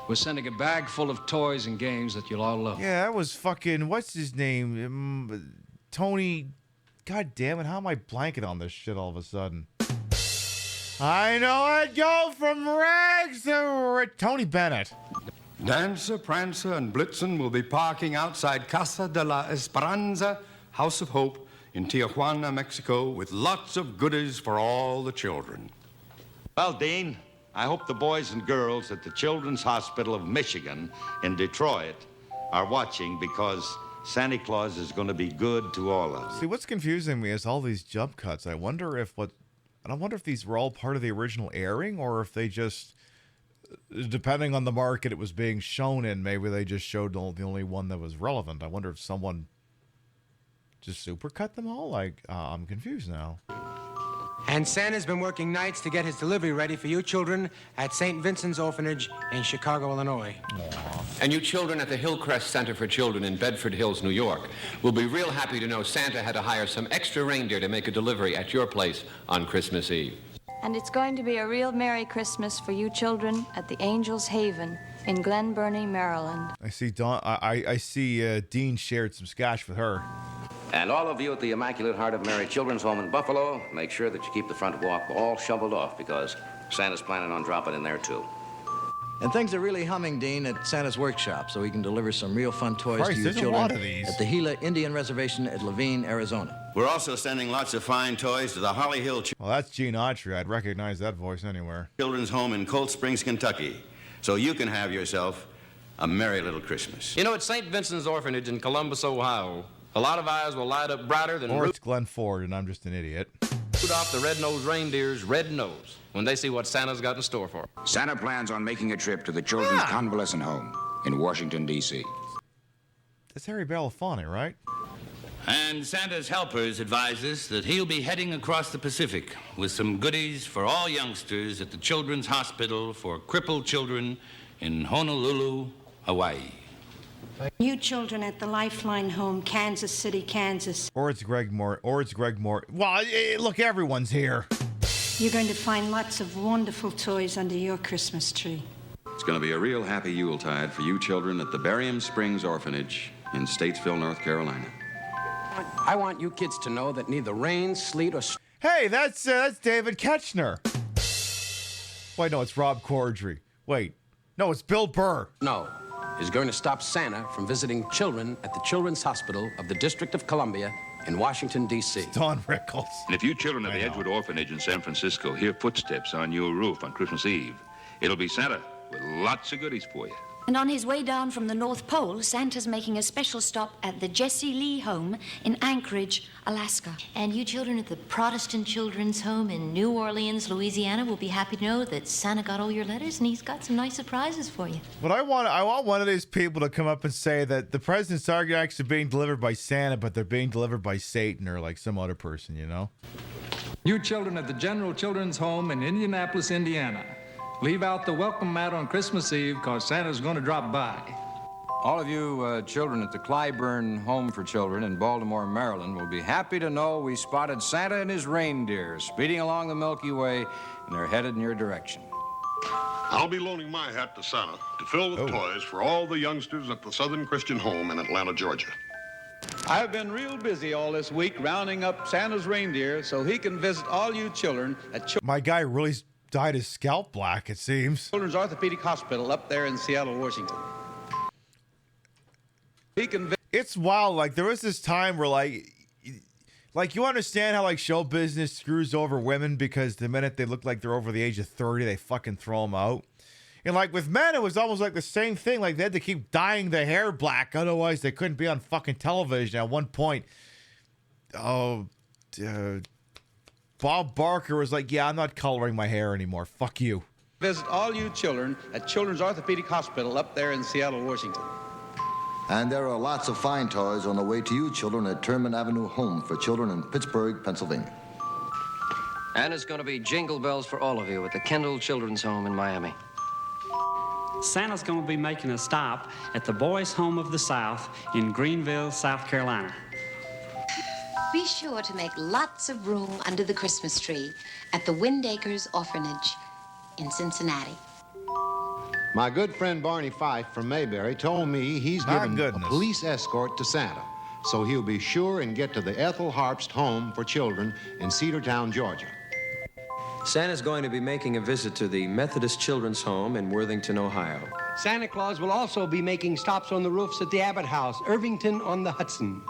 we're sending a bag full of toys and games that you'll all love. Yeah, that was fucking, what's his name? Tony... God damn it, how am I blanking on this shit all of a sudden? I know I'd go from rags to Tony Bennett. Dancer, Prancer, and Blitzen will be parking outside Casa de la Esperanza, House of Hope, in Tijuana, Mexico, with lots of goodies for all the children. Well, Dean, I hope the boys and girls at the Children's Hospital of Michigan in Detroit are watching, because Santa Claus is going to be good to all of us. See, what's confusing me is all these jump cuts. I wonder if these were all part of the original airing, or if they just, depending on the market it was being shown in, maybe they just showed the only one that was relevant. I wonder if someone just supercut them all. Like, I'm confused now. And Santa's been working nights to get his delivery ready for you children at St. Vincent's Orphanage in Chicago, Illinois. And you children at the Hillcrest Center for Children in Bedford Hills, New York, will be real happy to know Santa had to hire some extra reindeer to make a delivery at your place on Christmas Eve. And it's going to be a real Merry Christmas for you children at the Angel's Haven in Glen Burnie, Maryland. I see I see Dean shared some scotch with her. And all of you at the Immaculate Heart of Mary Children's Home in Buffalo, make sure that you keep the front walk all shoveled off, because Santa's planning on dropping in there, too. And things are really humming, Dean, at Santa's workshop, so we can deliver some real fun toys Christ, to you there's children a lot of these. at the Gila Indian Reservation at Laveen, Arizona. We're also sending lots of fine toys to the Holly Hill Well, that's Gene Autry. I'd recognize that voice anywhere. Children's Home in Cold Springs, Kentucky, so you can have yourself a merry little Christmas. You know, at St. Vincent's Orphanage in Columbus, Ohio, a lot of eyes will light up brighter than Or it's Glenn Ford, and I'm just an idiot. Rudolph the Red-Nosed Reindeer's red nose when they see what Santa's got in store for them. Santa plans on making a trip to the Children's Convalescent Home in Washington, D.C. That's Harry Belafonte, right? And Santa's helpers advise us that he'll be heading across the Pacific with some goodies for all youngsters at the Children's Hospital for Crippled Children in Honolulu, Hawaii. You children at the Lifeline Home, Kansas City, Kansas. Or it's Greg Moore. Well, look, everyone's here. You're going to find lots of wonderful toys under your Christmas tree. It's going to be a real happy Yuletide for you children at the Barium Springs Orphanage in Statesville, North Carolina. I want you kids to know that neither rain, sleet, or... Hey, that's David Ketchner. Wait, no, it's Rob Corddry. Wait, no, it's Bill Burr. No, is going to stop Santa from visiting children at the Children's Hospital of the District of Columbia in Washington, D.C. Don Rickles. And if you children at the Edgewood Orphanage in San Francisco hear footsteps on your roof on Christmas Eve, it'll be Santa with lots of goodies for you. And on his way down from the North Pole, Santa's making a special stop at the Jesse Lee home in Anchorage, Alaska. And you children at the Protestant Children's Home in New Orleans, Louisiana will be happy to know that Santa got all your letters and he's got some nice surprises for you. But I want one of these people to come up and say that the presents aren't actually being delivered by Santa, but they're being delivered by Satan or like some other person, you know? You children at the General Children's Home in Indianapolis, Indiana. Leave out the welcome mat on Christmas Eve because Santa's going to drop by. All of you children at the Clyburn Home for Children in Baltimore, Maryland will be happy to know we spotted Santa and his reindeer speeding along the Milky Way, and they're headed in your direction. I'll be loaning my hat to Santa to fill with toys for all the youngsters at the Southern Christian Home in Atlanta, Georgia. I've been real busy all this week rounding up Santa's reindeer so he can visit all you children at My guy really dyed his scalp black, it seems. Children's Orthopedic Hospital up there in Seattle, Washington. It's wild. Like, there was this time where, like you understand how, like, show business screws over women because the minute they look like they're over the age of 30, they fucking throw them out. And, like, with men, it was almost like the same thing. Like, they had to keep dyeing their hair black. Otherwise, they couldn't be on fucking television. At one point, Bob Barker was like, yeah, I'm not coloring my hair anymore. Fuck you. Visit all you children at Children's Orthopedic Hospital up there in Seattle, Washington. And there are lots of fine toys on the way to you children at Terman Avenue Home for Children in Pittsburgh, Pennsylvania. And it's going to be jingle bells for all of you at the Kendall Children's Home in Miami. Santa's going to be making a stop at the Boys' Home of the South in Greenville, South Carolina. Be sure to make lots of room under the Christmas tree at the Windacres Orphanage in Cincinnati. My good friend Barney Fife from Mayberry told me he's given a police escort to Santa, so he'll be sure and get to the Ethel Harpst Home for Children in Cedartown, Georgia. Santa's going to be making a visit to the Methodist Children's Home in Worthington, Ohio. Santa Claus will also be making stops on the roofs at the Abbott House, Irvington on the Hudson.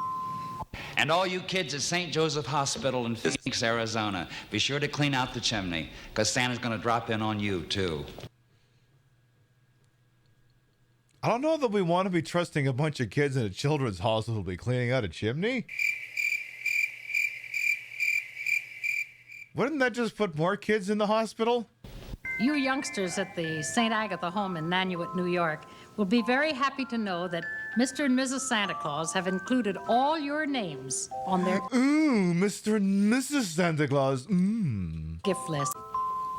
And all you kids at St. Joseph Hospital in Phoenix, Arizona, be sure to clean out the chimney, because Santa's going to drop in on you, too. I don't know that we want to be trusting a bunch of kids in a children's hospital to be cleaning out a chimney. Wouldn't that just put more kids in the hospital? You youngsters at the St. Agatha home in Nanuet, New York, will be very happy to know that Mr. and Mrs. Santa Claus have included all your names on their Mr. and Mrs. Santa Claus. gift list.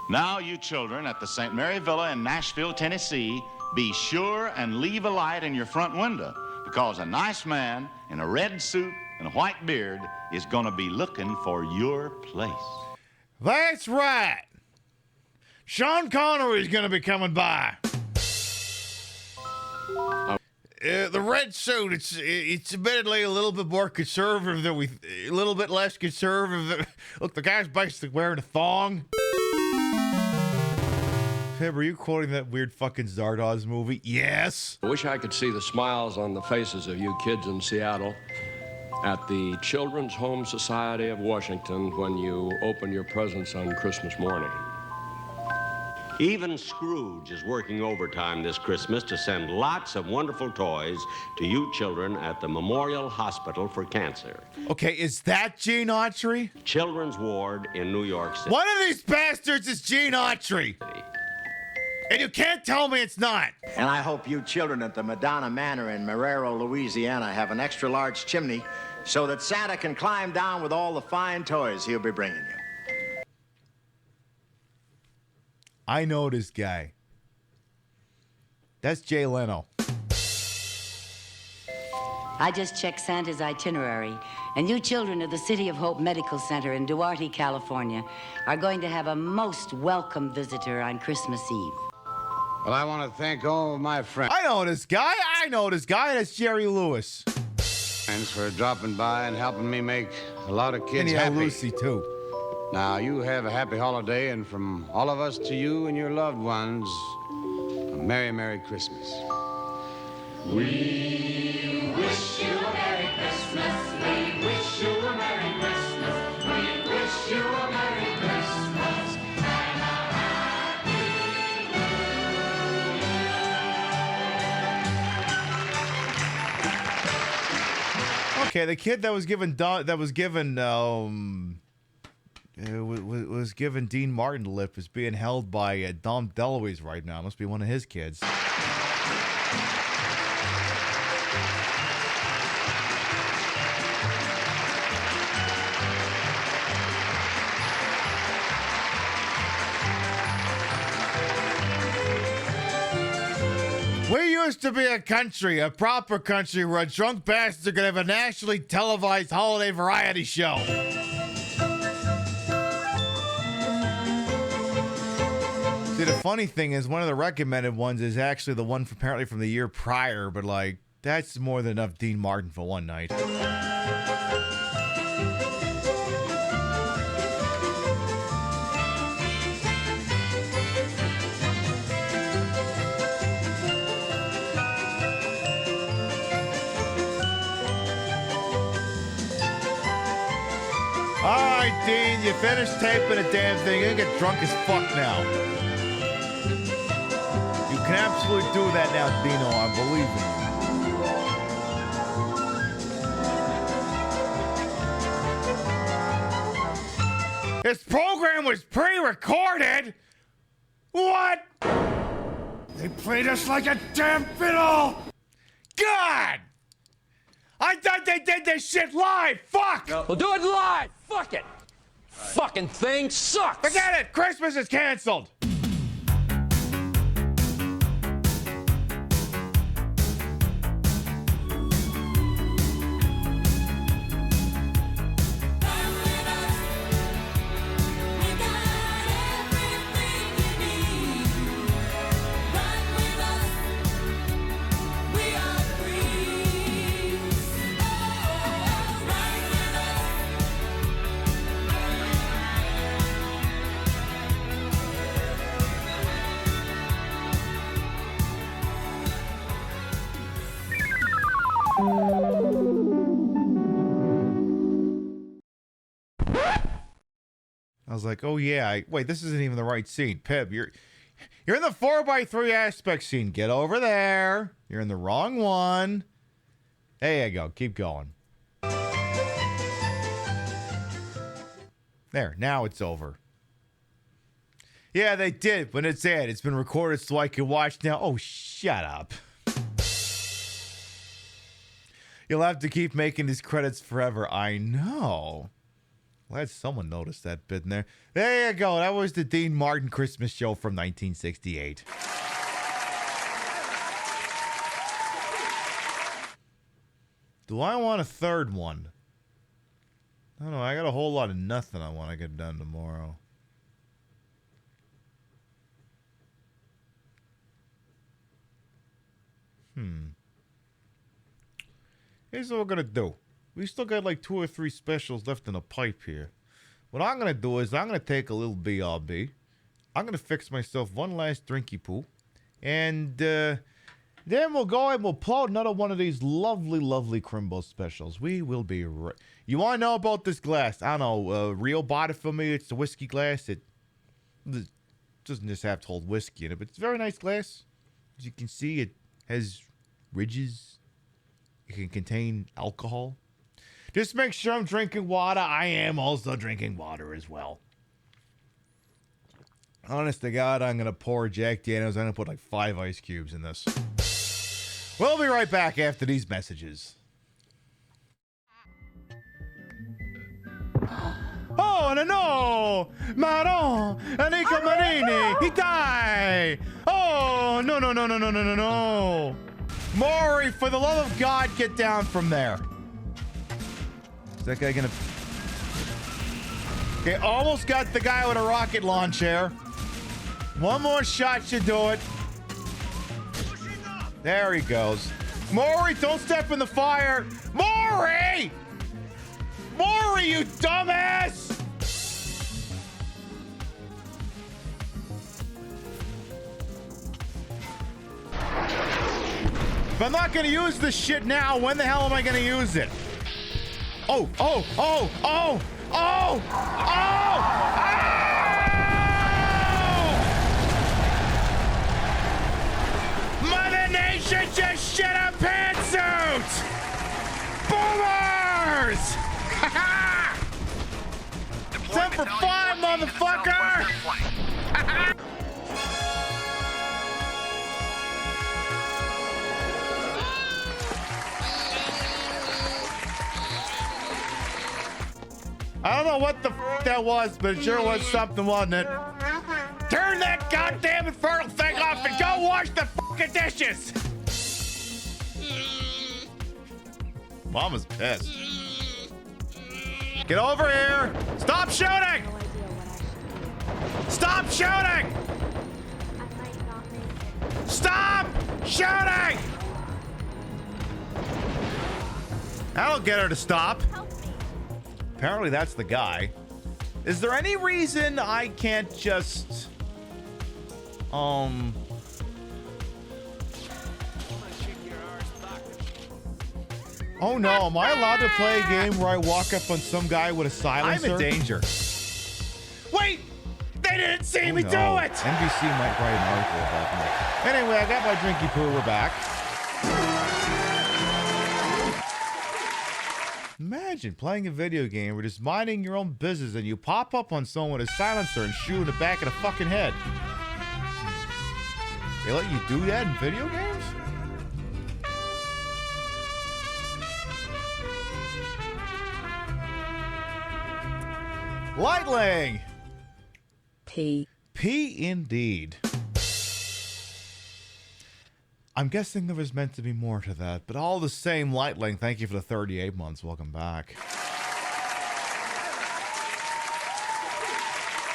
Now, you children at the St. Mary Villa in Nashville, Tennessee, be sure and leave a light in your front window, because a nice man in a red suit and a white beard is going to be looking for your place. That's right. Sean Connery's going to be coming by. The red suit, it's admittedly a little bit more conservative than a little bit less conservative. Look, the guy's basically wearing a thong. Pib, are you quoting that weird fucking Zardoz movie? Yes. I wish I could see the smiles on the faces of you kids in Seattle at the Children's Home Society of Washington when you open your presents on Christmas morning. Even Scrooge is working overtime this Christmas to send lots of wonderful toys to you children at the Memorial Hospital for Cancer. Okay, is that Gene Autry? Children's Ward in New York City. One of these bastards is Gene Autry. And you can't tell me it's not. And I hope you children at the Madonna Manor in Marrero, Louisiana have an extra large chimney so that Santa can climb down with all the fine toys he'll be bringing you. I know this guy. That's Jay Leno. I just checked Santa's itinerary, and you children of the City of Hope Medical Center in Duarte, California, are going to have a most welcome visitor on Christmas Eve. Well, I want to thank all of my friends. I know this guy. That's Jerry Lewis. Thanks for dropping by and helping me make a lot of kids happy. And Lucy, too. Now, you have a happy holiday, and from all of us to you and your loved ones, a Merry, Merry Christmas. We wish you a Merry Christmas. We wish you a Merry Christmas. We wish you a Merry Christmas and a Happy New Year. Okay, the kid that was given was given Dean Martin the lip is being held by Dom DeLuise right now. Must be one of his kids. We used to be a country, a proper country, where a drunk bastards are going to have a nationally televised holiday variety show. See, the funny thing is, one of the recommended ones is actually the one apparently from the year prior, but like, that's more than enough Dean Martin for one night. Alright, Dean, you finished taping the damn thing. You're gonna get drunk as fuck now. You can absolutely do that now, Dino. I believe in you. This program was pre-recorded? What? They played us like a damn fiddle! God! I thought they did this shit live! Fuck! We'll do it live! Fuck it! Fucking thing sucks! Forget it! Christmas is canceled! I was like, oh yeah, wait, this isn't even the right scene. Pib, you're in the 4x3 aspect scene. Get over there. You're in the wrong one. There you go. Keep going. There, now it's over. Yeah, they did. When it's aired, it's been recorded so I can watch now. Oh, shut up. You'll have to keep making these credits forever. I know. Glad someone noticed that bit in there. There you go. That was the Dean Martin Christmas show from 1968. Do I want a third one? I don't know. I got a whole lot of nothing I want to get done tomorrow. Here's what we're going to do. We still got like 2 or 3 specials left in the pipe here. What I'm going to do is I'm going to take a little BRB. I'm going to fix myself one last drinky poo. And then we'll go and we'll pull out another one of these lovely, lovely Crimbo specials. We will be right. You want to know about this glass? I don't know. Rio bought it for me. It's the whiskey glass. It doesn't just have to hold whiskey in it, but it's a very nice glass. As you can see, it has ridges. It can contain alcohol. Just make sure I'm drinking water. I am also drinking water as well. Honest to God, I'm going to pour Jack Daniels. I'm going to put like 5 ice cubes in this. We'll be right back after these messages. Oh, no! Maron! Enrico Marini! He died! Oh, no. Maury, for the love of God, get down from there. Is that guy gonna... Okay, almost got the guy with a rocket launcher. One more shot should do it. There he goes. Maury, don't step in the fire. Maury! Maury, you dumbass! If I'm not gonna use this shit now, when the hell am I gonna use it? Oh! Mother Nature just shit a pantsuit! Boomer! dishes! 10 for 5, motherfucker! I don't know what the f that was, but it sure was something, wasn't it? Turn that goddamn infernal thing off and go wash the fucking dishes! Mama's pissed. Get over here! Stop shooting! Stop shooting! Stop shooting! That'll get her to stop. Apparently that's the guy. Is there any reason I can't just... Oh no, am I allowed to play a game where I walk up on some guy with a silencer? I'm in danger. Wait! They didn't see me do it! NBC might write an article about me. Anyway, I got my drinky poo, we're back. Imagine playing a video game where just minding your own business and you pop up on someone with a silencer and shoot in the back of the fucking head. They let you do that in video games? Lightling! P indeed. I'm guessing there was meant to be more to that, but all the same, Lightling, thank you for the 38 months. Welcome back.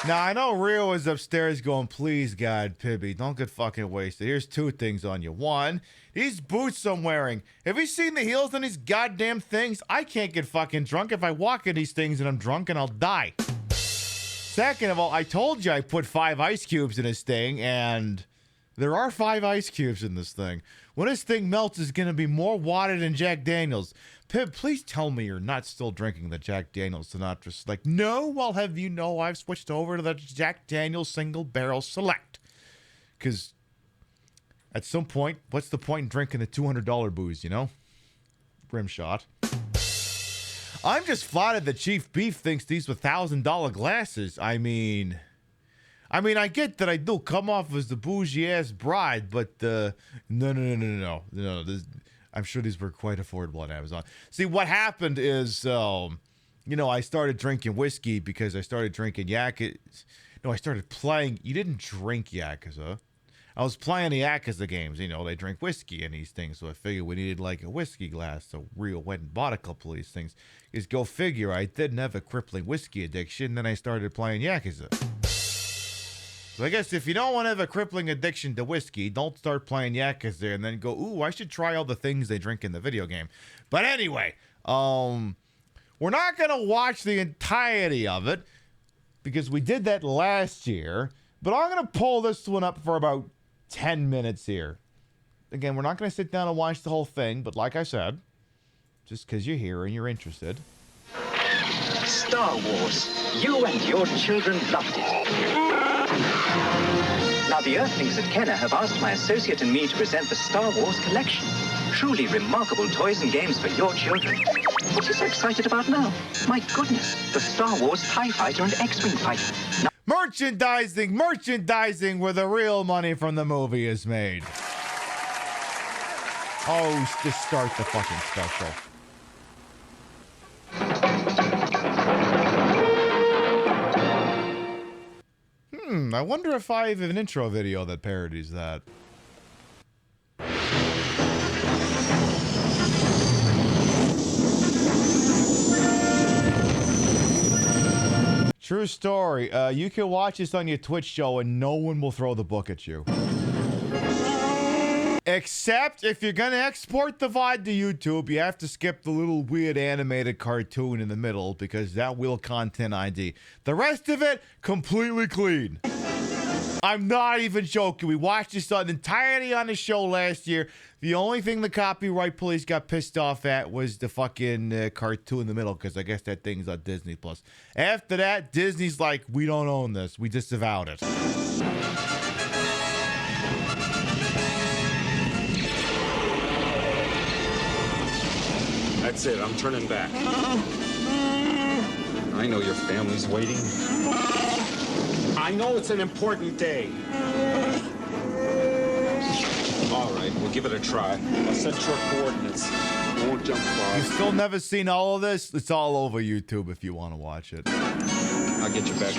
Now, I know Rio is upstairs going, please, God, Pibby, don't get fucking wasted. Here's two things on you. One, these boots I'm wearing. Have you seen the heels on these goddamn things? I can't get fucking drunk. If I walk in these things and I'm drunk and I'll die. Second of all, I told you I put 5 ice cubes in this thing, and there are 5 ice cubes in this thing. When this thing melts, it's going to be more water than Jack Daniels. Pip, please tell me you're not still drinking the Jack Daniels Sinatra's. Like, no, I'll have you know I've switched over to the Jack Daniels Single Barrel Select. Because at some point, what's the point in drinking the $200 booze, you know? Rim shot. I'm just flattered that Chief Beef thinks these were $1,000 glasses. I mean, I get that I do come off as the bougie-ass bride, but no. I'm sure these were quite affordable on Amazon. See, what happened is, I started drinking whiskey because I started drinking Yakuza. No, I started playing. You didn't drink Yakuza. I was playing the Yakuza games. They drink whiskey and these things, so I figured we needed like a whiskey glass. So Rio went and bought a couple of these things. Is go figure, I didn't have a crippling whiskey addiction. Then I started playing Yakuza. So I guess if you don't want to have a crippling addiction to whiskey, don't start playing Yakuza and then go, ooh, I should try all the things they drink in the video game. But anyway, we're not going to watch the entirety of it because we did that last year. But I'm going to pull this one up for about 10 minutes here. Again, we're not going to sit down and watch the whole thing, but like I said, just because you're here and you're interested. Star Wars. You and your children loved it. Now, the Earthlings at Kenner have asked my associate and me to present the Star Wars collection. Truly remarkable toys and games for your children. What are you so excited about now? My goodness, the Star Wars TIE Fighter and X-Wing Fighter. Now, merchandising where the real money from the movie is made. Oh, just start the fucking special. I wonder if I have an intro video that parodies that. True story. You can watch this on your Twitch show and no one will throw the book at you. Except if you're gonna export the VOD to YouTube, you have to skip the little weird animated cartoon in the middle because that will content ID. The rest of it, completely clean. I'm not even joking. We watched this on entirety on the show last year. The only thing the copyright police got pissed off at was the fucking cartoon in the middle because I guess that thing's on Disney+. After that, Disney's like, we don't own this. We disavowed it. That's it. I'm turning back. I know your family's waiting. I know it's an important day. All right, we'll give it a try. I'll set your coordinates. I won't jump far. You've still never seen all of this? It's all over YouTube if you want to watch it. I'll get you back.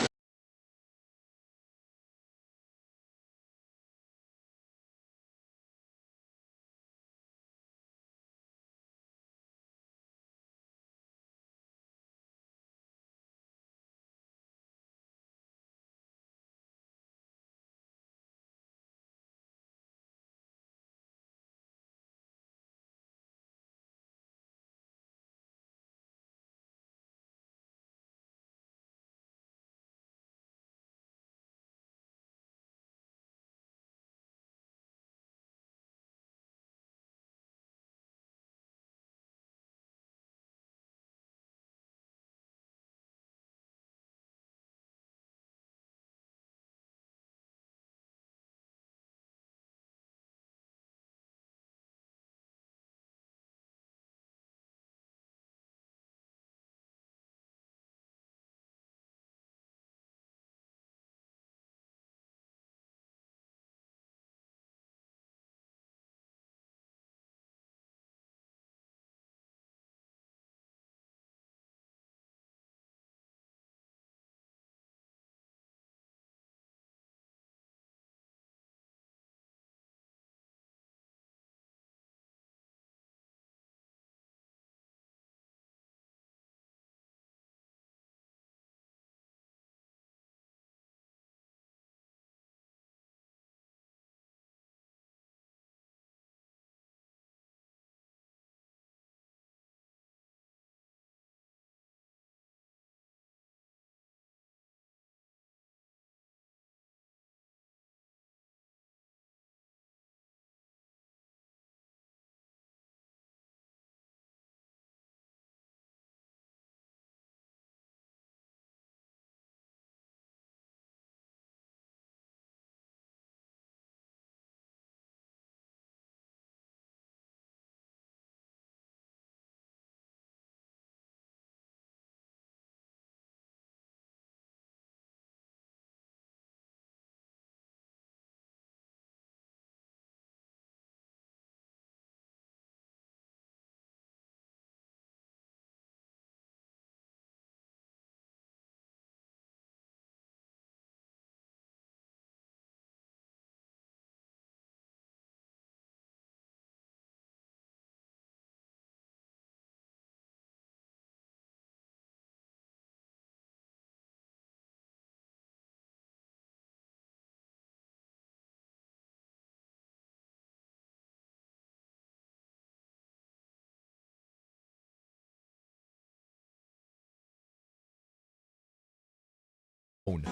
I'm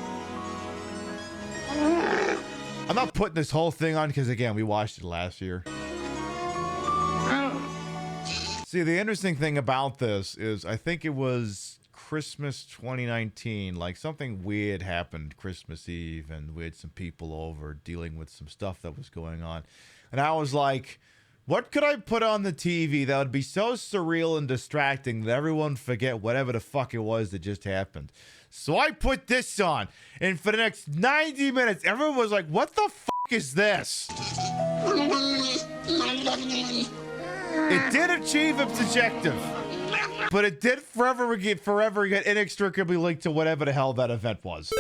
not putting this whole thing on because, again, we watched it last year. See, the interesting thing about this is I think it was Christmas 2019. Like, something weird happened Christmas Eve, and we had some people over dealing with some stuff that was going on. And I was like, what could I put on the TV that would be so surreal and distracting that everyone forget whatever the fuck it was that just happened? So I put this on, and for the next 90 minutes, everyone was like, what the fuck is this? It did achieve its objective, but it did forever get inextricably linked to whatever the hell that event was.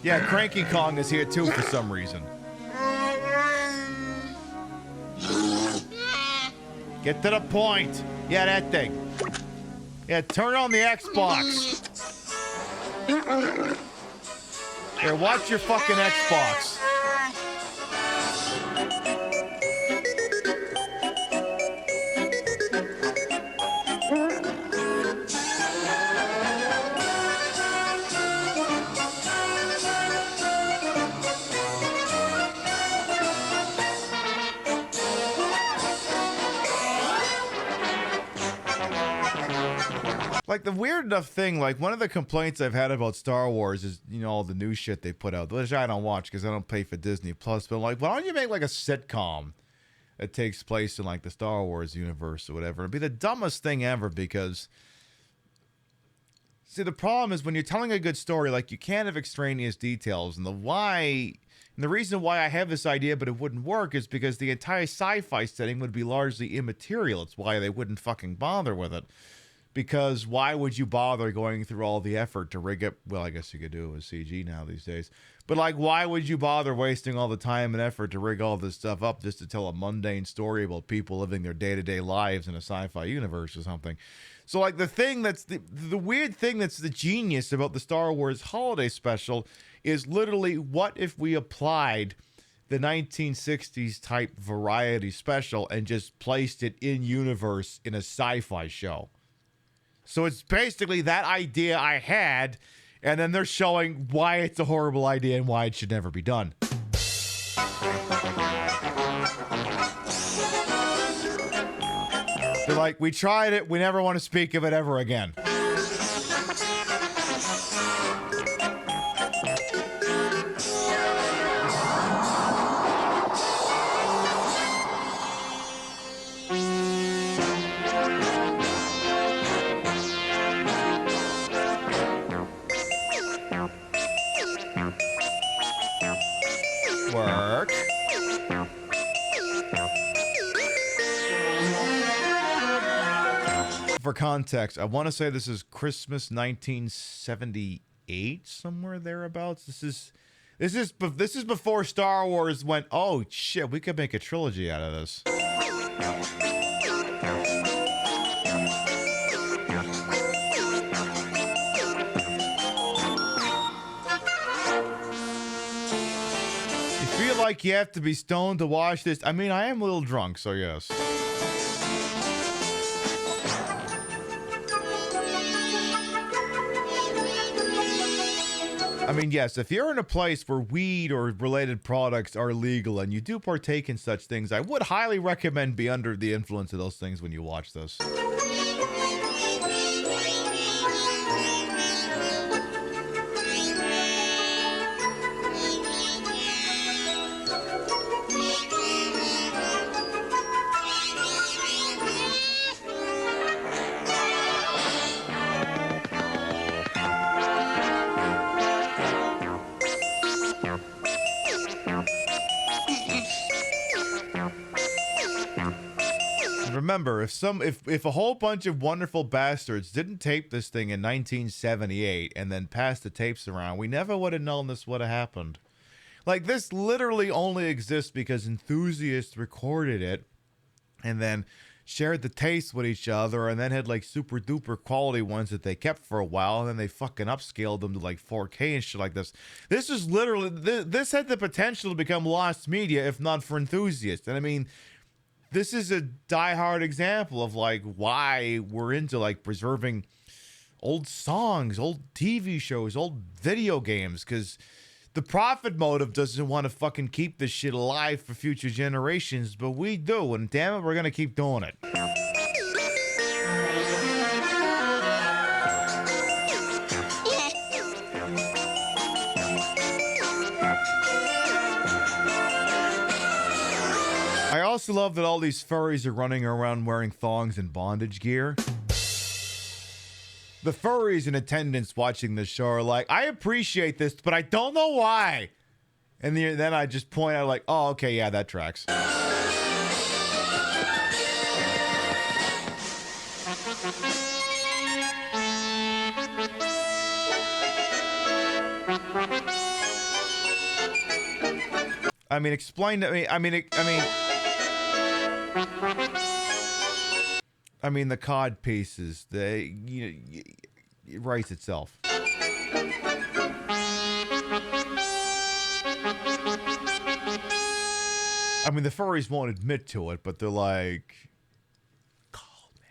Yeah, Cranky Kong is here too for some reason. Get to the point. Yeah, that thing. Yeah, turn on the Xbox. Here, watch your fucking Xbox. Like, the weird enough thing, like, one of the complaints I've had about Star Wars is, you know, all the new shit they put out, which I don't watch because I don't pay for Disney Plus, but, like, why don't you make, like, a sitcom that takes place in, like, the Star Wars universe or whatever? It'd be the dumbest thing ever because, see, the problem is when you're telling a good story, like, you can't have extraneous details, and the reason why I have this idea but it wouldn't work is because the entire sci-fi setting would be largely immaterial. It's why they wouldn't fucking bother with it. Because why would you bother going through all the effort to rig up? Well, I guess you could do it with CG now these days. But, like, why would you bother wasting all the time and effort to rig all this stuff up just to tell a mundane story about people living their day-to-day lives in a sci-fi universe or something? So, like, the thing that's the weird thing that's the genius about the Star Wars holiday special is literally, what if we applied the 1960s type variety special and just placed it in universe in a sci-fi show? So it's basically that idea I had, and then they're showing why it's a horrible idea and why it should never be done. They're like, we tried it, we never want to speak of it ever again. Work. For context, I want to say this is Christmas 1978, somewhere thereabouts. This is before Star Wars went, oh shit, we could make a trilogy out of this. Feel like you have to be stoned to watch this. I mean, I am a little drunk, so yes. I mean, yes, if you're in a place where weed or related products are legal and you do partake in such things, I would highly recommend be under the influence of those things when you watch this. Remember, if a whole bunch of wonderful bastards didn't tape this thing in 1978 and then pass the tapes around, we never would have known this would have happened. Like, this literally only exists because enthusiasts recorded it and then shared the tapes with each other and then had like super duper quality ones that they kept for a while and then they fucking upscaled them to like 4K and shit like this. This is literally, this had the potential to become lost media if not for enthusiasts. And I mean, this is a diehard example of like why we're into like preserving old songs, old TV shows, old video games, because the profit motive doesn't want to fucking keep this shit alive for future generations, but we do, and damn it, we're gonna keep doing it. I also love that all these furries are running around wearing thongs and bondage gear. The furries in attendance watching this show are like, I appreciate this, but I don't know why. And then I just point out like, oh, okay, yeah, that tracks. I mean, explain to me. I mean, the cod pieces. It writes itself. I mean, the furries won't admit to it, but they're like, call me.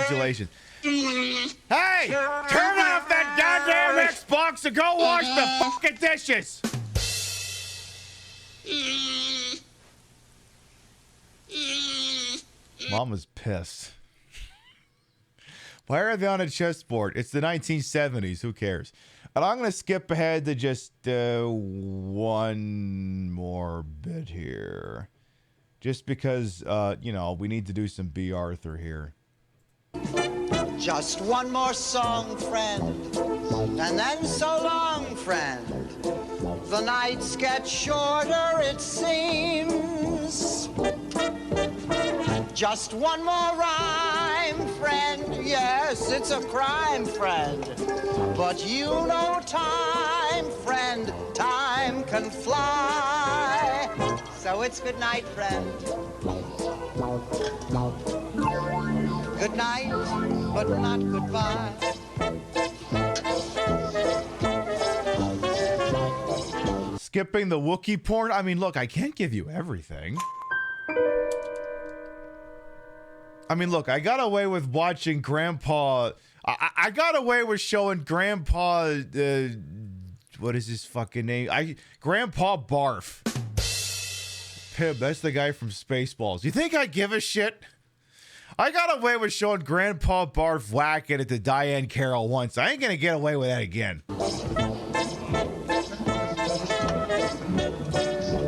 congratulations. Hey, turn off that goddamn Xbox and go wash the fucking dishes. Mama's pissed. Why are they on a chessboard? It's the 1970s. Who cares? And I'm going to skip ahead to just one more bit here. Just because, you know, we need to do some B. Arthur here. Just one more song, friend, and then so long, friend. The nights get shorter, it seems. Just one more rhyme, friend. Yes, it's a crime, friend. But you know time, friend, time can fly. So it's good night, friend. Good night, but not goodbye. Skipping the Wookiee porn? I mean, look, I can't give you everything. I mean, look, I got away with watching Grandpa... I got away with showing Grandpa... what is his fucking name? Grandpa Barf. Pib, that's the guy from Spaceballs. You think I give a shit? I got away with showing Grandpa Barf whacking it to Diane Carroll once. I ain't gonna get away with that again.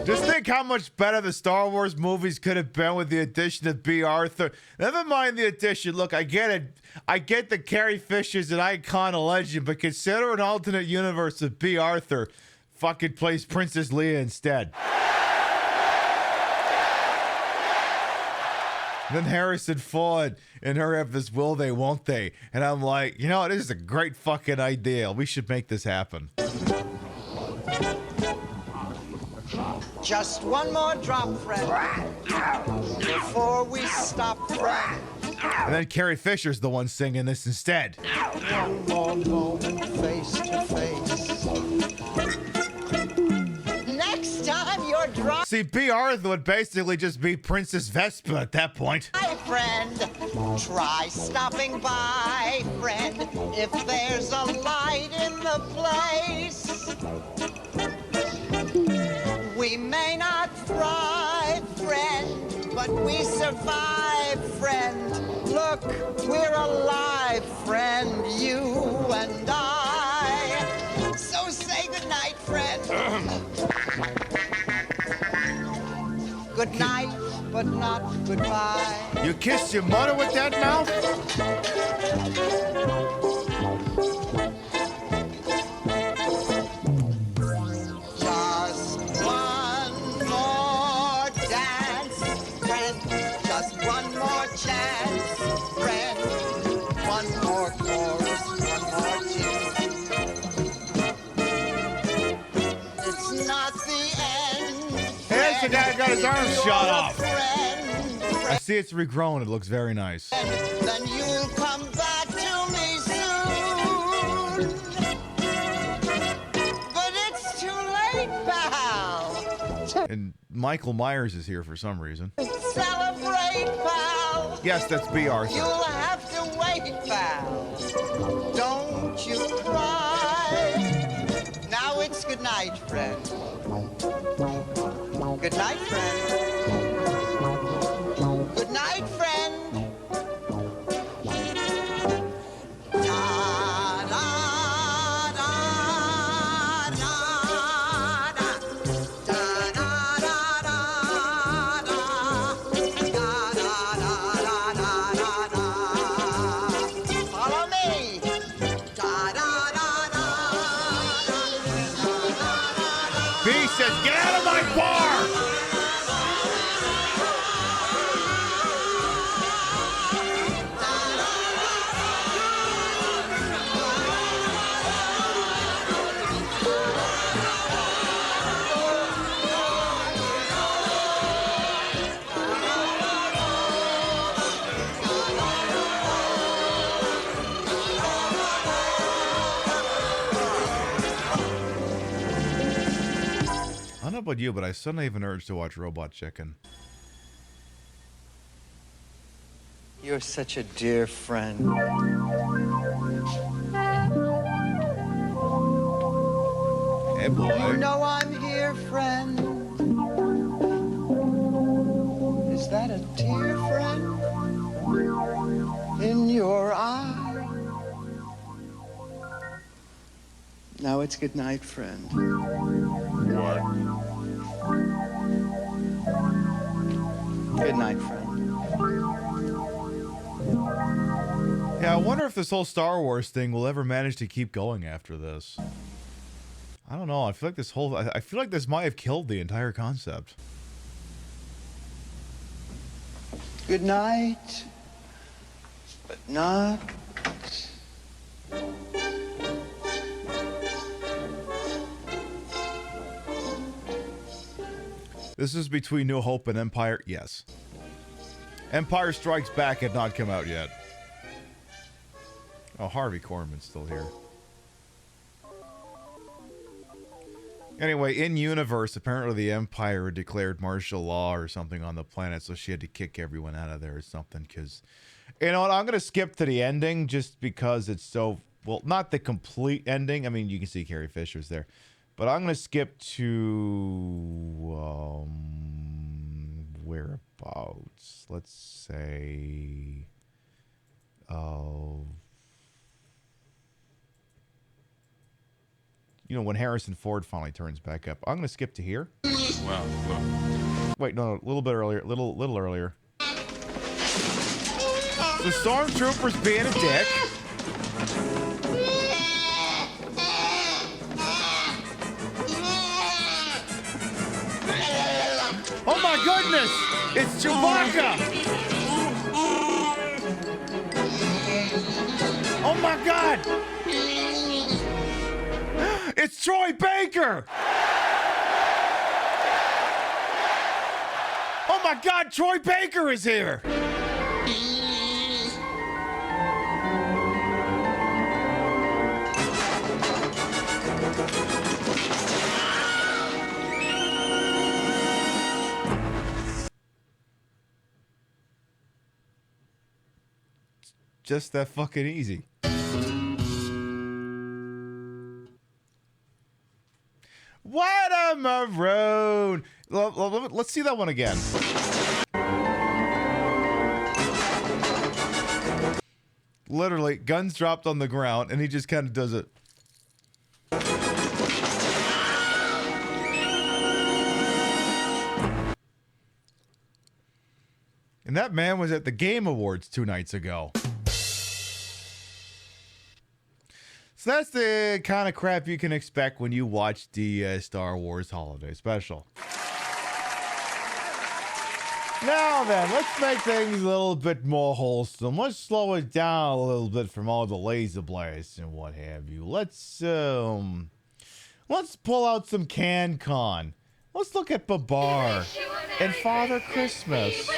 Just think how much better the Star Wars movies could have been with the addition of B. Arthur. Never mind the addition. Look, I get it. I get that Carrie Fisher's an icon, a legend, but consider an alternate universe of B. Arthur fucking plays Princess Leia instead. Then Harrison Ford and her have this will they, won't they? And I'm like, you know, this is a great fucking idea. We should make this happen. Just one more drop, friend, before we stop, friend. And then Carrie Fisher's the one singing this instead. One more moment, face to face. Next time you're drunk. See, B. Arthur would basically just be Princess Vespa at that point. Hi, friend. Try stopping by, friend, if there's a light in the place. We may not thrive, friend, but we survive, friend. Look, we're alive, friend, you and I. So say goodnight, friend. Good night, but not goodbye. You kissed your mother with that mouth? Just one more dance, friend. Just one more chance, friend. One more chorus, one more tune. It's not the end. Hey, that's the guy who got his arms shot off. Friend, I see it's regrown. It looks very nice. then you'll come back to me soon. But it's too late, pal. And Michael Myers is here for some reason. Celebrate, pal. Yes, that's B. Arthur. You'll have to wait, pal. Don't you cry. Now it's good night, friend. Good night, friend. Good night, friend. Follow me. B says, get out of my bar! I don't know about you, but I suddenly have an urge to watch Robot Chicken. You're such a dear friend. Hey, boy. You know I'm here, friend. Is that a tear, friend? In your eye? Now it's good night, friend. What? Good night, friend. Yeah, I wonder if this whole Star Wars thing will ever manage to keep going after this. I don't know. I feel like this whole... I feel like this might have killed the entire concept. Good night, but not. This is between New Hope and Empire? Yes. Empire Strikes Back had not come out yet. Oh, Harvey Korman's still here. Anyway, in universe, apparently the Empire had declared martial law or something on the planet, so she had to kick everyone out of there or something, because... You know what, I'm going to skip to the ending just because it's so... Well, not the complete ending. I mean, you can see Carrie Fisher's there. But I'm going to skip to... whereabouts? Let's say... you know, when Harrison Ford finally turns back up. I'm going to skip to here. Wow. Wait, no, a little bit earlier. Little earlier. The stormtrooper's being a dick. Oh my goodness! It's Chewbacca! Oh my god! It's Troy Baker! Oh my god, Troy Baker is here! Just that fucking easy. What a maroon! Let's see that one again. Literally, guns dropped on the ground, and he just kind of does it. And that man was at the Game Awards 2 nights ago. So that's the kind of crap you can expect when you watch the Star Wars Holiday Special. Now then, let's make things a little bit more wholesome. Let's slow it down a little bit from all the laser blasts and what have you. Let's pull out some CanCon. Let's look at Babar and Father Christmas.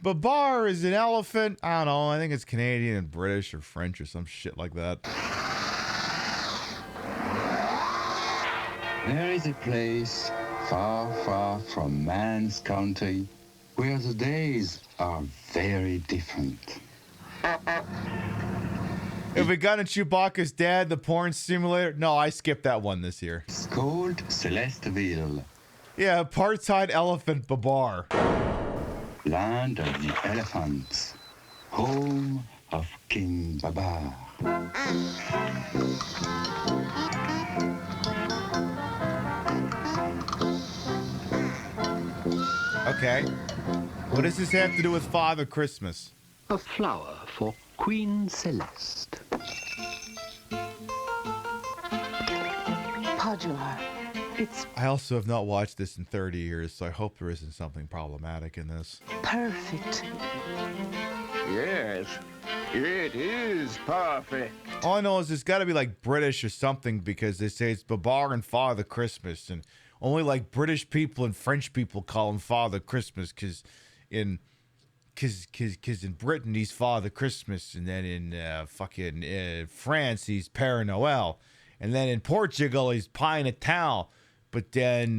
Babar is an elephant. I don't know. I think it's Canadian and British or French or some shit like that. There is a place far, far from man's country where the days are very different. Have we gotten Chewbacca's dad, the porn simulator? No, I skipped that one this year. It's called Celesteville. Yeah, apartheid elephant Babar. Land of the elephants. Home of King Babar. Okay. What does this have to do with Father Christmas? A flower for Queen Celeste. Podular. It's I also have not watched this in 30 years, so I hope there isn't something problematic in this. perfect. Yes, it is perfect. All I know is it's got to be like British or something because they say it's Babar and Father Christmas, and only like British people and French people call him Father Christmas because in Britain he's Father Christmas, and then in France he's Père Noël, and then in Portugal he's Pai Natal. But then,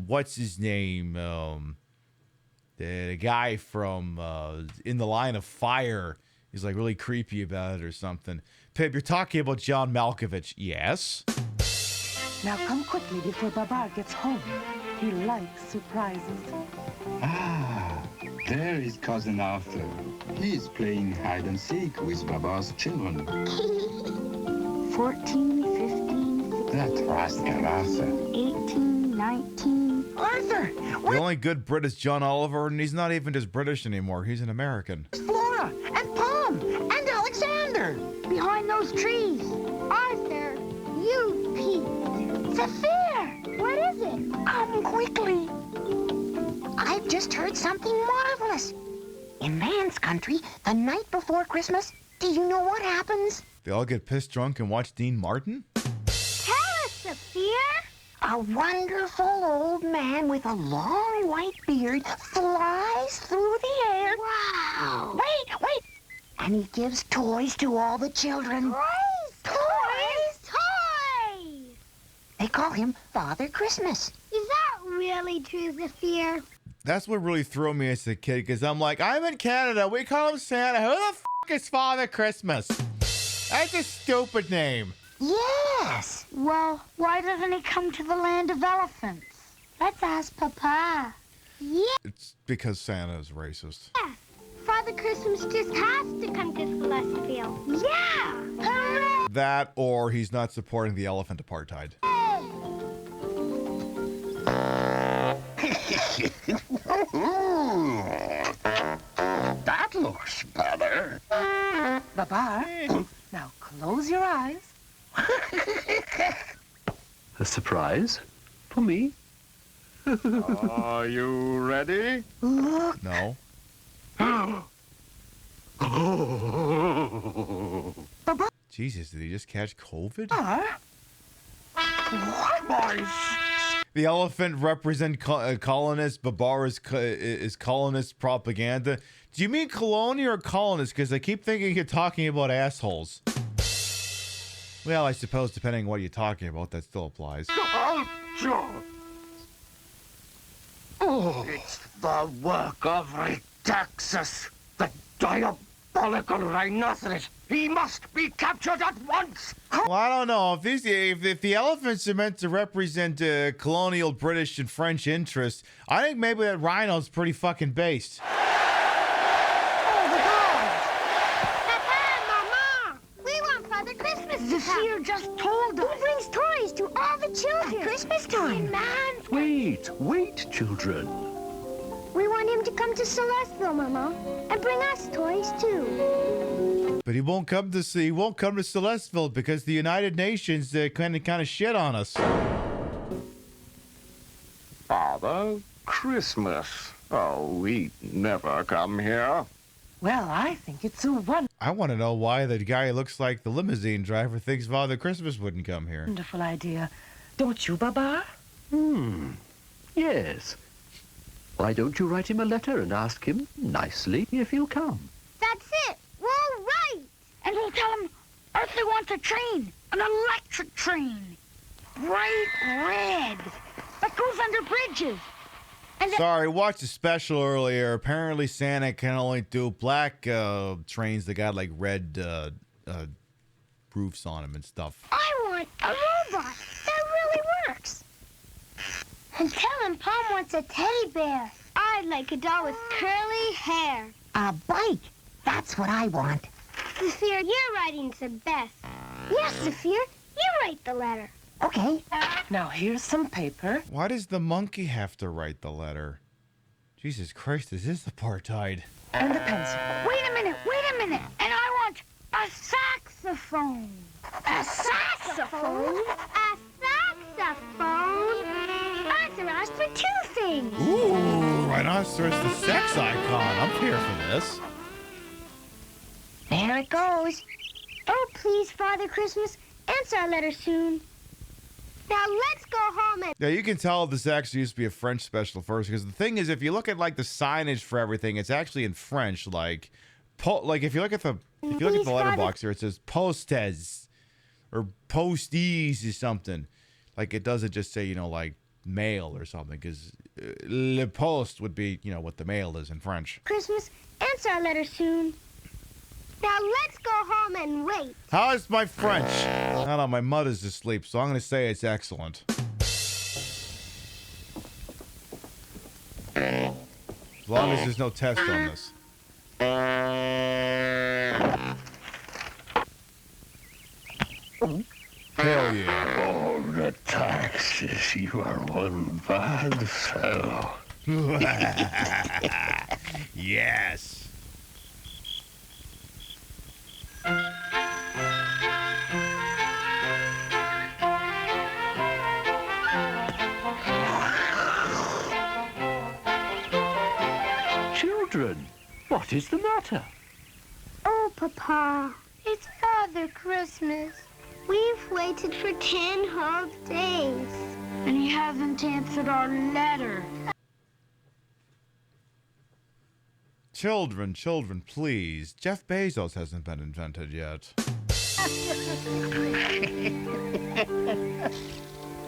what's his name? The guy from In the Line of Fire is like really creepy about it or something. Pip, you're talking about John Malkovich. Yes? Now come quickly before Babar gets home. He likes surprises. Ah, there is Cousin Arthur. He's playing hide and seek with Baba's children. 14, 15, That rascal Arthur. 18, 19. Arthur! The only good Brit is John Oliver, and he's not even just British anymore. He's an American. Flora and Palm and Alexander! Behind those trees. Arthur, you peeped. Zephyr! What is it? Come quickly. I've just heard something marvelous. In man's country, the night before Christmas, do you know what happens? They all get pissed drunk and watch Dean Martin? Tell us, Zephyr. A wonderful old man with a long white beard flies through the air. Wow. Wait. And he gives toys to all the children. Toys? They call him Father Christmas. Is that really true, Zephyr? That's what really threw me as a kid, because I'm like, I'm in Canada. We call him Santa. Who the fuck is Father Christmas? That's a stupid name. Yes. Well, why doesn't he come to the land of elephants? Let's ask Papa. Yeah. It's because Santa is racist. Father Christmas just has to come to Celestial. Yeah. Hooray! That, or he's not supporting the elephant apartheid. That looks better. Babar, now close your eyes. A surprise? For me? Are you ready? Look. No. Jesus, did he just catch COVID? The elephant represent colonists. Babar is colonist propaganda. Do you mean colonial or colonist? Because I keep thinking you're talking about assholes. Well, I suppose depending on what you're talking about, that still applies. It's the work of Ritaxus, the diabolical rhinoceros. He must be captured at once. Well, I don't know. If the elephants are meant to represent colonial British and French interests, I think maybe that rhino's pretty fucking based. Zephyr just told us. He brings toys to all the children. At Christmas time. Wait, children. We want him to come to Celestial, Mama, and bring us toys too. But he won't come to Celestville because the United Nations kind of shit on us. Father Christmas. Oh, he'd never come here. Well, I think it's a wonderful I want to know why the guy who looks like the limousine driver thinks Father Christmas wouldn't come here. idea. Don't you, Babar? Yes. Why don't you write him a letter and ask him nicely if he'll come? That's it. We'll write. And we'll tell him Arthur wants a train, an electric train. Bright red. That goes under bridges. Sorry, watched a special earlier. Apparently Santa can only do black trains that got like red roofs on them and stuff. I want a robot that really works. And tell him Palm wants a teddy bear. I'd like a doll with curly hair. A bike. That's what I want. Zephyr, your writing's the best. Yes, Zephyr, you write the letter. Okay. Now here's some paper. Why does the monkey have to write the letter? Jesus Christ, this is apartheid. And a pencil. Wait a minute. And I want a saxophone. A saxophone? A saxophone? Arthur asked for two things. Ooh, rhinoceros, the sex icon. I'm here for this. There it goes. Oh, please, Father Christmas, answer our letter soon. Now let's go home and... Yeah, you can tell this actually used to be a French special first, because the thing is, if you look at like the signage for everything, it's actually in French. Like if you look at the letterbox here, it says postes or posties or something. Like it doesn't just say like mail or something, because le poste would be, what the mail is in French. Christmas, answer our letter soon. Now let's go home and wait. How is my French? I don't know, my mother's asleep, so I'm going to say it's excellent. As long as there's no test on this. Hell yeah. Oh, the taxes. You are one bad fellow. Yes. Children, what is the matter? Oh, Papa, it's Father Christmas. We've waited for 10 whole days. And he hasn't answered our letter. Children, please. Jeff Bezos hasn't been invented yet.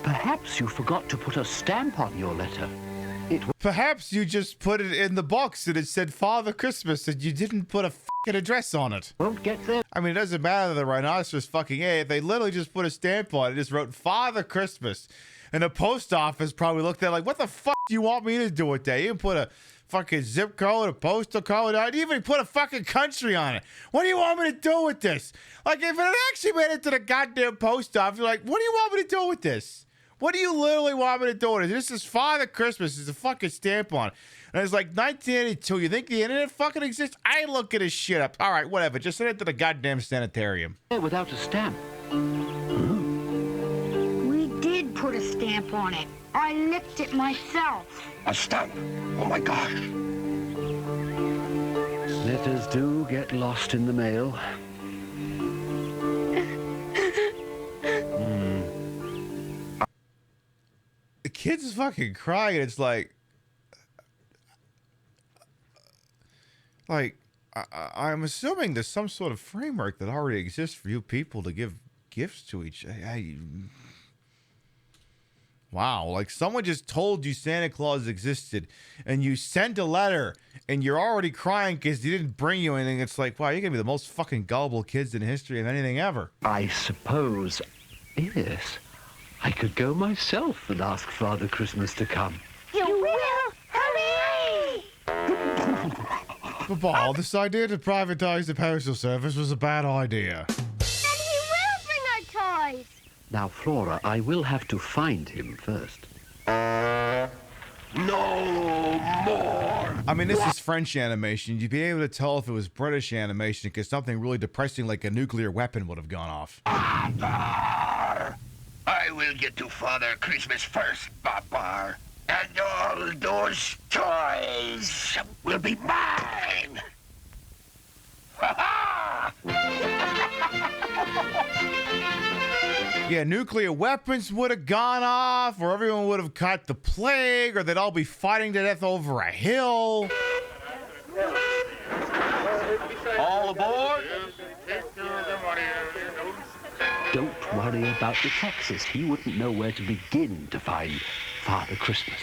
Perhaps you forgot to put a stamp on your letter. Perhaps you just put it in the box and it said Father Christmas and you didn't put a fucking address on it. Won't get there. I mean, it doesn't matter the rhinoceros fucking A. If they literally just put a stamp on it, just wrote Father Christmas. And the post office probably looked at it like, what the fuck do you want me to do with that? You didn't put a fucking zip code, a postal code, I didn't even put a fucking country on it. What do you want me to do with this? Like, if it actually made it to the goddamn post office, you're like, what do you want me to do with this? What do you literally want me to do with it? This is Father Christmas. There's a fucking stamp on it. And it's like 1982. You think the internet fucking exists? I ain't looking this shit up. All right, whatever. Just send it to the goddamn sanitarium. Without a stamp. We did put a stamp on it. I licked it myself. A stamp? Oh, my gosh. Letters do get lost in the mail. The kid's fucking crying. It's like I'm assuming there's some sort of framework that already exists for you people to give gifts to each. Wow, like someone just told you Santa Claus existed, and you sent a letter, and you're already crying because he didn't bring you anything. It's like, wow, you're gonna be the most fucking gullible kids in the history of anything ever. I suppose, yes. I could go myself and ask Father Christmas to come. You will? Hooray! Babal, this idea to privatize the postal service was a bad idea. And he will bring our toys. Now, Flora, I will have to find him first. No more. I mean, this is French animation. You'd be able to tell if it was British animation because something really depressing like a nuclear weapon would have gone off. I will get to Father Christmas first, Papa. And all those toys will be mine. Yeah, nuclear weapons would have gone off, or everyone would have caught the plague, or they'd all be fighting to death over a hill. All aboard? Don't worry about the taxes. He wouldn't know where to begin to find Father Christmas.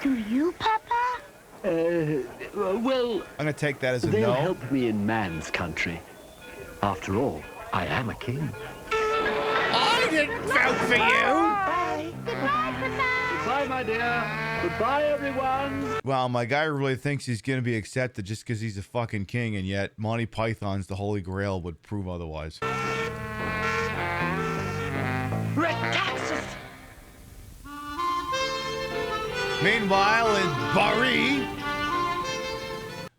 Do you, Papa? Well... I'm going to take that as a they'll no. help me in man's country. After all, I am a king. I didn't vote for you! Goodbye, Papa! Goodbye, my dear. Goodbye, everyone. Well, my guy really thinks he's going to be accepted just because he's a fucking king, and yet Monty Python's The Holy Grail would prove otherwise. Red taxes! Meanwhile, in Paris,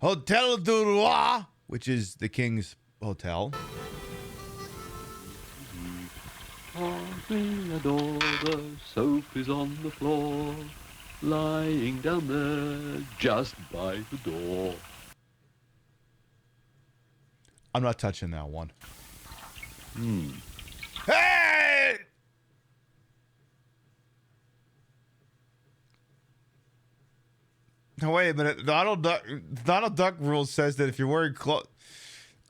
Hotel du Roi, which is the king's hotel. The soap is on the floor, lying down there just by the door. I'm not touching that one. Hey! Now wait a minute. Donald Duck rule says that if you're wearing clothes,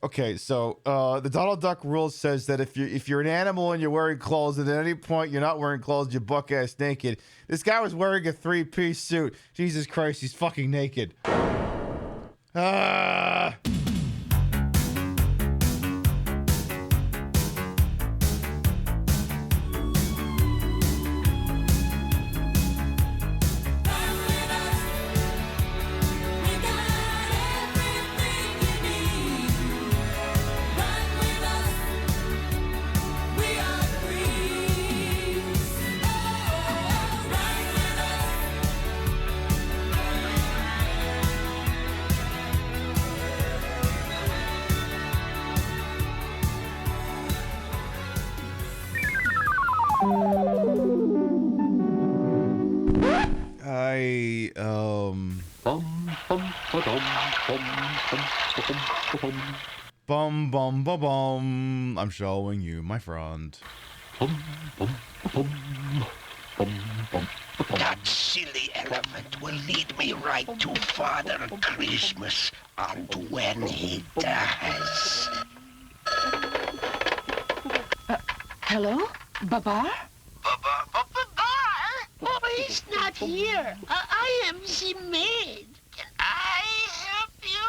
Okay, so the Donald Duck rule says that if you're an animal and you're wearing clothes, and at any point you're not wearing clothes, you're buck ass naked. This guy was wearing a 3-piece suit. Jesus Christ, he's fucking naked. Bum bum bum bum. I'm showing you my front. That silly elephant will lead me right to Father Christmas, and when he does... Hello? Babar? Oh, he's not here. I am the maid. Can I help you?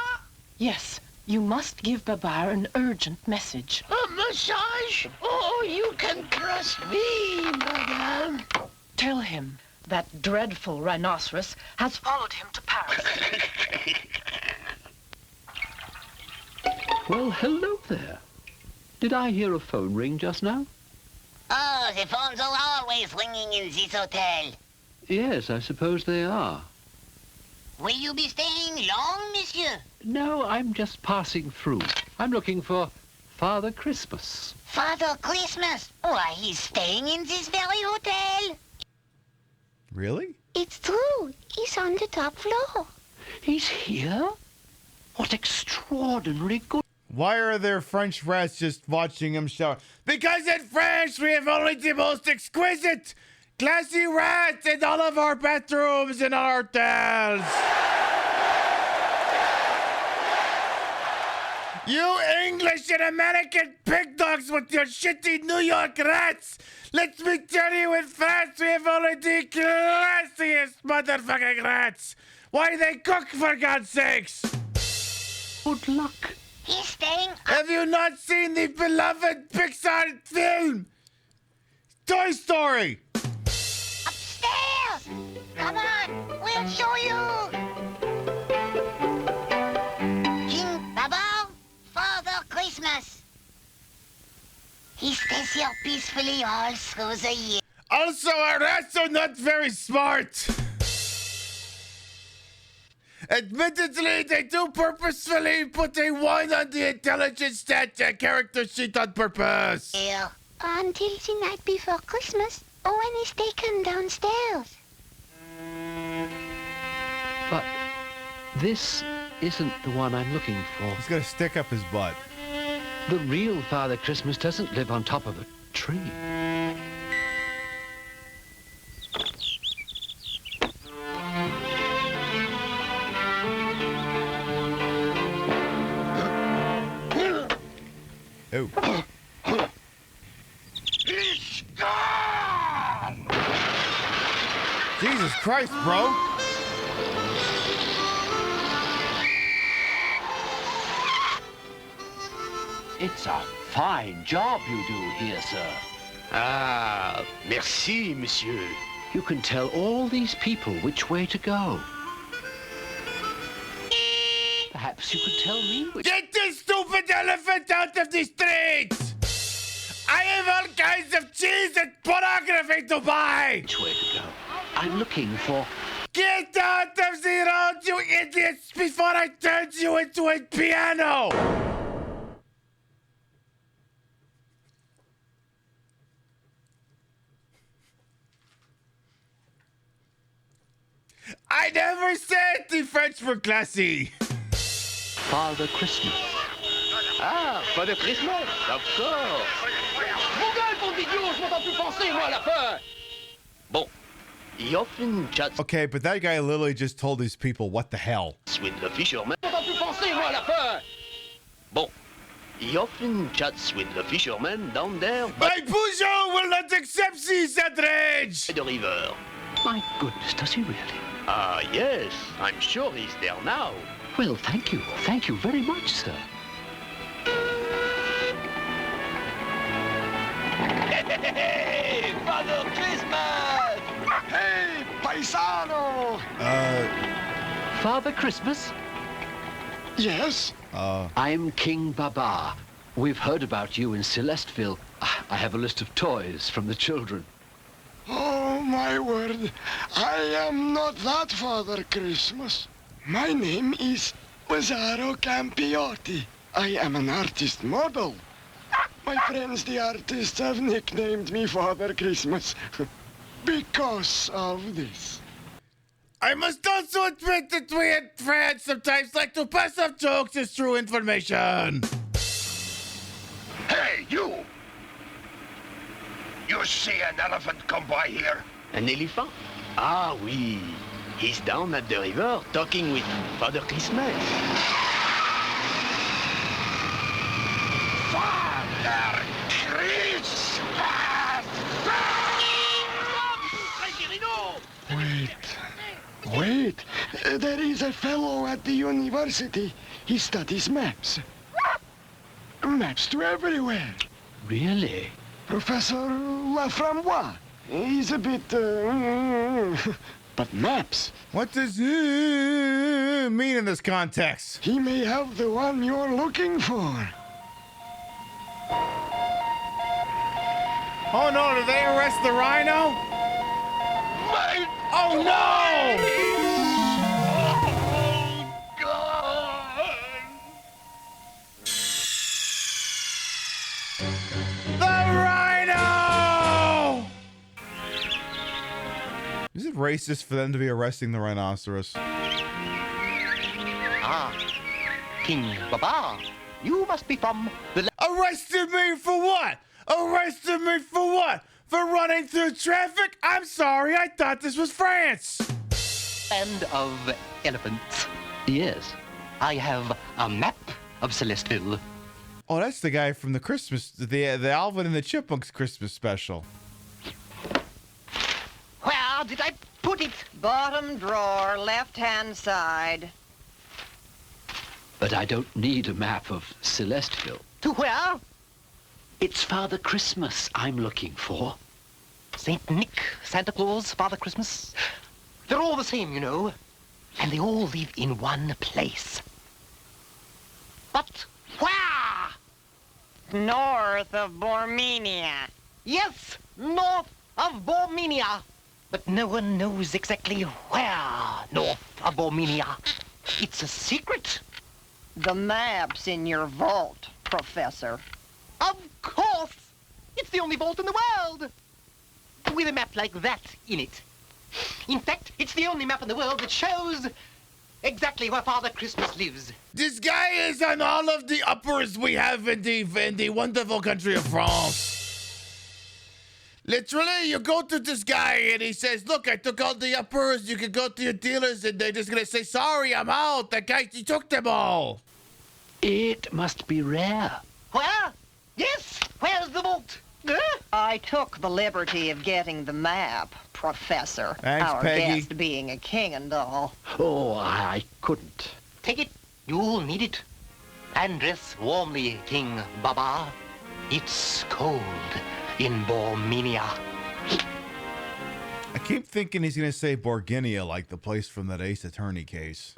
Yes, you must give Babar an urgent message. A massage? Oh, you can trust me, madame. Tell him that dreadful rhinoceros has followed him to Paris. Well, hello there. Did I hear a phone ring just now? Oh, the phones are always ringing in this hotel. Yes, I suppose they are. Will you be staying long, monsieur? No, I'm just passing through. I'm looking for Father Christmas. Father Christmas? Why, he's staying in this very hotel. Really? It's true. He's on the top floor. He's here? What extraordinary good... Why are there French rats just watching him shower? Because in France we have only the most exquisite, classy rats in all of our bathrooms in our hotels. You English and American pig dogs with your shitty New York rats! Let me tell you, in France we have only the classiest motherfucking rats! Why do they cook, for God's sakes? Good luck. He's staying... Have you not seen the beloved Pixar film? Toy Story! Upstairs! Come on, we'll show you! King Baba, Father Christmas. He stays here peacefully all through the year. Also, our rats are not very smart. Admittedly, they do purposefully put a 1 on the intelligence stat character sheet on purpose. Yeah. Until the night before Christmas, Owen is taken downstairs. But this isn't the one I'm looking for. He's gonna stick up his butt. The real Father Christmas doesn't live on top of a tree. Oh. He's gone! Jesus Christ, bro. It's a fine job you do here, sir. Ah, merci, monsieur. You can tell all these people which way to go. Perhaps you could tell me which... Get this stupid elephant out of the streets! I have all kinds of cheese and pornography to buy! Which way to go? I'm looking for... Get out of the road, you idiots, before I turn you into a piano! I never said the French were classy! Father Christmas. Ah, Father Christmas, of course. Mon gueule, ton idiot, je m'entends plus penser, moi, à la fin. Bon, he often chats Okay, but that guy literally just told these people what the hell. with the fisherman. Je m'entends plus penser, moi, à la fin. Bon, He often chats with the fishermen down there. My Peugeot will not accept this outrage! By the river. My goodness, does he really? Ah, yes. I'm sure he's there now. Well, thank you. Thank you very much, sir. Hey, Father Christmas! Hey, paisano! Father Christmas? Yes? I'm King Baba. We've heard about you in Celestville. I have a list of toys from the children. Oh, my word. I am not that Father Christmas. My name is Lazzaro Campiotti. I am an artist model. My friends, the artists, have nicknamed me Father Christmas because of this. I must also admit that we in France sometimes like to pass off jokes as true information. Hey, you! You see an elephant come by here? An elephant? Ah, oui. He's down at the river talking with Father Christmas. Father Christmas! Wait. There is a fellow at the university. He studies maps. Maps to everywhere. Really? Professor Laframboise. He's a bit, but maps. What does mean in this context? He may have the one you're looking for. Oh no, did they arrest the rhino? Wait! Oh no! The rhino! Is it racist for them to be arresting the rhinoceros? Ah, King Baba, you must be from the... Arrested me for what? Arrested me for what? For running through traffic? I'm sorry, I thought this was France. land of elephants. Yes. I have a map of Celestville. Oh, that's the guy from the Christmas, the Alvin and the Chipmunks Christmas special. Where did I put it? Bottom drawer, left-hand side. But I don't need a map of Celestville. To where? It's Father Christmas I'm looking for. Saint Nick, Santa Claus, Father Christmas. They're all the same, you know. And they all live in one place. But where? North of Bormenia. Yes, north of Bormenia. But no one knows exactly where north of Bormenia. It's a secret. The map's in your vault, Professor. Of course. It's the only vault in the world with a map like that in it. In fact, it's the only map in the world that shows exactly where Father Christmas lives. This guy is on all of the uppers we have in the wonderful country of France. Literally, you go to this guy and he says, look, I took all the uppers. You can go to your dealers and they're just going to say, sorry, I'm out. That guy, he took them all. It must be rare. Where? Yes, where's the vault? I took the liberty of getting the map, Professor. Thanks, Our Peggy. guest being a king and all. Oh, I couldn't. Take it. You'll need it. And dress warmly, King Baba. It's cold in Bormenia. I keep thinking he's going to say Borginia, like the place from that Ace Attorney case.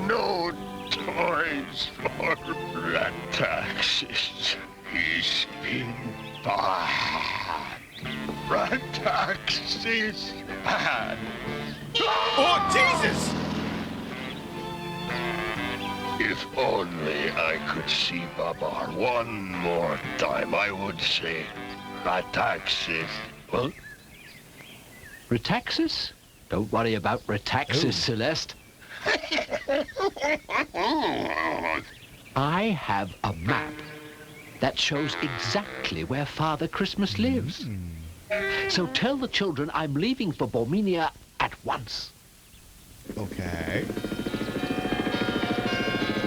No toys for rat taxes. He's been bad. Rat taxes bad. Oh, Jesus! If only I could see Babar one more time, I would say rat taxes. Well, Retaxis? Don't worry about Retaxis, Celeste. I have a map that shows exactly where Father Christmas lives. So tell the children I'm leaving for Bormenia at once. Okay.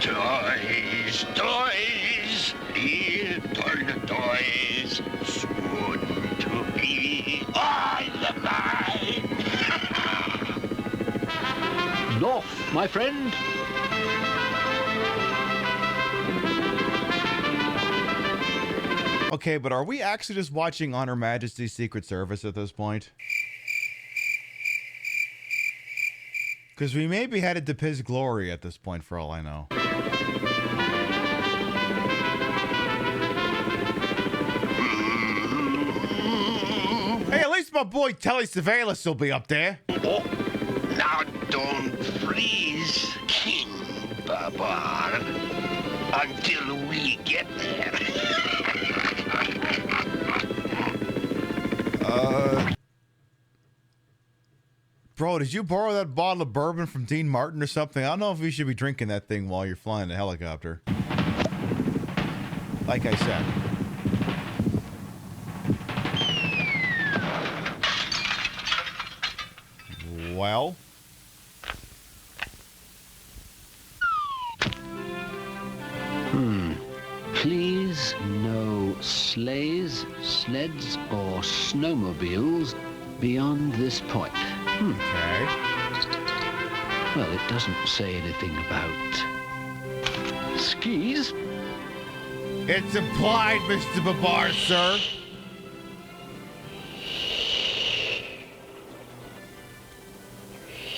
Toys, toys, little toys, soon to be all of mine. North, my friend. Okay, but are we actually just watching On Her Majesty's Secret Service at this point? Because we may be headed to Piz Glory at this point, for all I know. Hey, at least my boy Telly Savalas will be up there. Oh, now don't freeze, King Babar, until we get there. Bro, did you borrow that bottle of bourbon from Dean Martin or something? I don't know if you should be drinking that thing while you're flying a helicopter. Like I said. Well. Please, no sleighs, sleds, or snowmobiles beyond this point. Okay. Well, it doesn't say anything about skis. It's implied, Mr. Babar, sir.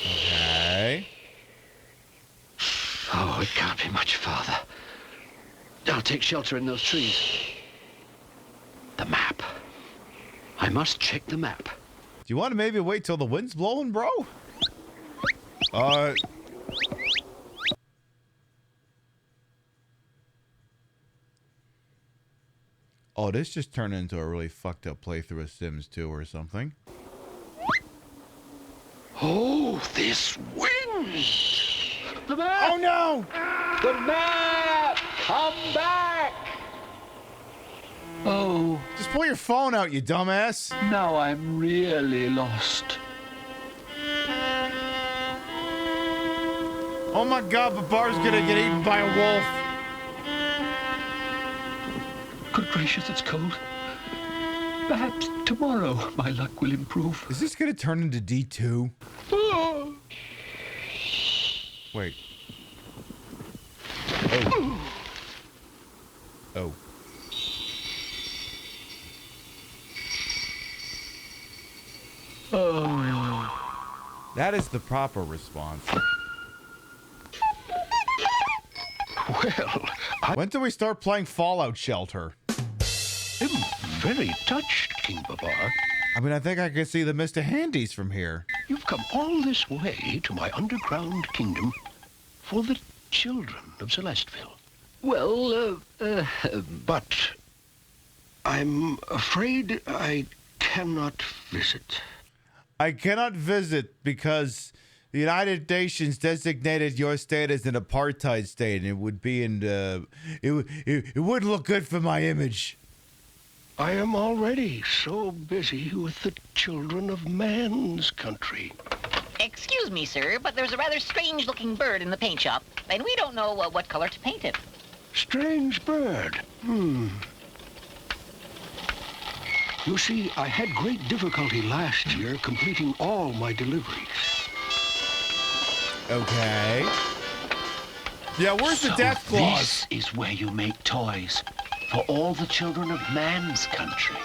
Okay. Oh, it can't be much farther. I'll take shelter in those trees. The map. I must check the map. Do you want to maybe wait till the wind's blowing, bro? Oh, this just turned into a really fucked up playthrough of Sims 2 or something. Oh, this wind! The map! Oh, no! The map! Come back! Oh. Just pull your phone out, you dumbass. Now I'm really lost. Oh my god, Babar's gonna get eaten by a wolf. Good gracious, it's cold. Perhaps tomorrow my luck will improve. Is this gonna turn into D2? Oh. Wait. Oh. Oh. Oh. That is the proper response. Well, when do we start playing Fallout Shelter? I'm very touched, King Babar. I mean, I think I can see the Mr. Handies from here. You've come all this way to my underground kingdom for the children of Celestville. Well, but I'm afraid I cannot visit. I cannot visit because the United Nations designated your state as an apartheid state, and it would be it wouldn't look good for my image. I am already so busy with the children of man's country. Excuse me, sir, but there's a rather strange-looking bird in the paint shop, and we don't know what color to paint it. Strange bird. You see, I had great difficulty last year completing all my deliveries. Okay. Yeah, where's the death clause? This is where you make toys for all the children of man's country.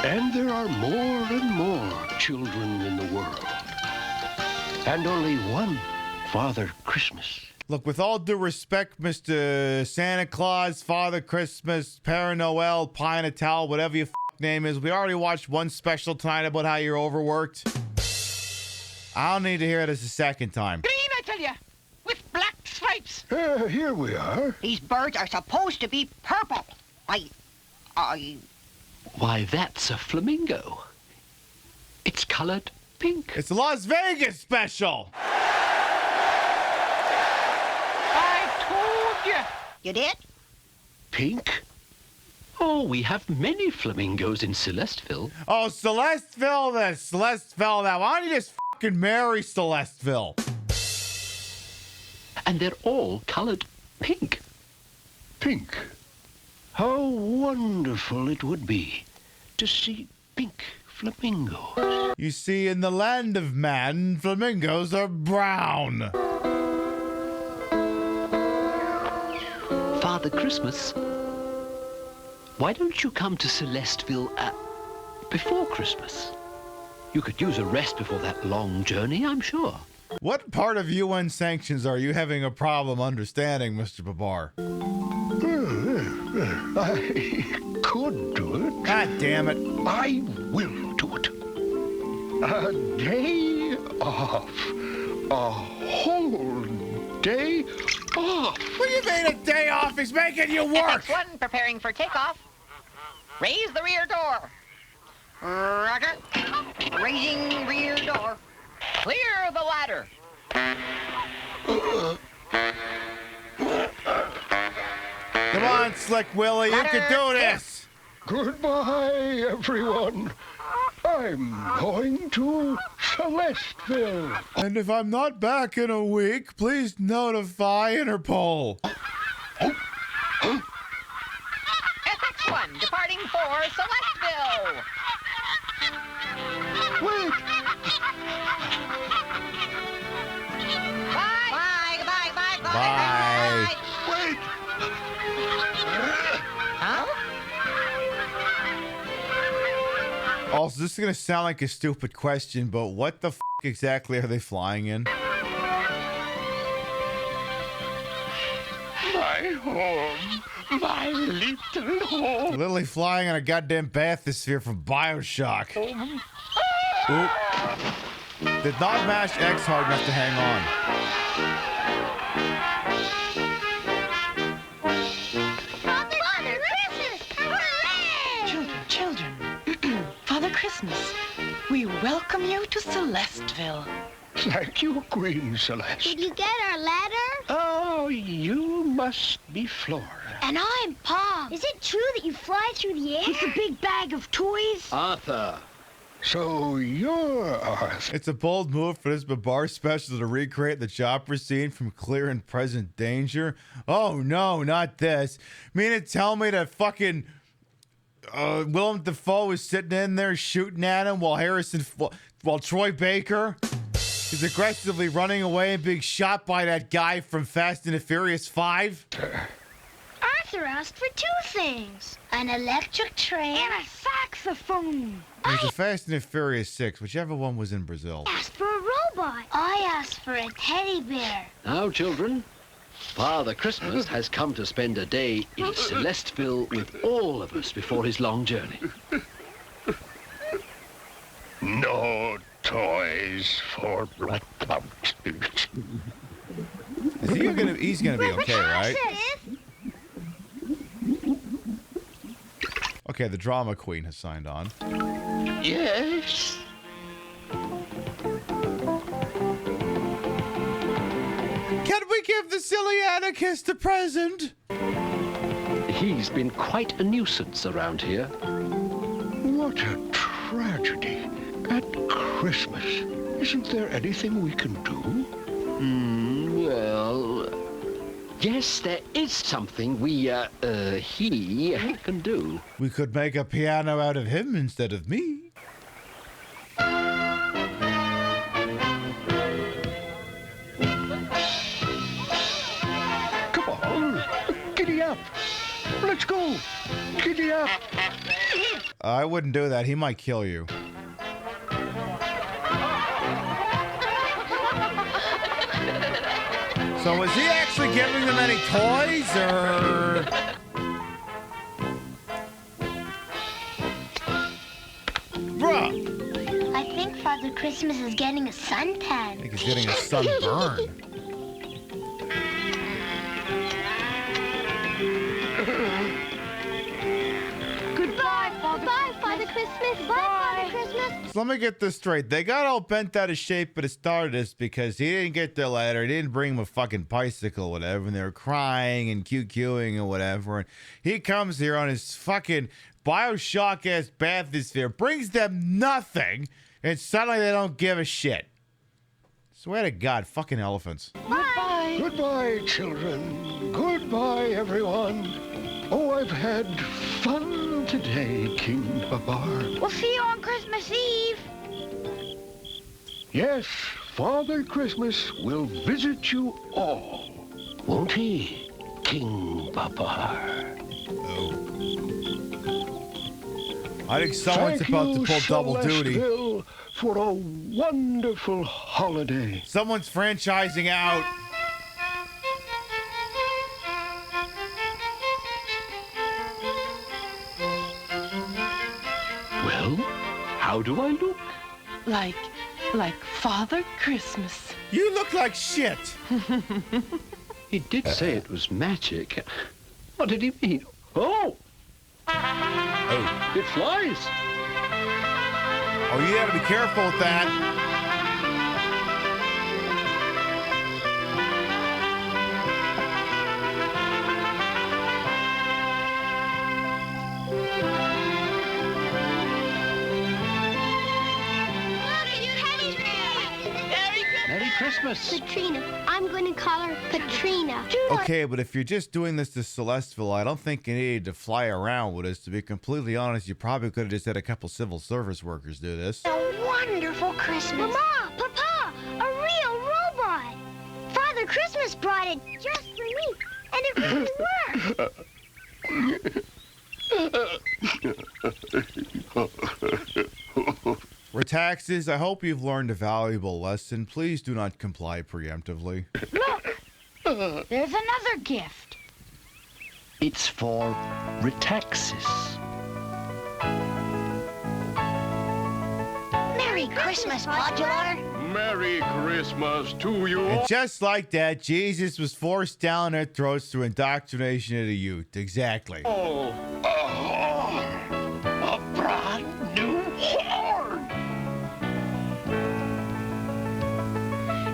And there are more and more children in the world. And only one Father Christmas. Look, with all due respect, Mr. Santa Claus, Father Christmas, Père Noël, Pie Natal, whatever your name is, we already watched one special tonight about how you're overworked. I don't need to hear it a second time. Green, I tell you, with black stripes. Here we are. These birds are supposed to be purple. Why, that's a flamingo. It's colored pink. It's a Las Vegas special. I told you. You did? Pink? Oh, we have many flamingos in Celestville. Oh, Celestville this, Celestville that. Why don't you just fucking marry Celestville. And they're all colored pink. Pink. How wonderful it would be to see pink flamingos. You see, in the land of man, flamingos are brown. Father Christmas, why don't you come to Celestville before Christmas? You could use a rest before that long journey, I'm sure. What part of UN sanctions are you having a problem understanding, Mr. Babar? I could do it. God damn it. I will do it. A day off. A whole day off. What do you mean a day off? He's making you work. FX1 preparing for takeoff. Raise the rear door. Roger. Raising rear door. Clear the ladder. Come on, Slick Willie, you can do this. Goodbye, everyone. I'm going to Celestville. And if I'm not back in a week, please notify Interpol. FX1 departing for Celestville. Wait. Bye. Bye. Goodbye. Bye. Bye. Bye. Wait. Huh? Also, this is going to sound like a stupid question, but what the f*** exactly are they flying in? My home. My little home. Literally flying on a goddamn bathysphere from Bioshock. Oop. Did not mash X hard enough to hang Father Christmas! Hooray! Children, Father Christmas, we welcome you to Celestville. Thank you, Queen Celeste. Did you get our letter? Oh, you must be Flora. And I'm Pom. Is it true that you fly through the air? With a big bag of toys? Arthur. So you're Arthur. It's a bold move for this Babar special to recreate the chopper scene from Clear and Present Danger. Oh no, not this. Mean to tell me that fucking Willem Dafoe is sitting in there shooting at him while Troy Baker is aggressively running away and being shot by that guy from Fast and the Furious 5? Arthur asked for two things. An electric train and a saxophone. It was a Fast and the Furious 6, whichever one was in Brazil. I asked for a robot. I asked for a teddy bear. Now, children, Father Christmas has come to spend a day in Celestville with all of us before his long journey. No toys for blackouts. He's gonna be okay, right? Okay, the drama queen has signed on. Yes. Can we give the silly anarchist a present? He's been quite a nuisance around here. What a tragedy. At Christmas. Isn't there anything we can do? Well, yes, there is something he can do. We could make a piano out of him instead of me. Come on, giddy up. Let's go. Giddy up. I wouldn't do that. He might kill you. So was he actually giving them any toys, or...? Bruh! I think Father Christmas is getting a suntan. I think he's getting a sunburn. Goodbye, Father. Bye, Father Christmas. Bye, Father Christmas. So let me get this straight. They got all bent out of shape at the start of this because he didn't get their letter. He didn't bring him a fucking bicycle or whatever. And they were crying and QQing and whatever. And he comes here on his fucking Bioshock-ass bathysphere, brings them nothing, and suddenly they don't give a shit. Swear to God, fucking elephants. Goodbye. Goodbye, children. Goodbye, everyone. Oh, I've had fun today, King Babar. We'll see you on Christmas Eve. Yes, Father Christmas will visit you all. Won't he, King Babar? I think someone's about to pull double duty. Celestville, for a wonderful holiday. Someone's franchising out. Well, how do I look? Like Father Christmas. You look like shit. He did say it was magic. What did he mean? Oh! Oh. It flies. Oh, you gotta be careful with that. Merry Christmas. Katrina. I'm going to call her Katrina. Okay, but if you're just doing this to Celestville, I don't think you needed to fly around with us. To be completely honest, you probably could have just had a couple civil service workers do this. A wonderful Christmas. Mama, Papa, a real robot. Father Christmas brought it just for me, and it really worked. Retaxes, I hope you've learned a valuable lesson. Please do not comply preemptively. Look, there's another gift. It's for Retaxis. Merry Christmas, Modular. Merry Christmas to you. And just like that, Jesus was forced down their throats through indoctrination of the youth. Exactly. Oh, a brand new horn.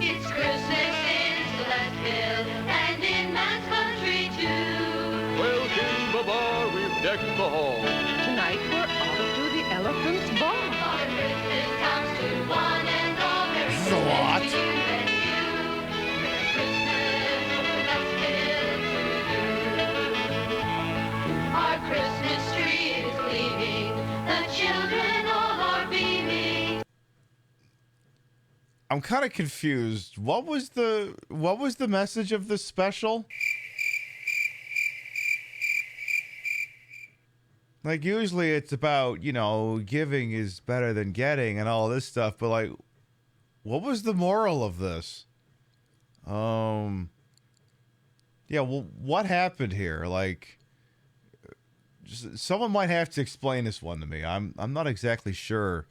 It's Christmas in Celestville and in man's country too. Well, King Babar, we've decked the hall. Tonight we're off to the elephant's ball. Father Christmas comes to one and all. Merry This is a lot. Christmas to you and you. Merry Christmas from Celestville to you. Our Christmas tree is gleaming. The children all are beaming. I'm kind of confused. What was the message of this special? Like, usually it's about, you know, giving is better than getting and all this stuff, but like, what was the moral of this? Yeah, well, what happened here? Like, someone might have to explain this one to me. I'm not exactly sure.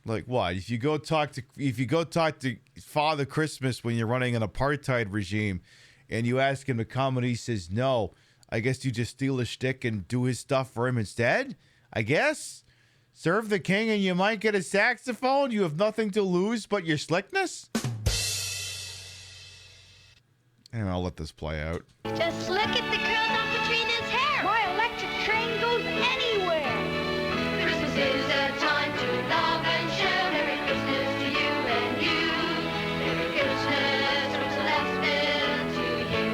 Like what? If you go talk to Father Christmas when you're running an apartheid regime, and you ask him to come and he says no, I guess you just steal his shtick and do his stuff for him instead. I guess serve the king and you might get a saxophone. You have nothing to lose but your slickness. And I'll let this play out. Just look at the curls on Katrina's hair. My electric train goes anywhere. Christmas is a time to love and share. Merry Christmas to you and you. Merry Christmas from Celestville to you.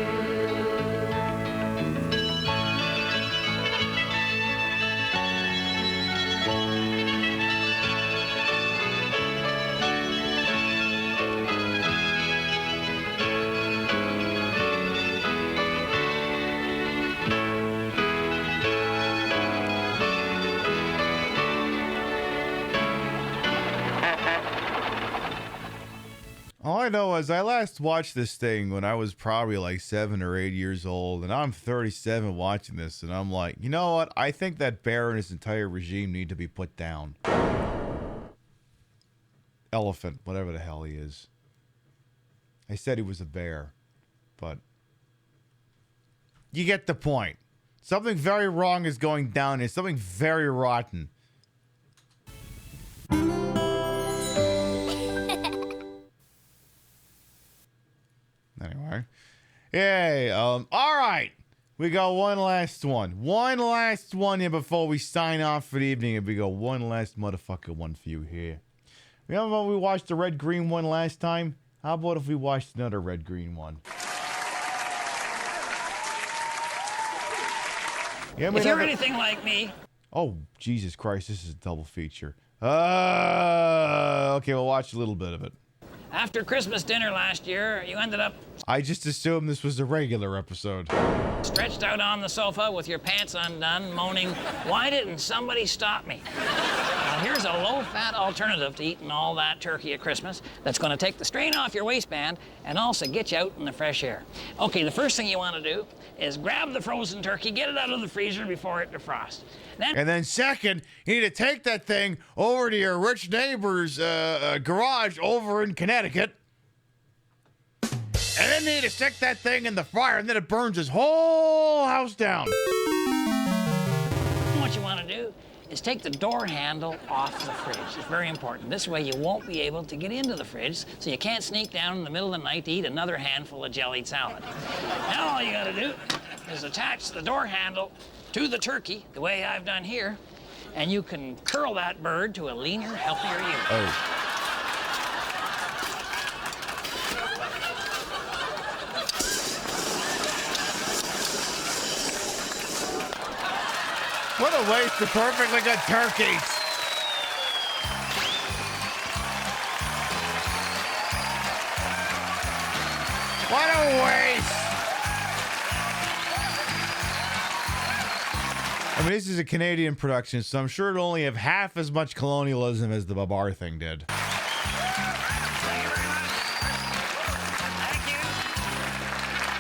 All I know is I last watched this thing when I was probably like 7 or 8 years old, and I'm 37 watching this, and I'm like, you know what? I think that bear and his entire regime need to be put down. Elephant, whatever the hell he is. I said he was a bear, but you get the point. Something very wrong is going down here. Something very rotten. Anyway. Yay. All right. We got one last one. One last one here before we sign off for the evening. And we got one last motherfucker one for you here. Remember when we watched the red-green one last time? How about if we watched another red-green one? Yeah, if you're anything like me. Oh, Jesus Christ, this is a double feature. Okay, we'll watch a little bit of it. After Christmas dinner last year, you ended up I just assumed this was a regular episode. stretched out on the sofa with your pants undone, moaning, "Why didn't somebody stop me?" Now, here's a low-fat alternative to eating all that turkey at Christmas that's going to take the strain off your waistband and also get you out in the fresh air. Okay, the first thing you want to do is grab the frozen turkey, get it out of the freezer before it defrosts. And then second, you need to take that thing over to your rich neighbor's garage over in Connecticut. And then you need to stick that thing in the fryer, and then it burns his whole house down. What you want to do is take the door handle off the fridge. It's very important. This way you won't be able to get into the fridge, so you can't sneak down in the middle of the night to eat another handful of jellied salad. Now all you got to do is attach the door handle to the turkey, the way I've done here, and you can curl that bird to a leaner, healthier you. Oh. What a waste of perfectly good turkeys. What a waste. I mean, this is a Canadian production, so I'm sure it'll only have half as much colonialism as the Babar thing did.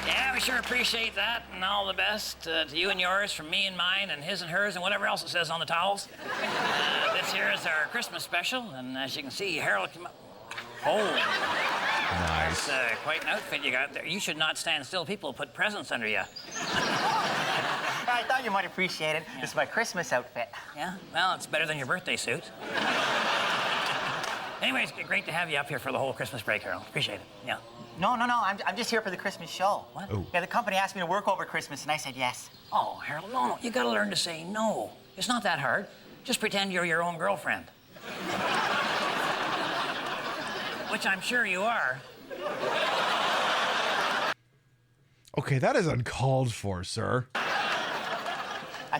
Yeah, we sure appreciate that, and all the best to you and yours from me and mine and his and hers and whatever else it says on the towels. This here is our Christmas special, and as you can see, Harold came up. Oh. Nice. That's quite an outfit you got there. You should not stand still. People will put presents under you. I thought you might appreciate it. Yeah. This is my Christmas outfit. Yeah? Well, it's better than your birthday suit. Anyway, it's great to have you up here for the whole Christmas break, Harold. Appreciate it. Yeah. No. I'm just here for the Christmas show. What? Oh. Yeah, the company asked me to work over Christmas, and I said yes. Oh, Harold, no. You gotta learn to say no. It's not that hard. Just pretend you're your own girlfriend. Which I'm sure you are. Okay, that is uncalled for, sir.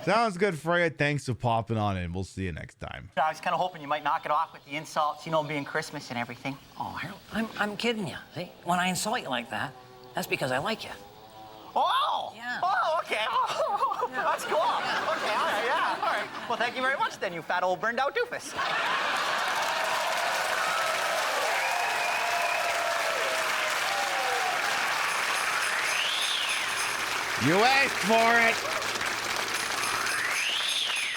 Sounds good, Freya. Thanks for popping on in. We'll see you next time. I was kind of hoping you might knock it off with the insults, being Christmas and everything. Oh, Harold, I'm kidding you. See, when I insult you like that, that's because I like you. Oh! Yeah. Oh, okay. Oh, yeah. That's cool. Okay, all right, yeah. All right. Well, thank you very much then, you fat old burned out doofus. You asked for it.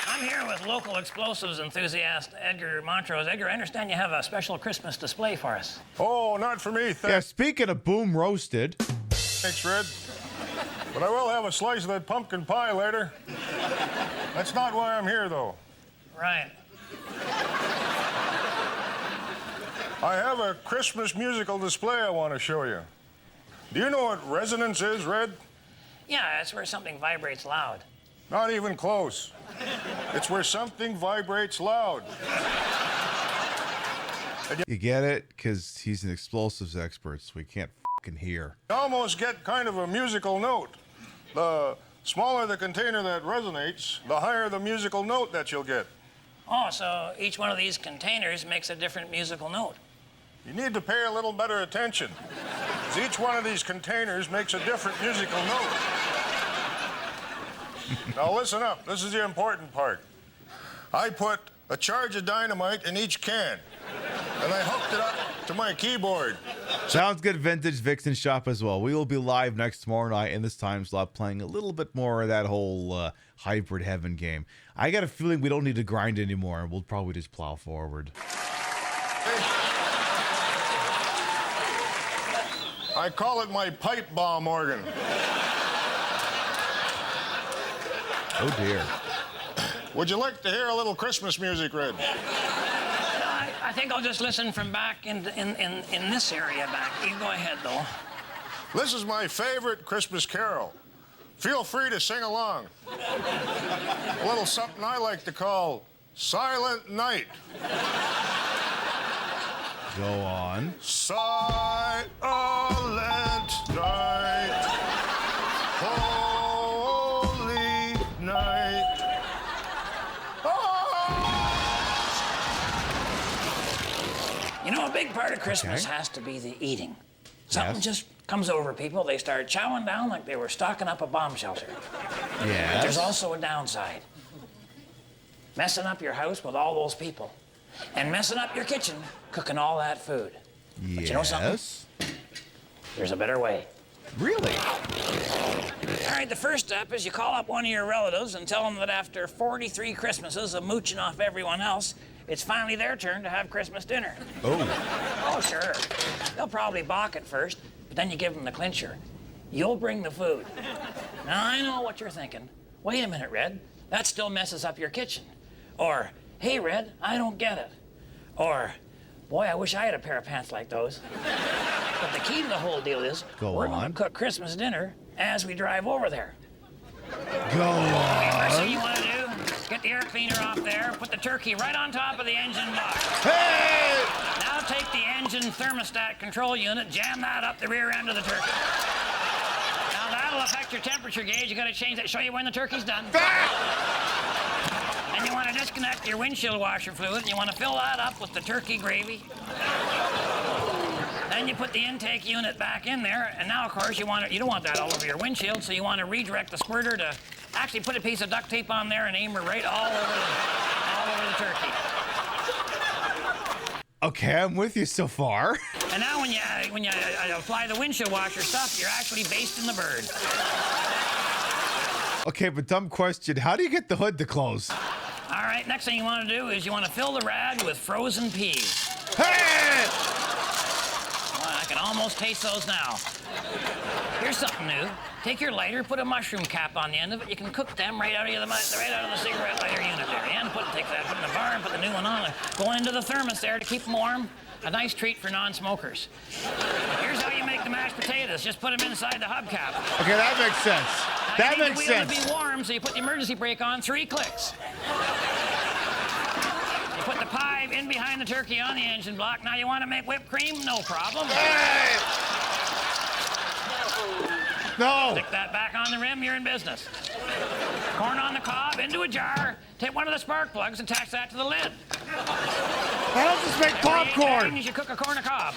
I'm here with local explosives enthusiast Edgar Montrose. Edgar, I understand you have a special Christmas display for us. Oh, not for me, Yeah, speaking of boom roasted. Thanks, Red. But I will have a slice of that pumpkin pie later. That's not why I'm here, though. Right. I have a Christmas musical display I want to show you. Do you know what resonance is, Red? Yeah, it's where something vibrates loud. Not even close. It's where something vibrates loud. You get it? Because he's an explosives expert, so we can't fucking hear. You almost get kind of a musical note. The smaller the container that resonates, the higher the musical note that you'll get. Oh, so each one of these containers makes a different musical note. You need to pay a little better attention. 'Cause each one of these containers makes a different musical note. Now listen up, this is the important part. I put a charge of dynamite in each can, and I hooked it up to my keyboard. Sounds good, Vintage Vixen Shop as well. We will be live next tomorrow night in this time slot playing a little bit more of that whole hybrid heaven game. I got a feeling we don't need to grind anymore, and we'll probably just plow forward. I call it my pipe bomb organ. Oh dear. Would you like to hear a little Christmas music, Red? I think I'll just listen from back in this area back. You go ahead, though. This is my favorite Christmas carol. Feel free to sing along. A little something I like to call Silent Night. Go on. Silent night. Holy night. You know, a big part of Christmas has to be the eating. Something just comes over people. They start chowing down like they were stocking up a bomb shelter. Yes. But there's also a downside. Messing up your house with all those people. And messing up your kitchen, cooking all that food. Yes. But you know something? There's a better way. Really? All right, the first step is you call up one of your relatives and tell them that after 43 Christmases of mooching off everyone else, it's finally their turn to have Christmas dinner. Oh, sure. They'll probably balk at first, but then you give them the clincher. You'll bring the food. Now, I know what you're thinking. Wait a minute, Red. That still messes up your kitchen. Or, hey, Red, I don't get it. Or, boy, I wish I had a pair of pants like those. But the key to the whole deal is we're going to cook Christmas dinner as we drive over there. Go on. First thing you want to do, get the air cleaner off there, put the turkey right on top of the engine block. Hey! Now take the engine thermostat control unit, jam that up the rear end of the turkey. Now that'll affect your temperature gauge. You got to change that, show you when the turkey's done. And you want to disconnect your windshield washer fluid, and you want to fill that up with the turkey gravy. Then you put the intake unit back in there, and now, of course, you don't want that all over your windshield, so you want to redirect the squirter to actually put a piece of duct tape on there and aim her right all over the turkey. Okay, I'm with you so far. And now when you apply the windshield washer stuff, you're actually basting the bird. Okay, but dumb question. How do you get the hood to close? All right, next thing you want to do is you want to fill the rad with frozen peas. Hey! Well, I can almost taste those now. Here's something new. Take your lighter, put a mushroom cap on the end of it. You can cook them right out of the cigarette lighter unit there. And take that, put it in the bar, and put the new one on. Go into the thermos there to keep them warm. A nice treat for non-smokers. Here's how you make the mashed potatoes. Just put them inside the hubcap. Okay, that makes sense. That makes sense. You need the wheel to be warm, so you put the emergency brake on 3 clicks. You put the pie in behind the turkey on the engine block. Now you want to make whipped cream? No problem. Hey! No! Stick that back on the rim, you're in business. Corn on the cob, into a jar. Take one of the spark plugs, attach that to the lid. That'll just make popcorn. You should cook a corn on the cob.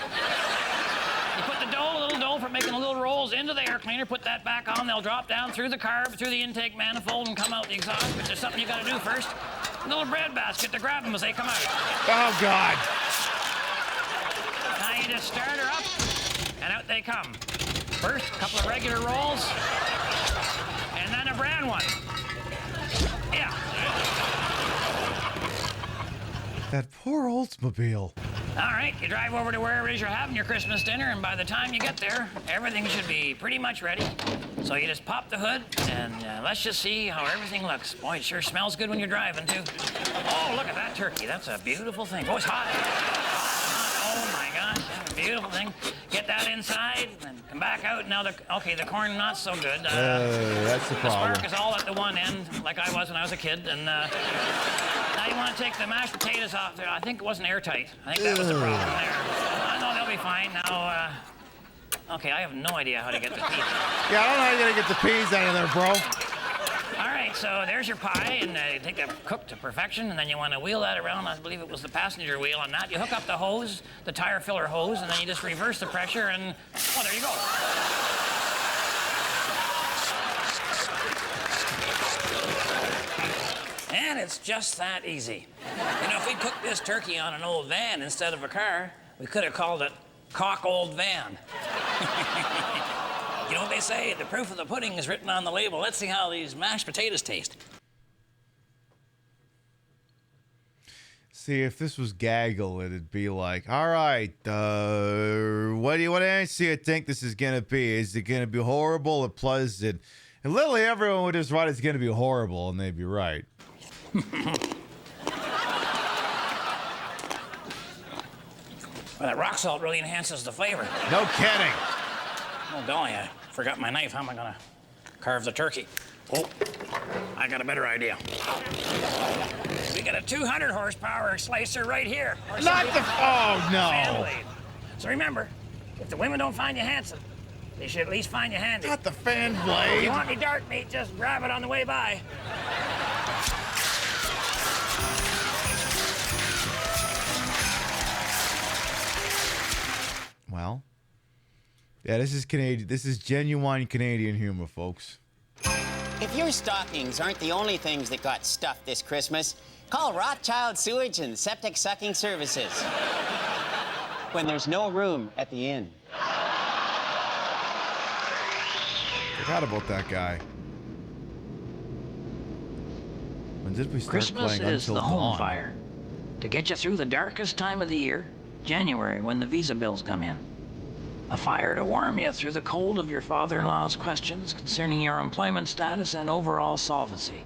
You put the dough, a little dough for making the little rolls into the air cleaner, put that back on. They'll drop down through the carb, through the intake manifold, and come out the exhaust. But there's something you got to do first. A little bread basket to grab them as they come out. Oh, God. Now you just start her up, and out they come. First, a couple of regular rolls, and then a bran one. Yeah. That poor Oldsmobile. All right, you drive over to wherever it is you're having your Christmas dinner, and by the time you get there, everything should be pretty much ready. So you just pop the hood, and let's just see how everything looks. Boy, it sure smells good when you're driving, too. Oh, look at that turkey. That's a beautiful thing. Oh, it's hot. Oh, my gosh, that's a beautiful thing. Get that inside, and come back out. Now, the corn, not so good. That's the problem. The spark is all at the one end, like I was when I was a kid, and now you want to take the mashed potatoes off there. I think it wasn't airtight. I think that was the problem there. I know they'll be fine. Now, okay, I have no idea how to get the peas. Yeah, I don't know how you're going to get the peas out of there, bro. All right, so there's your pie, and you take that cooked to perfection, and then you want to wheel that around. I believe it was the passenger wheel on that. You hook up the hose, the tire filler hose, and then you just reverse the pressure, and, oh, there you go. And it's just that easy. You know, if we cooked this turkey on an old van instead of a car, we could have called it Cock Old Van. You know what they say? The proof of the pudding is written on the label. Let's see how these mashed potatoes taste. See, if this was Gaggle, it'd be like, all right, what do you think this is going to be? Is it going to be horrible or pleasant? And literally everyone would just write it's going to be horrible, and they'd be right. Well, that rock salt really enhances the flavor. No kidding. Oh, golly, I forgot my knife. How am I going to carve the turkey? Oh, I got a better idea. We got a 200 horsepower slicer right here. Not the... Oh, no. Fan blade. So remember, if the women don't find you handsome, they should at least find you handy. Not the fan If blade. you want any dark meat, just grab it on the way by. Well, yeah, this is Canadian. This is genuine Canadian humor, folks. If your stockings aren't the only things that got stuffed this Christmas, call Rothschild Sewage and Septic Sucking Services. When there's no room at the inn. Forgot about that guy. When did we start Christmas playing is Until the home Dawn? fire. To get you through the darkest time of the year, January, when the visa bills come in. A fire to warm you through the cold of your father-in-law's questions concerning your employment status and overall solvency.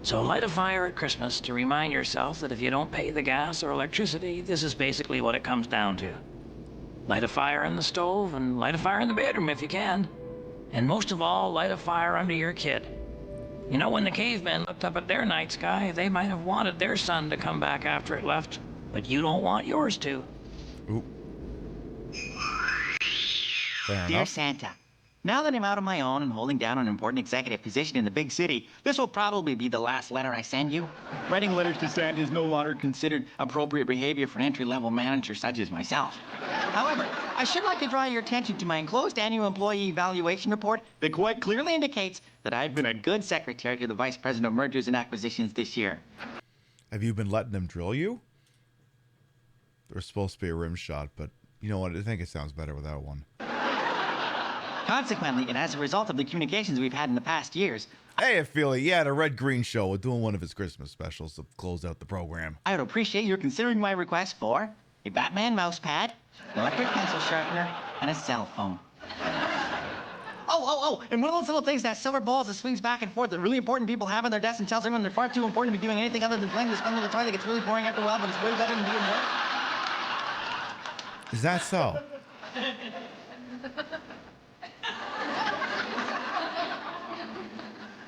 So light a fire at Christmas to remind yourself that if you don't pay the gas or electricity, this is basically what it comes down to. Light a fire in the stove and light a fire in the bedroom if you can. And most of all, light a fire under your kid. You know, when the cavemen looked up at their night sky, they might have wanted their sun to come back after it left, but you don't want yours to. Ooh. Fair Dear enough. Santa, now that I'm out on my own and holding down an important executive position in the big city, this will probably be the last letter I send you. Writing letters to Santa is no longer considered appropriate behavior for an entry-level manager such as myself. However, I should like to draw your attention to my enclosed annual employee evaluation report that quite clearly indicates that I've been a good secretary to the Vice President of Mergers and Acquisitions this year. Have you been letting them drill you? There's supposed to be a rim shot, but you know what? I think it sounds better without one. Consequently, and as a result of the communications we've had in the past years, Hey, Ophelia, yeah, the Red Green Show. We're doing one of his Christmas specials to close out the program. I would appreciate your considering my request for a Batman mouse pad, an electric pencil sharpener, and a cell phone. Oh, and one of those little things, that silver balls that swings back and forth that really important people have on their desks and tells everyone they're far too important to be doing anything other than playing this fun little toy that gets really boring after a while, but it's way better than doing work. Is that so?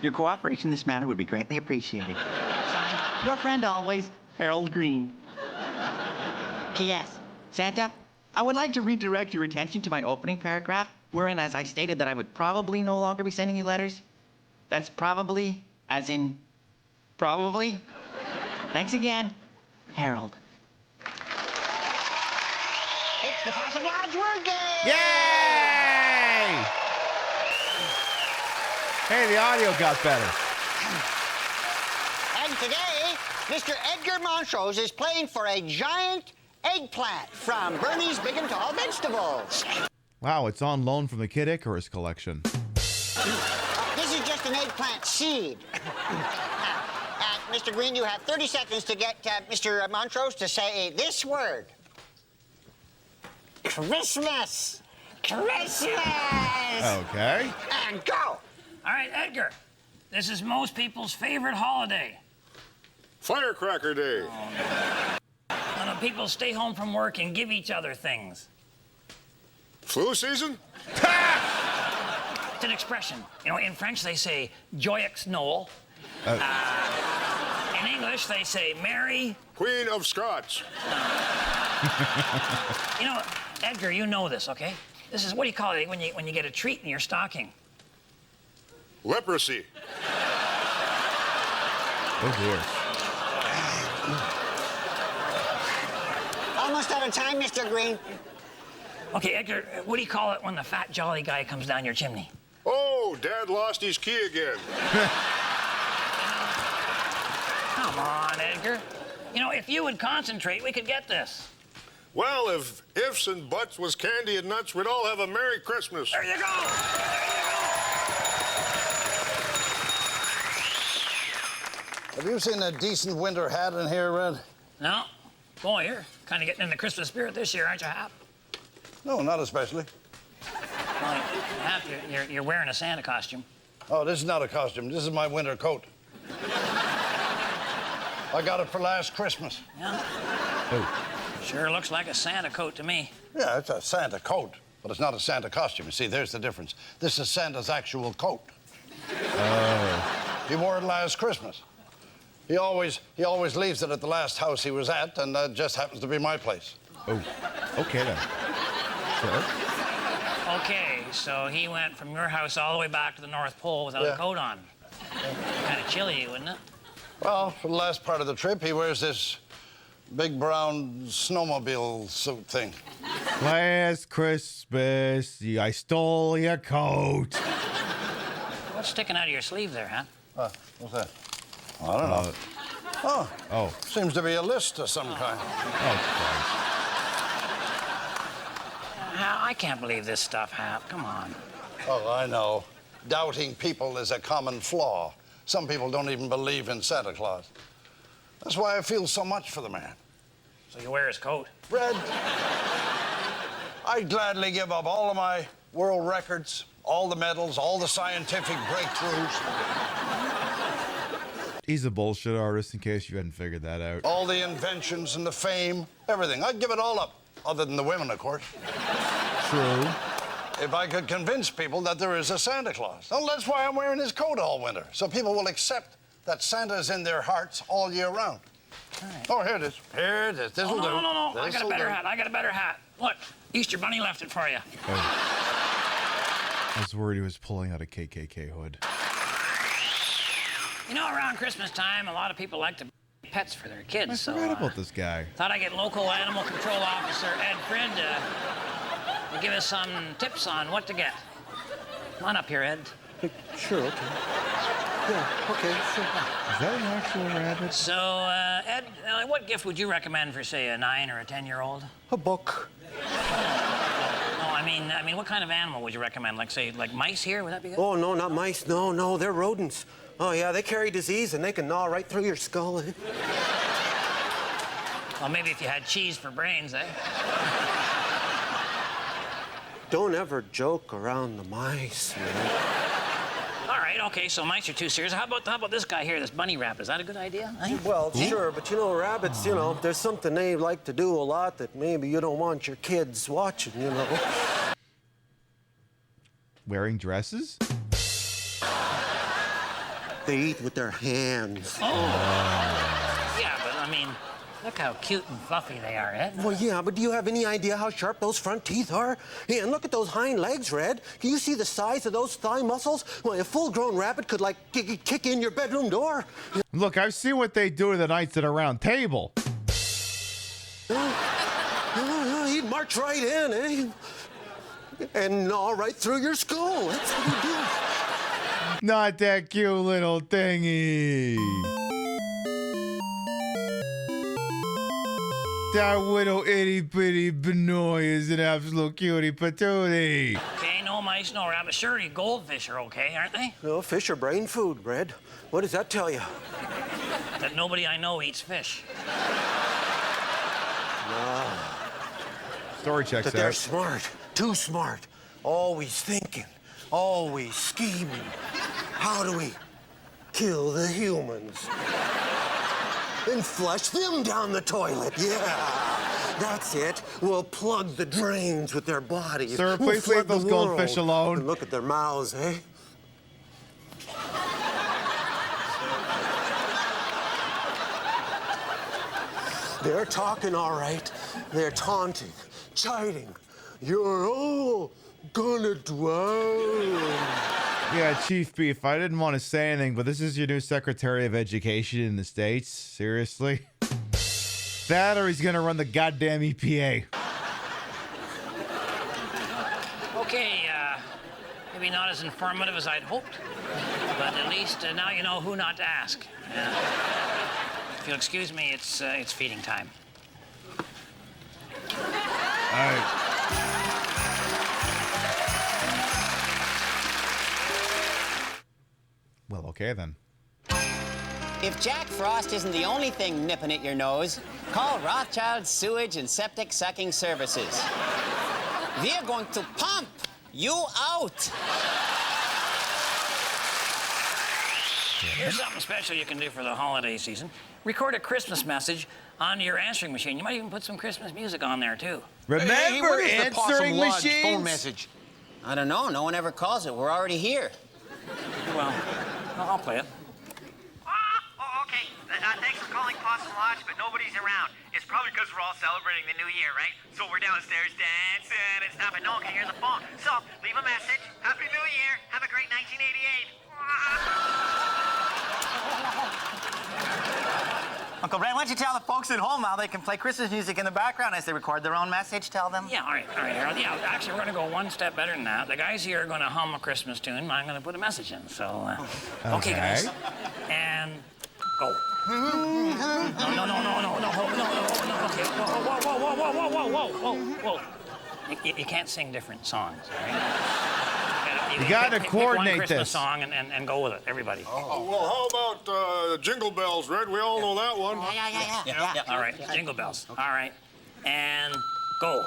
Your cooperation in this matter would be greatly appreciated. Signed, your friend always, Harold Green. P.S. Santa, I would like to redirect your attention to my opening paragraph, wherein, as I stated that I would probably no longer be sending you letters. That's probably, as in, probably. Thanks again, Harold. It's the 1,000 yards word game! Yay! Hey, the audio got better. And today, Mr. Edgar Montrose is playing for a giant eggplant from Bernie's Big and Tall Vegetables. Wow, it's on loan from the Kid Icarus collection. This is just an eggplant seed. Mr. Green, you have 30 seconds to get Mr. Montrose to say this word. Christmas! Christmas! Okay. And go! All right, Edgar, this is most people's favorite holiday. Firecracker Day. When people stay home from work and give each other things. Flu season? It's an expression. You know, in French they say Joyeux Noel. In English they say Mary Queen of Scots. You know, Edgar, you know this, okay? This is, what do you call it when you get a treat in your stocking? Leprosy. Oh, dear. Almost out of time, Mr. Green. Okay, Edgar, what do you call it when the fat, jolly guy comes down your chimney? Oh, Dad lost his key again. Come on, Edgar. You know, if you would concentrate, we could get this. Well, if ifs and buts was candy and nuts, we'd all have a Merry Christmas. There you go! Have you seen a decent winter hat in here, Red? No. Boy, you're kind of getting in the Christmas spirit this year, aren't you, Hap? No, not especially. Well, Hap, you're wearing a Santa costume. Oh, this is not a costume. This is my winter coat. I got it for last Christmas. Yeah? Oh. Sure looks like a Santa coat to me. Yeah, it's a Santa coat, but it's not a Santa costume. You see, there's the difference. This is Santa's actual coat. Oh. He wore it last Christmas. He always leaves it at the last house he was at, and that just happens to be my place. Oh, okay then. Sure. Okay, so he went from your house all the way back to the North Pole without a coat on. Kind of chilly, wouldn't it? Well, for the last part of the trip, he wears this big brown snowmobile suit thing. Last Christmas, I stole your coat. What's sticking out of your sleeve there, huh? What's that? I don't know. Oh. Seems to be a list of some kind. I can't believe this stuff, Hap. Come on. Oh, I know. Doubting people is a common flaw. Some people don't even believe in Santa Claus. That's why I feel so much for the man. So you wear his coat? Red, I'd gladly give up all of my world records, all the medals, all the scientific breakthroughs. He's a bullshit artist, in case you hadn't figured that out. All the inventions and the fame, everything. I'd give it all up, other than the women, of course. True. If I could convince people that there is a Santa Claus. Well, that's why I'm wearing his coat all winter, so people will accept that Santa's in their hearts all year round. Right. Oh, here it is. Here it is. This'll do. No. I got a better hat. I got a better hat. Look, Easter Bunny left it for you. I was worried he was pulling out a KKK hood. You know, around Christmas time, a lot of people like to pets for their kids. I forgot about this guy. Thought I'd get local animal control officer Ed Fred to give us some tips on what to get. Come on up here, Ed. Sure, okay. Yeah, okay, sure. Is that an actual rabbit? So, Ed, what gift would you recommend for, say, a 9 or a 10-year-old? A book. No, I mean, what kind of animal would you recommend? Like, say, like mice here? Would that be good? Oh, no, not mice. No, they're rodents. Oh, yeah, they carry disease and they can gnaw right through your skull. Well, maybe if you had cheese for brains, eh? Don't ever joke around the mice, man. All right, okay, so mice are too serious. How about this guy here, this bunny rabbit? Is that a good idea? Eh? Well, sure, but you know, rabbits, you know, there's something they like to do a lot that maybe you don't want your kids watching, you know. Wearing dresses? They eat with their hands. Oh. Yeah, but I mean, look how cute and fluffy they are, Ed. Well, yeah, but do you have any idea how sharp those front teeth are? Yeah, and look at those hind legs, Red. Can you see the size of those thigh muscles? Well, a full-grown rabbit could, like, kick in your bedroom door. Look, I've seen what they do to the knights at a round table. He'd march right in, eh? And gnaw right through your skull. That's what he'd do. Not that cute little thingy. That little itty-bitty Benoy is an absolute cutie patootie. Okay, no mice, no rabbits. Surely goldfish are okay, aren't they? No, fish are brain food, Red. What does that tell you? That nobody I know eats fish. No. Story checks out. That they're smart, too smart, always thinking, always scheming. How do we kill the humans? And flush them down the toilet. Yeah, that's it. We'll plug the drains with their bodies. Sir, please leave those goldfish alone. And look at their mouths, eh? They're talking all right. They're taunting, chiding. You're all gonna drown. Yeah, Chief Beef, I didn't want to say anything, but this is your new Secretary of Education in the States? Seriously? That or he's gonna run the goddamn EPA. Okay, maybe not as informative as I'd hoped, but at least now you know who not to ask. If you'll excuse me, it's feeding time. All right. Well, okay then. If Jack Frost isn't the only thing nipping at your nose, call Rothschild Sewage and Septic Sucking Services. We're going to pump you out. Here's something special you can do for the holiday season. Record a Christmas message onto your answering machine. You might even put some Christmas music on there, too. Remember what is the answering Possum Lodge machines? phone message? I don't know. No one ever calls it. We're already here. well, I'll play it. Oh, okay. Thanks for calling Possum Lodge, but nobody's around. It's probably because we're all celebrating the new year, right? So we're downstairs dancing and stuff, and no one can hear the phone. So leave a message. Happy New Year. Have a great 1988. Uncle Brent, why don't you tell the folks at home how they can play Christmas music in the background as they record their own message? Tell them. Yeah, all right, Harold. Yeah, actually, we're going to go one step better than that. The guys here are going to hum a Christmas tune, and I'm going to put a message in. So, okay, guys. And go. No. Okay. Whoa. You can't sing different songs, all right? You gotta coordinate one Christmas this. song and go with it, everybody. Oh, well, how about Jingle Bells, Red? We all know that one. Yeah. All right, Jingle Bells. All right, and go.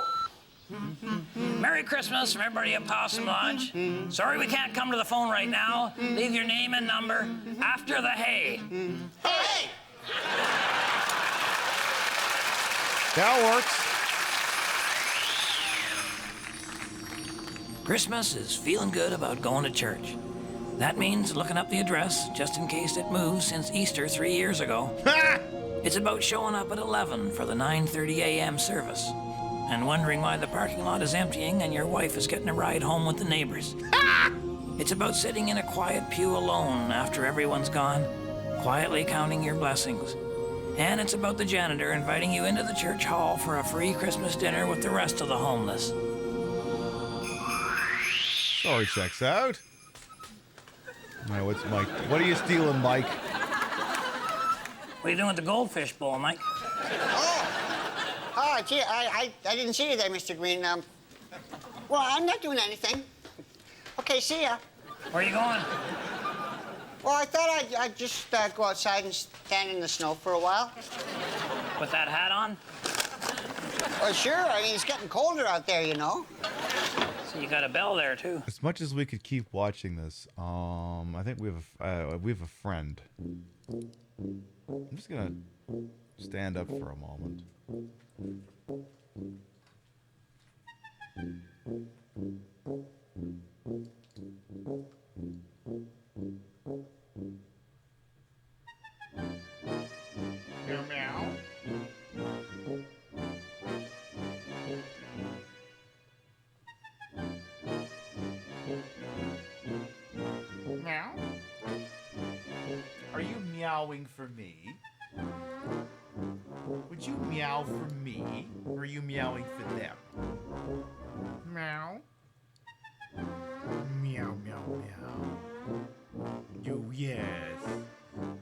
Merry Christmas from everybody at Possum Lodge. Sorry we can't come to the phone right now. Leave your name and number after the hay. Hey! That works. Christmas is feeling good about going to church. That means looking up the address just in case it moved since Easter 3 years ago. It's about showing up at 11 for the 9:30 a.m. service and wondering why the parking lot is emptying and your wife is getting a ride home with the neighbors. It's about sitting in a quiet pew alone after everyone's gone, quietly counting your blessings. And it's about the janitor inviting you into the church hall for a free Christmas dinner with the rest of the homeless. Sorry, checks out. Now, what's Mike? What are you stealing, Mike? What are you doing with the goldfish bowl, Mike? Oh, gee, I didn't see you there, Mr. Green. Well, I'm not doing anything. Okay, see ya. Where are you going? Well, I thought I'd just go outside and stand in the snow for a while. With that hat on? Well, sure. I mean, it's getting colder out there, you know. So you got a bell there, too. As much as we could keep watching this, I think we have a friend. I'm just gonna stand up for a moment. Meow meow. Meow. Are you meowing for me? Would you meow for me, or are you meowing for them? Meow. Meow meow meow. Oh, yes.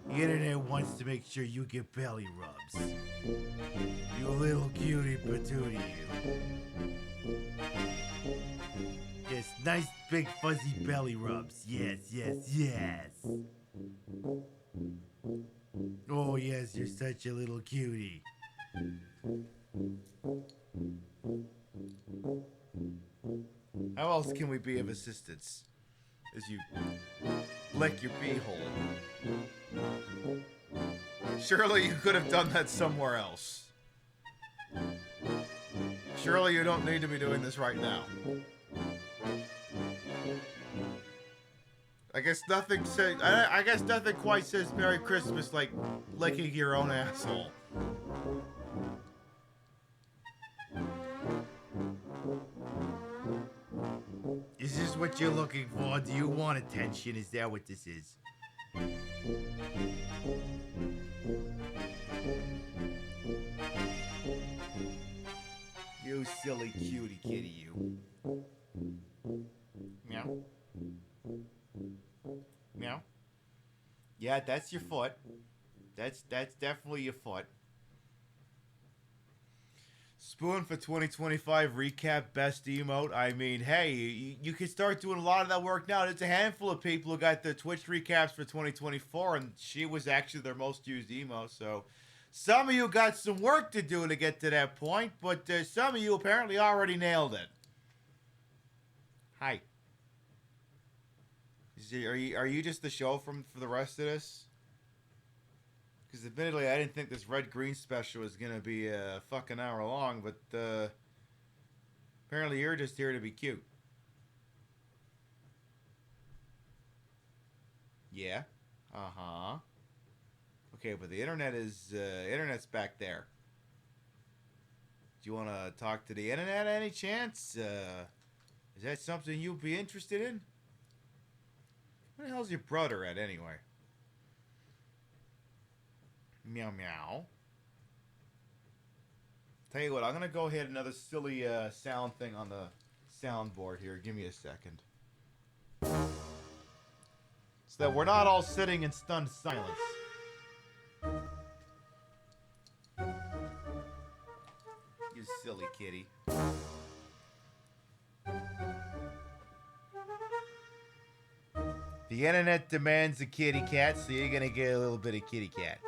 The internet wants to make sure you get belly rubs. You little cutie patootie, you. Yes, nice big fuzzy belly rubs. Yes. Oh, yes, you're such a little cutie. How else can we be of assistance? As you lick your beehole. Surely you could have done that somewhere else. Surely you don't need to be doing this right now. I guess nothing quite says Merry Christmas like licking your own asshole. Is this what you're looking for? Do you want attention? Is that what this is? You silly cutie kitty, you. Meow. Meow. Yeah, that's your foot. That's definitely your foot. Spoon for 2025 recap best emote. I mean, hey, you can start doing a lot of that work now. There's a handful of people who got the Twitch recaps for 2024, and she was actually their most used emo. So some of you got some work to do to get to that point, but some of you apparently already nailed it. Hi. Are you just the show for the rest of this? Because admittedly, I didn't think this red-green special was going to be a fucking hour long, but apparently you're just here to be cute. Yeah. Uh-huh. Okay, but the internet's back there. Do you want to talk to the internet any chance? Is that something you'd be interested in? Where the hell's your brother at anyway? Meow meow. Tell you what, I'm gonna go hit another silly sound thing on the soundboard here. Give me a second. So that we're not all sitting in stunned silence. You silly kitty. The internet demands a kitty cat, so you're gonna get a little bit of kitty cat.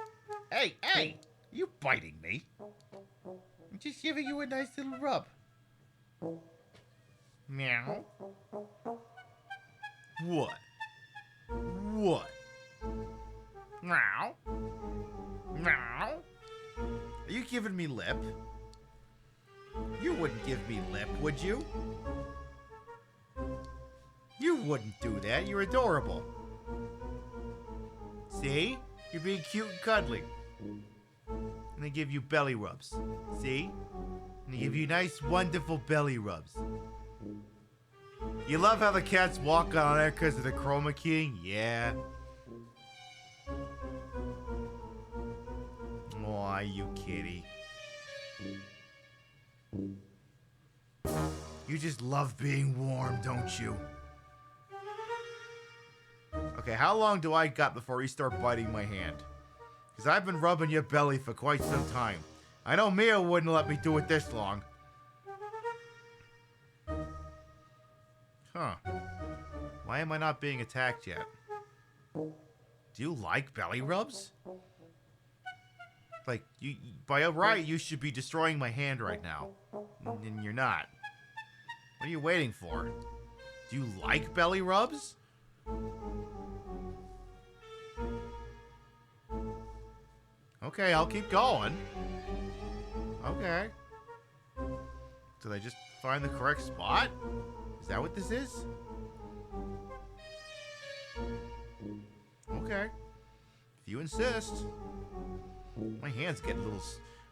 Hey, hey! You biting me? I'm just giving you a nice little rub. Meow. What? What? Meow. Meow. Are you giving me lip? You wouldn't give me lip, would you? You wouldn't do that. You're adorable. See? You're being cute and cuddly. I'm gonna give you belly rubs. See? I'm gonna give you nice, wonderful belly rubs. You love how the cats walk on there because of the chroma keying? Yeah. Aw, you kitty. You just love being warm, don't you? Okay, how long do I got before you start biting my hand? Because I've been rubbing your belly for quite some time. I know Mia wouldn't let me do it this long. Huh. Why am I not being attacked yet? Do you like belly rubs? Like, you by right, you should be destroying my hand right now. And you're not. What are you waiting for? Do you like belly rubs? Okay, I'll keep going. Okay. Did I just find the correct spot? Is that what this is? Okay. If you insist. My hand's getting a little...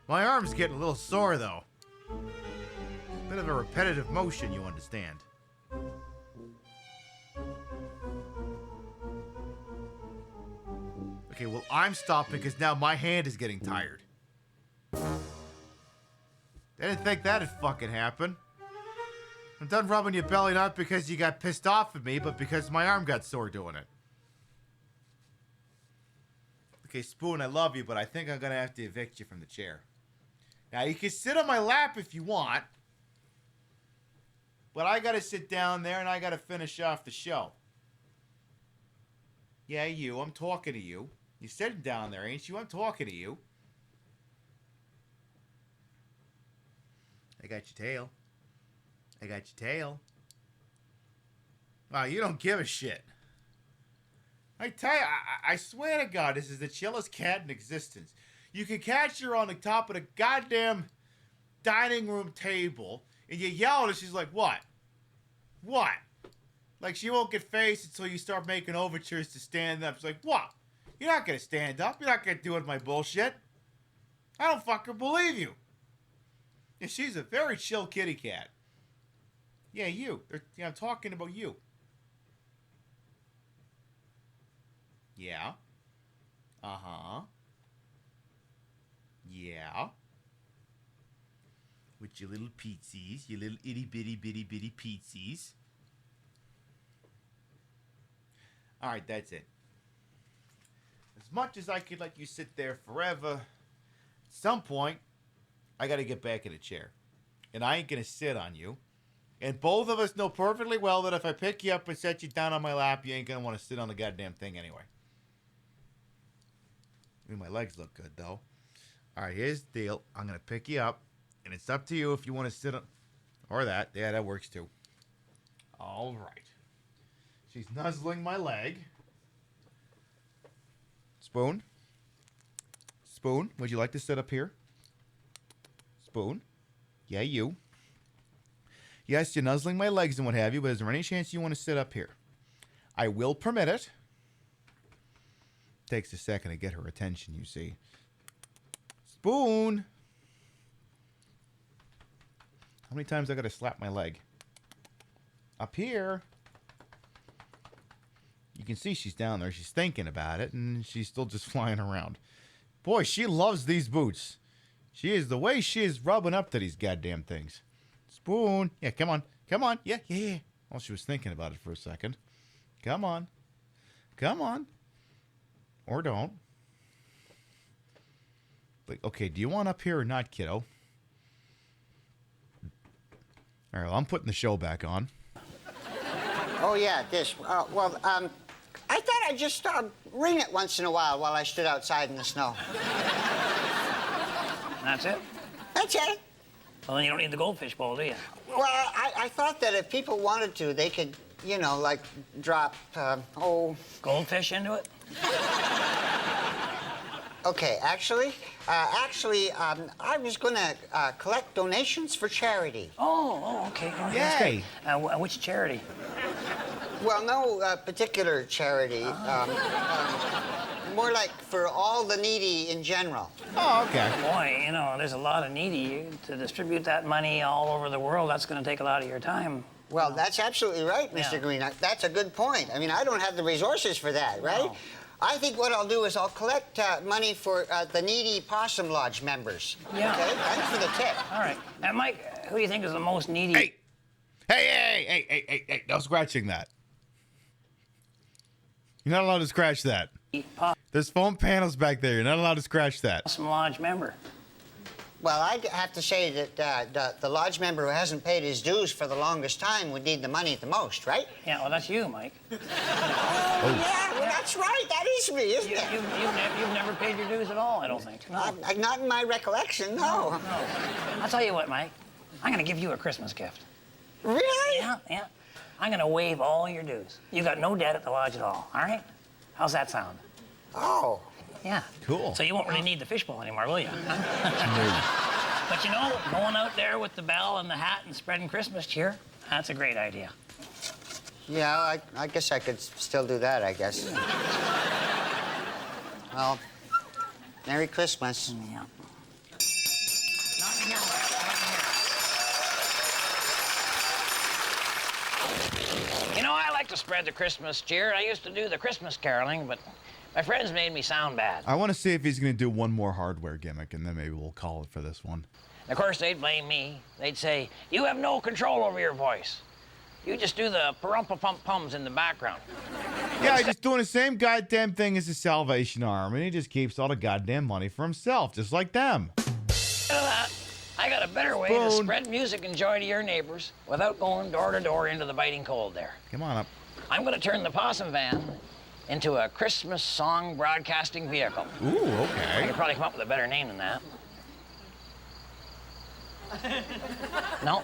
My arm's getting a little sore, though. Bit of a repetitive motion, you understand. Okay, well, I'm stopping because now my hand is getting tired. I didn't think that'd fucking happen. I'm done rubbing your belly not because you got pissed off at me, but because my arm got sore doing it. Okay, Spoon, I love you, but I think I'm gonna have to evict you from the chair. Now, you can sit on my lap if you want, but I gotta sit down there and I gotta finish off the show. Yeah, you, I'm talking to you. You're sitting down there, ain't you? I'm talking to you. I got your tail. I got your tail. Wow, you don't give a shit. I tell you, I swear to God, this is the chillest cat in existence. You can catch her on the top of the goddamn dining room table, and you yell at her, she's like, what? What? Like, she won't get faced until you start making overtures to stand up. She's like, what? You're not going to stand up. You're not going to do it my bullshit. I don't fucking believe you. And she's a very chill kitty cat. Yeah, you. Yeah, I'm talking about you. Yeah. Uh-huh. Yeah. With your little peetsies. Your little itty bitty bitty bitty peetsies. Alright, that's it. As much as I could let you sit there forever, at some point, I gotta get back in a chair. And I ain't gonna sit on you. And both of us know perfectly well that if I pick you up and set you down on my lap, you ain't gonna want to sit on the goddamn thing anyway. I mean, my legs look good, though. Alright, here's the deal. I'm gonna pick you up, and it's up to you if you want to sit on... Or that. Yeah, that works, too. Alright. She's nuzzling my leg. Spoon? Spoon, would you like to sit up here? Spoon? Yeah, you. Yes, you're nuzzling my legs and what have you, but is there any chance you want to sit up here? I will permit it. takes a second to get her attention, you see. Spoon! How many times I gotta slap my leg? Up here. You can see she's down there. She's thinking about it, and she's still just flying around. Boy, she loves these boots. She is, the way she is rubbing up to these goddamn things. Spoon. Yeah, come on. Come on. Yeah. Well, she was thinking about it for a second. Come on. Come on. Or don't. But, okay, do you want up here or not, kiddo? All right, well, I'm putting the show back on. Oh, yeah, this. I thought I'd just ring it once in a while I stood outside in the snow. That's it? That's it. Well, then you don't need the goldfish bowl, do you? Well, I thought that if people wanted to, they could, you know, like, drop, Goldfish into it? Okay, actually, I was gonna collect donations for charity. Oh, okay. Oh, that's great. Which charity? Well, no particular charity. More like for all the needy in general. Oh, okay. Boy, you know, there's a lot of needy. To distribute that money all over the world, that's going to take a lot of your time. Well, that's absolutely right, Mr. Green. That's a good point. I mean, I don't have the resources for that, right? No. I think what I'll do is I'll collect money for the needy Possum Lodge members. Yeah. Okay, thanks for the tip. All right. Now, Mike, who do you think is the most needy? Hey, no scratching that. You're not allowed to scratch that. There's foam panels back there. You're not allowed to scratch that. Possum Lodge member. Well, I have to say that the lodge member who hasn't paid his dues for the longest time would need the money the most, right? Yeah, well, that's you, Mike. Yeah, well, that's right. That is me, isn't it? You've never paid your dues at all, I don't think. No. Not in my recollection, no. I'll tell you what, Mike. I'm going to give you a Christmas gift. Really? Yeah. I'm going to waive all your dues. You got no debt at the lodge at all, all right? How's that sound? Oh. Yeah. Cool. So you won't really need the fishbowl anymore, will you? But you know, going out there with the bell and the hat and spreading Christmas cheer, that's a great idea. Yeah, I guess I could still do that, I guess. Well, Merry Christmas. Yeah. You know, I like to spread the Christmas cheer. I used to do the Christmas caroling, but my friends made me sound bad. I want to see if he's going to do one more hardware gimmick, and then maybe we'll call it for this one. Of course, they'd blame me. They'd say, you have no control over your voice. You just do the parumpa-pum-pums in the background. Yeah, he's just doing the same goddamn thing as the Salvation Army. He just keeps all the goddamn money for himself, just like them. I got a better way to spread music and joy to your neighbors without going door to door into the biting cold there. Come on up. I'm going to turn the possum van into a Christmas song broadcasting vehicle. Ooh, okay. I could probably come up with a better name than that. No?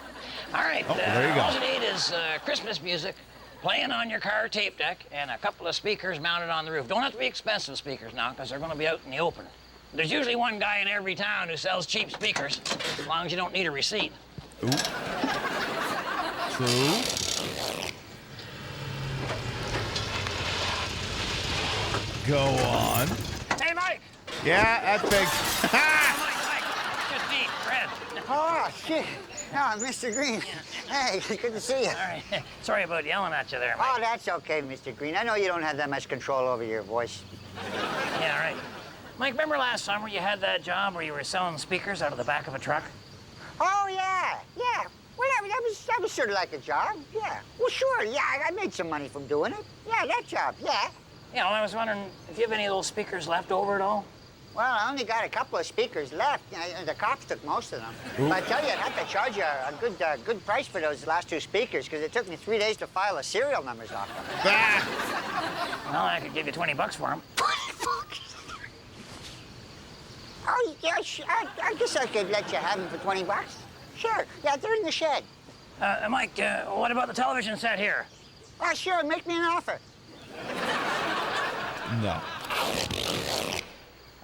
All right. Oh, well, there you go. All you need is Christmas music playing on your car tape deck and a couple of speakers mounted on the roof. Don't have to be expensive speakers now, because they're going to be out in the open. There's usually one guy in every town who sells cheap speakers, as long as you don't need a receipt. Ooh. True. Go on. Hey, Mike! Yeah, that's big. Mike, just me, Fred. Oh, shit. Oh, Mr. Green. Hey, good to see you. All right. Sorry about yelling at you there, Mike. Oh, that's okay, Mr. Green. I know you don't have that much control over your voice. Yeah, right. Mike, remember last summer you had that job where you were selling speakers out of the back of a truck? Oh, yeah. Well, that was sort of like a job, yeah. Well, sure, yeah, I made some money from doing it. Yeah, that job, yeah. Yeah, well, I was wondering if you have any of those speakers left over at all? Well, I only got a couple of speakers left. The cops took most of them. But I tell you, I'd have to charge you a good price for those last two speakers, because it took me 3 days to file the serial numbers off them. Well, I could give you $20 for them. $20? Oh, yeah, I guess I could let you have them for $20. Sure, yeah, they're in the shed. Mike, what about the television set here? Oh, sure, make me an offer. No.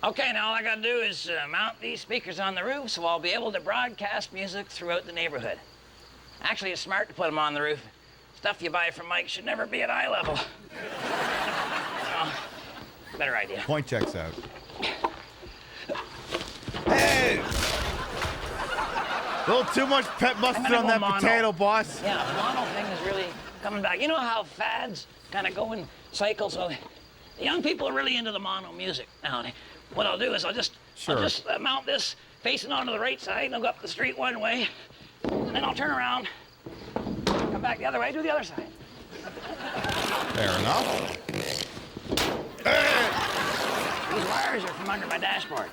Okay, now all I gotta do is mount these speakers on the roof so I'll be able to broadcast music throughout the neighborhood. Actually, it's smart to put them on the roof. Stuff you buy from Mike should never be at eye level. better idea. Point checks out. Hey! A little too much pep mustard on that potato, boss. Yeah, the mono thing is really coming back. You know how fads kind of go in cycles? So the young people are really into the mono music now. What I'll do is I'll just mount this facing onto the right side, and I'll go up the street one way, and then I'll turn around, come back the other way, do the other side. Fair enough. These wires are from under my dashboard.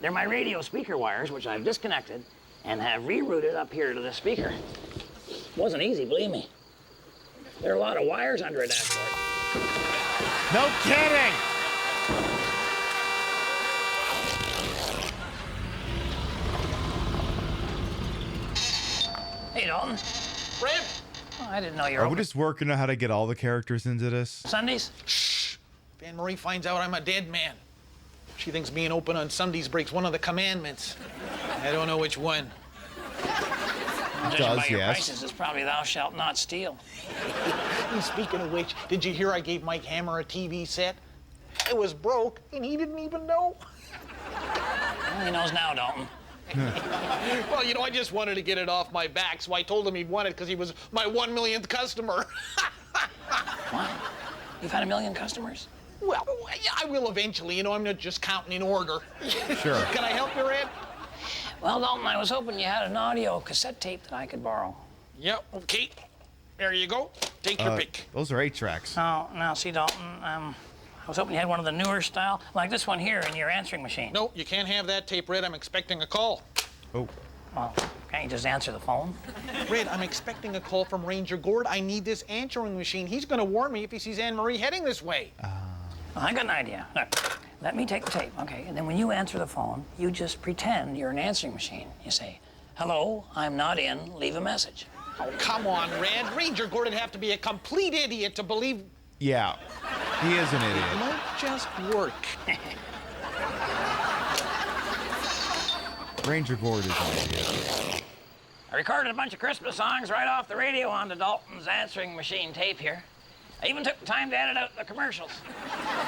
They're my radio speaker wires, which I've disconnected and have rerouted up here to the speaker. Wasn't easy, believe me. There are a lot of wires under a dashboard. No kidding! Hey, Dalton. Fred? Oh, I didn't know you were Are we open. just working out how to get all the characters into this? Sundays? Shh. If Anne Marie finds out I'm a dead man, she thinks being open on Sundays breaks one of the commandments. I don't know which one. Judging by your prices, it's probably thou shalt not steal. And speaking of which, did you hear I gave Mike Hammer a TV set? It was broke, and he didn't even know. Well, he knows now, Dalton. Well, you know, I just wanted to get it off my back, so I told him he'd want it because he was my 1 millionth customer. What? You've had 1 million customers? Well, yeah, I will eventually. You know, I'm not just counting in order. Sure. Can I help you, Red? Well, Dalton, I was hoping you had an audio cassette tape that I could borrow. Yep, okay. There you go. Take your pick. Those are 8 tracks. Oh, now, see, Dalton, I was hoping you had one of the newer style, like this one here in your answering machine. No, you can't have that tape, Red. I'm expecting a call. Oh. Well, can't you just answer the phone? Red, I'm expecting a call from Ranger Gord. I need this answering machine. He's going to warn me if he sees Anne Marie heading this way. Well, I got an idea. Look, let me take the tape, okay? And then when you answer the phone, you just pretend you're an answering machine. You say, hello, I'm not in, leave a message. Oh, come on, Red. Ranger Gord would have to be a complete idiot to believe... Yeah, he is an idiot. It might just work. Ranger Gord is an idiot. I recorded a bunch of Christmas songs right off the radio onto Dalton's answering machine tape here. I even took the time to edit out the commercials.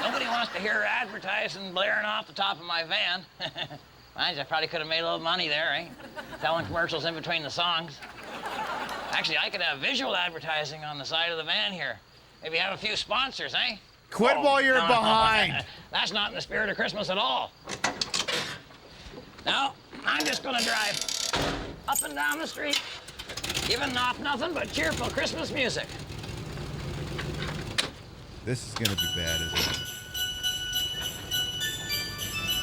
Nobody wants to hear advertising blaring off the top of my van. Mind you, I probably could have made a little money there, eh? Selling commercials in between the songs. Actually, I could have visual advertising on the side of the van here. Maybe have a few sponsors, eh? Quit while you're behind. That's not in the spirit of Christmas at all. Now, I'm just gonna drive up and down the street, giving off nothing but cheerful Christmas music. This is gonna be bad, isn't it?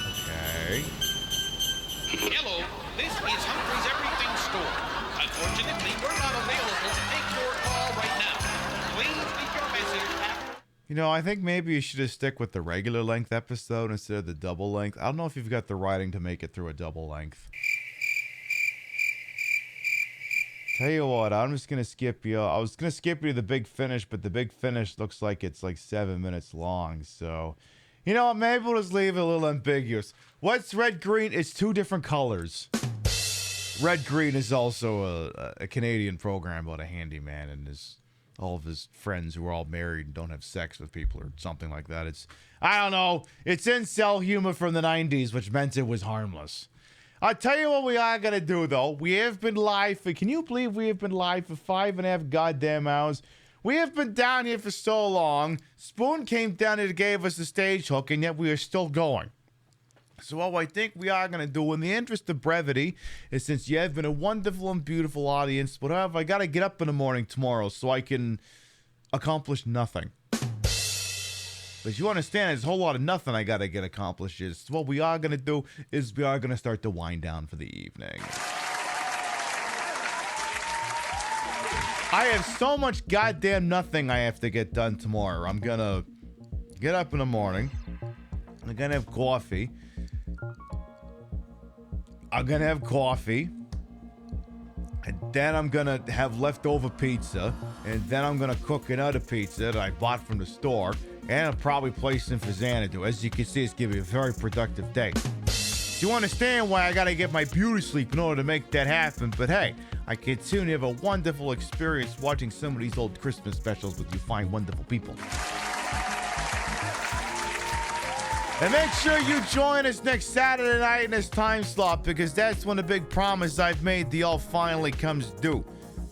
Okay. Hello, this is Humphrey's Everything Store. Unfortunately, we're not available to take your call right now. Please leave your message after... You know, I think maybe you should just stick with the regular length episode instead of the double length. I don't know if you've got the writing to make it through a double length. Tell you what, I'm just going to skip you. I was going to skip you to the big finish, but the big finish looks like it's like 7 minutes long. So, you know what? Maybe we'll just leave it a little ambiguous. What's red, green? It's 2 different colors. Red Green is also a Canadian program about a handyman and all of his friends who are all married and don't have sex with people or something like that. It's, I don't know. It's incel humor from the 90s, which meant it was harmless. I'll tell you what we are going to do, though. We have been live for, can you believe we have been live for 5.5 goddamn hours? We have been down here for so long. Spoon came down here and gave us the stage hook, and yet we are still going. So what I think we are going to do, in the interest of brevity, is since you have been a wonderful and beautiful audience, whatever, I got to get up in the morning tomorrow so I can accomplish nothing. But you understand, there's a whole lot of nothing I got to get accomplished. So what we are going to do is we are going to start to wind down for the evening. I have so much goddamn nothing I have to get done tomorrow. I'm going to get up in the morning. I'm going to have coffee. And then I'm going to have leftover pizza. And then I'm going to cook another pizza that I bought from the store. And I'll probably place in for Xanadu. As you can see, it's going to be a very productive day. You understand why I got to get my beauty sleep in order to make that happen. But hey, I continue to have a wonderful experience watching some of these old Christmas specials with you fine, wonderful people. And make sure you join us next Saturday night in this time slot, because that's when the big promise I've made to y'all finally comes due.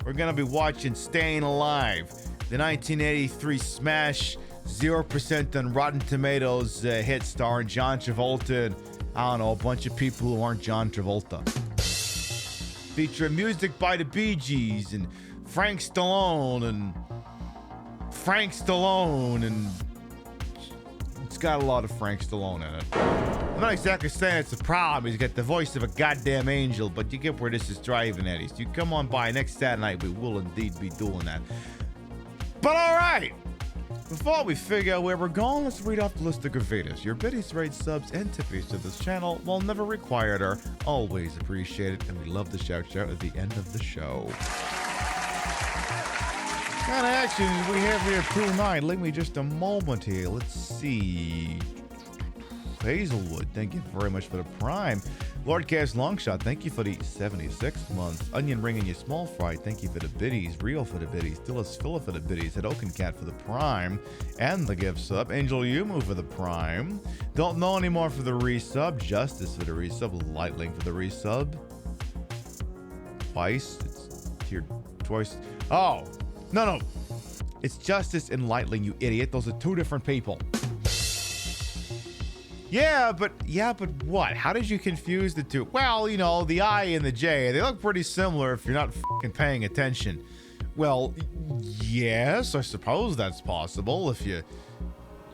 We're going to be watching Staying Alive, the 1983 smash, 0% on Rotten Tomatoes hit starring John Travolta and, I don't know, a bunch of people who aren't John Travolta. Featuring music by the Bee Gees and Frank Stallone, and it's got a lot of Frank Stallone in it. I'm not exactly saying it's a problem. He's got the voice of a goddamn angel, but you get where this is driving at. So you come on by next Saturday night. We will indeed be doing that. But all right, before we figure out where we're going, let's read off the list of gravitas. Your biddies, raid, subs, and tippies to this channel, while never required, are always appreciated, and we love the shout at the end of the show. Kind of actions we have here tonight. Leave me just a moment here. Let's see. Hazelwood, thank you very much for the prime. Lordcast Longshot, thank you for the 76th month. Onion Ring and your small fry, thank you for the biddies. Real for the biddies. Dillis Phila for the biddies. Hadoken Cat for the prime and the gift sub. Angel Yumu for the prime. Don't know anymore for the resub. Justice for the resub. Lightling for the resub. Twice. It's tiered twice. Oh. No. It's Justice and Lightling, you idiot. Those are two different people. Yeah, but what? How did you confuse the two? Well, you know, the I and the J, they look pretty similar if you're not fucking paying attention. Well, yes, I suppose that's possible if you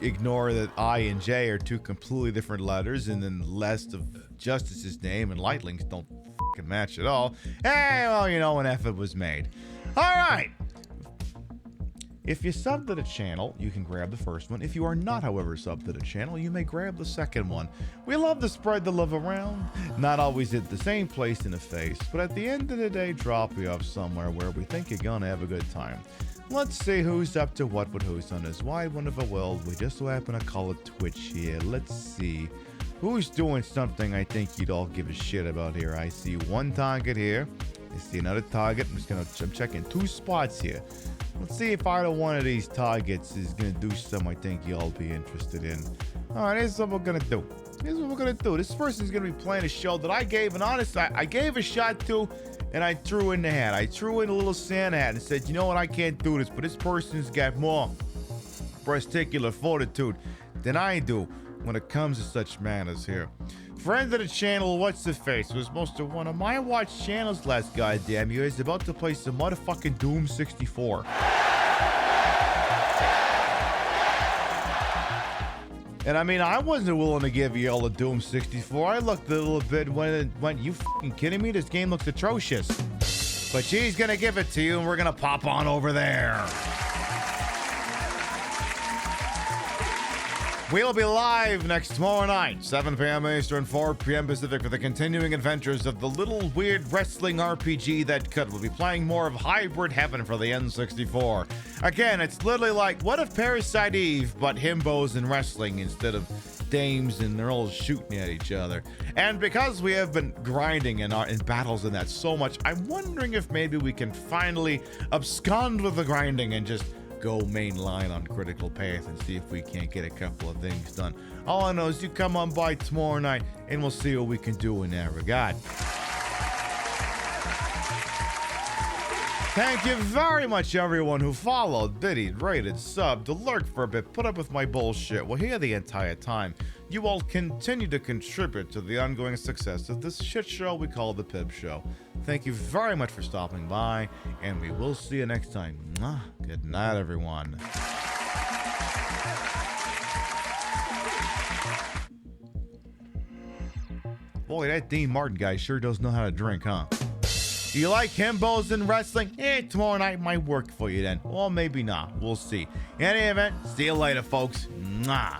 ignore that I and J are two completely different letters, and then the rest of Justice's name and Lightling's don't fucking match at all. Hey, well, you know, an effort was made. All right. If you sub to the channel, you can grab the first one. If you are not, however, sub to the channel, you may grab the second one. We love to spread the love around, not always at the same place in the face, but at the end of the day, drop you off somewhere where we think you're gonna have a good time. Let's see who's up to what with who's on this wide wonderful world. We just so happen to call it Twitch here. Let's see. Who's doing something I think you'd all give a shit about here? I see one target here. I see another target. I'm checking two spots here. Let's see if either one of these targets is going to do something I think you'll be interested in. All right, here's what we're going to do. This person's going to be playing a show that I gave an honest, I gave a shot to, and I threw in the hat. I threw in a little Santa hat and said, you know what, I can't do this, but this person's got more testicular fortitude than I do when it comes to such matters here. Friend of the channel, what's the face? Was most of one of my watch channels last goddamn year is about to play some motherfucking Doom 64. And I mean, I wasn't willing to give you all the Doom 64. I looked a little bit when it went, you fucking kidding me? This game looks atrocious. But she's gonna give it to you, and we're gonna pop on over there. We'll be live next tomorrow night, 7 p.m. Eastern, 4 p.m. Pacific, for the continuing adventures of the little weird wrestling RPG that could. We'll be playing more of Hybrid Heaven for the N64. Again, it's literally like, what if Parasite Eve, but himbos and wrestling instead of dames, and they're all shooting at each other. And because we have been grinding in battles in that so much, I'm wondering if maybe we can finally abscond with the grinding and just go mainline on Critical Path and see if we can't get a couple of things done. All I know is you come on by tomorrow night and we'll see what we can do in that regard. Thank you very much, everyone who followed, biddied, rated, subbed, lurked for a bit, put up with my bullshit, were here the entire time. You all continue to contribute to the ongoing success of this shit show we call the Pib Show. Thank you very much for stopping by, and we will see you next time. Mwah. Good night, everyone. Boy, that Dean Martin guy sure does know how to drink, huh? Do you like himbos and wrestling? Tomorrow night might work for you then. Or maybe not. We'll see. In any event, see you later, folks. Mwah.